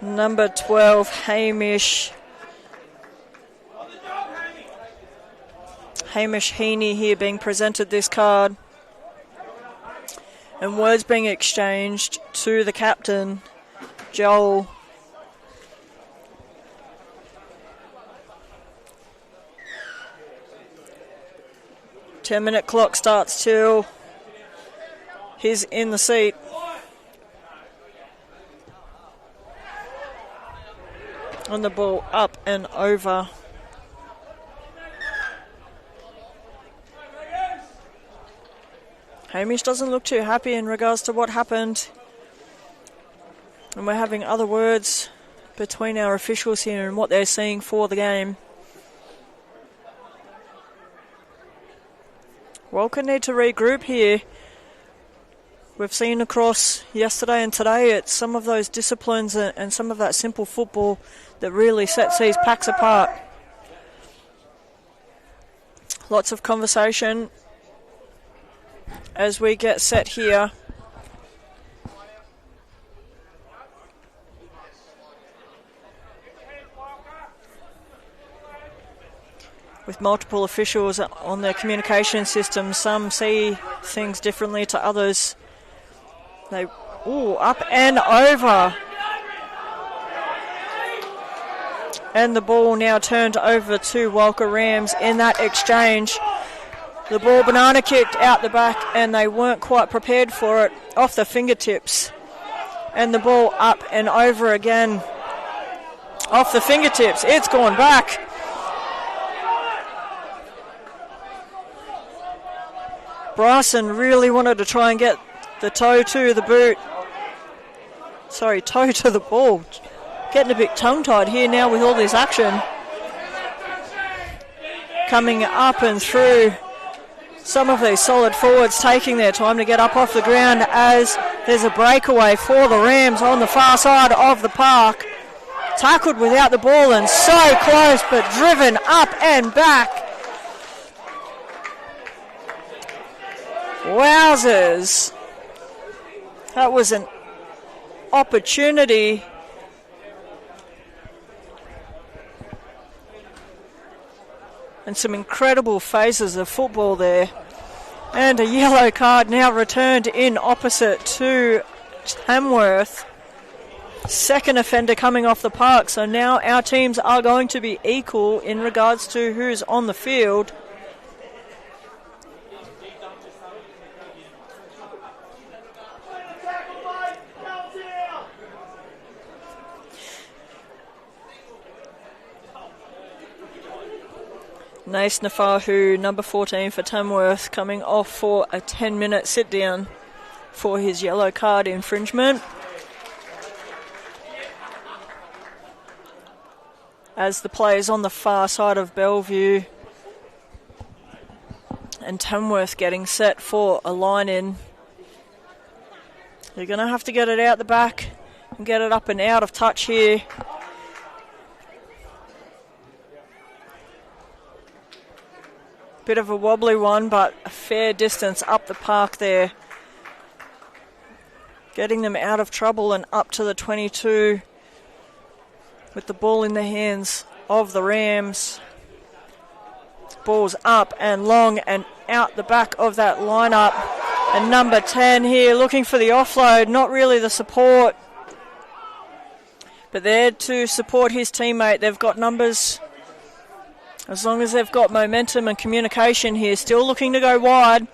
Number 12, Hamish Heaney here being presented this card. And words being exchanged to the captain, Joel. Ten-minute clock starts till he's in the seat. And the ball up and over. Hamish doesn't look too happy in regards to what happened. And we're having other words between our officials here and what they're seeing for the game. Walcha need to regroup here. We've seen across yesterday and today, it's some of those disciplines and some of that simple football that really sets these packs apart. Lots of conversation as we get set here. With multiple officials on their communication system, some see things differently to others. They, up and over. And the ball now turned over to Walcha Rams in that exchange. The ball banana kicked out the back and they weren't quite prepared for it, off the fingertips. And the ball up and over again. Off the fingertips, it's gone back. Bryson really wanted to try and get the toe to the boot. Sorry, toe to the ball. getting a bit tongue-tied here now with all this action. Coming up and through. Some of these solid forwards taking their time to get up off the ground as there's a breakaway for the Rams on the far side of the park. Tackled without the ball and so close, but driven up and back. Wowzers. That was an opportunity. And some incredible phases of football there. And a yellow card now returned in opposite to Tamworth. Second offender coming off the park. So now our teams are going to be equal in regards to who's on the field. Nace Nafahu, number 14 for Tamworth, coming off for a 10-minute sit-down for his yellow card infringement. As the players on the far side of Bellevue and Tamworth getting set for a line-in. They're going to have to get it out the back and get it up and out of touch here. Bit of a wobbly one, but a fair distance up the park there. Getting them out of trouble and up to the 22 with the ball in the hands of the Rams. Ball's up and long and out the back of that lineup. And number 10 here looking for the offload, not really the support. But there to support his teammate. They've got numbers. As long as they've got momentum and communication here, still looking to go wide.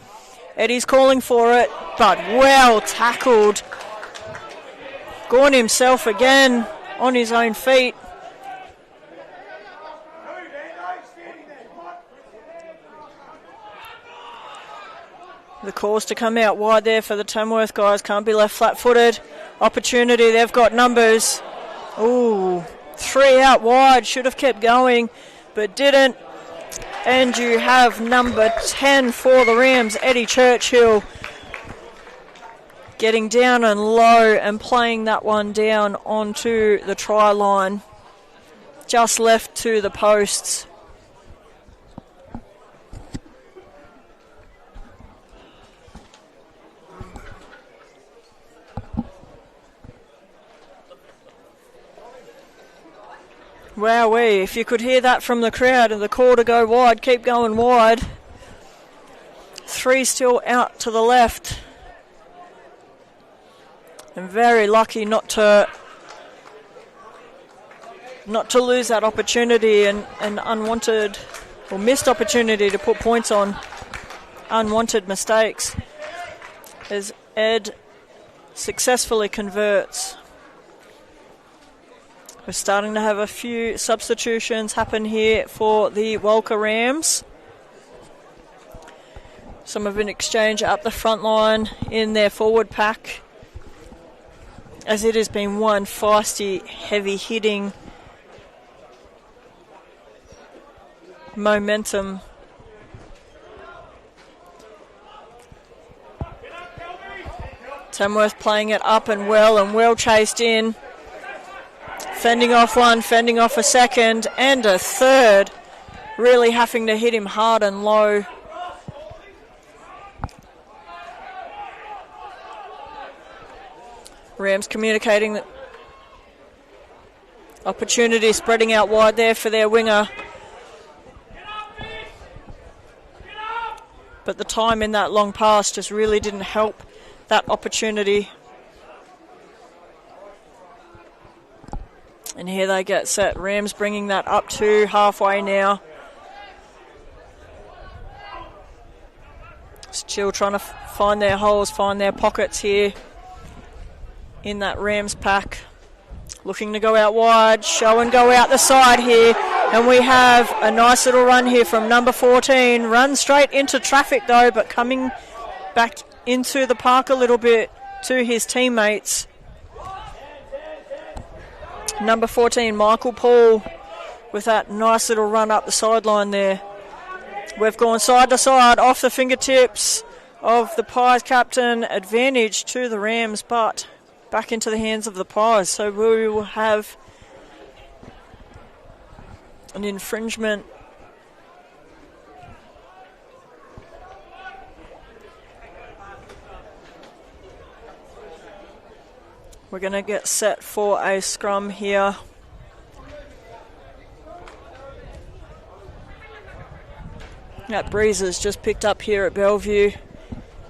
Eddie's calling for it, but well tackled. Gorn himself again on his own feet. The calls to come out wide there for the Tamworth guys. Can't be left flat-footed. Opportunity, they've got numbers. Ooh, 3 out wide. Should have kept going, but didn't. And you have number 10 for the Rams, Eddie Churchill, getting down and low and playing that one down onto the try line. Just left to the posts. Wowee, if you could hear that from the crowd and the call to go wide, keep going wide. 3 still out to the left. And very lucky not to lose that opportunity and unwanted or missed opportunity to put points on unwanted mistakes as Ed successfully converts. We're starting to have a few substitutions happen here for the Walcha Rams. Some have been exchanged up the front line in their forward pack, as it has been one feisty, heavy-hitting momentum. Tamworth playing it up and well chased in. Fending off one, fending off a second, and a third. Really having to hit him hard and low. Rams communicating that opportunity spreading out wide there for their winger. But the time in that long pass just really didn't help that opportunity. And here they get set. Rams bringing that up to halfway now. Still trying to find their holes, find their pockets here in that Rams pack. Looking to go out wide, show and go out the side here. And we have a nice little run here from number 14. Run straight into traffic though, but coming back into the park a little bit to his teammates. Number 14, Michael Paul, with that nice little run up the sideline there. We've gone side to side, off the fingertips of the Pies captain. Advantage to the Rams, but back into the hands of the Pies. So we will have an infringement. We're going to get set for a scrum here. That breeze has just picked up here at Bellevue,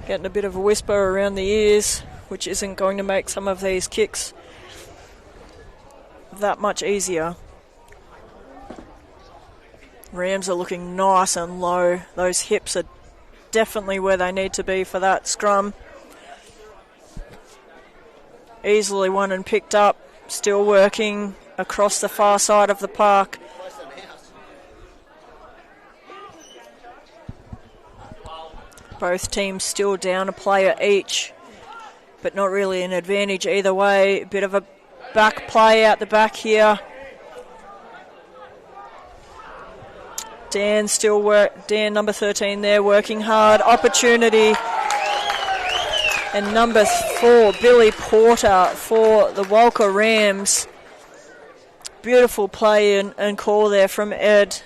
getting a bit of a whisper around the ears, which isn't going to make some of these kicks that much easier. Rams are looking nice and low. Those hips are definitely where they need to be for that scrum. Easily won and picked up, still working across the far side of the park. Both teams still down a player each, but not really an advantage either way. A bit of a back play out the back here. Dan number 13 there, working hard. Opportunity. And number 4, Billy Porter for the Walcha Rams. Beautiful play and call there from Ed.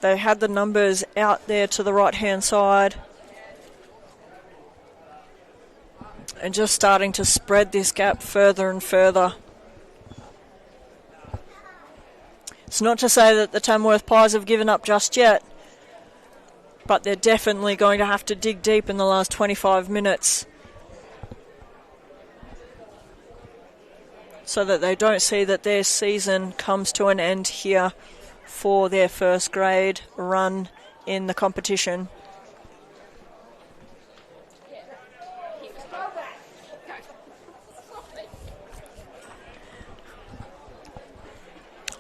They had the numbers out there to the right-hand side. And just starting to spread this gap further and further. It's not to say that the Tamworth Pies have given up just yet, but they're definitely going to have to dig deep in the last 25 minutes so that they don't see that their season comes to an end here for their first grade run in the competition.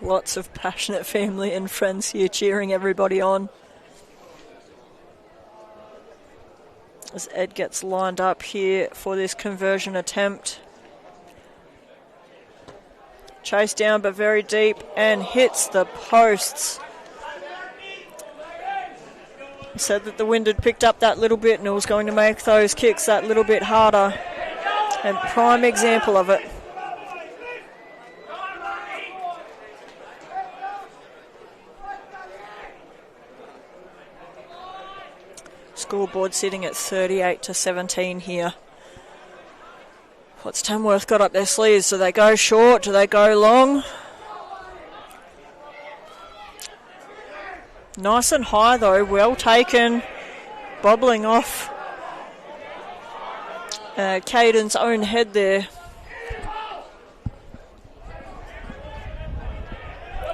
Lots of passionate family and friends here cheering everybody on. As Ed gets lined up here for this conversion attempt. Chased down but very deep and hits the posts. I said that the wind had picked up that little bit and it was going to make those kicks that little bit harder. And prime example of it. Scoreboard sitting at 38-17 here. What's Tamworth got up their sleeves? Do they go short? Do they go long? Nice and high though, well taken. Bobbling off Caden's own head there.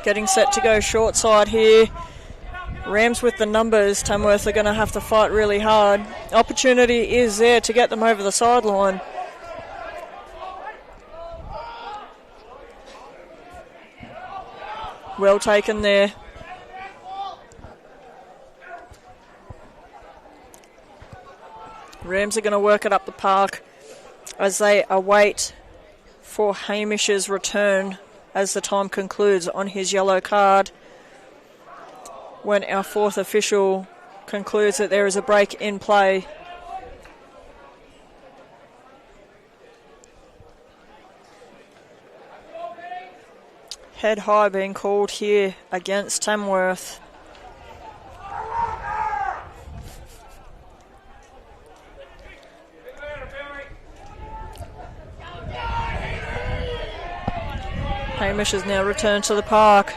Getting set to go short side here. Rams with the numbers. Tamworth are going to have to fight really hard. Opportunity is there to get them over the sideline. Well taken there. Rams are going to work it up the park as they await for Hamish's return as the time concludes on his yellow card. When our fourth official concludes that there is a break in play. Head high being called here against Tamworth. Hamish has now returned to the park.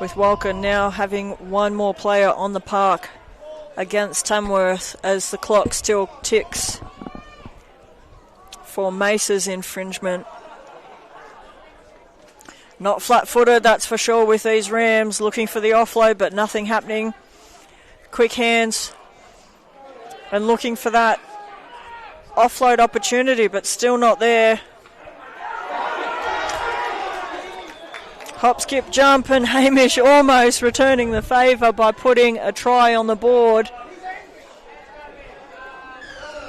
With Walcha now having one more player on the park against Tamworth as the clock still ticks for Mace's infringement. Not flat-footed, that's for sure, with these Rams. Looking for the offload, but nothing happening. Quick hands. And looking for that offload opportunity, but still not there. Hop, skip, jump, and Hamish almost returning the favour by putting a try on the board.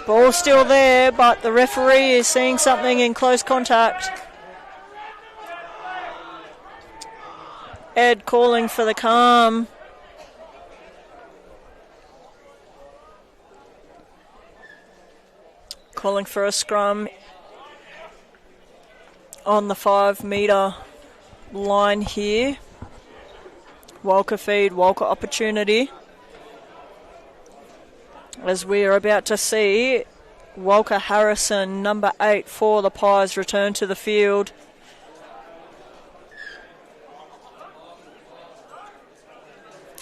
Ball still there, but the referee is seeing something in close contact. Ed calling for the calm. Calling for a scrum on the 5 metre line here. Walcha feed, Walcha opportunity. As we are about to see Walcha Harrison, number 8 for the Pies, return to the field.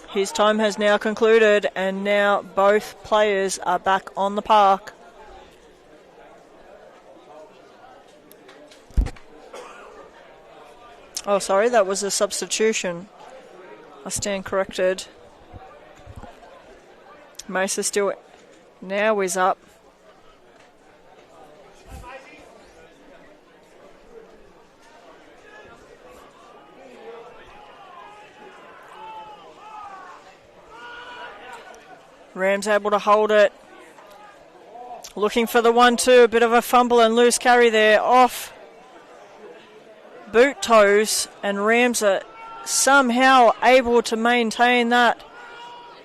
His time has now concluded, and now both players are back on the park. Oh, sorry, that was a substitution. I stand corrected. Mesa still now is up. Rams able to hold it. Looking for the 1-2. A bit of a fumble and loose carry there. Off boot toes, and Rams are somehow able to maintain that.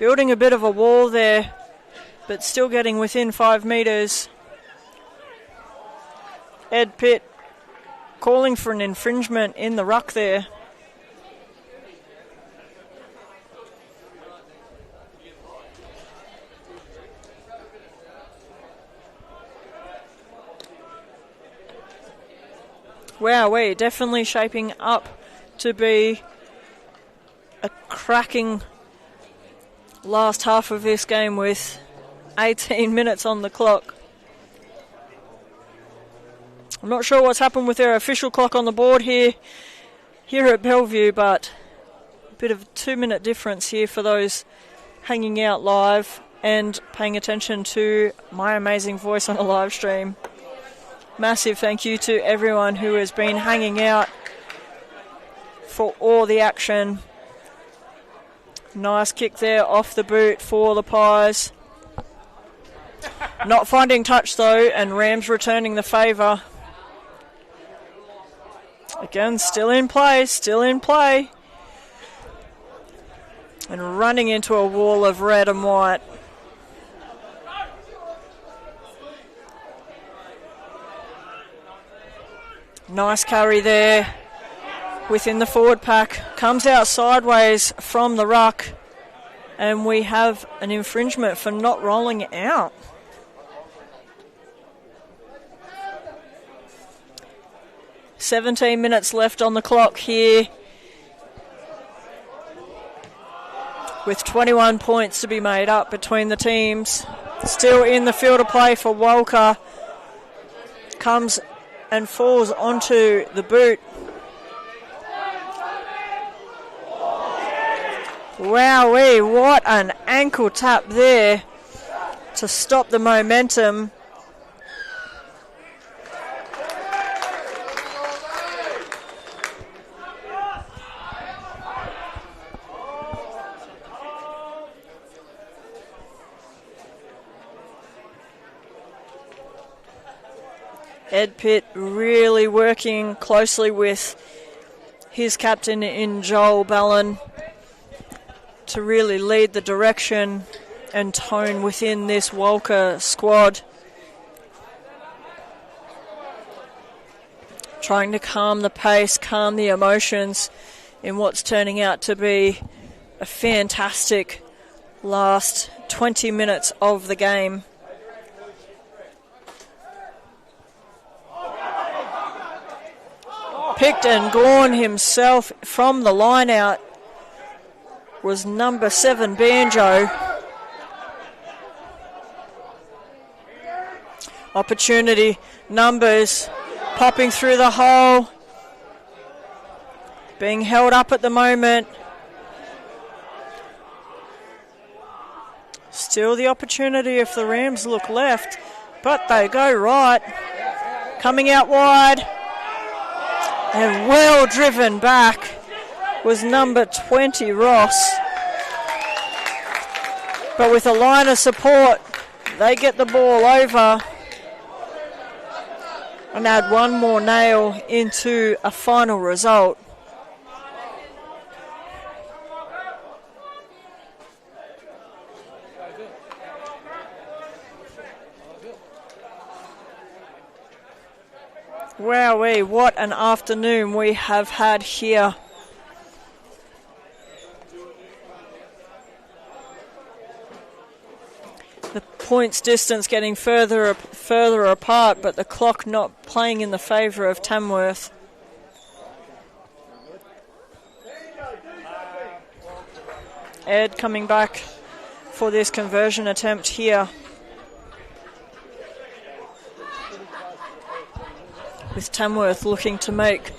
Building a bit of a wall there, but still getting within 5 metres. Ed Pitt calling for an infringement in the ruck there. Wow, we're definitely shaping up to be a cracking last half of this game with 18 minutes on the clock. I'm not sure what's happened with their official clock on the board here at Bellevue, but a bit of a 2-minute difference here for those hanging out live and paying attention to my amazing voice on a live stream. Massive thank you to everyone who has been hanging out for all the action. Nice kick there off the boot for the Pies. Not finding touch though, and Rams returning the favour. Again, still in play. And running into a wall of red and white. Nice carry there within the forward pack. Comes out sideways from the ruck. And we have an infringement for not rolling out. "17 minutes left on the clock here, with 21 points to be made up between the teams. Still in the field of play for Walcha. Comes and falls onto the boot. Wowee, what an ankle tap there to stop the momentum. Ed Pitt really working closely with his captain in Joel Ballon to really lead the direction and tone within this Walcha squad. Trying to calm the pace, calm the emotions in what's turning out to be a fantastic last 20 minutes of the game. Picked and gone himself from the line out was number 7 Banjo. Opportunity, numbers popping through the hole, being held up at the moment. Still the opportunity if the Rams look left, but they go right. Coming out wide. And well driven back was number 20, Ross. But with a line of support, they get the ball over and add one more nail into a final result. Wowee, what an afternoon we have had here. The points distance getting further apart, but the clock not playing in the favour of Tamworth. Ed coming back for this conversion attempt here, with Tamworth looking to make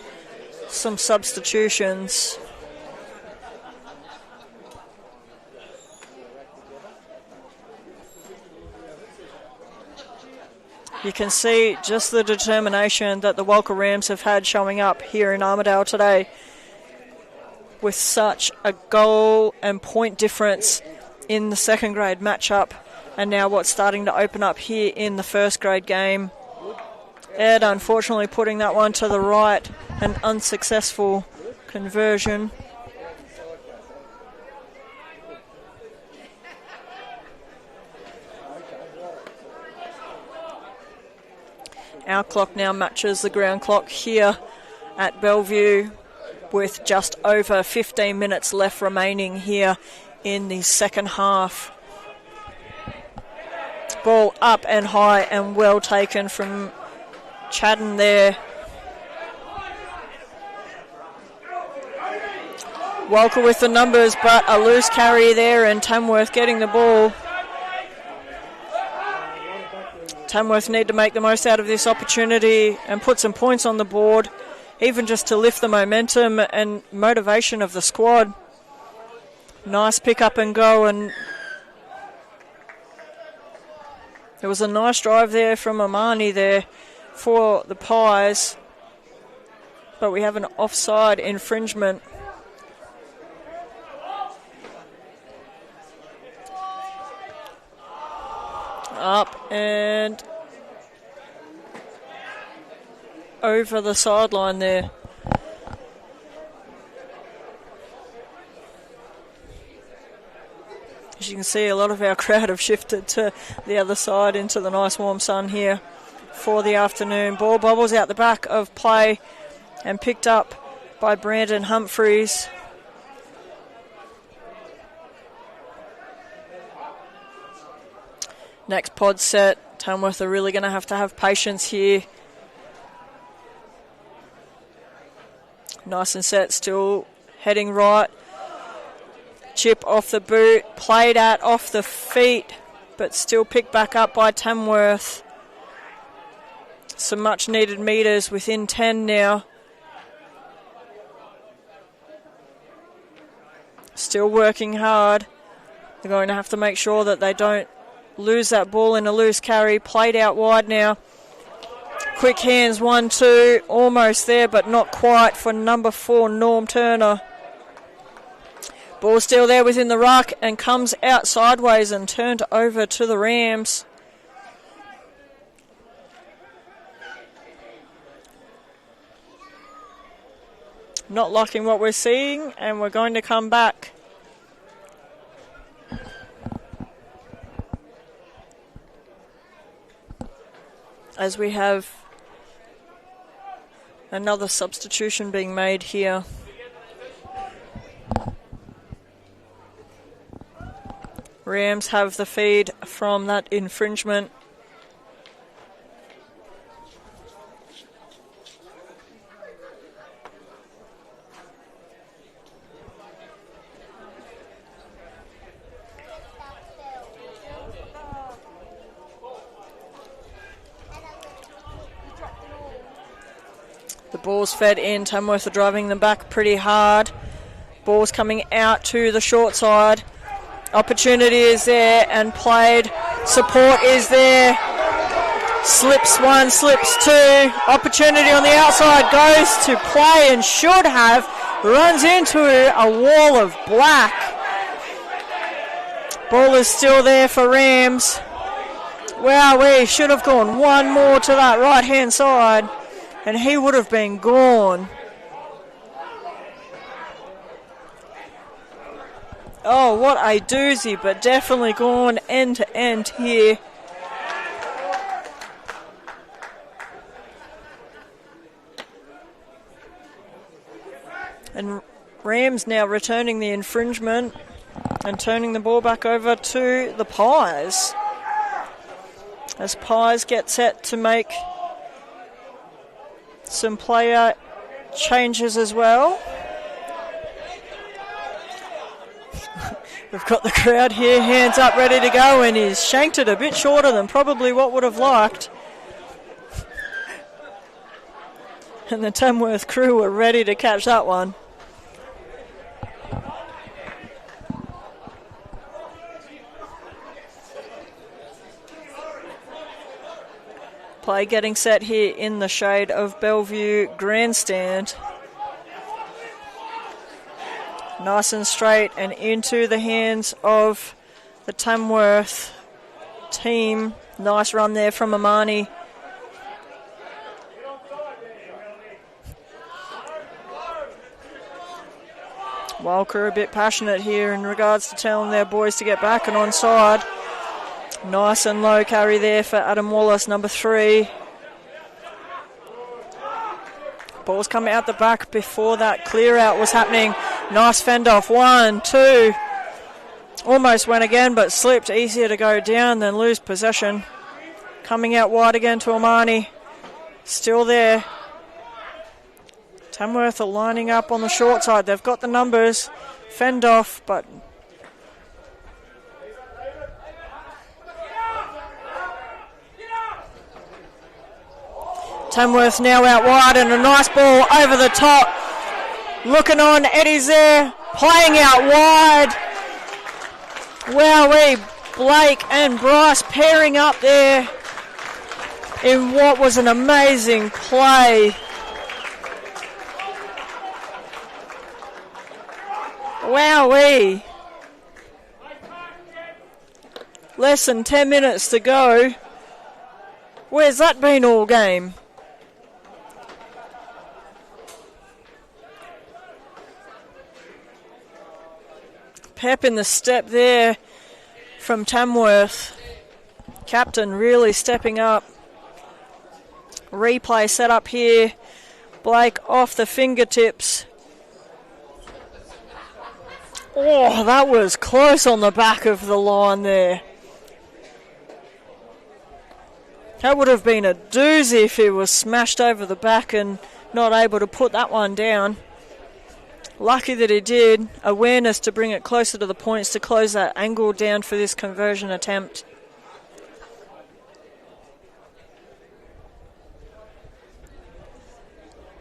some substitutions. You can see just the determination that the Walcha Rams have had showing up here in Armidale today, with such a goal and point difference in the second grade matchup, and now what's starting to open up here in the first grade game. Ed unfortunately putting that one to the right, an unsuccessful conversion. Our clock now matches the ground clock here at Bellevue, with just over 15 minutes left remaining here in the second half. Ball up and high and well taken from Chadden there. Walcha with the numbers, but a loose carry there, and Tamworth getting the ball. Tamworth need to make the most out of this opportunity and put some points on the board, even just to lift the momentum and motivation of the squad. Nice pick up and go, and there was a nice drive there from Amani there for the Pies, but we have an offside infringement. Up and over the sideline there. As you can see, a lot of our crowd have shifted to the other side into the nice warm sun here for the afternoon. Ball bobbles out the back of play and picked up by Brandon Humphreys. Next pod set, Tamworth are really going to have patience here. Nice and set, still heading right. Chip off the boot, played at off the feet, but still picked back up by Tamworth. Some much needed metres within 10 now. Still working hard. They're going to have to make sure that they don't lose that ball in a loose carry. Played out wide now. Quick hands, 1-2, almost there, but not quite for number 4, Norm Turner. Ball still there within the ruck and comes out sideways and turned over to the Rams. Not liking what we're seeing, and we're going to come back. As we have another substitution being made here. Rams have the feed from that infringement. The ball's fed in. Tamworth are driving them back pretty hard. Ball's coming out to the short side. Opportunity is there and played. Support is there. Slips one, slips two. Opportunity on the outside, goes to play and should have. Runs into a wall of black. Ball is still there for Rams. Wow, we should have gone one more to that right-hand side, and he would have been gone. Oh, what a doozy, but definitely gone end to end here. And Rams now returning the infringement and turning the ball back over to the Pies. As Pies get set to make some player changes as well. We've got the crowd here, hands up, ready to go, and he's shanked it a bit shorter than probably what would have liked. And the Tamworth crew were ready to catch that one. Play getting set here in the shade of Bellevue Grandstand. Nice and straight and into the hands of the Tamworth team. Nice run there from Amani. Walcha a bit passionate here in regards to telling their boys to get back and onside. Nice and low carry there for Adam Wallace, number 3. Ball's coming out the back before that clear out was happening. Nice fend off. 1, 2. Almost went again, but slipped. Easier to go down than lose possession. Coming out wide again to Amani. Still there. Tamworth are lining up on the short side. They've got the numbers. Fend off, but Tamworth now out wide, and a nice ball over the top. Looking on, Eddie's there, playing out wide. Wowee, Blake and Bryce pairing up there in what was an amazing play. Wowee. Less than 10 minutes to go. Where's that been all game? Pep in the step there from Tamworth. Captain really stepping up. Replay set up here. Blake off the fingertips. Oh, that was close on the back of the line there. That would have been a doozy if he was smashed over the back and not able to put that one down. Lucky that he did. Awareness to bring it closer to the points to close that angle down for this conversion attempt.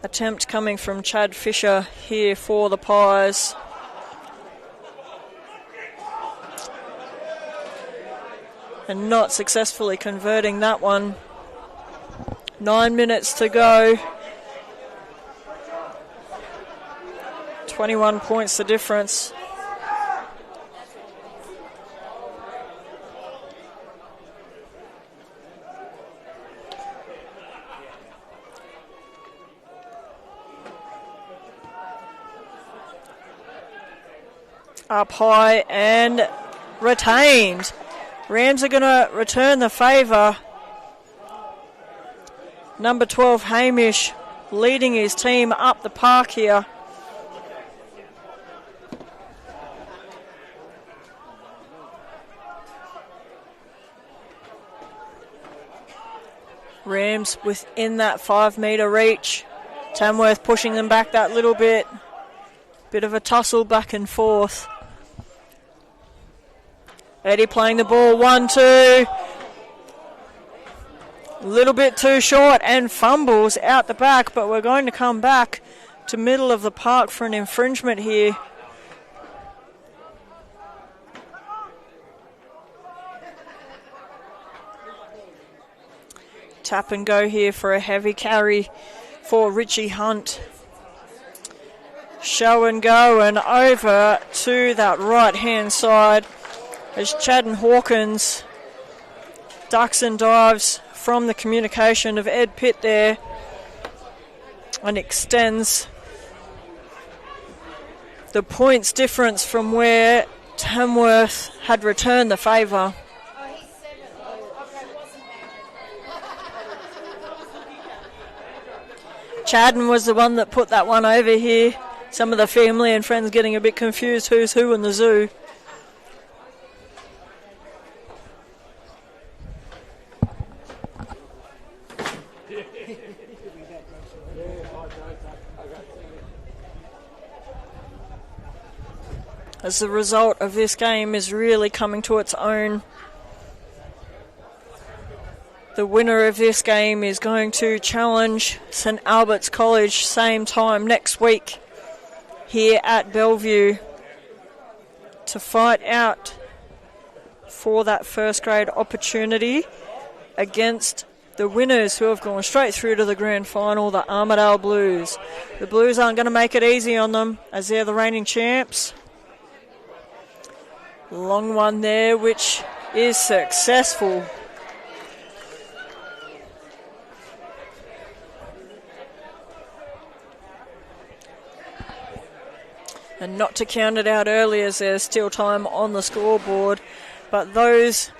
Attempt coming from Chad Fisher here for the Pies. And not successfully converting that one. 9 minutes to go. 21 points the difference. Up high and retained. Rams are going to return the favour. Number 12, Hamish, leading his team up the park here. Rams within that 5 metre reach. Tamworth pushing them back that little bit. Bit of a tussle back and forth. Eddie playing the ball, 1, 2. A little bit too short and fumbles out the back, but we're going to come back to middle of the park for an infringement here. Tap and go here for a heavy carry for Richie Hunt. Show and go and over to that right hand side as Chad and Hawkins ducks and dives from the communication of Ed Pitt there and extends the points difference from where Tamworth had returned the favour. Chadden was the one that put that one over here. Some of the family and friends getting a bit confused who's who in the zoo. As the result of this game is really coming to its own. The winner of this game is going to challenge St Albert's College same time next week here at Bellevue to fight out for that first grade opportunity against the winners who have gone straight through to the grand final, the Armidale Blues. The Blues aren't going to make it easy on them as they're the reigning champs. Long one there, which is successful. And not to count it out early as there's still time on the scoreboard, but those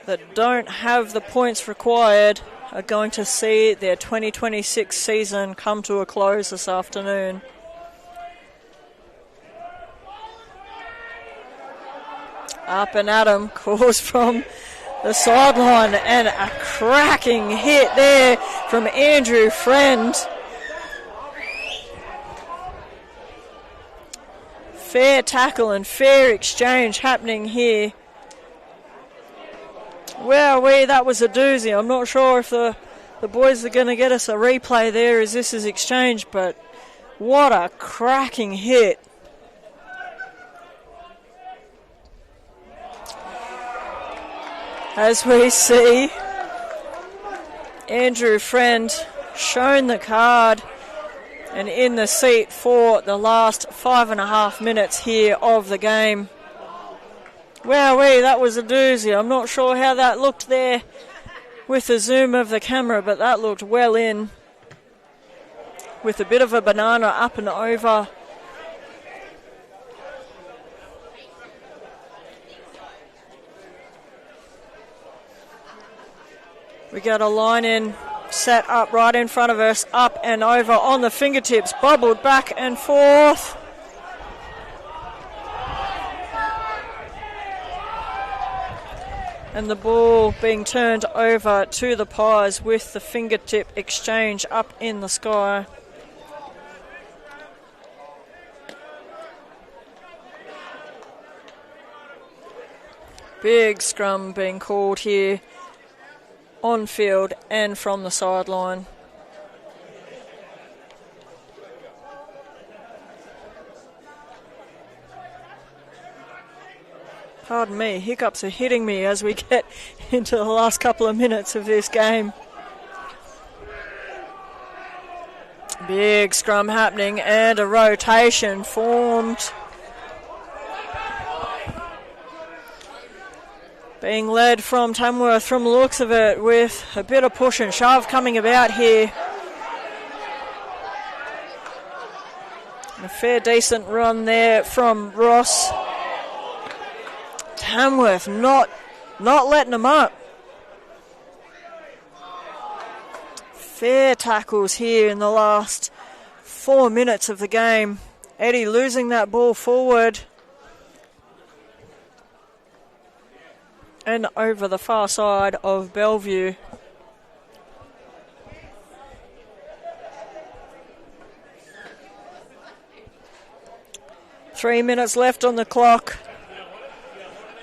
that don't have the points required are going to see their 2026 season come to a close this afternoon. Up and at 'em, calls from the sideline, and a cracking hit there from Andrew Friend. Fair tackle and fair exchange happening here. Wowee, that was a doozy. I'm not sure if the boys are going to get us a replay there as this is exchanged, but what a cracking hit. As we see Andrew Friend shown the card and in the seat for the last 5.5 minutes here of the game. Wowee, that was a doozy. I'm not sure how that looked there with the zoom of the camera, but that looked well in with a bit of a banana up and over. We got a line in, set up right in front of us, up and over on the fingertips, bobbled back and forth. And the ball being turned over to the Pies with the fingertip exchange up in the sky. Big scrum being called here on field and from the sideline. Pardon me, hiccups are hitting me as we get into the last couple of minutes of this game. Big scrum happening and a rotation formed. Being led from Tamworth from the looks of it with a bit of push and shove coming about here. A fair decent run there from Ross. Tamworth not letting them up. Fair tackles here in the last 4 minutes of the game. Eddie losing that ball forward. And over the far side of Bellevue. Three minutes left on the clock.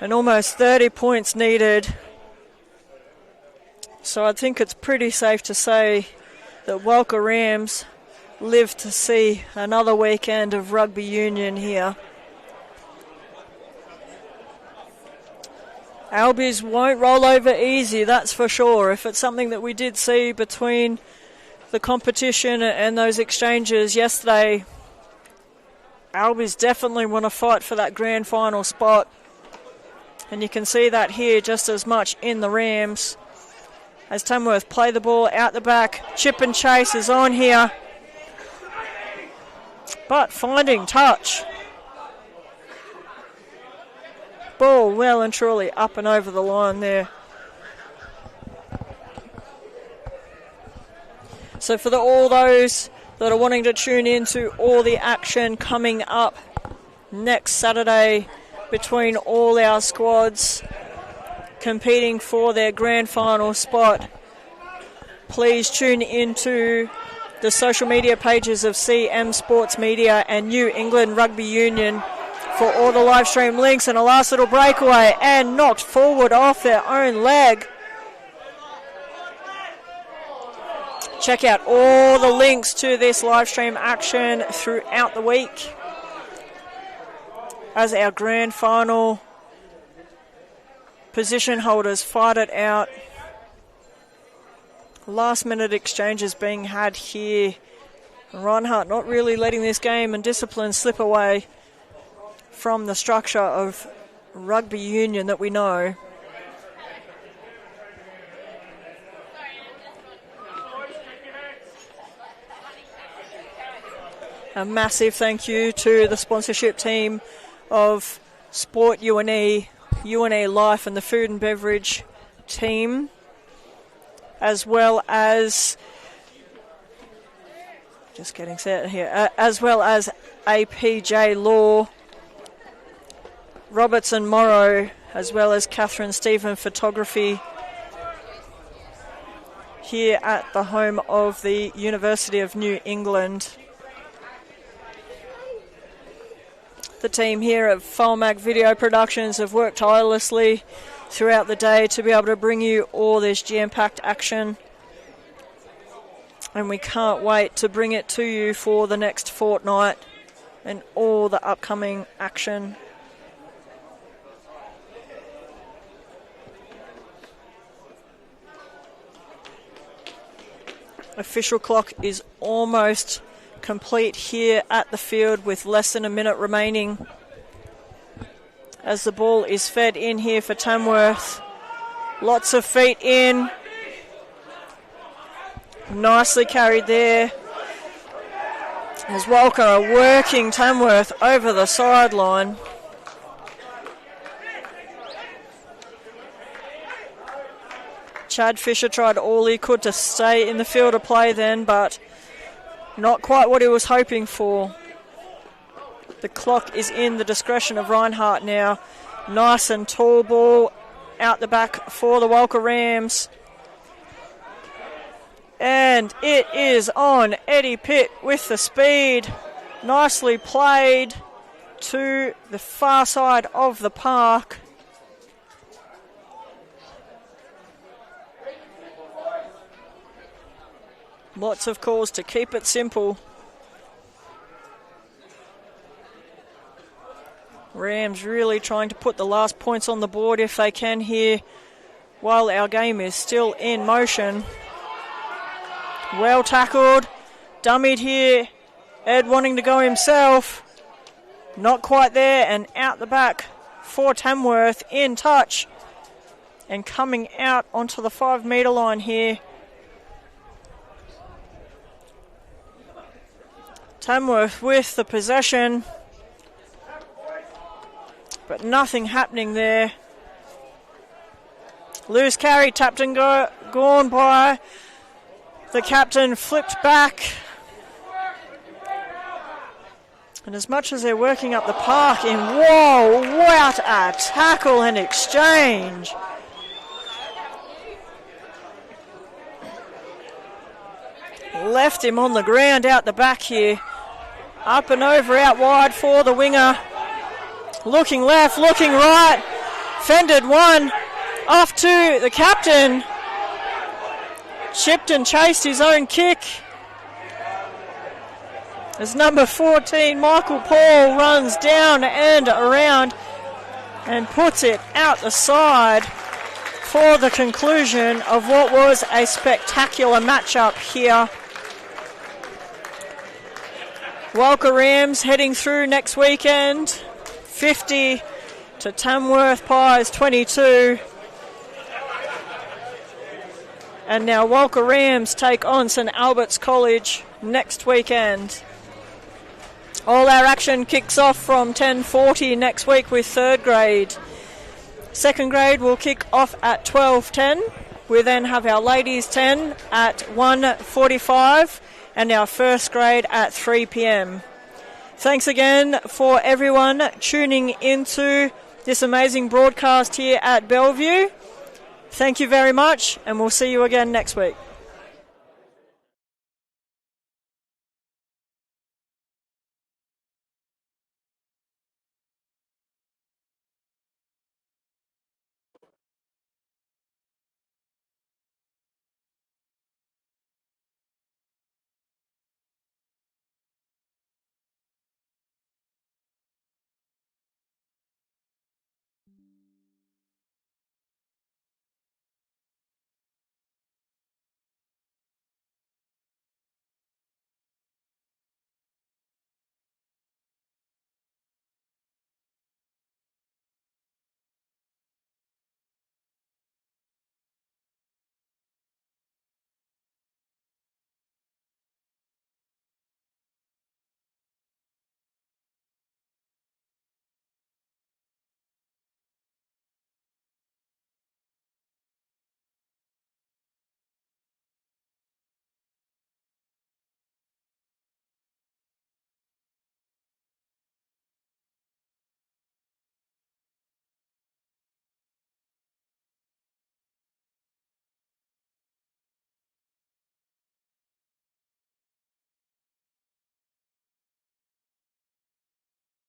And almost 30 points needed. So I think it's pretty safe to say that Walcha Rams live to see another weekend of rugby union here. Albies won't roll over easy, that's for sure. If it's something that we did see between the competition and those exchanges yesterday, Albies definitely want to fight for that grand final spot. And you can see that here just as much in the Rams. As Tamworth play the ball out the back. Chip and chase is on here. But finding touch. Ball well and truly up and over the line there. So for all those that are wanting to tune in to all the action coming up next Saturday between all our squads competing for their grand final spot, please tune into the social media pages of CM Sports Media and New England Rugby Union for all the live stream links. And a last little breakaway and knocked forward off their own leg. Check out all the links to this live stream action throughout the week as our grand final position holders fight it out. Last minute exchanges being had here. Reinhardt not really letting this game and discipline slip away from the structure of rugby union that we know. A massive thank you to the sponsorship team of Sport UNE, UNE Life and the Food and Beverage team, as well as, just getting set here, as well as APJ Law, Robertson Morrow, as well as Catherine Stephen Photography, here at the home of the University of New England. The team here at Folmac Video Productions have worked tirelessly throughout the day to be able to bring you all this jam-packed action. And we can't wait to bring it to you for the next fortnight and all the upcoming action. Official clock is almost complete here at the field with less than a minute remaining as the ball is fed in here for Tamworth. Lots of feet in. Nicely carried there as Walcha are working Tamworth over the sideline. Chad Fisher tried all he could to stay in the field of play then, but not quite what he was hoping for. The clock is in the discretion of Reinhardt now. Nice and tall ball out the back for the Walcha Rams. And it is on Eddie Pitt with the speed. Nicely played to the far side of the park. Lots of calls to keep it simple. Rams really trying to put the last points on the board if they can here while our game is still in motion. Well tackled, dummied here. Ed wanting to go himself. Not quite there, and out the back for Tamworth, in touch. And coming out onto the 5 metre line here. Tamworth with the possession, but nothing happening there. Loose carry, tapped and gone by. The captain flipped back. And as much as they're working up the park in, whoa, what a tackle and exchange. Left him on the ground out the back here. Up and over out wide for the winger. Looking left, looking right. Fended one. Off to the captain. Chipped and chased his own kick. As number 14, Michael Paul, runs down and around and puts it out the side for the conclusion of what was a spectacular matchup here. Walcha Rams heading through next weekend, 50 to Tamworth Pies 22. And now Walcha Rams take on St Albert's College next weekend. All our action kicks off from 10:40 next week with third grade. Second grade will kick off at 12:10. We then have our ladies 10 at 1:45 and our first grade at 3 p.m. Thanks again for everyone tuning into this amazing broadcast here at Bellevue. Thank you very much, and we'll see you again next week.